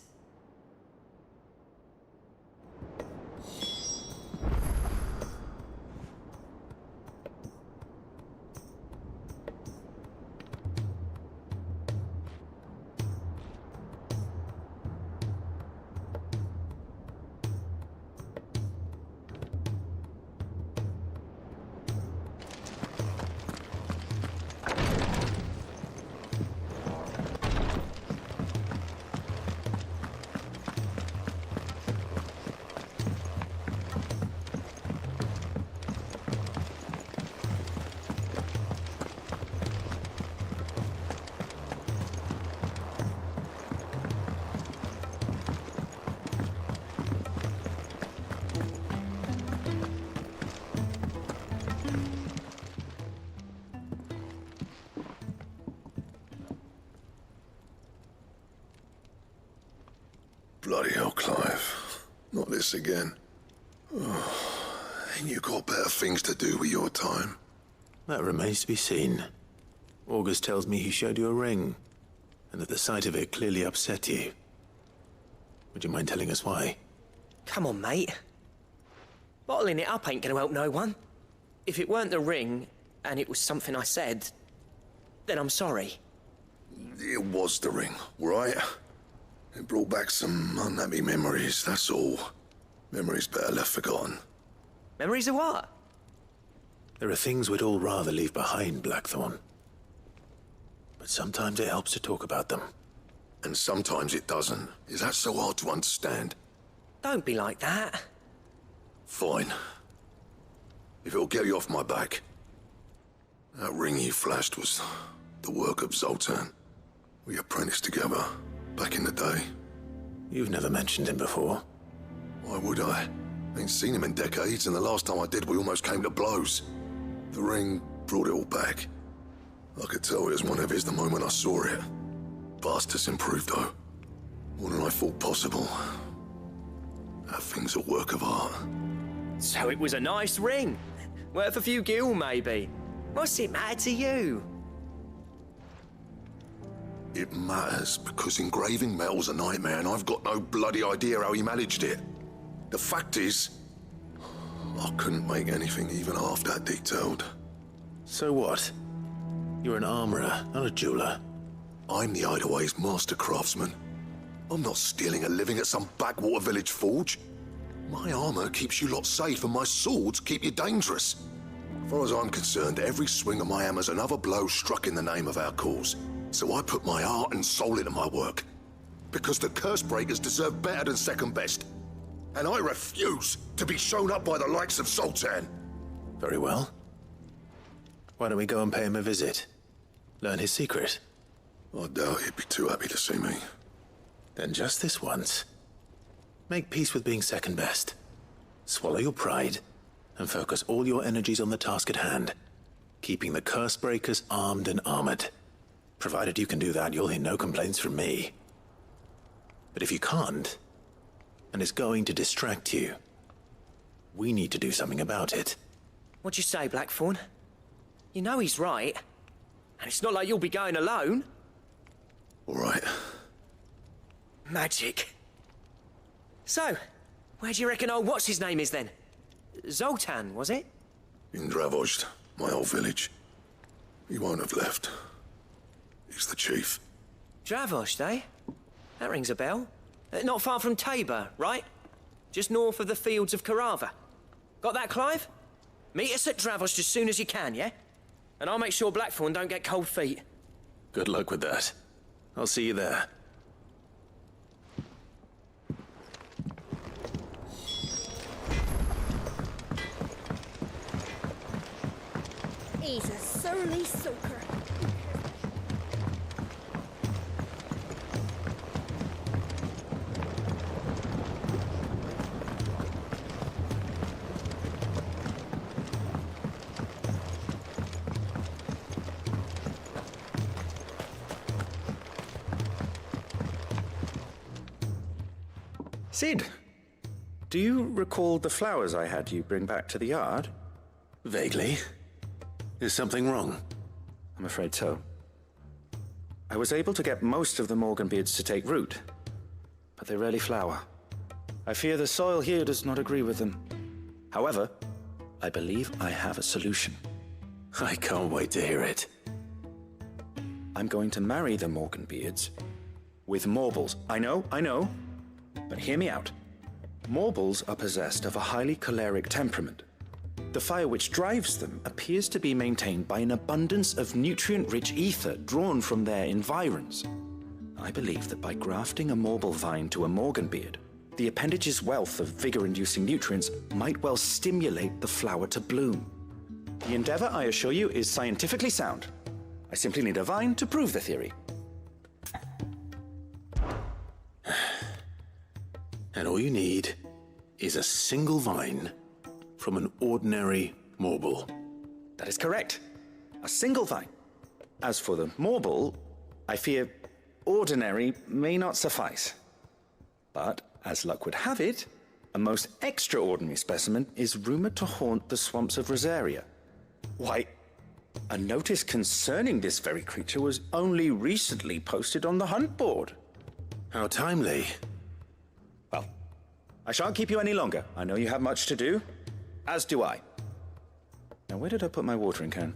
Bloody hell, Clive. Not this again. Oh, ain't you got better things to do with your time? That remains to be seen. August tells me he showed you a ring, and that the sight of it clearly upset you. Would you mind telling us why? Come on, mate. Bottling it up ain't gonna help no one. If it weren't the ring, and it was something I said, then I'm sorry. It was the ring, right? It brought back some unhappy memories, that's all. Memories better left forgotten. Memories of what? There are things we'd all rather leave behind, Blackthorn. But sometimes it helps to talk about them. And sometimes it doesn't. Is that so hard to understand? Don't be like that. Fine. If it'll get you off my back. That ring you flashed was the work of Zoltan. We apprenticed together, back in the day. You've never mentioned him before. Why would I? Ain't seen him in decades, and the last time I did, we almost came to blows. The ring brought it all back. I could tell it was one of his the moment I saw it. Bastard's improved, though. More than I thought possible. That thing's a work of art. So it was a nice ring. Worth a few gil, maybe. What's it matter to you? It matters, because engraving metal's a nightmare, and I've got no bloody idea how he managed it. The fact is, I couldn't make anything even half that detailed. So what? You're an armorer, not a jeweler. I'm the Hideaway's master craftsman. I'm not stealing a living at some backwater village forge. My armor keeps you lot safe, and my swords keep you dangerous. As far as I'm concerned, every swing of my hammer's another blow struck in the name of our cause. So I put my heart and soul into my work. Because the curse breakers deserve better than second best. And I refuse to be shown up by the likes of Sultan. Very well. Why don't we go and pay him a visit? Learn his secret. I doubt he'd be too happy to see me. Then just this once. Make peace with being second best. Swallow your pride and focus all your energies on the task at hand. Keeping the curse breakers armed and armored. Provided you can do that, you'll hear no complaints from me. But if you can't, and it's going to distract you, we need to do something about it. What'd you say, Blackthorn? You know he's right. And it's not like you'll be going alone. All right. Magic. So, where do you reckon old what's-his-name is then? Zoltan, was it? In Dravozd, my old village. He won't have left. He's the chief. Dravozd, eh? That rings a bell. Not far from Tabor, right? Just north of the fields of Carava. Got that, Clive? Meet us at Dravozd as soon as you can, yeah? And I'll make sure Blackthorn don't get cold feet. Good luck with that. I'll see you there. He's a surly soaker. Sid, do you recall the flowers I had you bring back to the yard? Vaguely. Is something wrong? I'm afraid so. I was able to get most of the Morganbeards to take root, but they rarely flower. I fear the soil here does not agree with them. However, I believe I have a solution. I can't wait to hear it. I'm going to marry the Morganbeards with Morbles. I know, but hear me out. Morbles are possessed of a highly choleric temperament. The fire which drives them appears to be maintained by an abundance of nutrient-rich ether drawn from their environs. I believe that by grafting a Morble vine to a Morganbeard, the appendage's wealth of vigor-inducing nutrients might well stimulate the flower to bloom. The endeavor, I assure you, is scientifically sound. I simply need a vine to prove the theory. And all you need is a single vine from an ordinary Morble. That is correct. A single vine. As for the Morble, I fear ordinary may not suffice. But, as luck would have it, a most extraordinary specimen is rumored to haunt the swamps of Rosaria. Why, a notice concerning this very creature was only recently posted on the hunt board. How timely. Well, I shan't keep you any longer. I know you have much to do, as do I. Now, where did I put my watering can?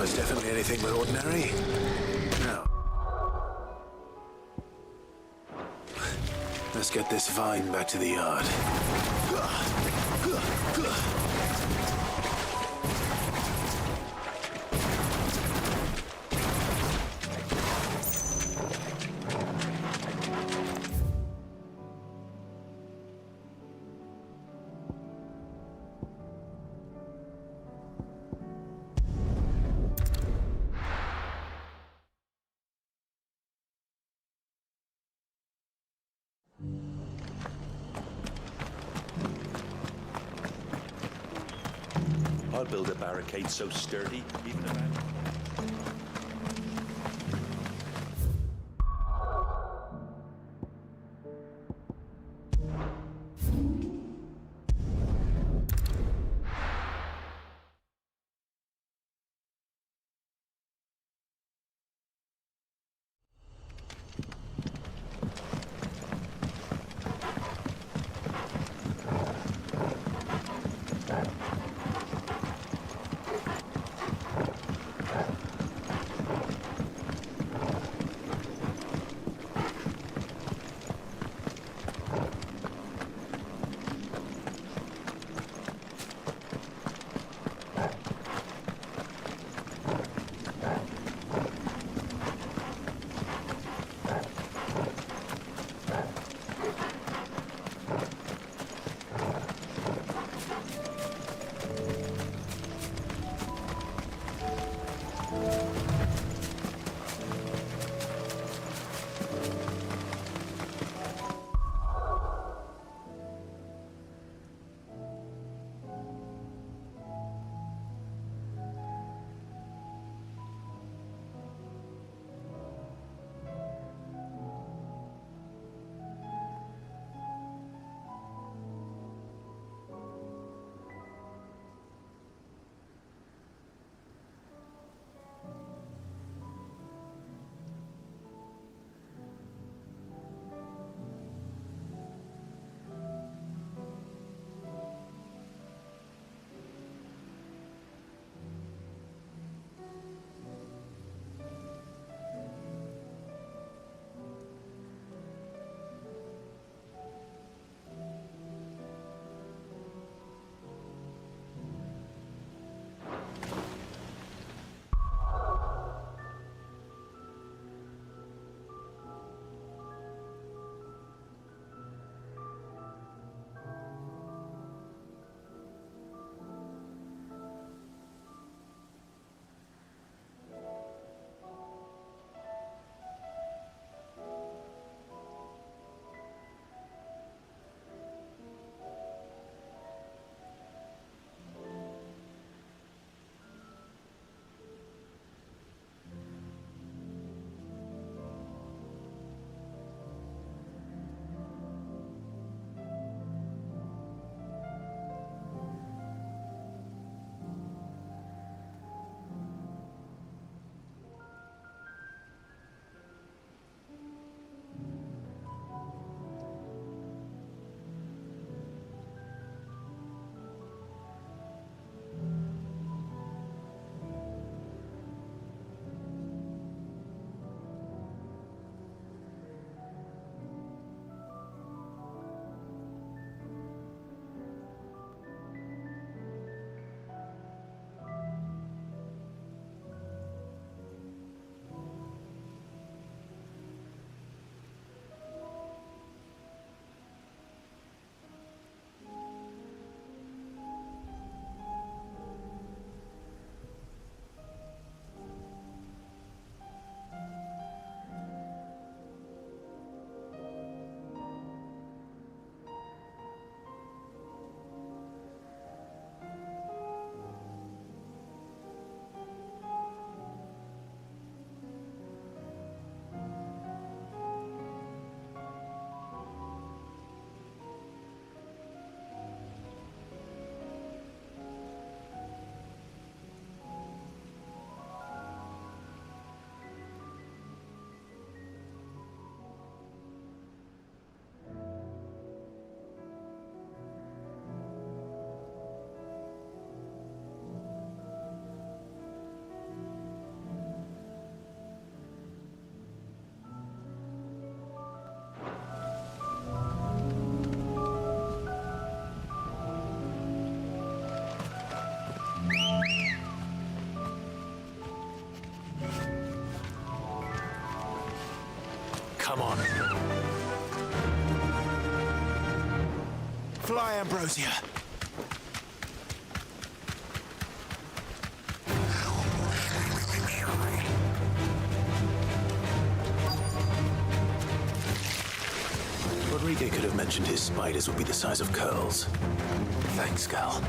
was definitely anything but ordinary. Now, let's get this vine back to the yard. I'll build a barricade so sturdy, even around... Come on. Fly, Ambrosia. Rodrigo could have mentioned his spiders would be the size of curls. Thanks, Gal.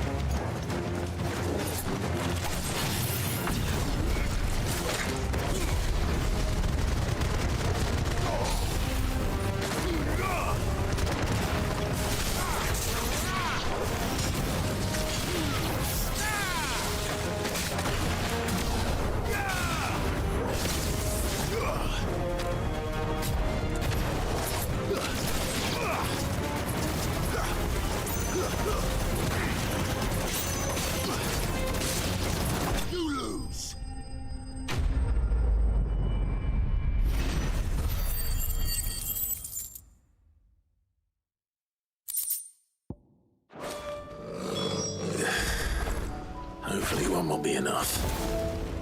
Hopefully one will be enough.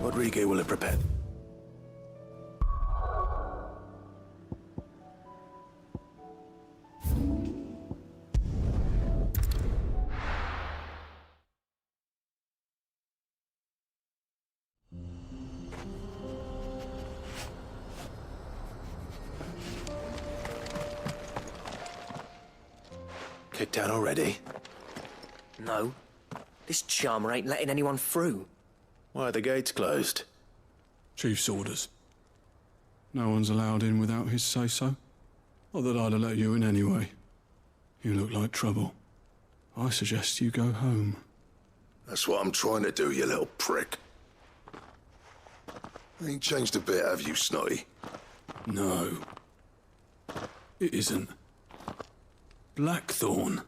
Rodrigo will have prepared. Kicked out already? No. This charmer ain't letting anyone through. Why are the gates closed? Chief's orders. No one's allowed in without his say-so. Not that I'd have let you in anyway. You look like trouble. I suggest you go home. That's what I'm trying to do, you little prick. Ain't changed a bit, have you, Snotty? No. It isn't. Blackthorn.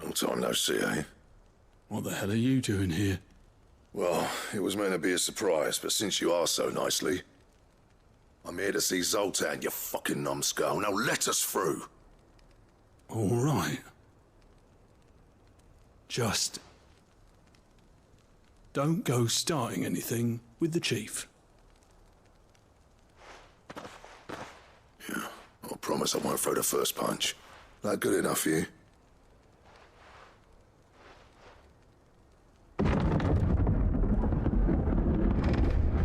Long time no see, eh? What the hell are you doing here? Well, it was meant to be a surprise, but since you asked so nicely, I'm here to see Zoltan, you fucking numbskull. Now let us through. All right. Just don't go starting anything with the chief. Yeah, I promise I won't throw the first punch. That good enough for you?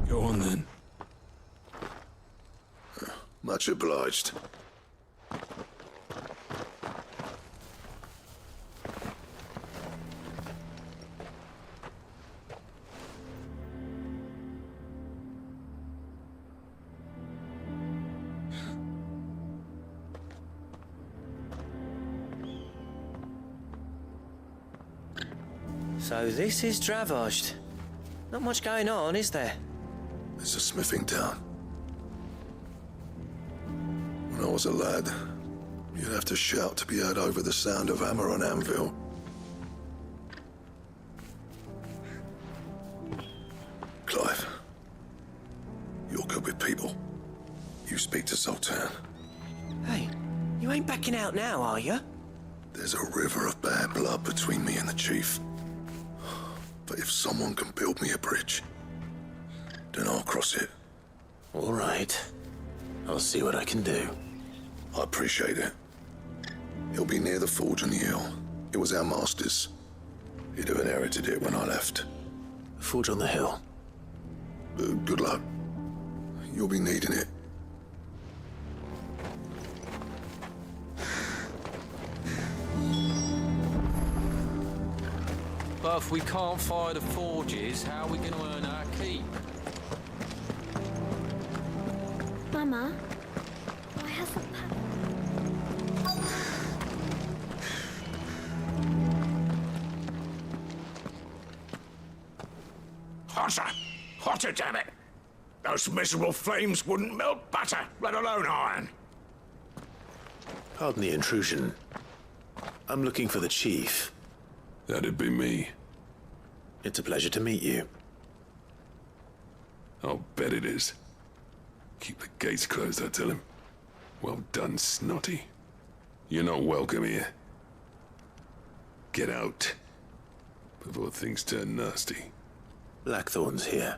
Go on then. Much obliged. So this is Dravaged. Not much going on, is there? It's a smithing town. When I was a lad, you'd have to shout to be heard over the sound of hammer on anvil. Clive, you're good with people. You speak to Zoltan. Hey, you ain't backing out now, are you? There's a river of bad blood between me and the chief. But if someone can build me a bridge, then I'll cross it. All right. I'll see what I can do. I appreciate it. He'll be near the forge on the hill. It was our master's. He'd have inherited it when I left. Forge on the hill? Good luck. You'll be needing it. But if we can't fire the forges, how are we going to earn our keep? Mama, why hasn't Hotter! Hotter, damn it! Those miserable flames wouldn't melt butter, let alone iron. Pardon the intrusion. I'm looking for the chief. That'd be me. It's a pleasure to meet you. I'll bet it is. Keep the gates closed, I tell him. Well done, Snotty. You're not welcome here. Get out, before things turn nasty. Blackthorn's here.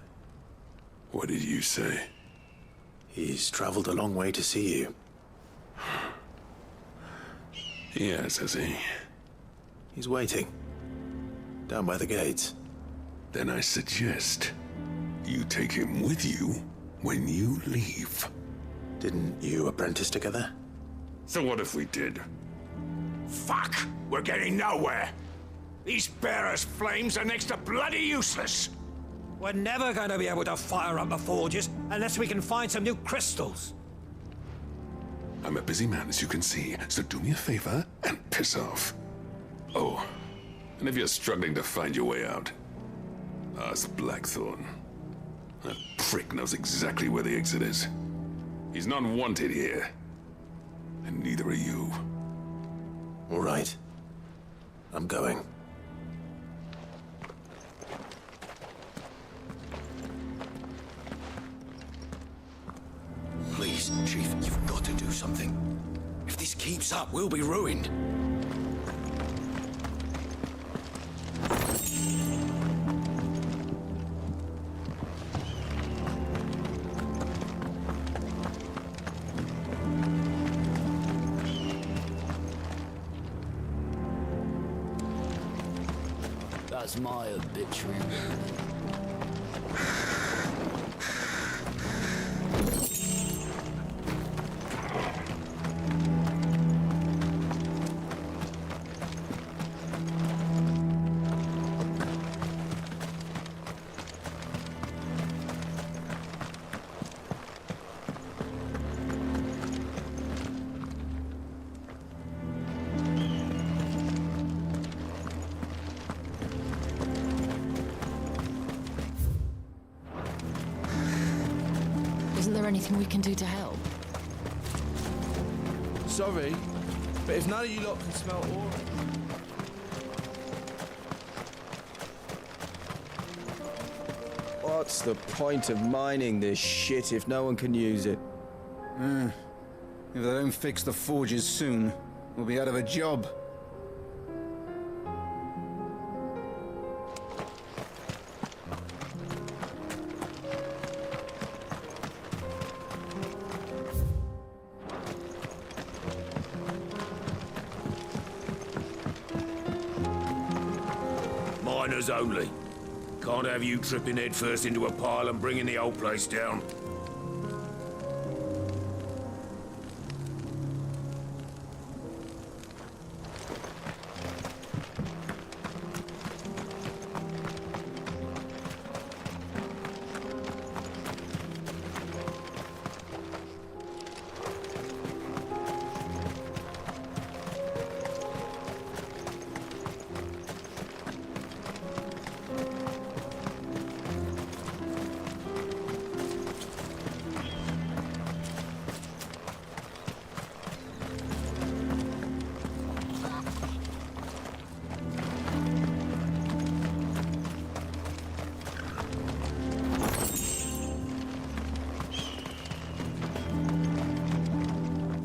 What did you say? He's traveled a long way to see you. Yes, has he? He's waiting. Down by the gates. Then I suggest you take him with you when you leave. Didn't you apprentice together? So what if we did? Fuck! We're getting nowhere! These bearers' flames are next to bloody useless! We're never going to be able to fire up the forges unless we can find some new crystals. I'm a busy man, as you can see, so do me a favor and piss off. Oh, and if you're struggling to find your way out, ask Blackthorn. That prick knows exactly where the exit is. He's not wanted here. And neither are you. All right. I'm going. Please, Chief, you've got to do something. If this keeps up, we'll be ruined. That's my obituary. Isn't there anything we can do to help? Sorry, but if none of you lot can smell ore... What's the point of mining this shit if no one can use it? If they don't fix the forges soon, we'll be out of a job. Miners only. Can't have you tripping headfirst into a pile and bringing the whole place down.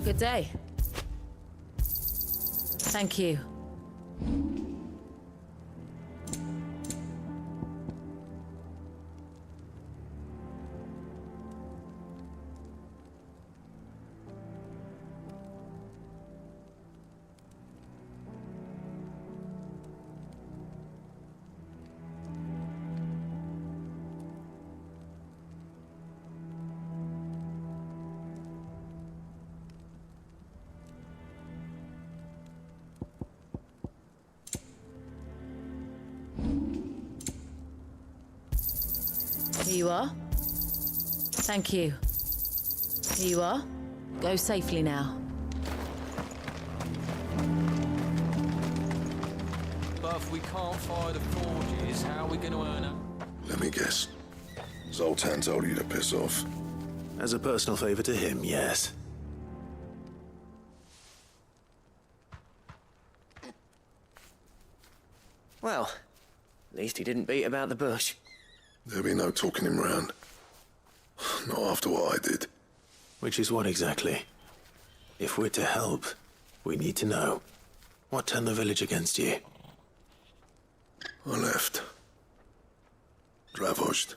Good day. Thank you. Here you are. Thank you. Here you are. Go safely now. But if we can't fire the forges, how are we going to earn them? Let me guess. Zoltan told you to piss off. As a personal favor to him, yes. Well, at least he didn't beat about the bush. There'll be no talking him round. Not after what I did. Which is what exactly? If we're to help, we need to know. What turned the village against you? I left. Dravozd.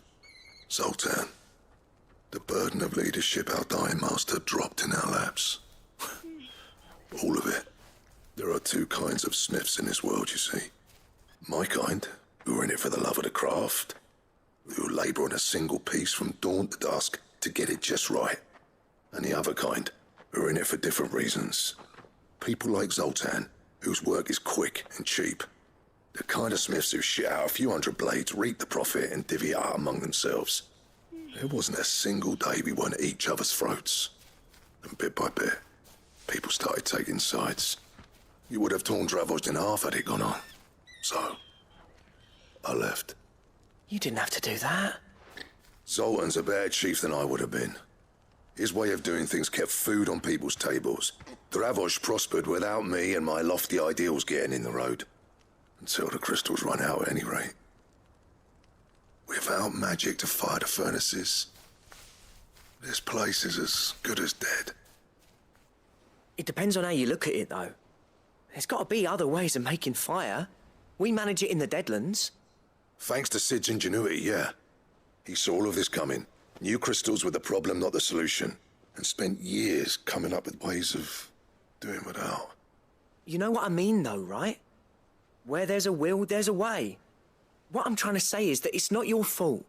Zoltan. The burden of leadership our dying master dropped in our laps. All of it. There are two kinds of smiths in this world, you see. My kind, who are in it for the love of the craft, who labour on a single piece from dawn to dusk to get it just right. And the other kind, who are in it for different reasons. People like Zoltan, whose work is quick and cheap. The kind of smiths who shit out a few hundred blades, reap the profit, and divvy it out among themselves. There wasn't a single day we weren't at each other's throats. And bit by bit, people started taking sides. You would have torn Dravost in half had it gone on. So, I left. You didn't have to do that. Zoltan's a better chief than I would have been. His way of doing things kept food on people's tables. Dravost prospered without me and my lofty ideals getting in the road. Until the crystals run out at any rate. Without magic to fire the furnaces, this place is as good as dead. It depends on how you look at it, though. There's got to be other ways of making fire. We manage it in the Deadlands. Thanks to Sid's ingenuity, yeah. He saw all of this coming. Knew crystals were the problem, not the solution. And spent years coming up with ways of doing without. You know what I mean, though, right? Where there's a will, there's a way. What I'm trying to say is that it's not your fault.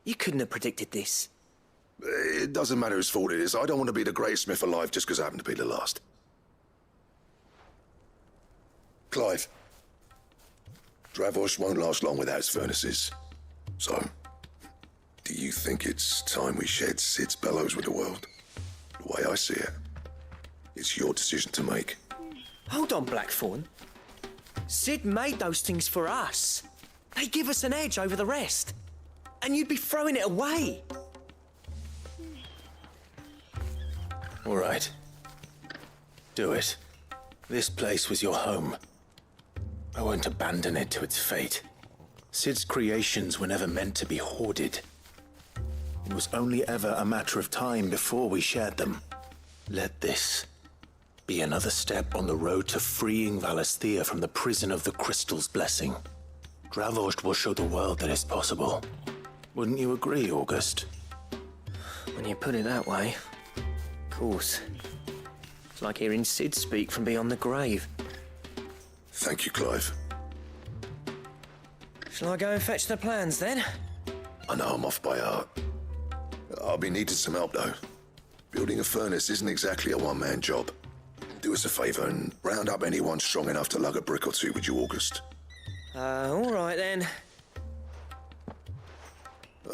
You couldn't have predicted this. It doesn't matter whose fault it is. I don't want to be the greatest smith alive just because I happen to be the last. Clive. Dravost won't last long without its furnaces. So, do you think it's time we shed Sid's bellows with the world? The way I see it, it's your decision to make. Hold on, Blackthorn. Sid made those things for us. They give us an edge over the rest. And you'd be throwing it away. All right. Do it. This place was your home. I won't abandon it to its fate. Sid's creations were never meant to be hoarded. It was only ever a matter of time before we shared them. Let this be another step on the road to freeing Valisthea from the prison of the Crystal's blessing. Dravost will show the world that it's possible. Wouldn't you agree, August? When you put it that way, of course. It's like hearing Sid speak from beyond the grave. Thank you, Clive. Shall I go and fetch the plans, then? I know I'm off by heart. I'll be needing some help, though. Building a furnace isn't exactly a one-man job. Do us a favour and round up anyone strong enough to lug a brick or two with you, August. All right, then.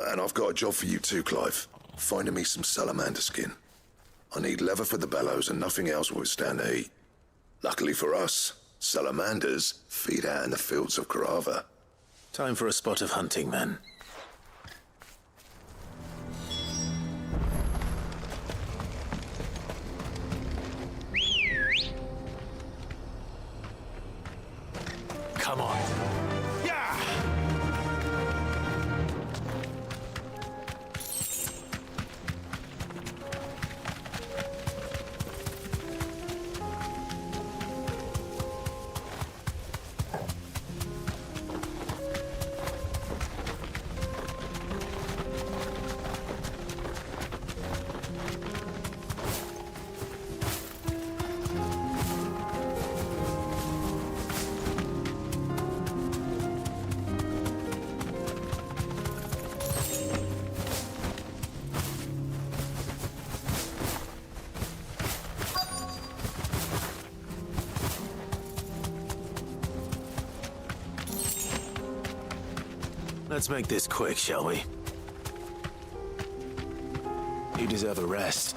And I've got a job for you too, Clive. Finding me some salamander skin. I need leather for the bellows and nothing else will withstand the heat. Luckily for us, salamanders feed out in the fields of Carava. Time for a spot of hunting, then. Come on. Yeah! Let's make this quick, shall we? You deserve a rest.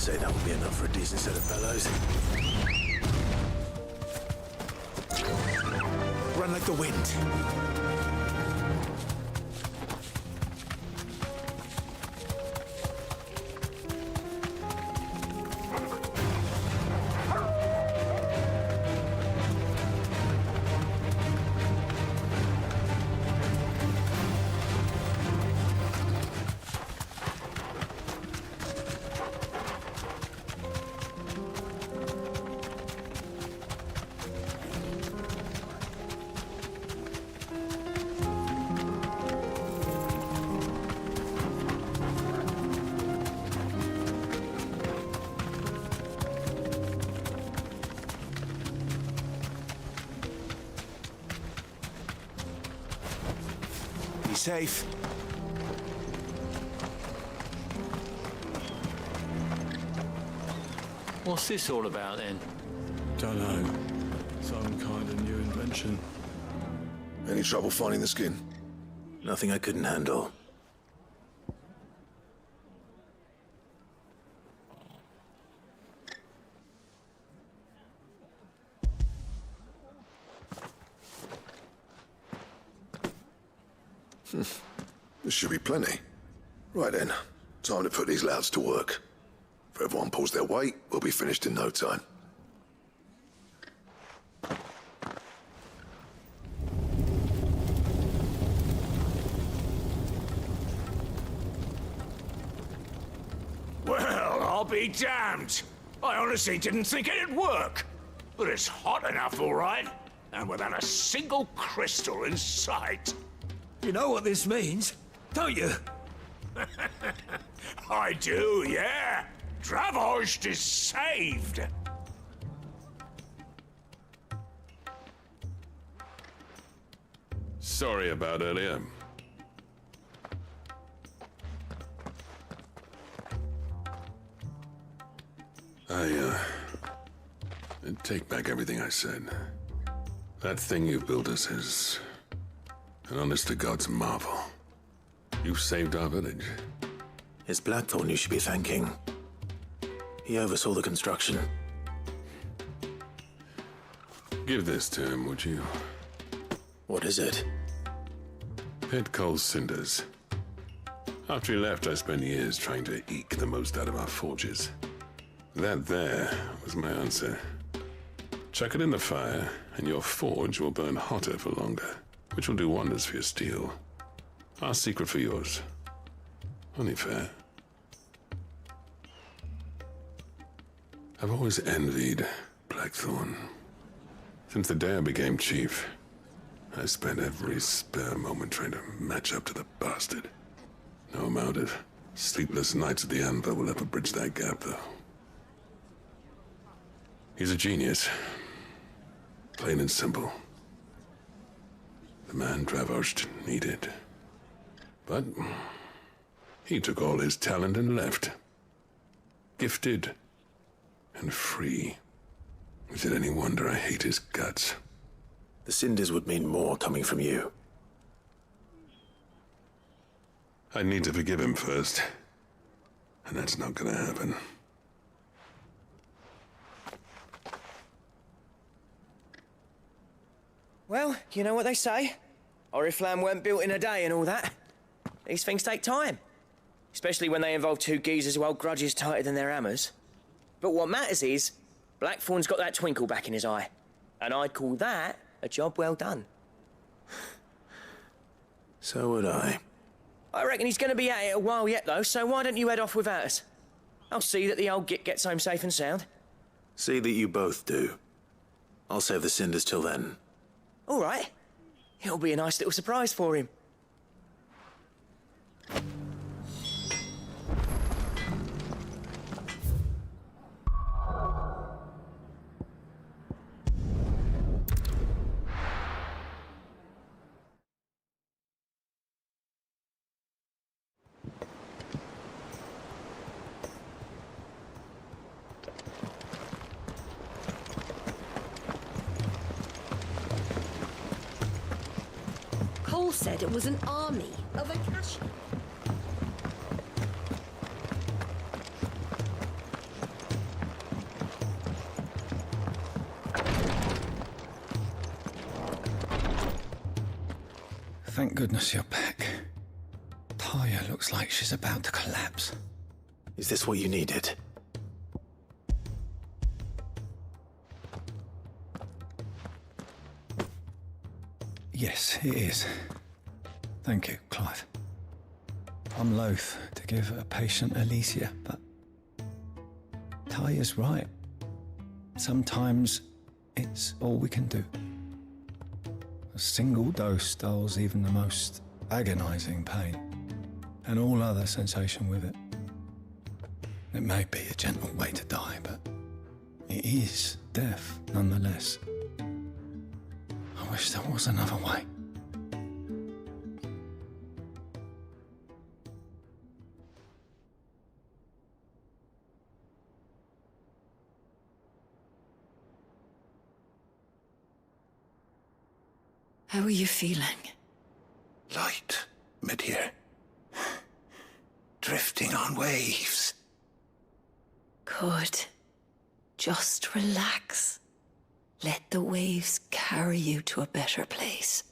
say that will be enough for a decent set of bellows. Run like the wind. Safe. What's this all about then? Dunno. Some kind of new invention. Any trouble finding the skin? Nothing I couldn't handle. This should be plenty. Right then, time to put these louds to work. If everyone pulls their weight, we'll be finished in no time. Well, I'll be damned. I honestly didn't think it'd work. But it's hot enough, all right. And without a single crystal in sight. You know what this means, don't you? I do, yeah. Dravost is saved. Sorry about earlier. I take back everything I said. That thing you built us is an honest-to-God's marvel. You've saved our village. It's Blackthorn you should be thanking. He oversaw the construction. Give this to him, would you? What is it? Pit coal cinders. After he left, I spent years trying to eke the most out of our forges. That there was my answer. Chuck it in the fire, and your forge will burn hotter for longer, which will do wonders for your steel. Our secret for yours. Only fair. I've always envied Blackthorn. Since the day I became chief, I spent every spare moment trying to match up to the bastard. No amount of sleepless nights at the Anvil will ever bridge that gap, though. He's a genius. Plain and simple. The man Dravost needed. But he took all his talent and left. Gifted and free. Is it any wonder I hate his guts? The cinders would mean more coming from you. I need to forgive him first. And that's not gonna happen. Well, you know what they say. Oriflamme weren't built in a day and all that. These things take time. Especially when they involve two geezers who hold grudges tighter than their hammers. But what matters is, Blackthorn's got that twinkle back in his eye. And I'd call that a job well done. So would I. I reckon he's going to be at it a while yet, though, so why don't you head off without us? I'll see that the old git gets home safe and sound. See that you both do. I'll save the cinders till then. All right. It'll be a nice little surprise for him. Cole said it was an army of Akashi. thank goodness you're back. Taya looks like she's about to collapse. Is this what you needed? Yes, it is. Thank you, Clive. I'm loath to give a patient Alicia, but Taya's right. Sometimes it's all we can do. A single dose dulls even the most agonizing pain, and all other sensation with it. It may be a gentle way to die, but it is death nonetheless. I wish there was another way. How are you feeling? Light, mid-here. Drifting on waves. Good. Just relax. Let the waves carry you to a better place.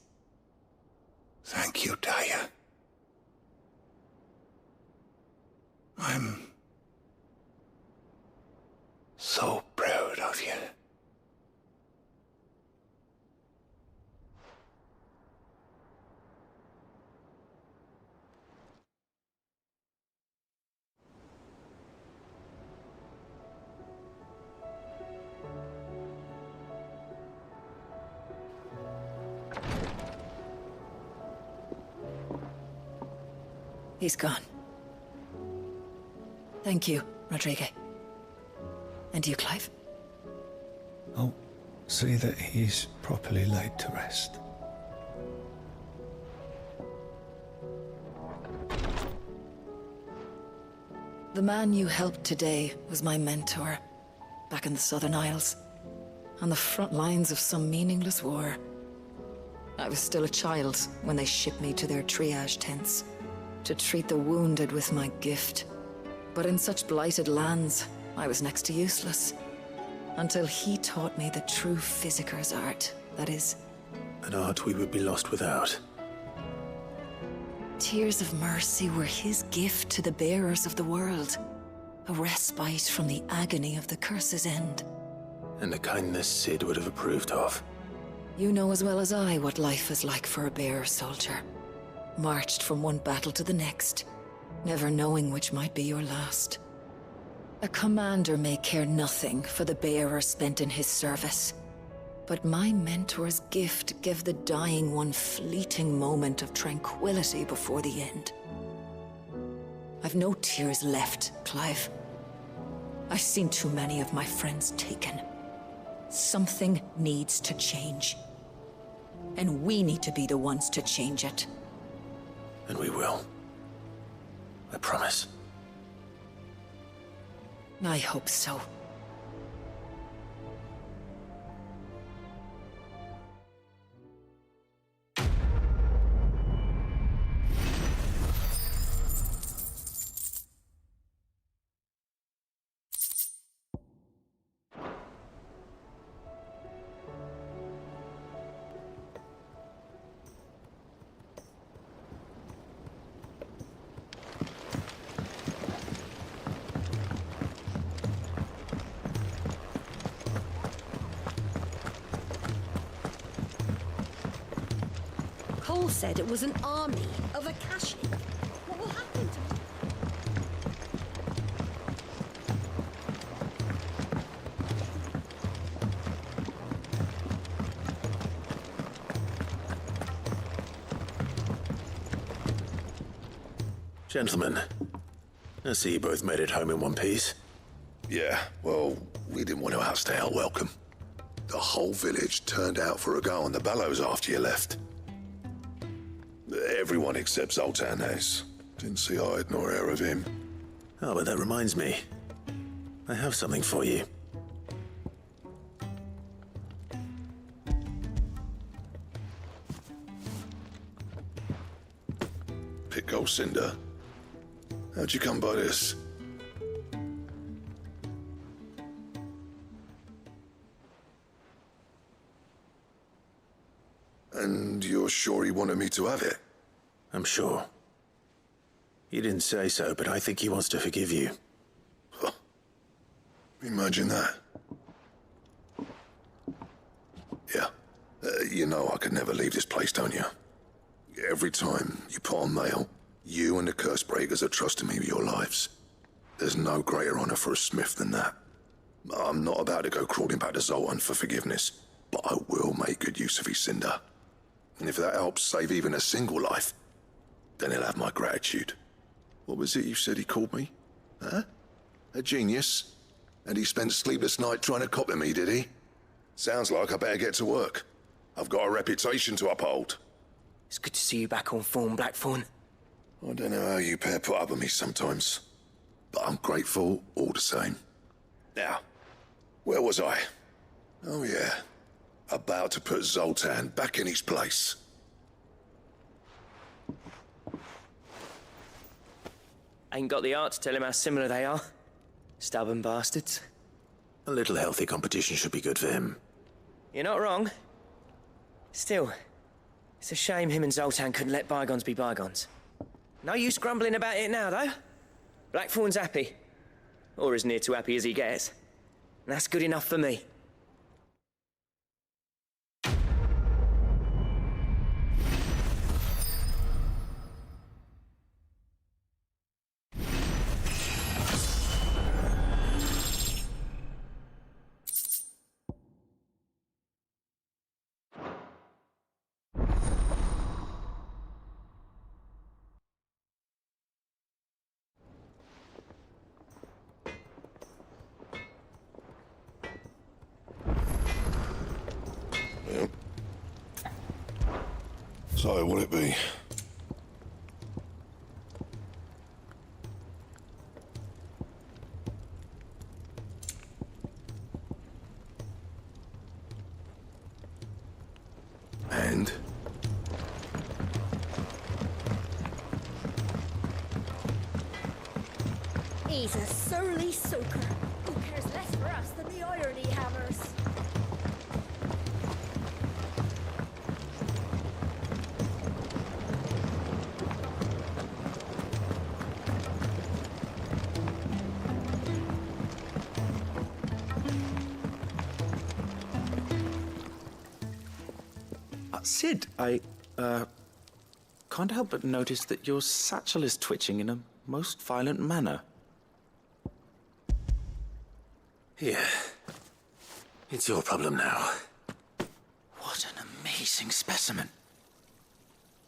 Thank you, Taya. I'm so proud of you. He's gone. Thank you, Rodrigo. And you, Clive? I'll see that he's properly laid to rest. The man you helped today was my mentor, back in the Southern Isles, on the front lines of some meaningless war. I was still a child when they shipped me to their triage tents, to treat the wounded with my gift. But in such blighted lands, I was next to useless. Until he taught me the true physicker's art, that is... An art we would be lost without. Tears of mercy were his gift to the bearers of the world. A respite from the agony of the curse's end. And a kindness Sid would have approved of. You know as well as I what life is like for a bearer soldier. Marched from one battle to the next, never knowing which might be your last. A commander may care nothing for the bearer spent in his service, but my mentor's gift gave the dying one fleeting moment of tranquility before the end. I've no tears left, Clive. I've seen too many of my friends taken. Something needs to change. And we need to be the ones to change it. And we will. I promise. I hope so. Cole said it was an army of Akashi. What will happen to them? Gentlemen, I see you both made it home in one piece. Yeah, well, we didn't want to outstay our welcome. The whole village turned out for a go on the bellows after you left. Everyone except Zoltan has. Didn't see hide nor hair of him. Oh, but that reminds me. I have something for you. Pick old Cinder. How'd you come by this? And you're sure he wanted me to have it? I'm sure. He didn't say so, but I think he wants to forgive you. Huh. Imagine that. Yeah. You know I could never leave this place, don't you? Every time you put on mail, you and the Cursebreakers are trusting me with your lives. There's no greater honor for a Smith than that. I'm not about to go crawling back to Zoltan for forgiveness, but I will make good use of his cinder. And if that helps save even a single life, then he'll have my gratitude. What was it you said he called me? Huh? A genius? And he spent sleepless night trying to copy me, did he? Sounds like I better get to work. I've got a reputation to uphold. It's good to see you back on form, Blackthorn. I don't know how you pair put up with me sometimes, but I'm grateful all the same. Now, where was I? Oh yeah, about to put Zoltan back in his place. Ain't got the art to tell him how similar they are. Stubborn bastards. A little healthy competition should be good for him. You're not wrong. Still, it's a shame him and Zoltan couldn't let bygones be bygones. No use grumbling about it now, though. Blackthorn's happy. Or as near to happy as he gets. And that's good enough for me. Yep. So, what'll it be? And? He's a surly soaker. Who cares less for us than the irony hammers? Sid, I can't help but notice that your satchel is twitching in a most violent manner. Here. It's your problem now. What an amazing specimen.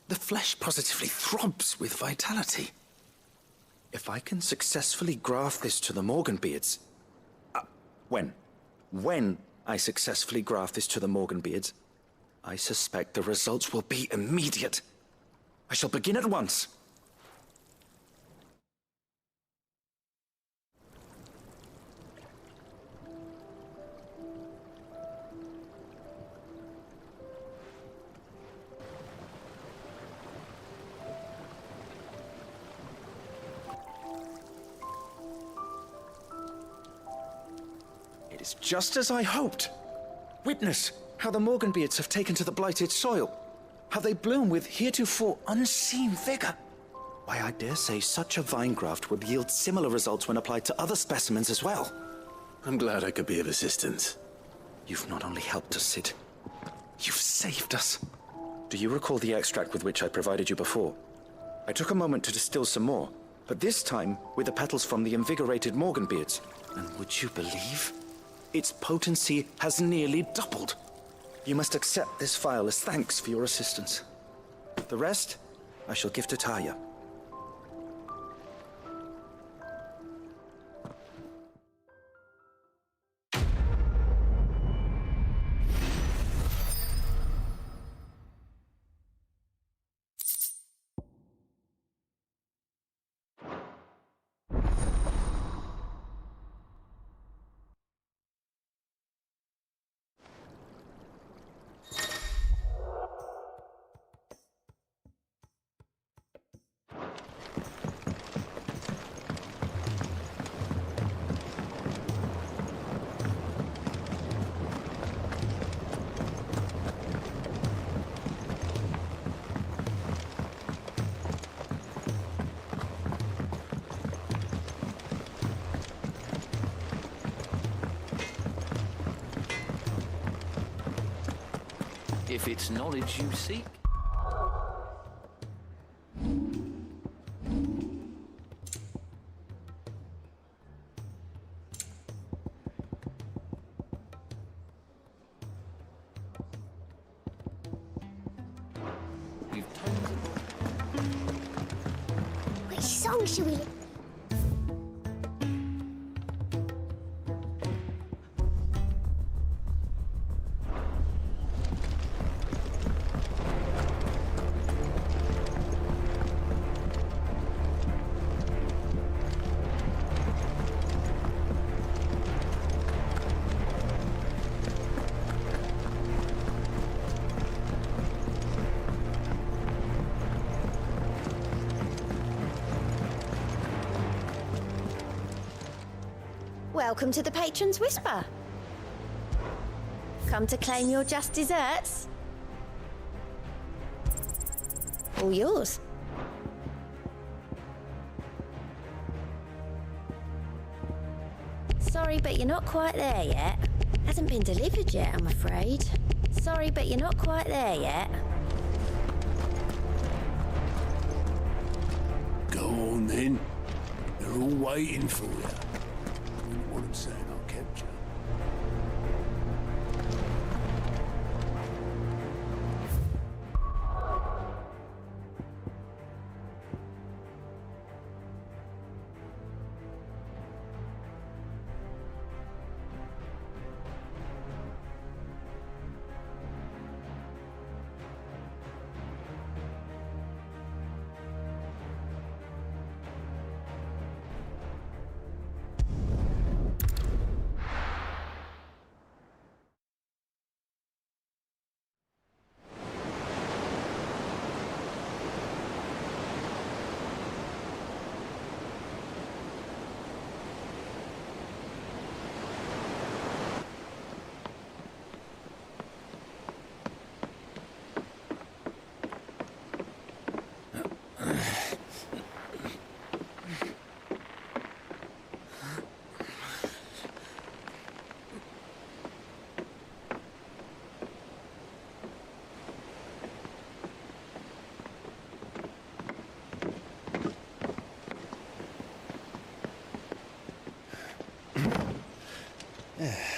The flesh positively throbs with vitality. If I can successfully graft this to the Morganbeards... When I successfully graft this to the Morganbeards, I suspect the results will be immediate. I shall begin at once. It is just as I hoped. Witness how the Morganbeards have taken to the blighted soil. How they bloom with heretofore unseen vigor. Why, I dare say such a vine graft would yield similar results when applied to other specimens as well. I'm glad I could be of assistance. You've not only helped us, Sid, you've saved us. Do you recall the extract with which I provided you before? I took a moment to distill some more, but this time with the petals from the invigorated Morganbeards. And would you believe? Its potency has nearly doubled. You must accept this vial as thanks for your assistance. The rest, I shall give to Taya. if it's knowledge you seek. Which song should we... Welcome to the Patron's Whisper. Come to claim your just desserts? All yours. Sorry, but you're not quite there yet. Hasn't been delivered yet, I'm afraid. Sorry, but you're not quite there yet. Go on then. They're all waiting for you. What I'm saying, I'll capture.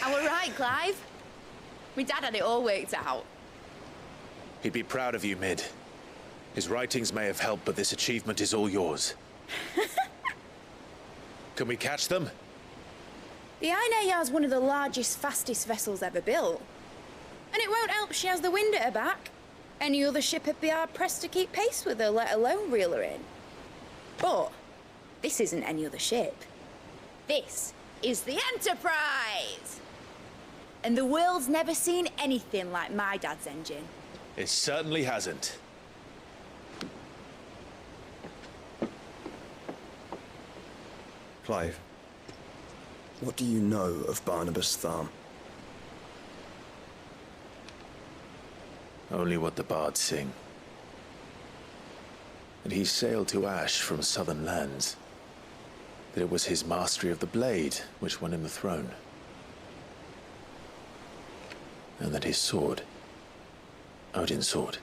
I were right, Clive. My dad had it all worked out. He'd be proud of you, Mid. His writings may have helped, but this achievement is all yours. Can we catch them? The Ainayar's one of the largest, fastest vessels ever built. And it won't help she has the wind at her back. Any other ship would be hard-pressed to keep pace with her, let alone reel her in. But this isn't any other ship. This is the Enterprise! And the world's never seen anything like my dad's engine. It certainly hasn't. Clive, what do you know of Barnabas Tharm? Only what the bards sing. That he sailed to Ash from southern lands. That it was his mastery of the blade which won him the throne. And that his sword, Odin's sword,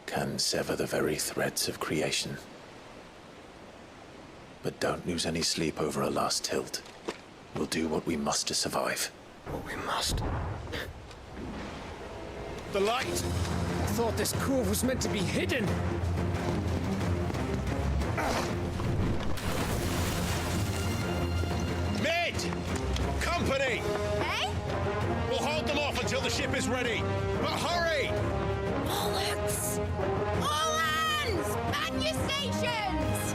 can sever the very threads of creation. But don't lose any sleep over a last tilt. We'll do what we must to survive. What we must? The light! I thought this cove was meant to be hidden! Mid! Company! Hey? We'll hold them off until the ship is ready. But hurry! Bollocks! All hands! Man your stations!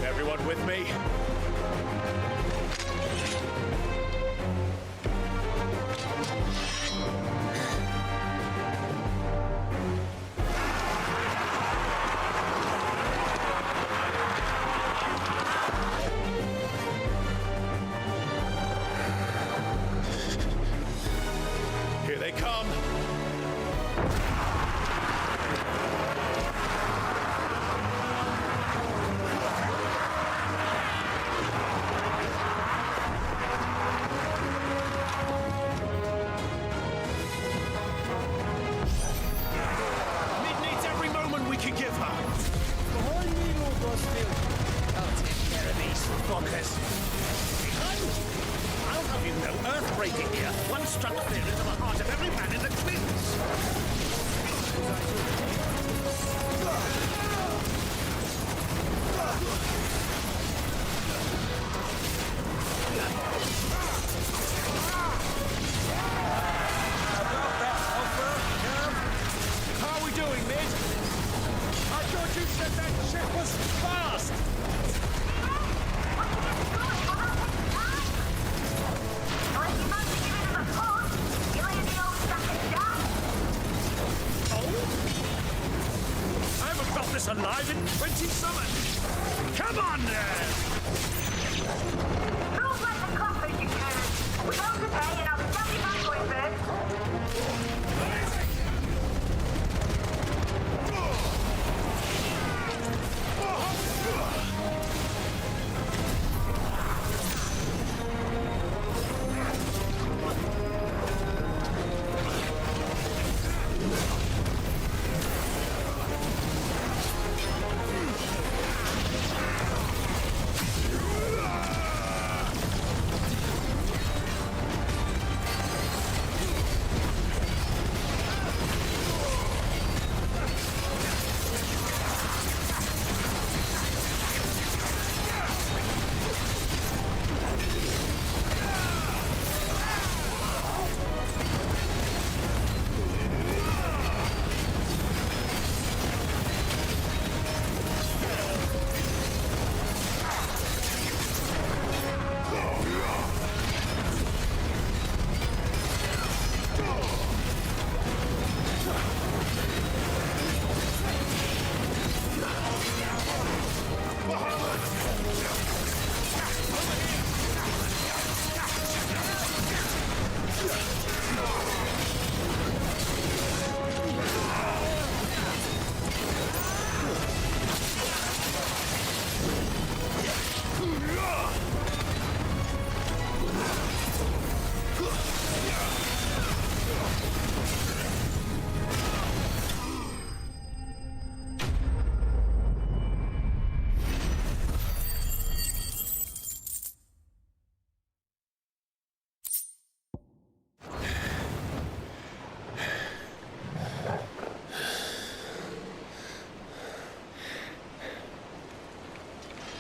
Everyone with me? Here they come. us fast! I haven't felt this alive in 20 summers! Come on, there! Rules like the coffers, you can. We're going to pay and I'll be standing by for it first.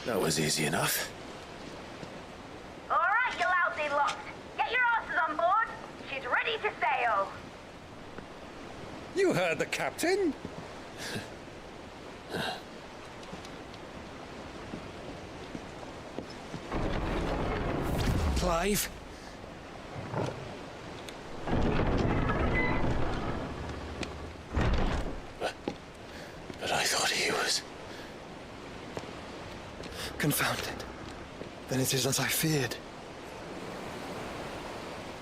That was easy enough. All right, you lousy lot. Get your asses on board. She's ready to sail. You heard the captain? Clive? But I thought he was... Confounded. Then it is as I feared.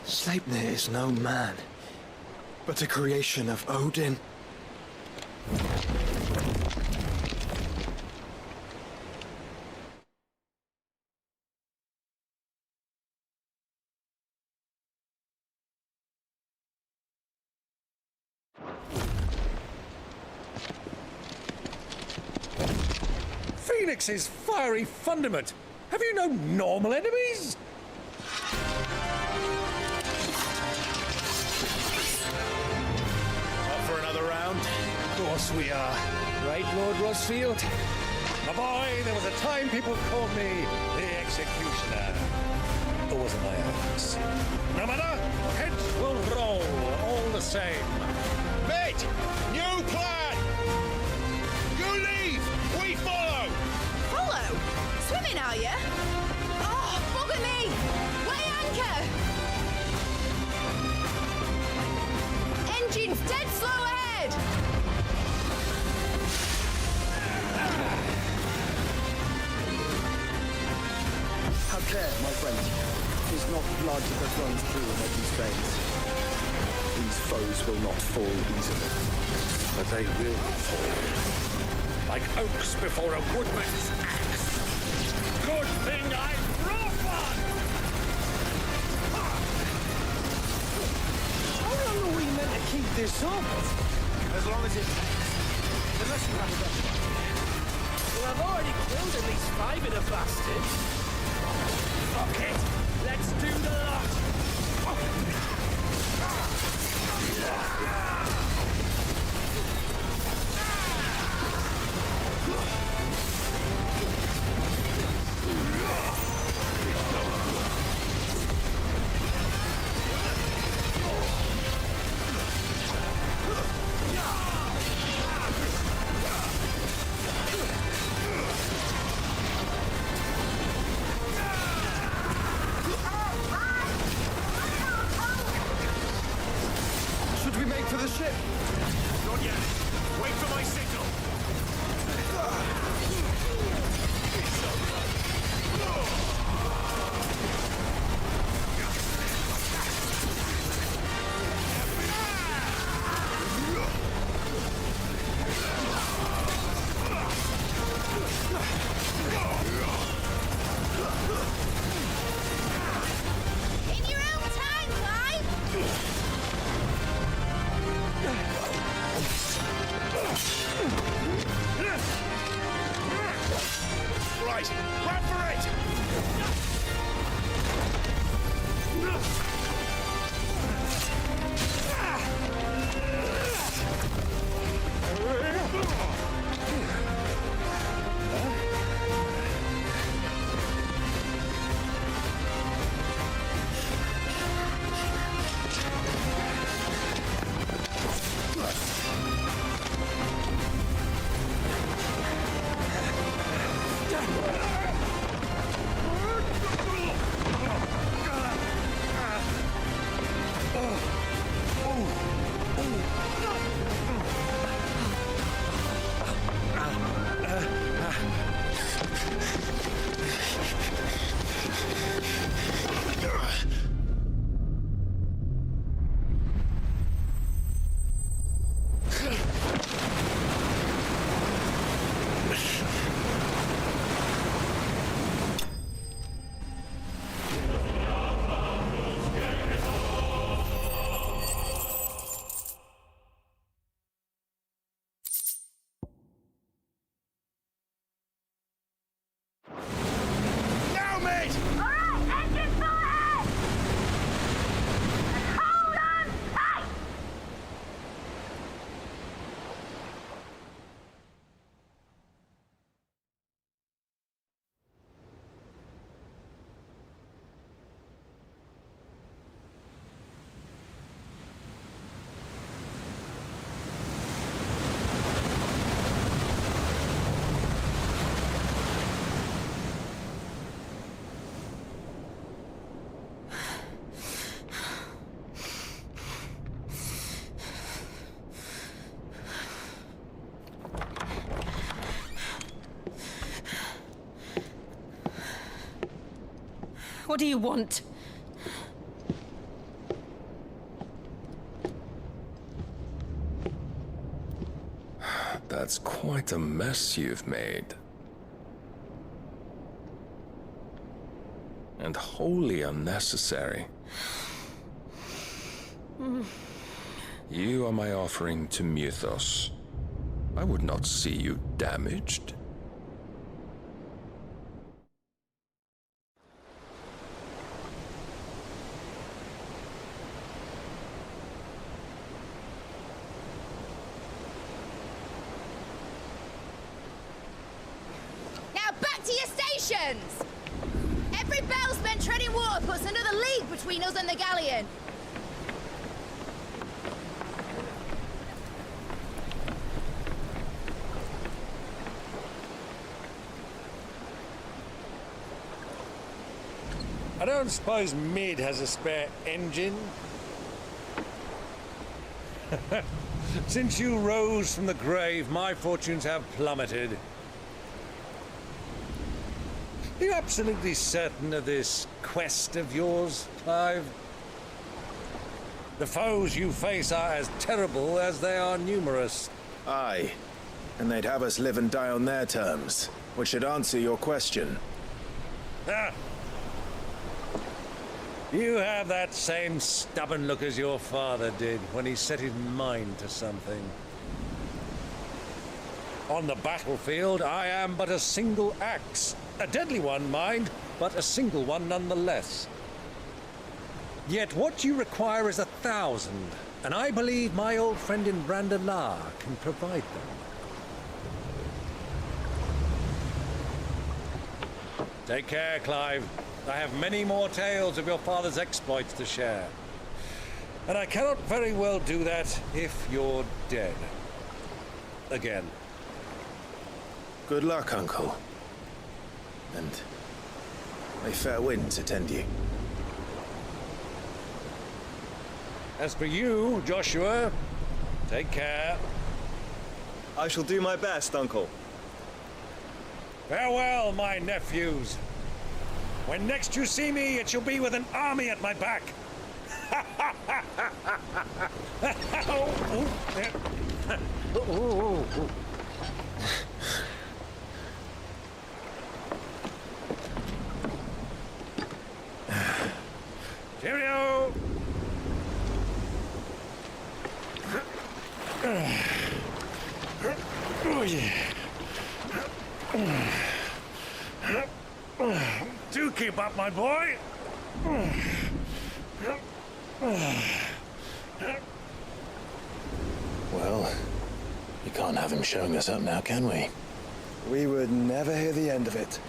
Sleipnir is no man, but a creation of Odin. Phoenix's fiery fundament. Have you no normal enemies? Up for another round? Of course we are. Right, Lord Rosfield? My boy, there was a time people called me the Executioner. Or was it my axe? No matter, heads will roll all the same. Mate, new plan! You leave, we follow! Follow? Swimming, are you? Oh, bugger me! Weigh anchor! Engine's dead slow ahead! Have care, my friend. Is not blood that runs through in these veins. These foes will not fall easily. But they will fall. Like oaks before a woodman's axe. Good thing I brought one! How long are we meant to keep this up? As long as it takes. Unless you have a better one. Well, I've already killed at least 5 of the bastards. Fuck it! Let's do the lot! What do you want? That's quite a mess you've made. And wholly unnecessary. You are my offering to Mythos. I would not see you damaged. Now back to your stations! Every bell spent treading water puts another league between us and the galleon. I don't suppose Mid has a spare engine? Since you rose from the grave, my fortunes have plummeted. Are you absolutely certain of this quest of yours, Clive? The foes you face are as terrible as they are numerous. Aye, and they'd have us live and die on their terms, which should answer your question. Ah. You have that same stubborn look as your father did when he set his mind to something. On the battlefield, I am but a single axe. A deadly one, mind, but a single one nonetheless. Yet what you require is 1,000, and I believe my old friend in Randalar can provide them. Take care, Clive. I have many more tales of your father's exploits to share. And I cannot very well do that if you're dead. Again. Good luck, Uncle. And may fair winds attend you. As for you, Joshua, take care. I shall do my best, Uncle. Farewell, my nephews. When next you see me, it shall be with an army at my back. Cheerio! Oh, yeah. Do keep up, my boy. Well, we can't have him showing us up now, can we? We would never hear the end of it.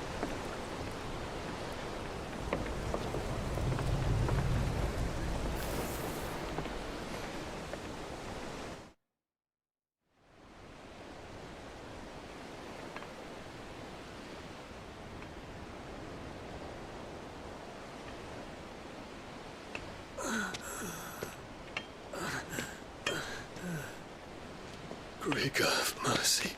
Grieger, have mercy.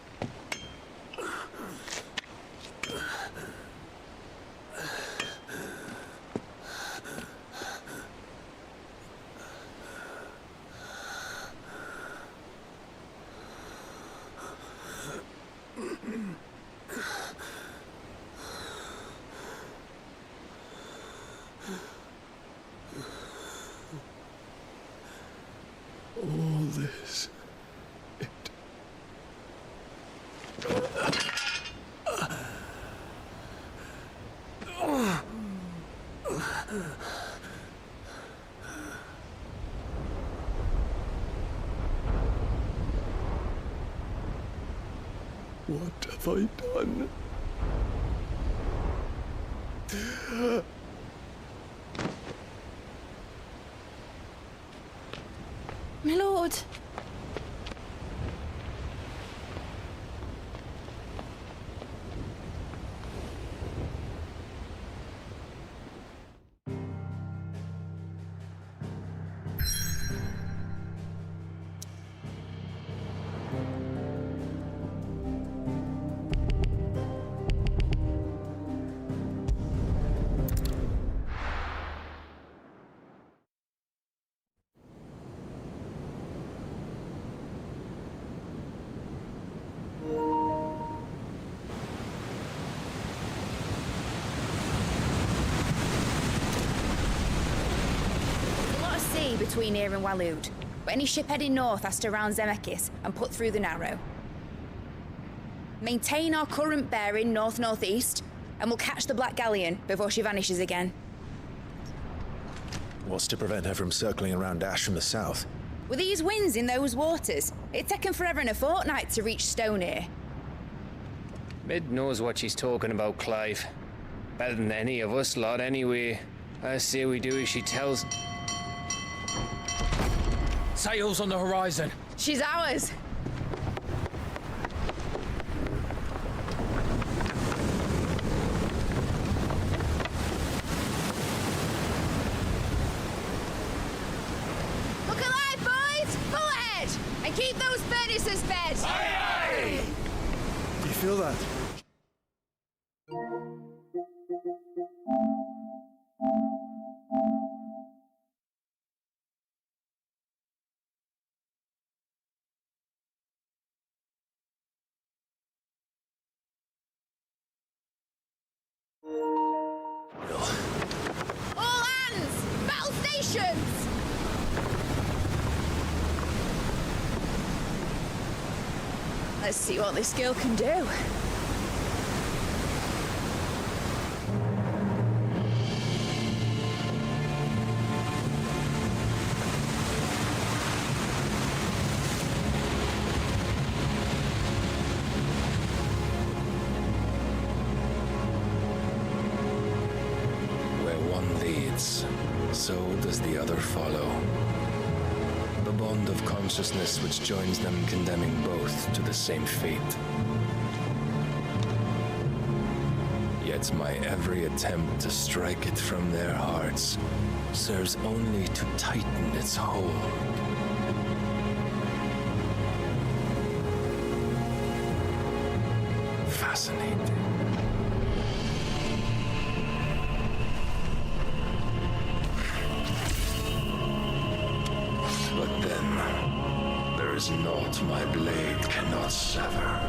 All this. What have I done? My lord. between here and Waloed, but any ship heading north has to round Zemeckis and put through the Narrow. Maintain our current bearing north-northeast, and we'll catch the Black Galleon before she vanishes again. What's to prevent her from circling around Ash from the south? With these winds in those waters, it'd taken forever and a fortnight to reach Stonehenge. Mid knows what she's talking about, Clive. Better than any of us lot, anyway. I say we do as she tells. Sails on the horizon. She's ours. Look alive, boys! Pull ahead! And keep those furnaces fed! Aye, aye! Do you feel that? All hands! Battle stations! Let's see what this girl can do. Where one leads, so does the other follow. The bond of consciousness which joins them condemning both to the same fate. Yet my every attempt to strike it from their hearts serves only to tighten its hold. Fascinating. But then, there is naught my blade cannot sever.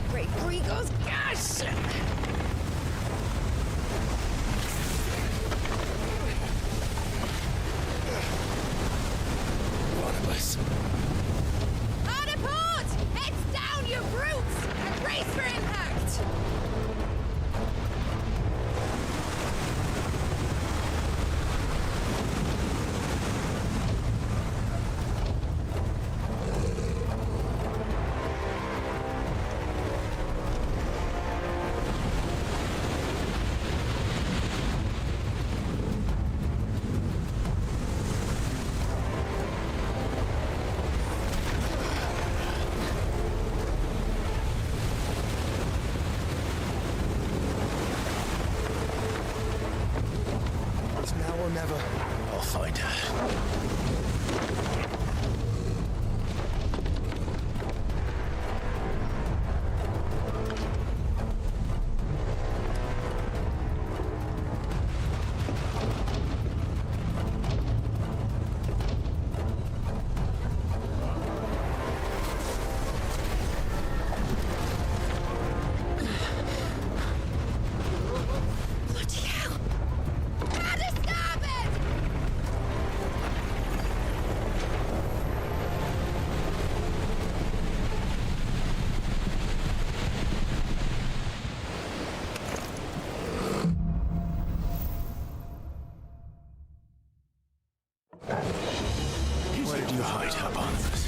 Great Grigos, gosh! Barnabas. Hard a port! Heads down, you brutes! And brace for impact! It's now or never. I'll find her. Bloody hell! Hard a starboard! Where did you hide her, Barnabas?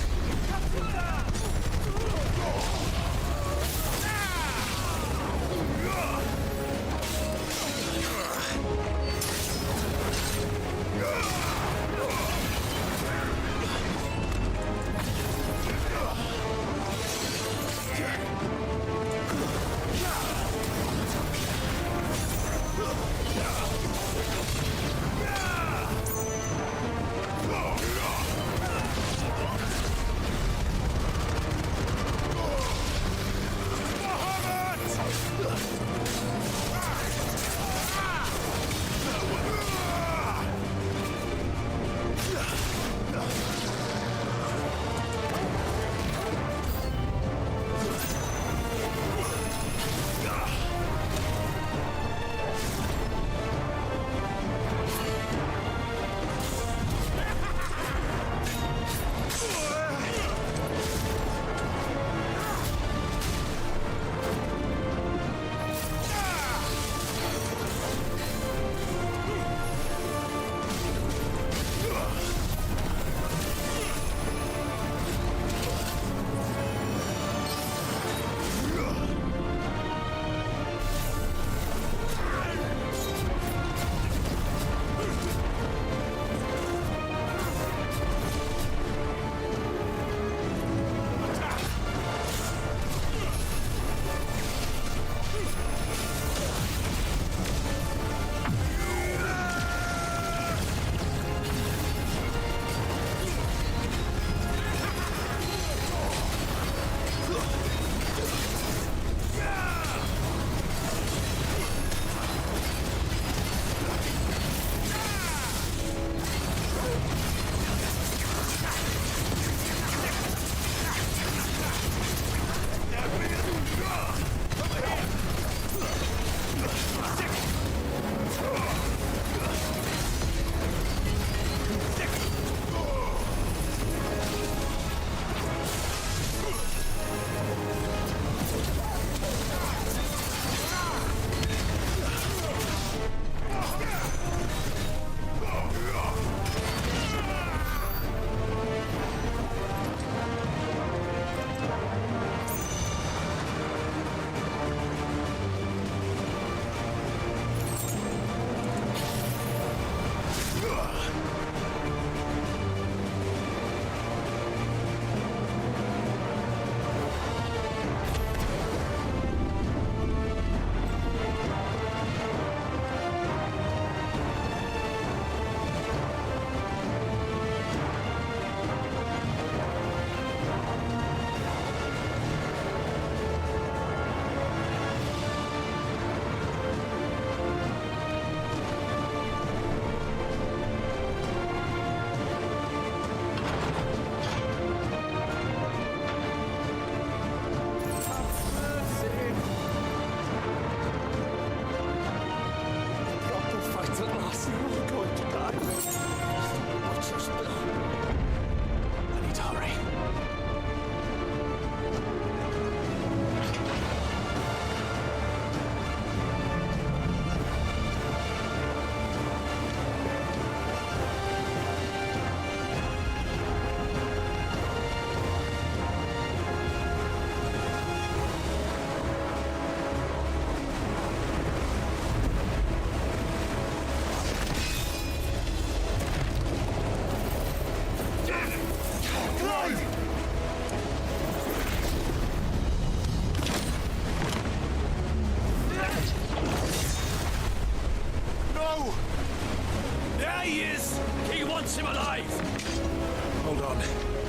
wants him alive! Hold on.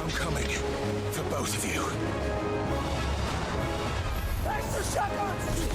I'm coming. For both of you. Extra shotguns!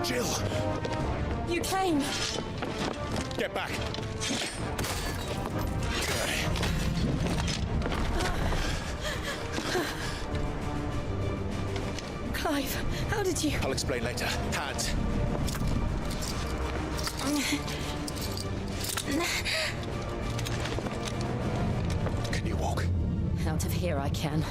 Jill! You came! Get back! Clive, how did you... I'll explain later. Hands! Can you walk? Out of here I can.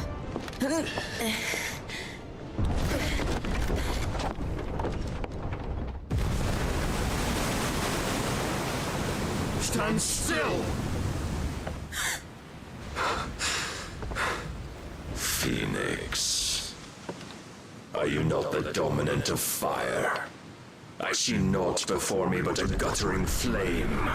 Stand still! Fear not the dominant of fire. I see naught before me but a guttering flame.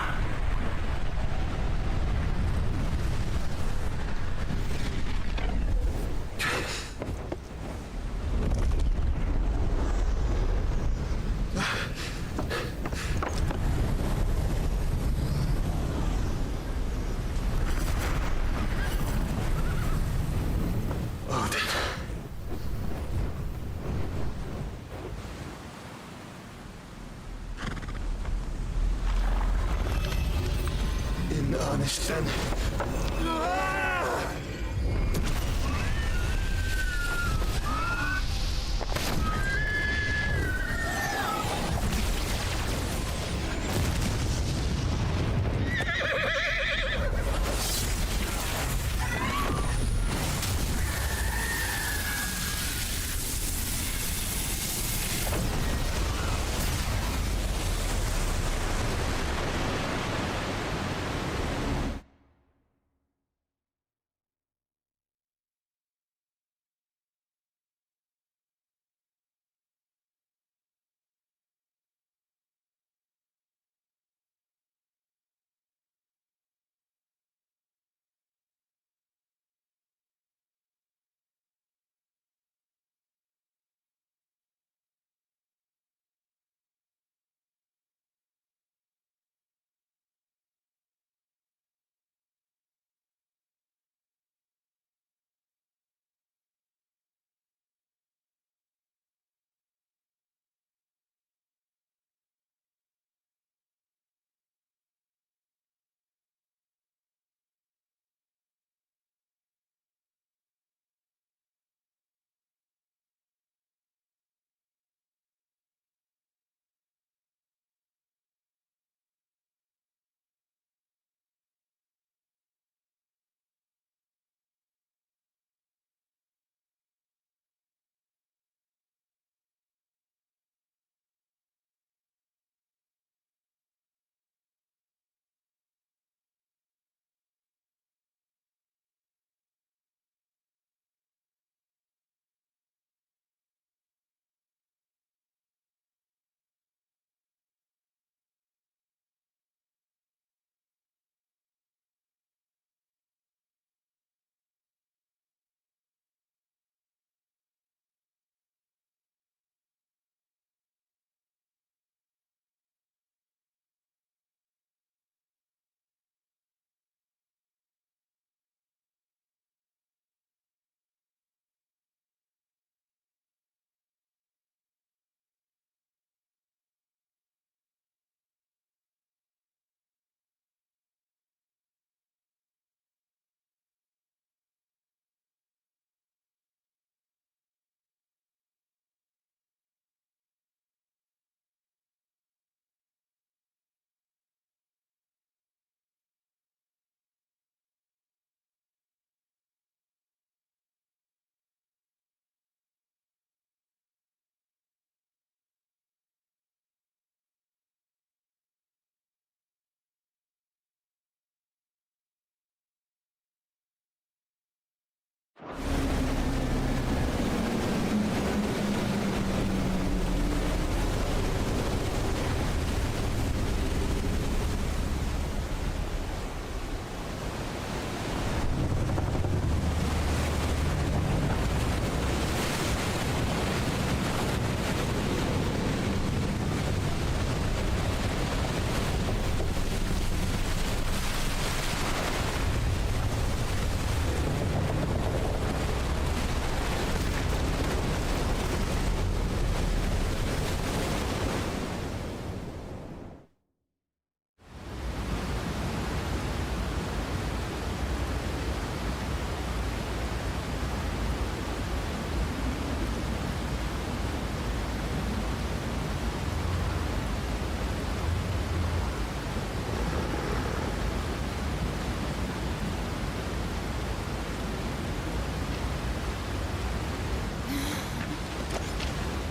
In earnest, then.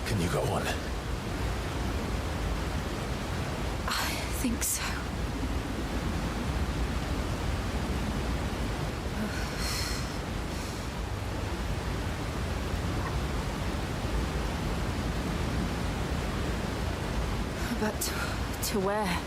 Can you go on? I think so. But to where?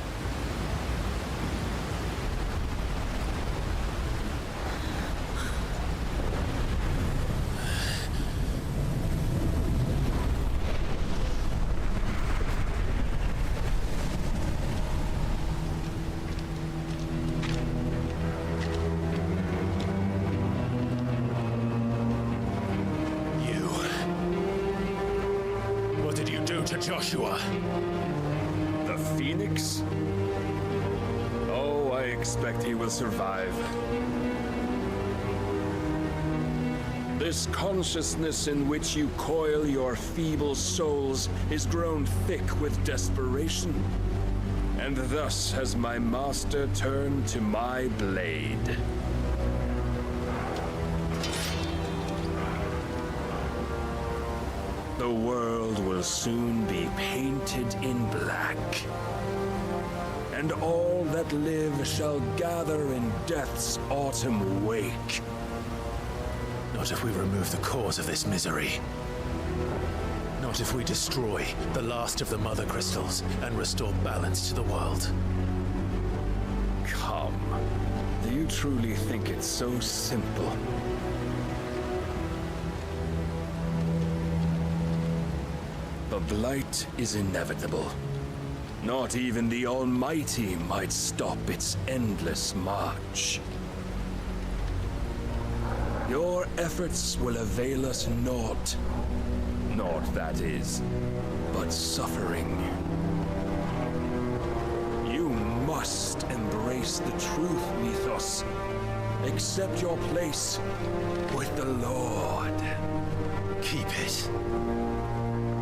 What did you do to Joshua? The Phoenix? Oh, I expect he will survive. This consciousness in which you coil your feeble souls is grown thick with desperation. And thus has my master turned to my blade. The world will soon be painted in black. And all that live shall gather in death's autumn wake. Not if we remove the cause of this misery. Not if we destroy the last of the Mother Crystals and restore balance to the world. Come. Do you truly think it's so simple? The blight is inevitable. Not even the Almighty might stop its endless march. Your efforts will avail us naught. Naught, that is, but suffering. You must embrace the truth, Mythos. Accept your place with the Lord. Keep it.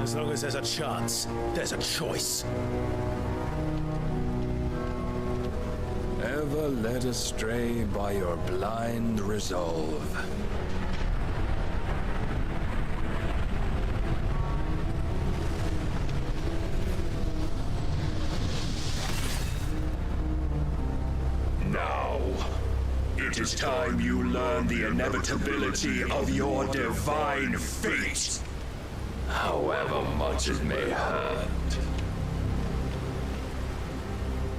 As long as there's a chance, there's a choice. Ever led astray by your blind resolve. Now, it is time you learn the inevitability of your divine fate. However much it may hurt.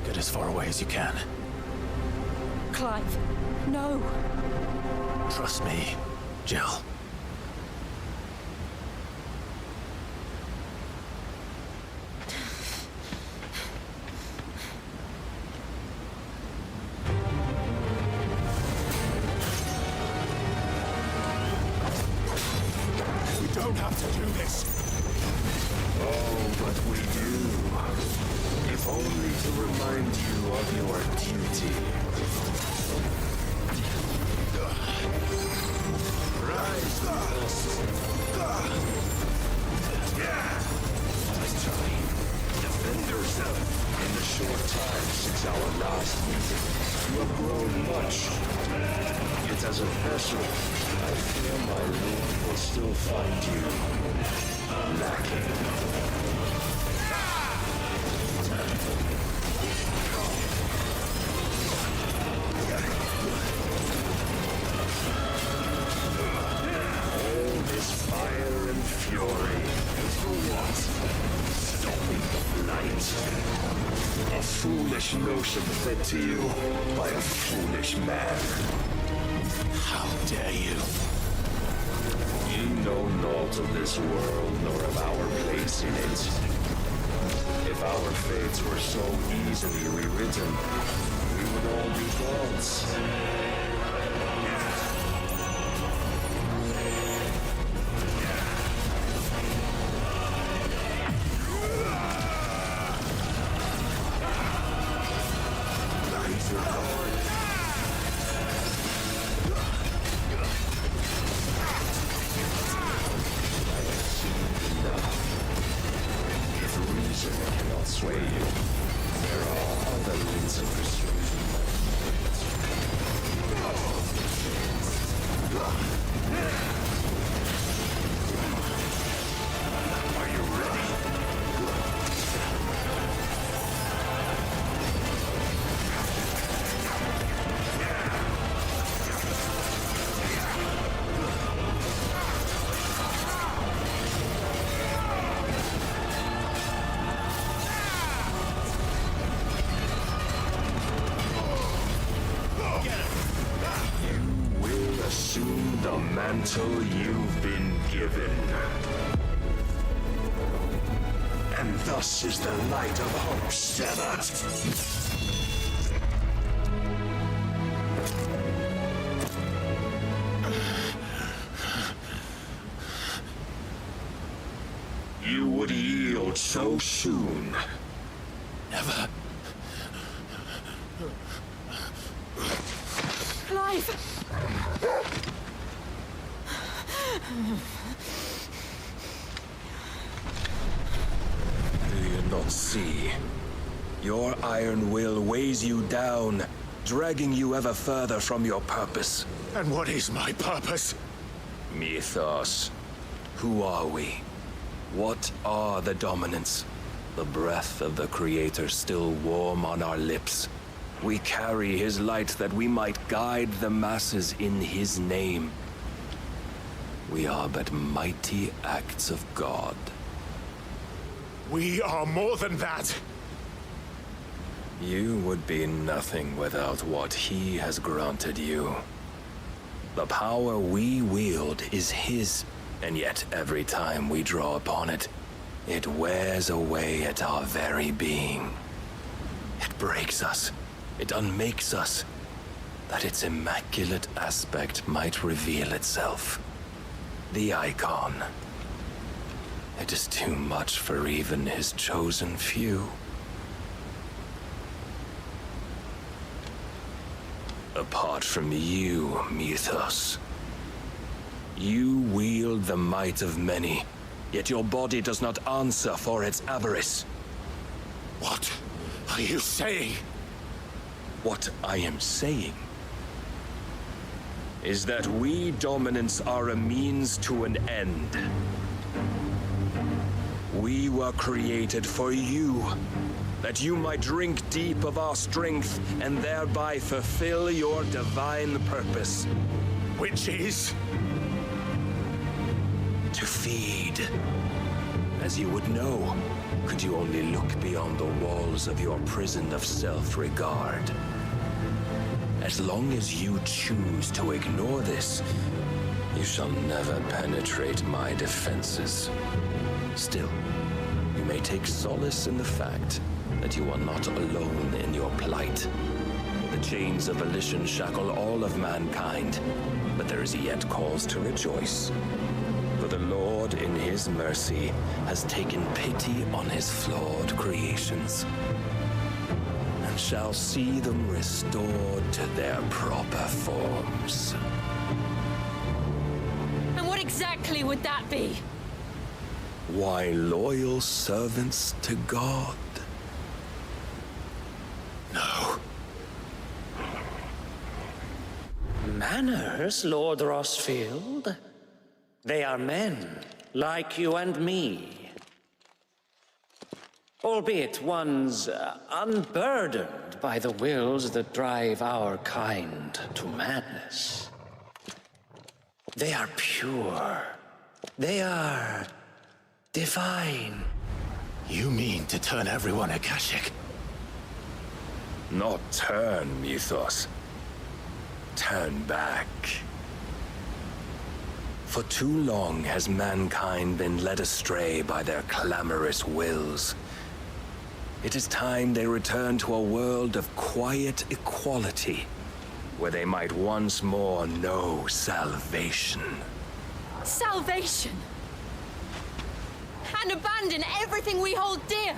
Get as far away as you can. Clive, no. Trust me, Jill. We don't have to do this. Oh, but we do. If only to remind you of your duty. Rise, Mythos. Nice try. Defend yourself. In the short time since our last meeting, you have grown much. Yet as a vessel, I fear my Lord will still find you lacking. All this fire and fury, for what? Stopping the blight. A foolish notion fed to you by a foolish man. How dare you? You know naught of this world nor of our place in it. If our fates were so easily rewritten, we would all be gods. Sway you. There are other means of persuasion. until you've been given. And thus is the light of hope severed. You would yield so soon. Never. Clive! Do you not see? Your iron will weighs you down, dragging you ever further from your purpose. And what is my purpose? Mythos. Who are we? What are the dominants? The breath of the Creator still warm on our lips. We carry his light that we might guide the masses in his name. We are but mighty acts of God. We are more than that. You would be nothing without what he has granted you. The power we wield is his, and yet every time we draw upon it, it wears away at our very being. It breaks us. It unmakes us, that its immaculate aspect might reveal itself. The icon. It is too much for even his chosen few. Apart from you, Mythos, you wield the might of many, yet your body does not answer for its avarice. What are you saying? What I am saying is that we dominants are a means to an end. We were created for you, that you might drink deep of our strength and thereby fulfill your divine purpose. Which is? To feed. As you would know, could you only look beyond the walls of your prison of self-regard. As long as you choose to ignore this, you shall never penetrate my defenses. Still, you may take solace in the fact that you are not alone in your plight. The chains of volition shackle all of mankind, but there is yet cause to rejoice. For the Lord, in his mercy, has taken pity on his flawed creations, and shall see them restored to their proper forms. And what exactly would that be? Why, loyal servants to God. No. Manners, Lord Rossfield? They are men, like you and me. Albeit ones unburdened by the wills that drive our kind to madness. They are pure. They are divine. You mean to turn everyone Akashic? Not turn, Mythos. Turn back. For too long has mankind been led astray by their clamorous wills. It is time they return to a world of quiet equality, where they might once more know salvation. Salvation? And abandon everything we hold dear?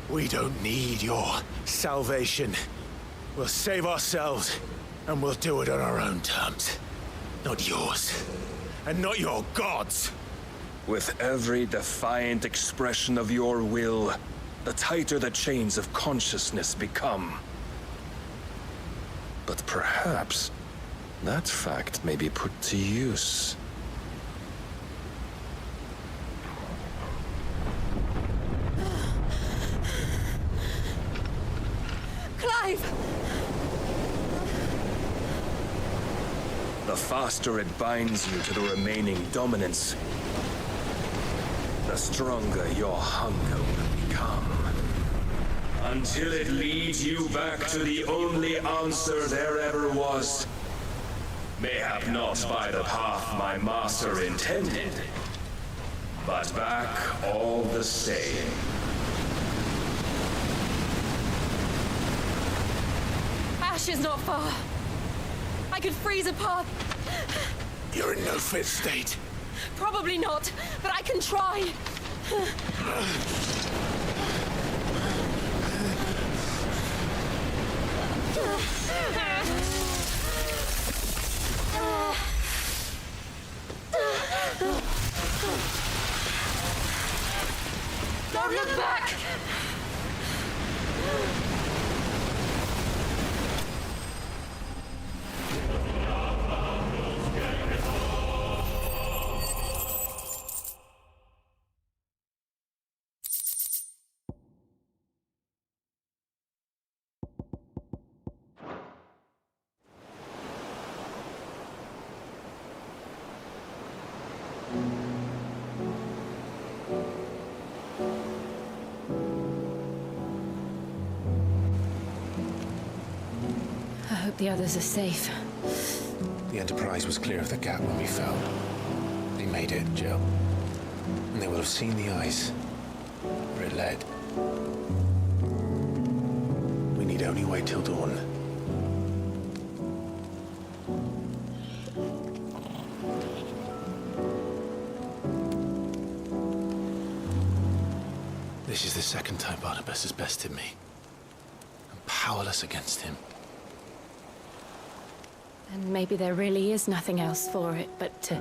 We don't need your salvation. We'll save ourselves, and we'll do it on our own terms. Not yours, and not your gods. With every defiant expression of your will, the tighter the chains of consciousness become. But perhaps that fact may be put to use. Clive! The faster it binds you to the remaining dominance, the stronger your hunger will become. Until it leads you back to the only answer there ever was. Mayhap not by the path my master intended, but back all the same. Ash is not far. I could freeze a path. You're in no fit state. Probably not, but I can try. Don't look back! I hope the others are safe. The Enterprise was clear of the gap when we fell. They made it, Jill. And they will have seen the ice where it led. We need only wait till dawn. This is the second time Barnabas has bested me. I'm powerless against him. And maybe there really is nothing else for it but to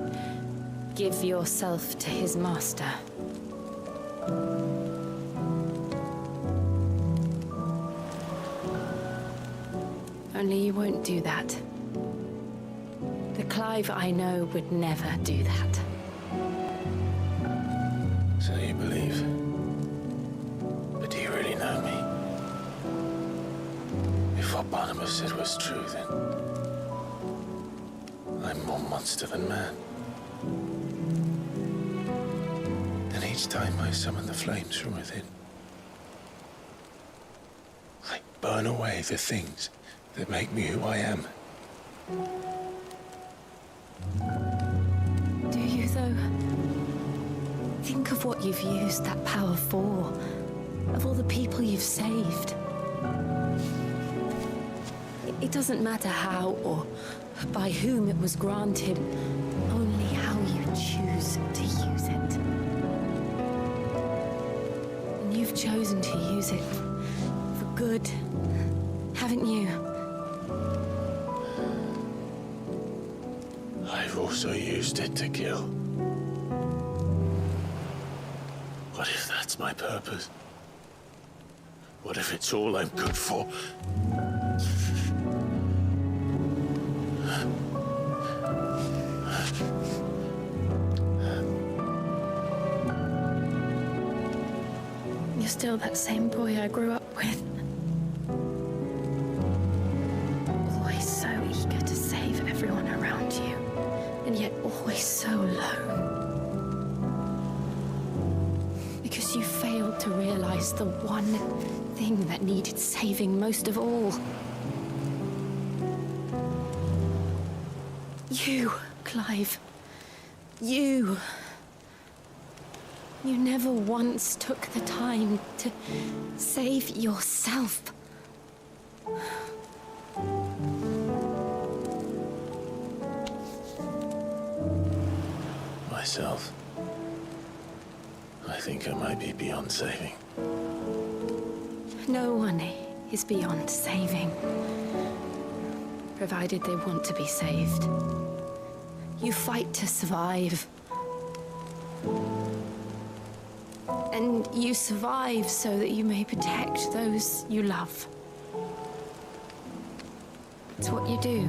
give yourself to his master. Only you won't do that. The Clive I know would never do that. So you believe? But do you really know me? If what Barnabas said was true, then I'm more monster than man. And each time I summon the flames from within, I burn away the things that make me who I am. Do you, though? Think of what you've used that power for, of all the people you've saved. It doesn't matter how or by whom it was granted, only how you choose to use it. And you've chosen to use it for good, haven't you? I've also used it to kill. What if that's my purpose? What if it's all I'm good for? You're still that same boy I grew up with. Always so eager to save everyone around you, and yet always so lone. Because you failed to realize the one thing that needed saving most of all. You, Clive. You. You never once took the time to save yourself. Myself. I think I might be beyond saving. No one is beyond saving, provided they want to be saved. You fight to survive. And you survive so that you may protect those you love. It's what you do.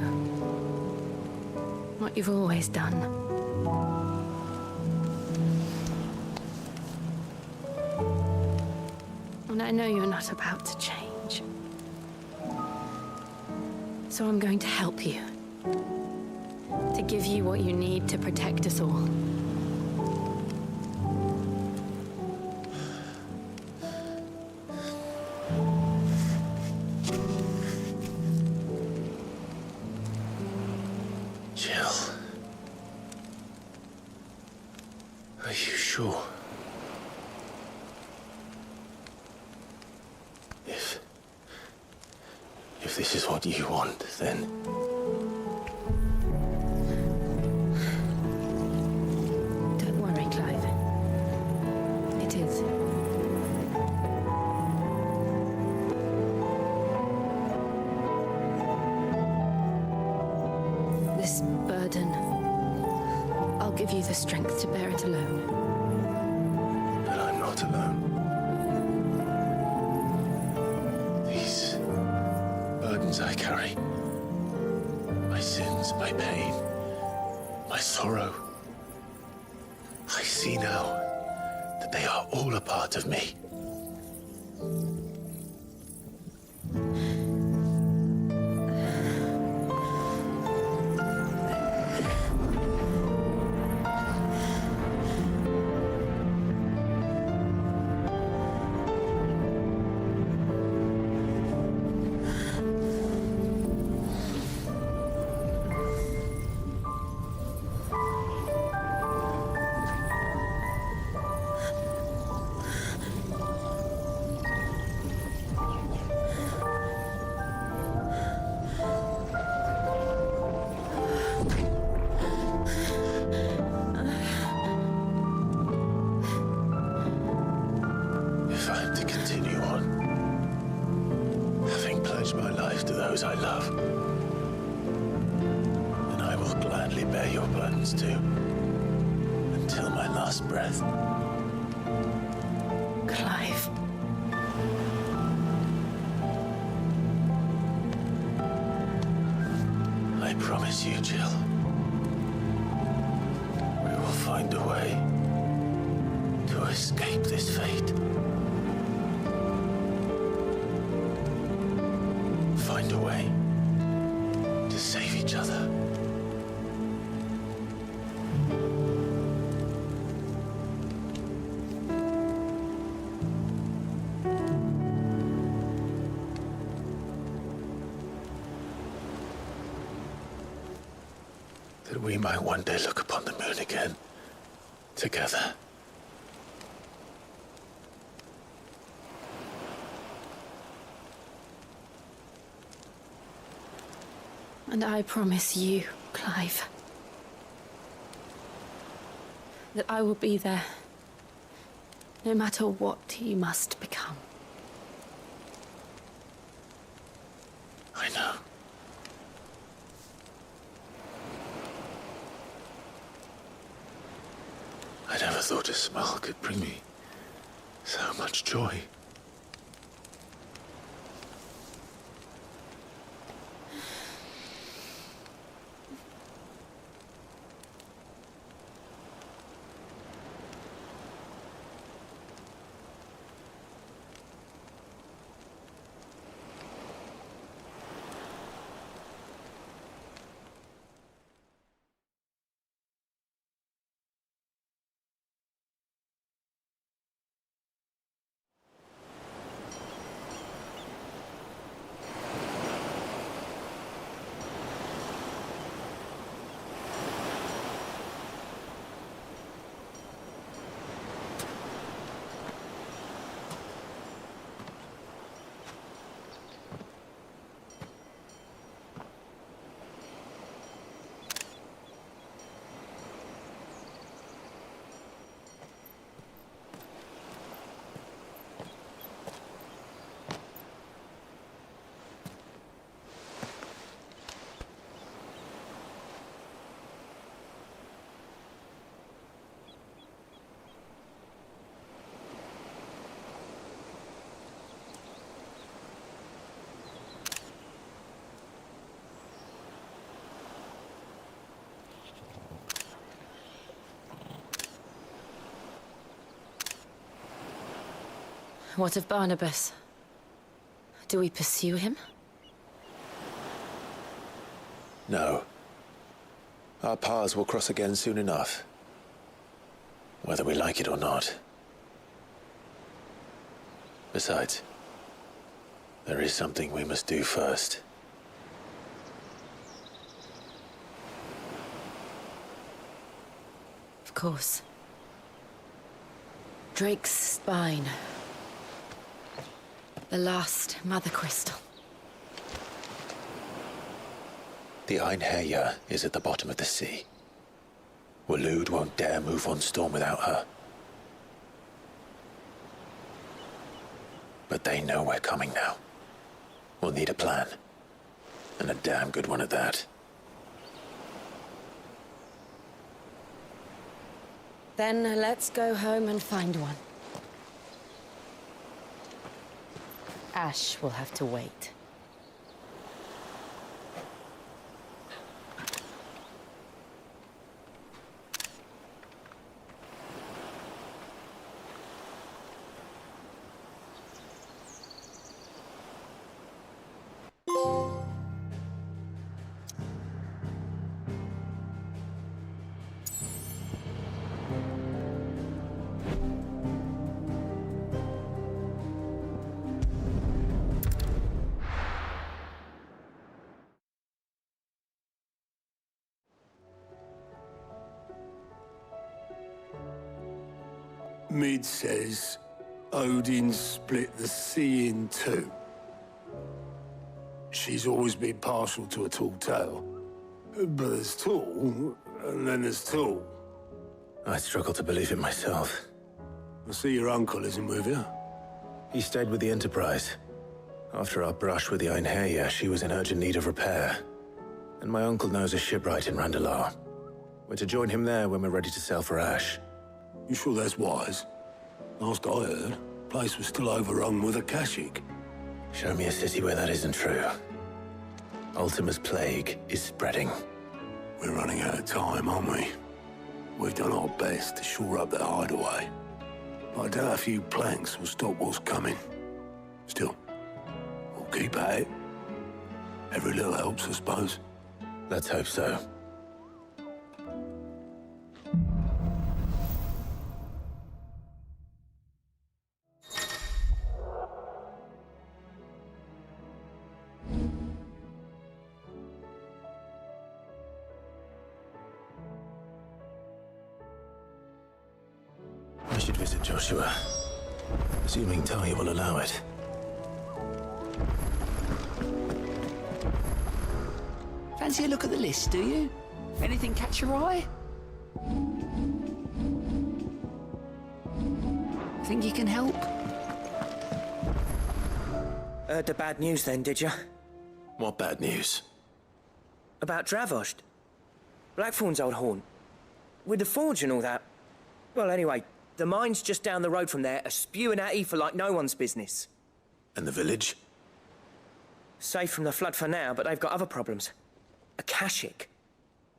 What you've always done. And I know you're not about to change. So I'm going to help you. To give you what you need to protect us all. Jill. Are you sure? If this is what you want, then... Don't worry, Clive. It is. This burden, I'll give you the strength to bear it alone. But I'm not alone. These burdens I carry, my sins, my pain, my sorrow, I see now that they are all a part of me. If I'm to continue on, having pledged my life to those I love, then I will gladly bear your burdens too, until my last breath. Clive. I promise you, Jill, we will find a way to escape this fate. Find a way to save each other. That we might one day look upon the moon again, together. And I promise you, Clive, that I will be there, no matter what you must become. I know. I never thought a smile could bring me so much joy. What of Barnabas? Do we pursue him? No. Our paths will cross again soon enough. Whether we like it or not. Besides, there is something we must do first. course. Drake's spine. The last mother crystal. The Einherjar is at the bottom of the sea. Waloed won't dare move on Storm without her. But they know we're coming now. We'll need a plan. And a damn good one at that. Then let's go home and find one. Ash will have to wait. Mid says Odin split the sea in two. She's always been partial to a tall tale. But there's tall, and then there's tall. I struggle to believe it myself. I see your uncle isn't with you. He stayed with the Enterprise. After our brush with the Einherjar, she was in urgent need of repair. And my uncle knows a shipwright in Randalar. We're to join him there when we're ready to sail for Ash. You sure that's wise? Last I heard, the place was still overrun with Akashic. Show me a city where that isn't true. Ultima's plague is spreading. We're running out of time, aren't we? We've done our best to shore up that hideaway. But I doubt a few planks will stop what's coming. Still, we'll keep at it. Every little helps, I suppose. Let's hope so. I should visit Joshua, assuming Talia will allow it. Fancy a look at the list, do you? Anything catch your eye? Think you can help? Heard the bad news then, did you? What bad news? About Dravost. Blackthorn's old haunt. With the forge and all that. Well, anyway, the mines just down the road from there are spewing out ether like no one's business. And the village? Safe from the flood for now, but they've got other problems. Akashic.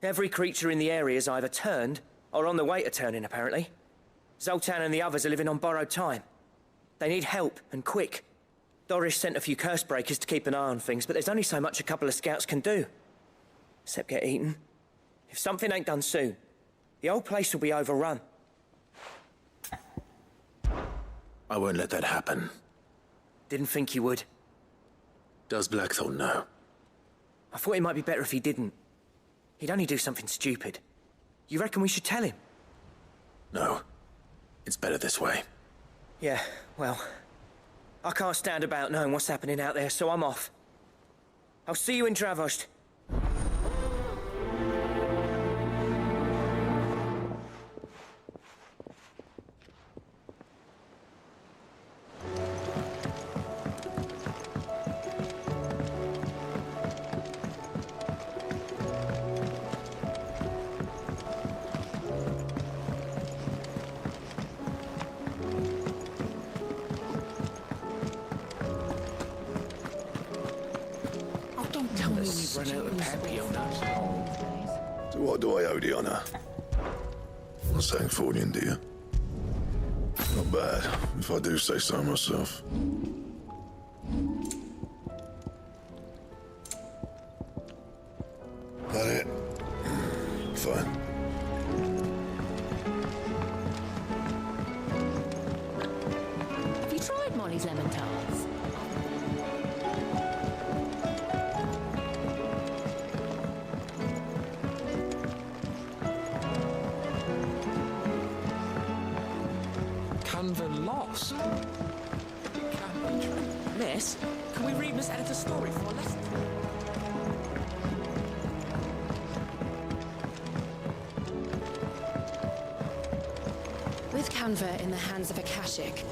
Every creature in the area is either turned or on the way to turning, apparently. Zoltan and the others are living on borrowed time. They need help, and quick. Doris sent a few curse breakers to keep an eye on things, but there's only so much a couple of scouts can do. Except get eaten. If something ain't done soon, the whole place will be overrun. I won't let that happen. Didn't think you would. Does Blackthorn know? I thought it might be better if he didn't. He'd only do something stupid. You reckon we should tell him? No. It's better this way. Yeah, well, I can't stand about knowing what's happening out there, so I'm off. I'll see you in Dravost. Run out of happy on us. So what do I owe the honour? Not saying Fordian, do you? Not bad, if I do say so myself. That it? Fine. Have you tried Molly's lemon tarts? Miss, can we read Miss Editor's story for a lesson? With Canva in the hands of Akashic.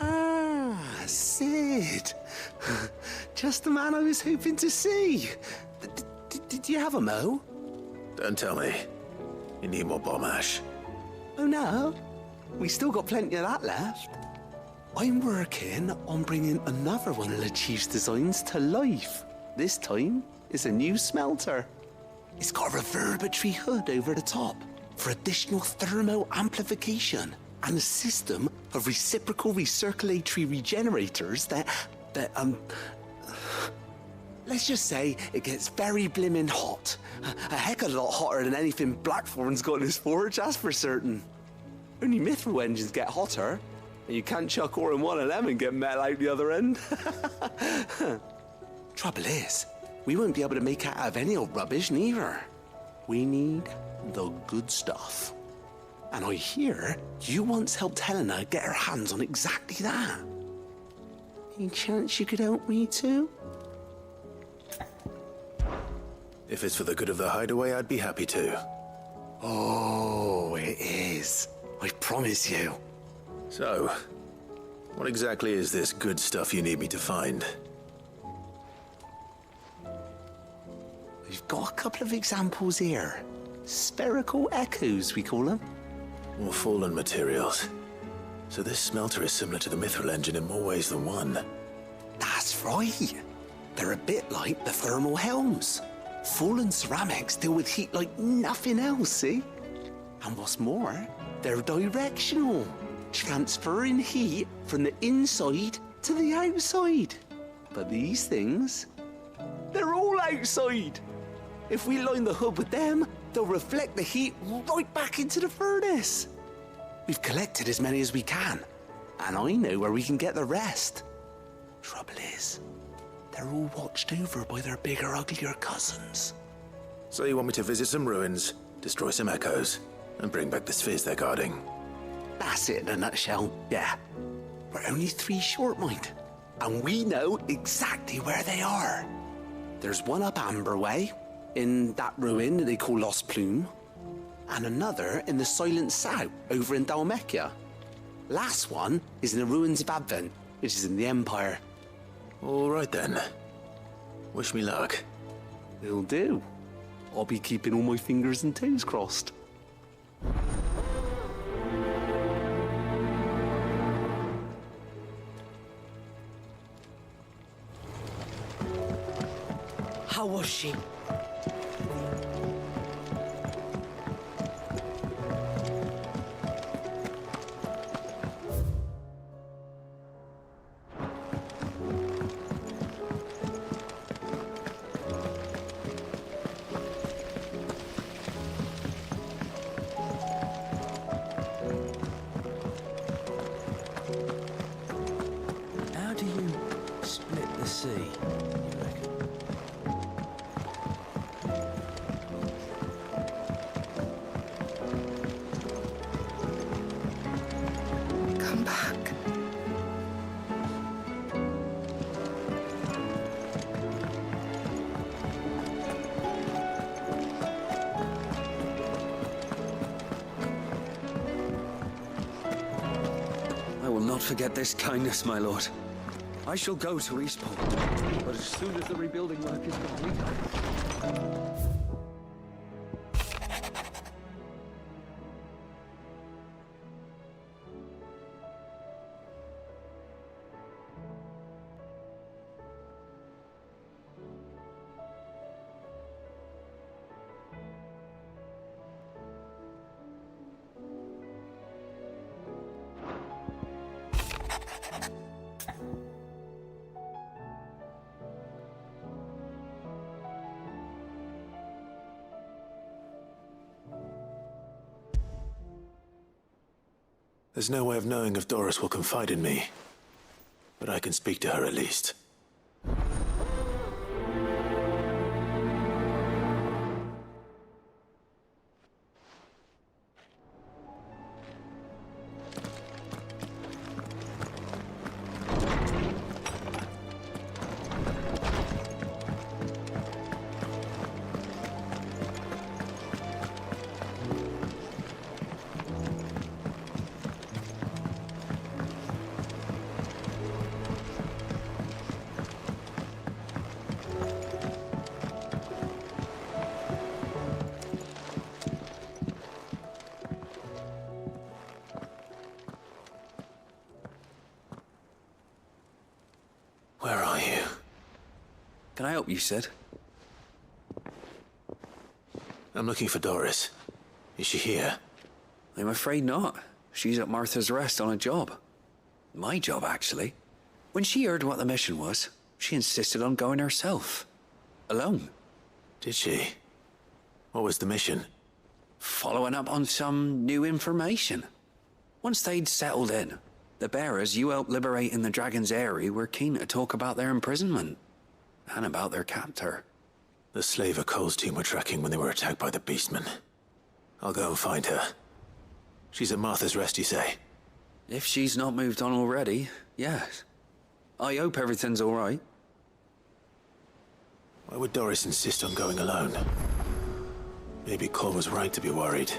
Ah, Sid. Just the man I was hoping to see. Did you have a mo? Don't tell me. You need more bomb ash. Oh no, we still got plenty of that left. I'm working on bringing another one of the Chief's designs to life. This time, it's a new smelter. It's got a reverberatory hood over the top for additional thermal amplification and a system of reciprocal recirculatory regenerators that let's just say it gets very blimmin' hot. A heck of a lot hotter than anything Blackthorn's got in his forge, that's for certain. Only mithril engines get hotter, and you can't chuck ore in one of them and get metal out the other end. Trouble is, we won't be able to make it out of any old rubbish neither. We need the good stuff. And I hear you once helped Helena get her hands on exactly that. Any chance you could help me too? If it's for the good of the hideaway, I'd be happy to. Oh, it is. I promise you. So, what exactly is this good stuff you need me to find? We've got a couple of examples here. Spherical echoes, we call them. More fallen materials. So this smelter is similar to the mithril engine in more ways than one. That's right. They're a bit like the thermal helms. Fallen ceramics deal with heat like nothing else, see? And what's more, they're directional, transferring heat from the inside to the outside. But these things, they're all outside. If we line the hood with them, they'll reflect the heat right back into the furnace. We've collected as many as we can, and I know where we can get the rest. Trouble is, they're all watched over by their bigger, uglier cousins. So you want me to visit some ruins, destroy some echoes, and bring back the spheres they're guarding? That's it in a nutshell, yeah. We're only 3 short, mind. And we know exactly where they are. There's one up Amber Way, in that ruin that they call Lost Plume, and another in the Silent South, over in Dalmekia. Last one is in the ruins of Advent, which is in the Empire. All right then. Wish me luck. It'll do. I'll be keeping all my fingers and toes crossed. How was she? How do you split the sea, you reckon? Come back. I will not forget this kindness, my lord. I shall go to Eastport, but as soon as the rebuilding work is complete, There's no way of knowing if Doris will confide in me, but I can speak to her at least. Can I help you, Sid? I'm looking for Doris. Is she here? I'm afraid not. She's at Martha's Rest on a job. My job, actually. When she heard what the mission was, she insisted on going herself. Alone. Did she? What was the mission? Following up on some new information. Once they'd settled in, the bearers you helped liberate in the Dragon's Eyrie were keen to talk about their imprisonment. And about their captor. The slaver Cole's team were tracking when they were attacked by the Beastmen. I'll go and find her. She's at Martha's Rest, you say? If she's not moved on already, yes. I hope everything's all right. Why would Doris insist on going alone? Maybe Cole was right to be worried.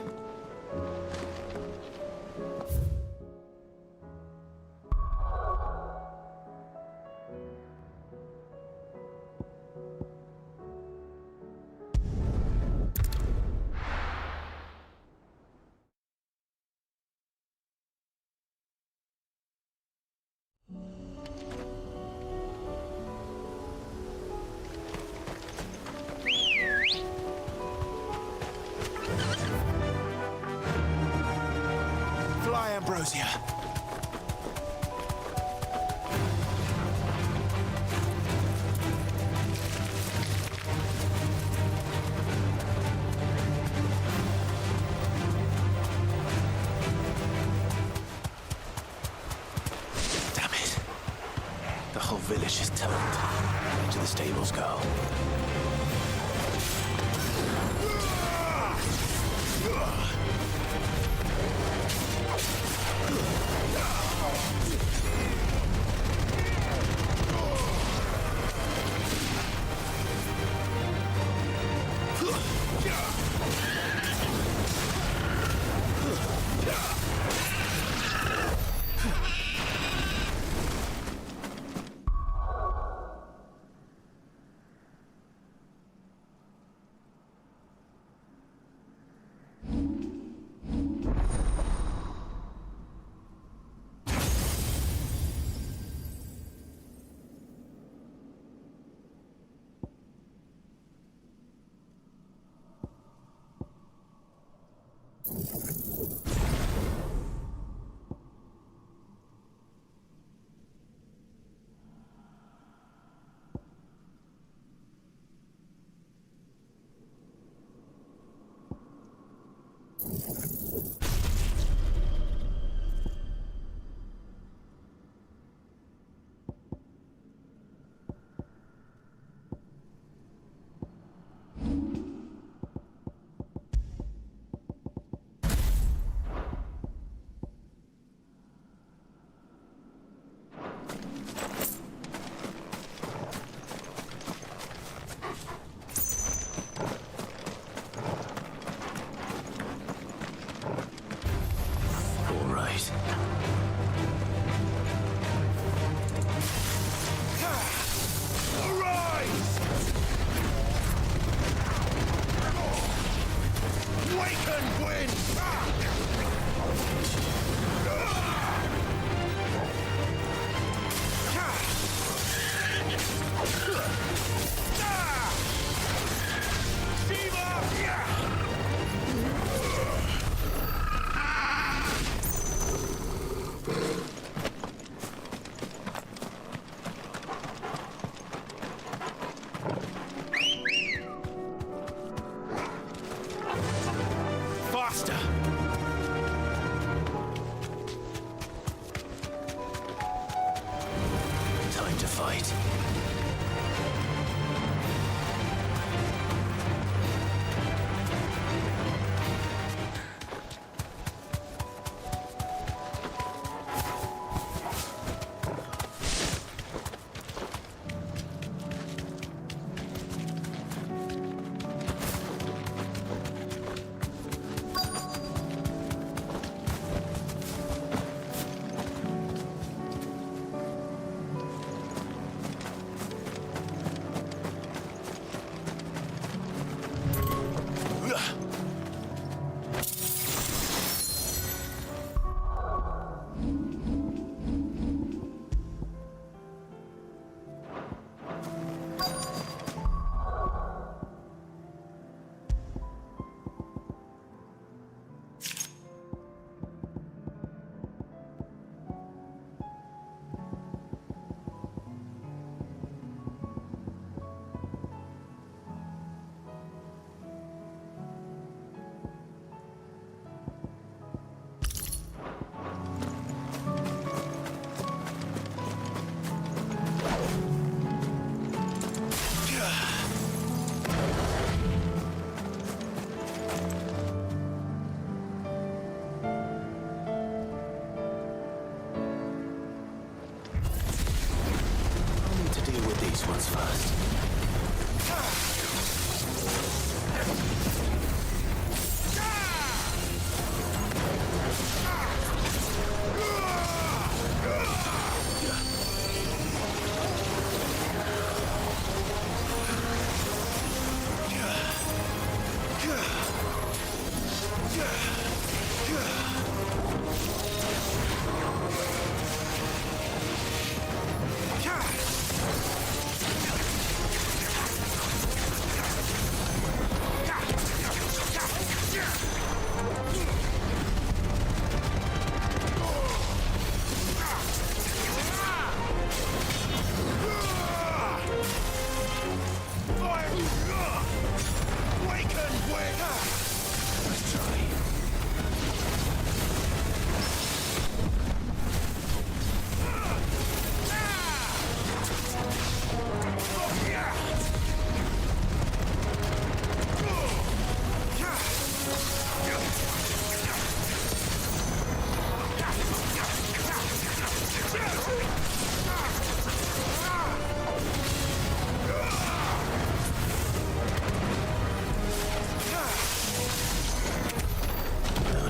Fly, Ambrosia. Damn it. The whole village is turned. Back to the stables go. first.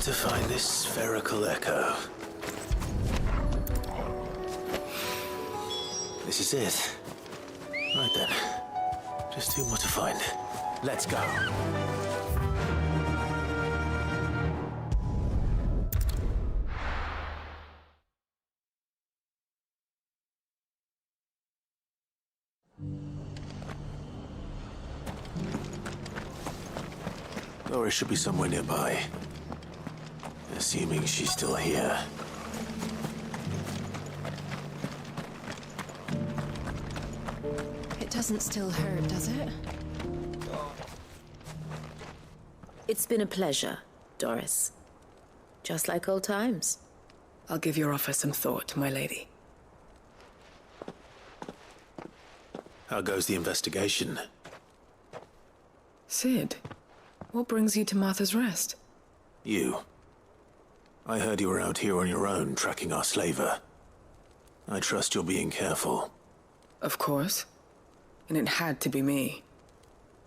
To find this spherical echo. This is it. Right then. Just two more to find. Let's go. Doris should be somewhere nearby. Assuming she's still here. It doesn't still hurt, does it? It's been a pleasure, Doris. Just like old times. I'll give your offer some thought, my lady. How goes the investigation? Sid, what brings you to Martha's Rest? You. I heard you were out here on your own, tracking our slaver. I trust you're being careful. Of course. And it had to be me.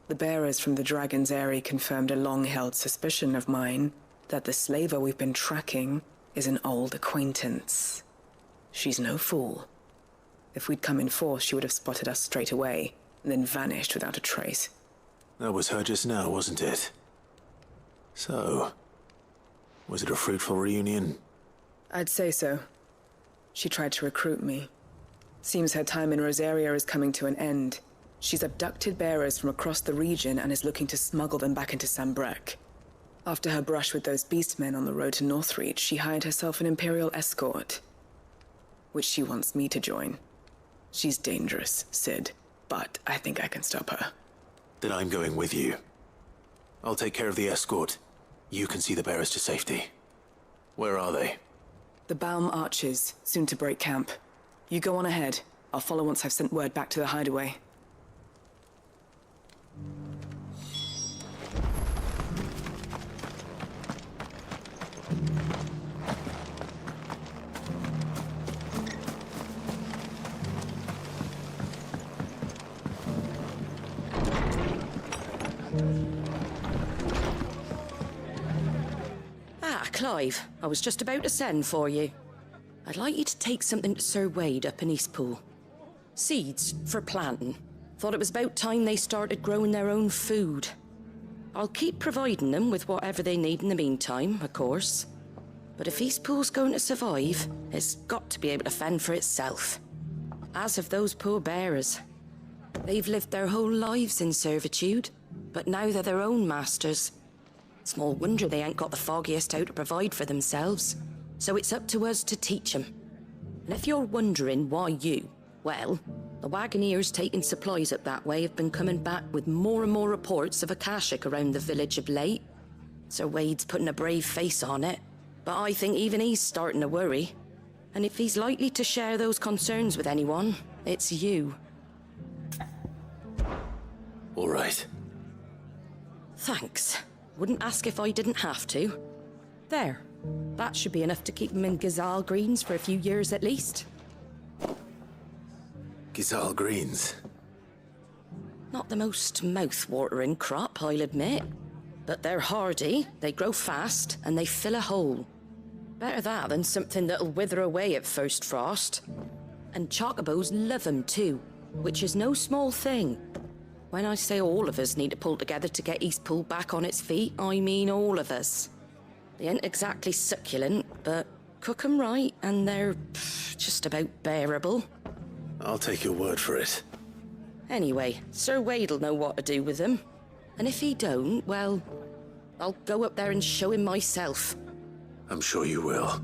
The bearers from the Dragon's Eyrie confirmed a long-held suspicion of mine that the slaver we've been tracking is an old acquaintance. She's no fool. If we'd come in force, she would have spotted us straight away, and then vanished without a trace. That was her just now, wasn't it? So, was it a fruitful reunion? I'd say so. She tried to recruit me. Seems her time in Rosaria is coming to an end. She's abducted bearers from across the region and is looking to smuggle them back into Sambrec. After her brush with those beastmen on the road to Northreach, she hired herself an Imperial escort, which she wants me to join. She's dangerous, Sid, but I think I can stop her. Then I'm going with you. I'll take care of the escort. You can see the bearers to safety. Where are they? The Baum Archers, soon to break camp. You go on ahead. I'll follow once I've sent word back to the hideaway. Clive, I was just about to send for you. I'd like you to take something to Sir Wade up in Eastpool. Seeds for planting. Thought it was about time they started growing their own food. I'll keep providing them with whatever they need in the meantime, of course. But if Eastpool's going to survive, it's got to be able to fend for itself. As have those poor bearers. They've lived their whole lives in servitude, but now they're their own masters. Small wonder they ain't got the foggiest how to provide for themselves. So it's up to us to teach them. And if you're wondering why you, well, the Wagoneers taking supplies up that way have been coming back with more and more reports of Akashic around the village of late. Sir Wade's putting a brave face on it, but I think even he's starting to worry. And if he's likely to share those concerns with anyone, it's you. All right. Thanks. Wouldn't ask if I didn't have to. There. That should be enough to keep them in Gazal Greens for a few years at least. Gazal Greens? the most mouth-watering crop, I'll admit. But they're hardy, they grow fast, and they fill a hole. Better that than something that'll wither away at first frost. And chocobos love 'em too, which is no small thing. When I say all of us need to pull together to get Eastpool back on its feet, I mean all of us. They ain't exactly succulent, but cook 'em right, and they're just about bearable. I'll take your word for it. Anyway, Sir Wade'll know what to do with them. And if he don't, well, I'll go up there and show him myself. I'm sure you will.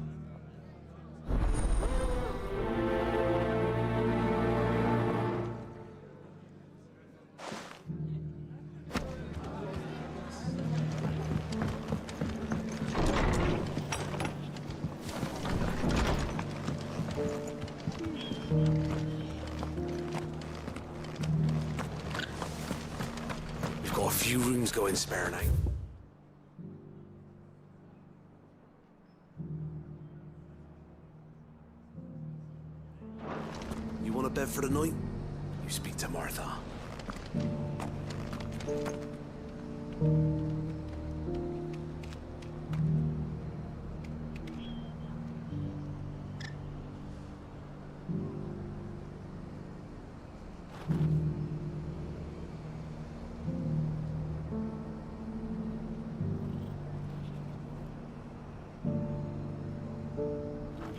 We've got a few rooms going spare now. You want a bed for the night? You speak to Martha.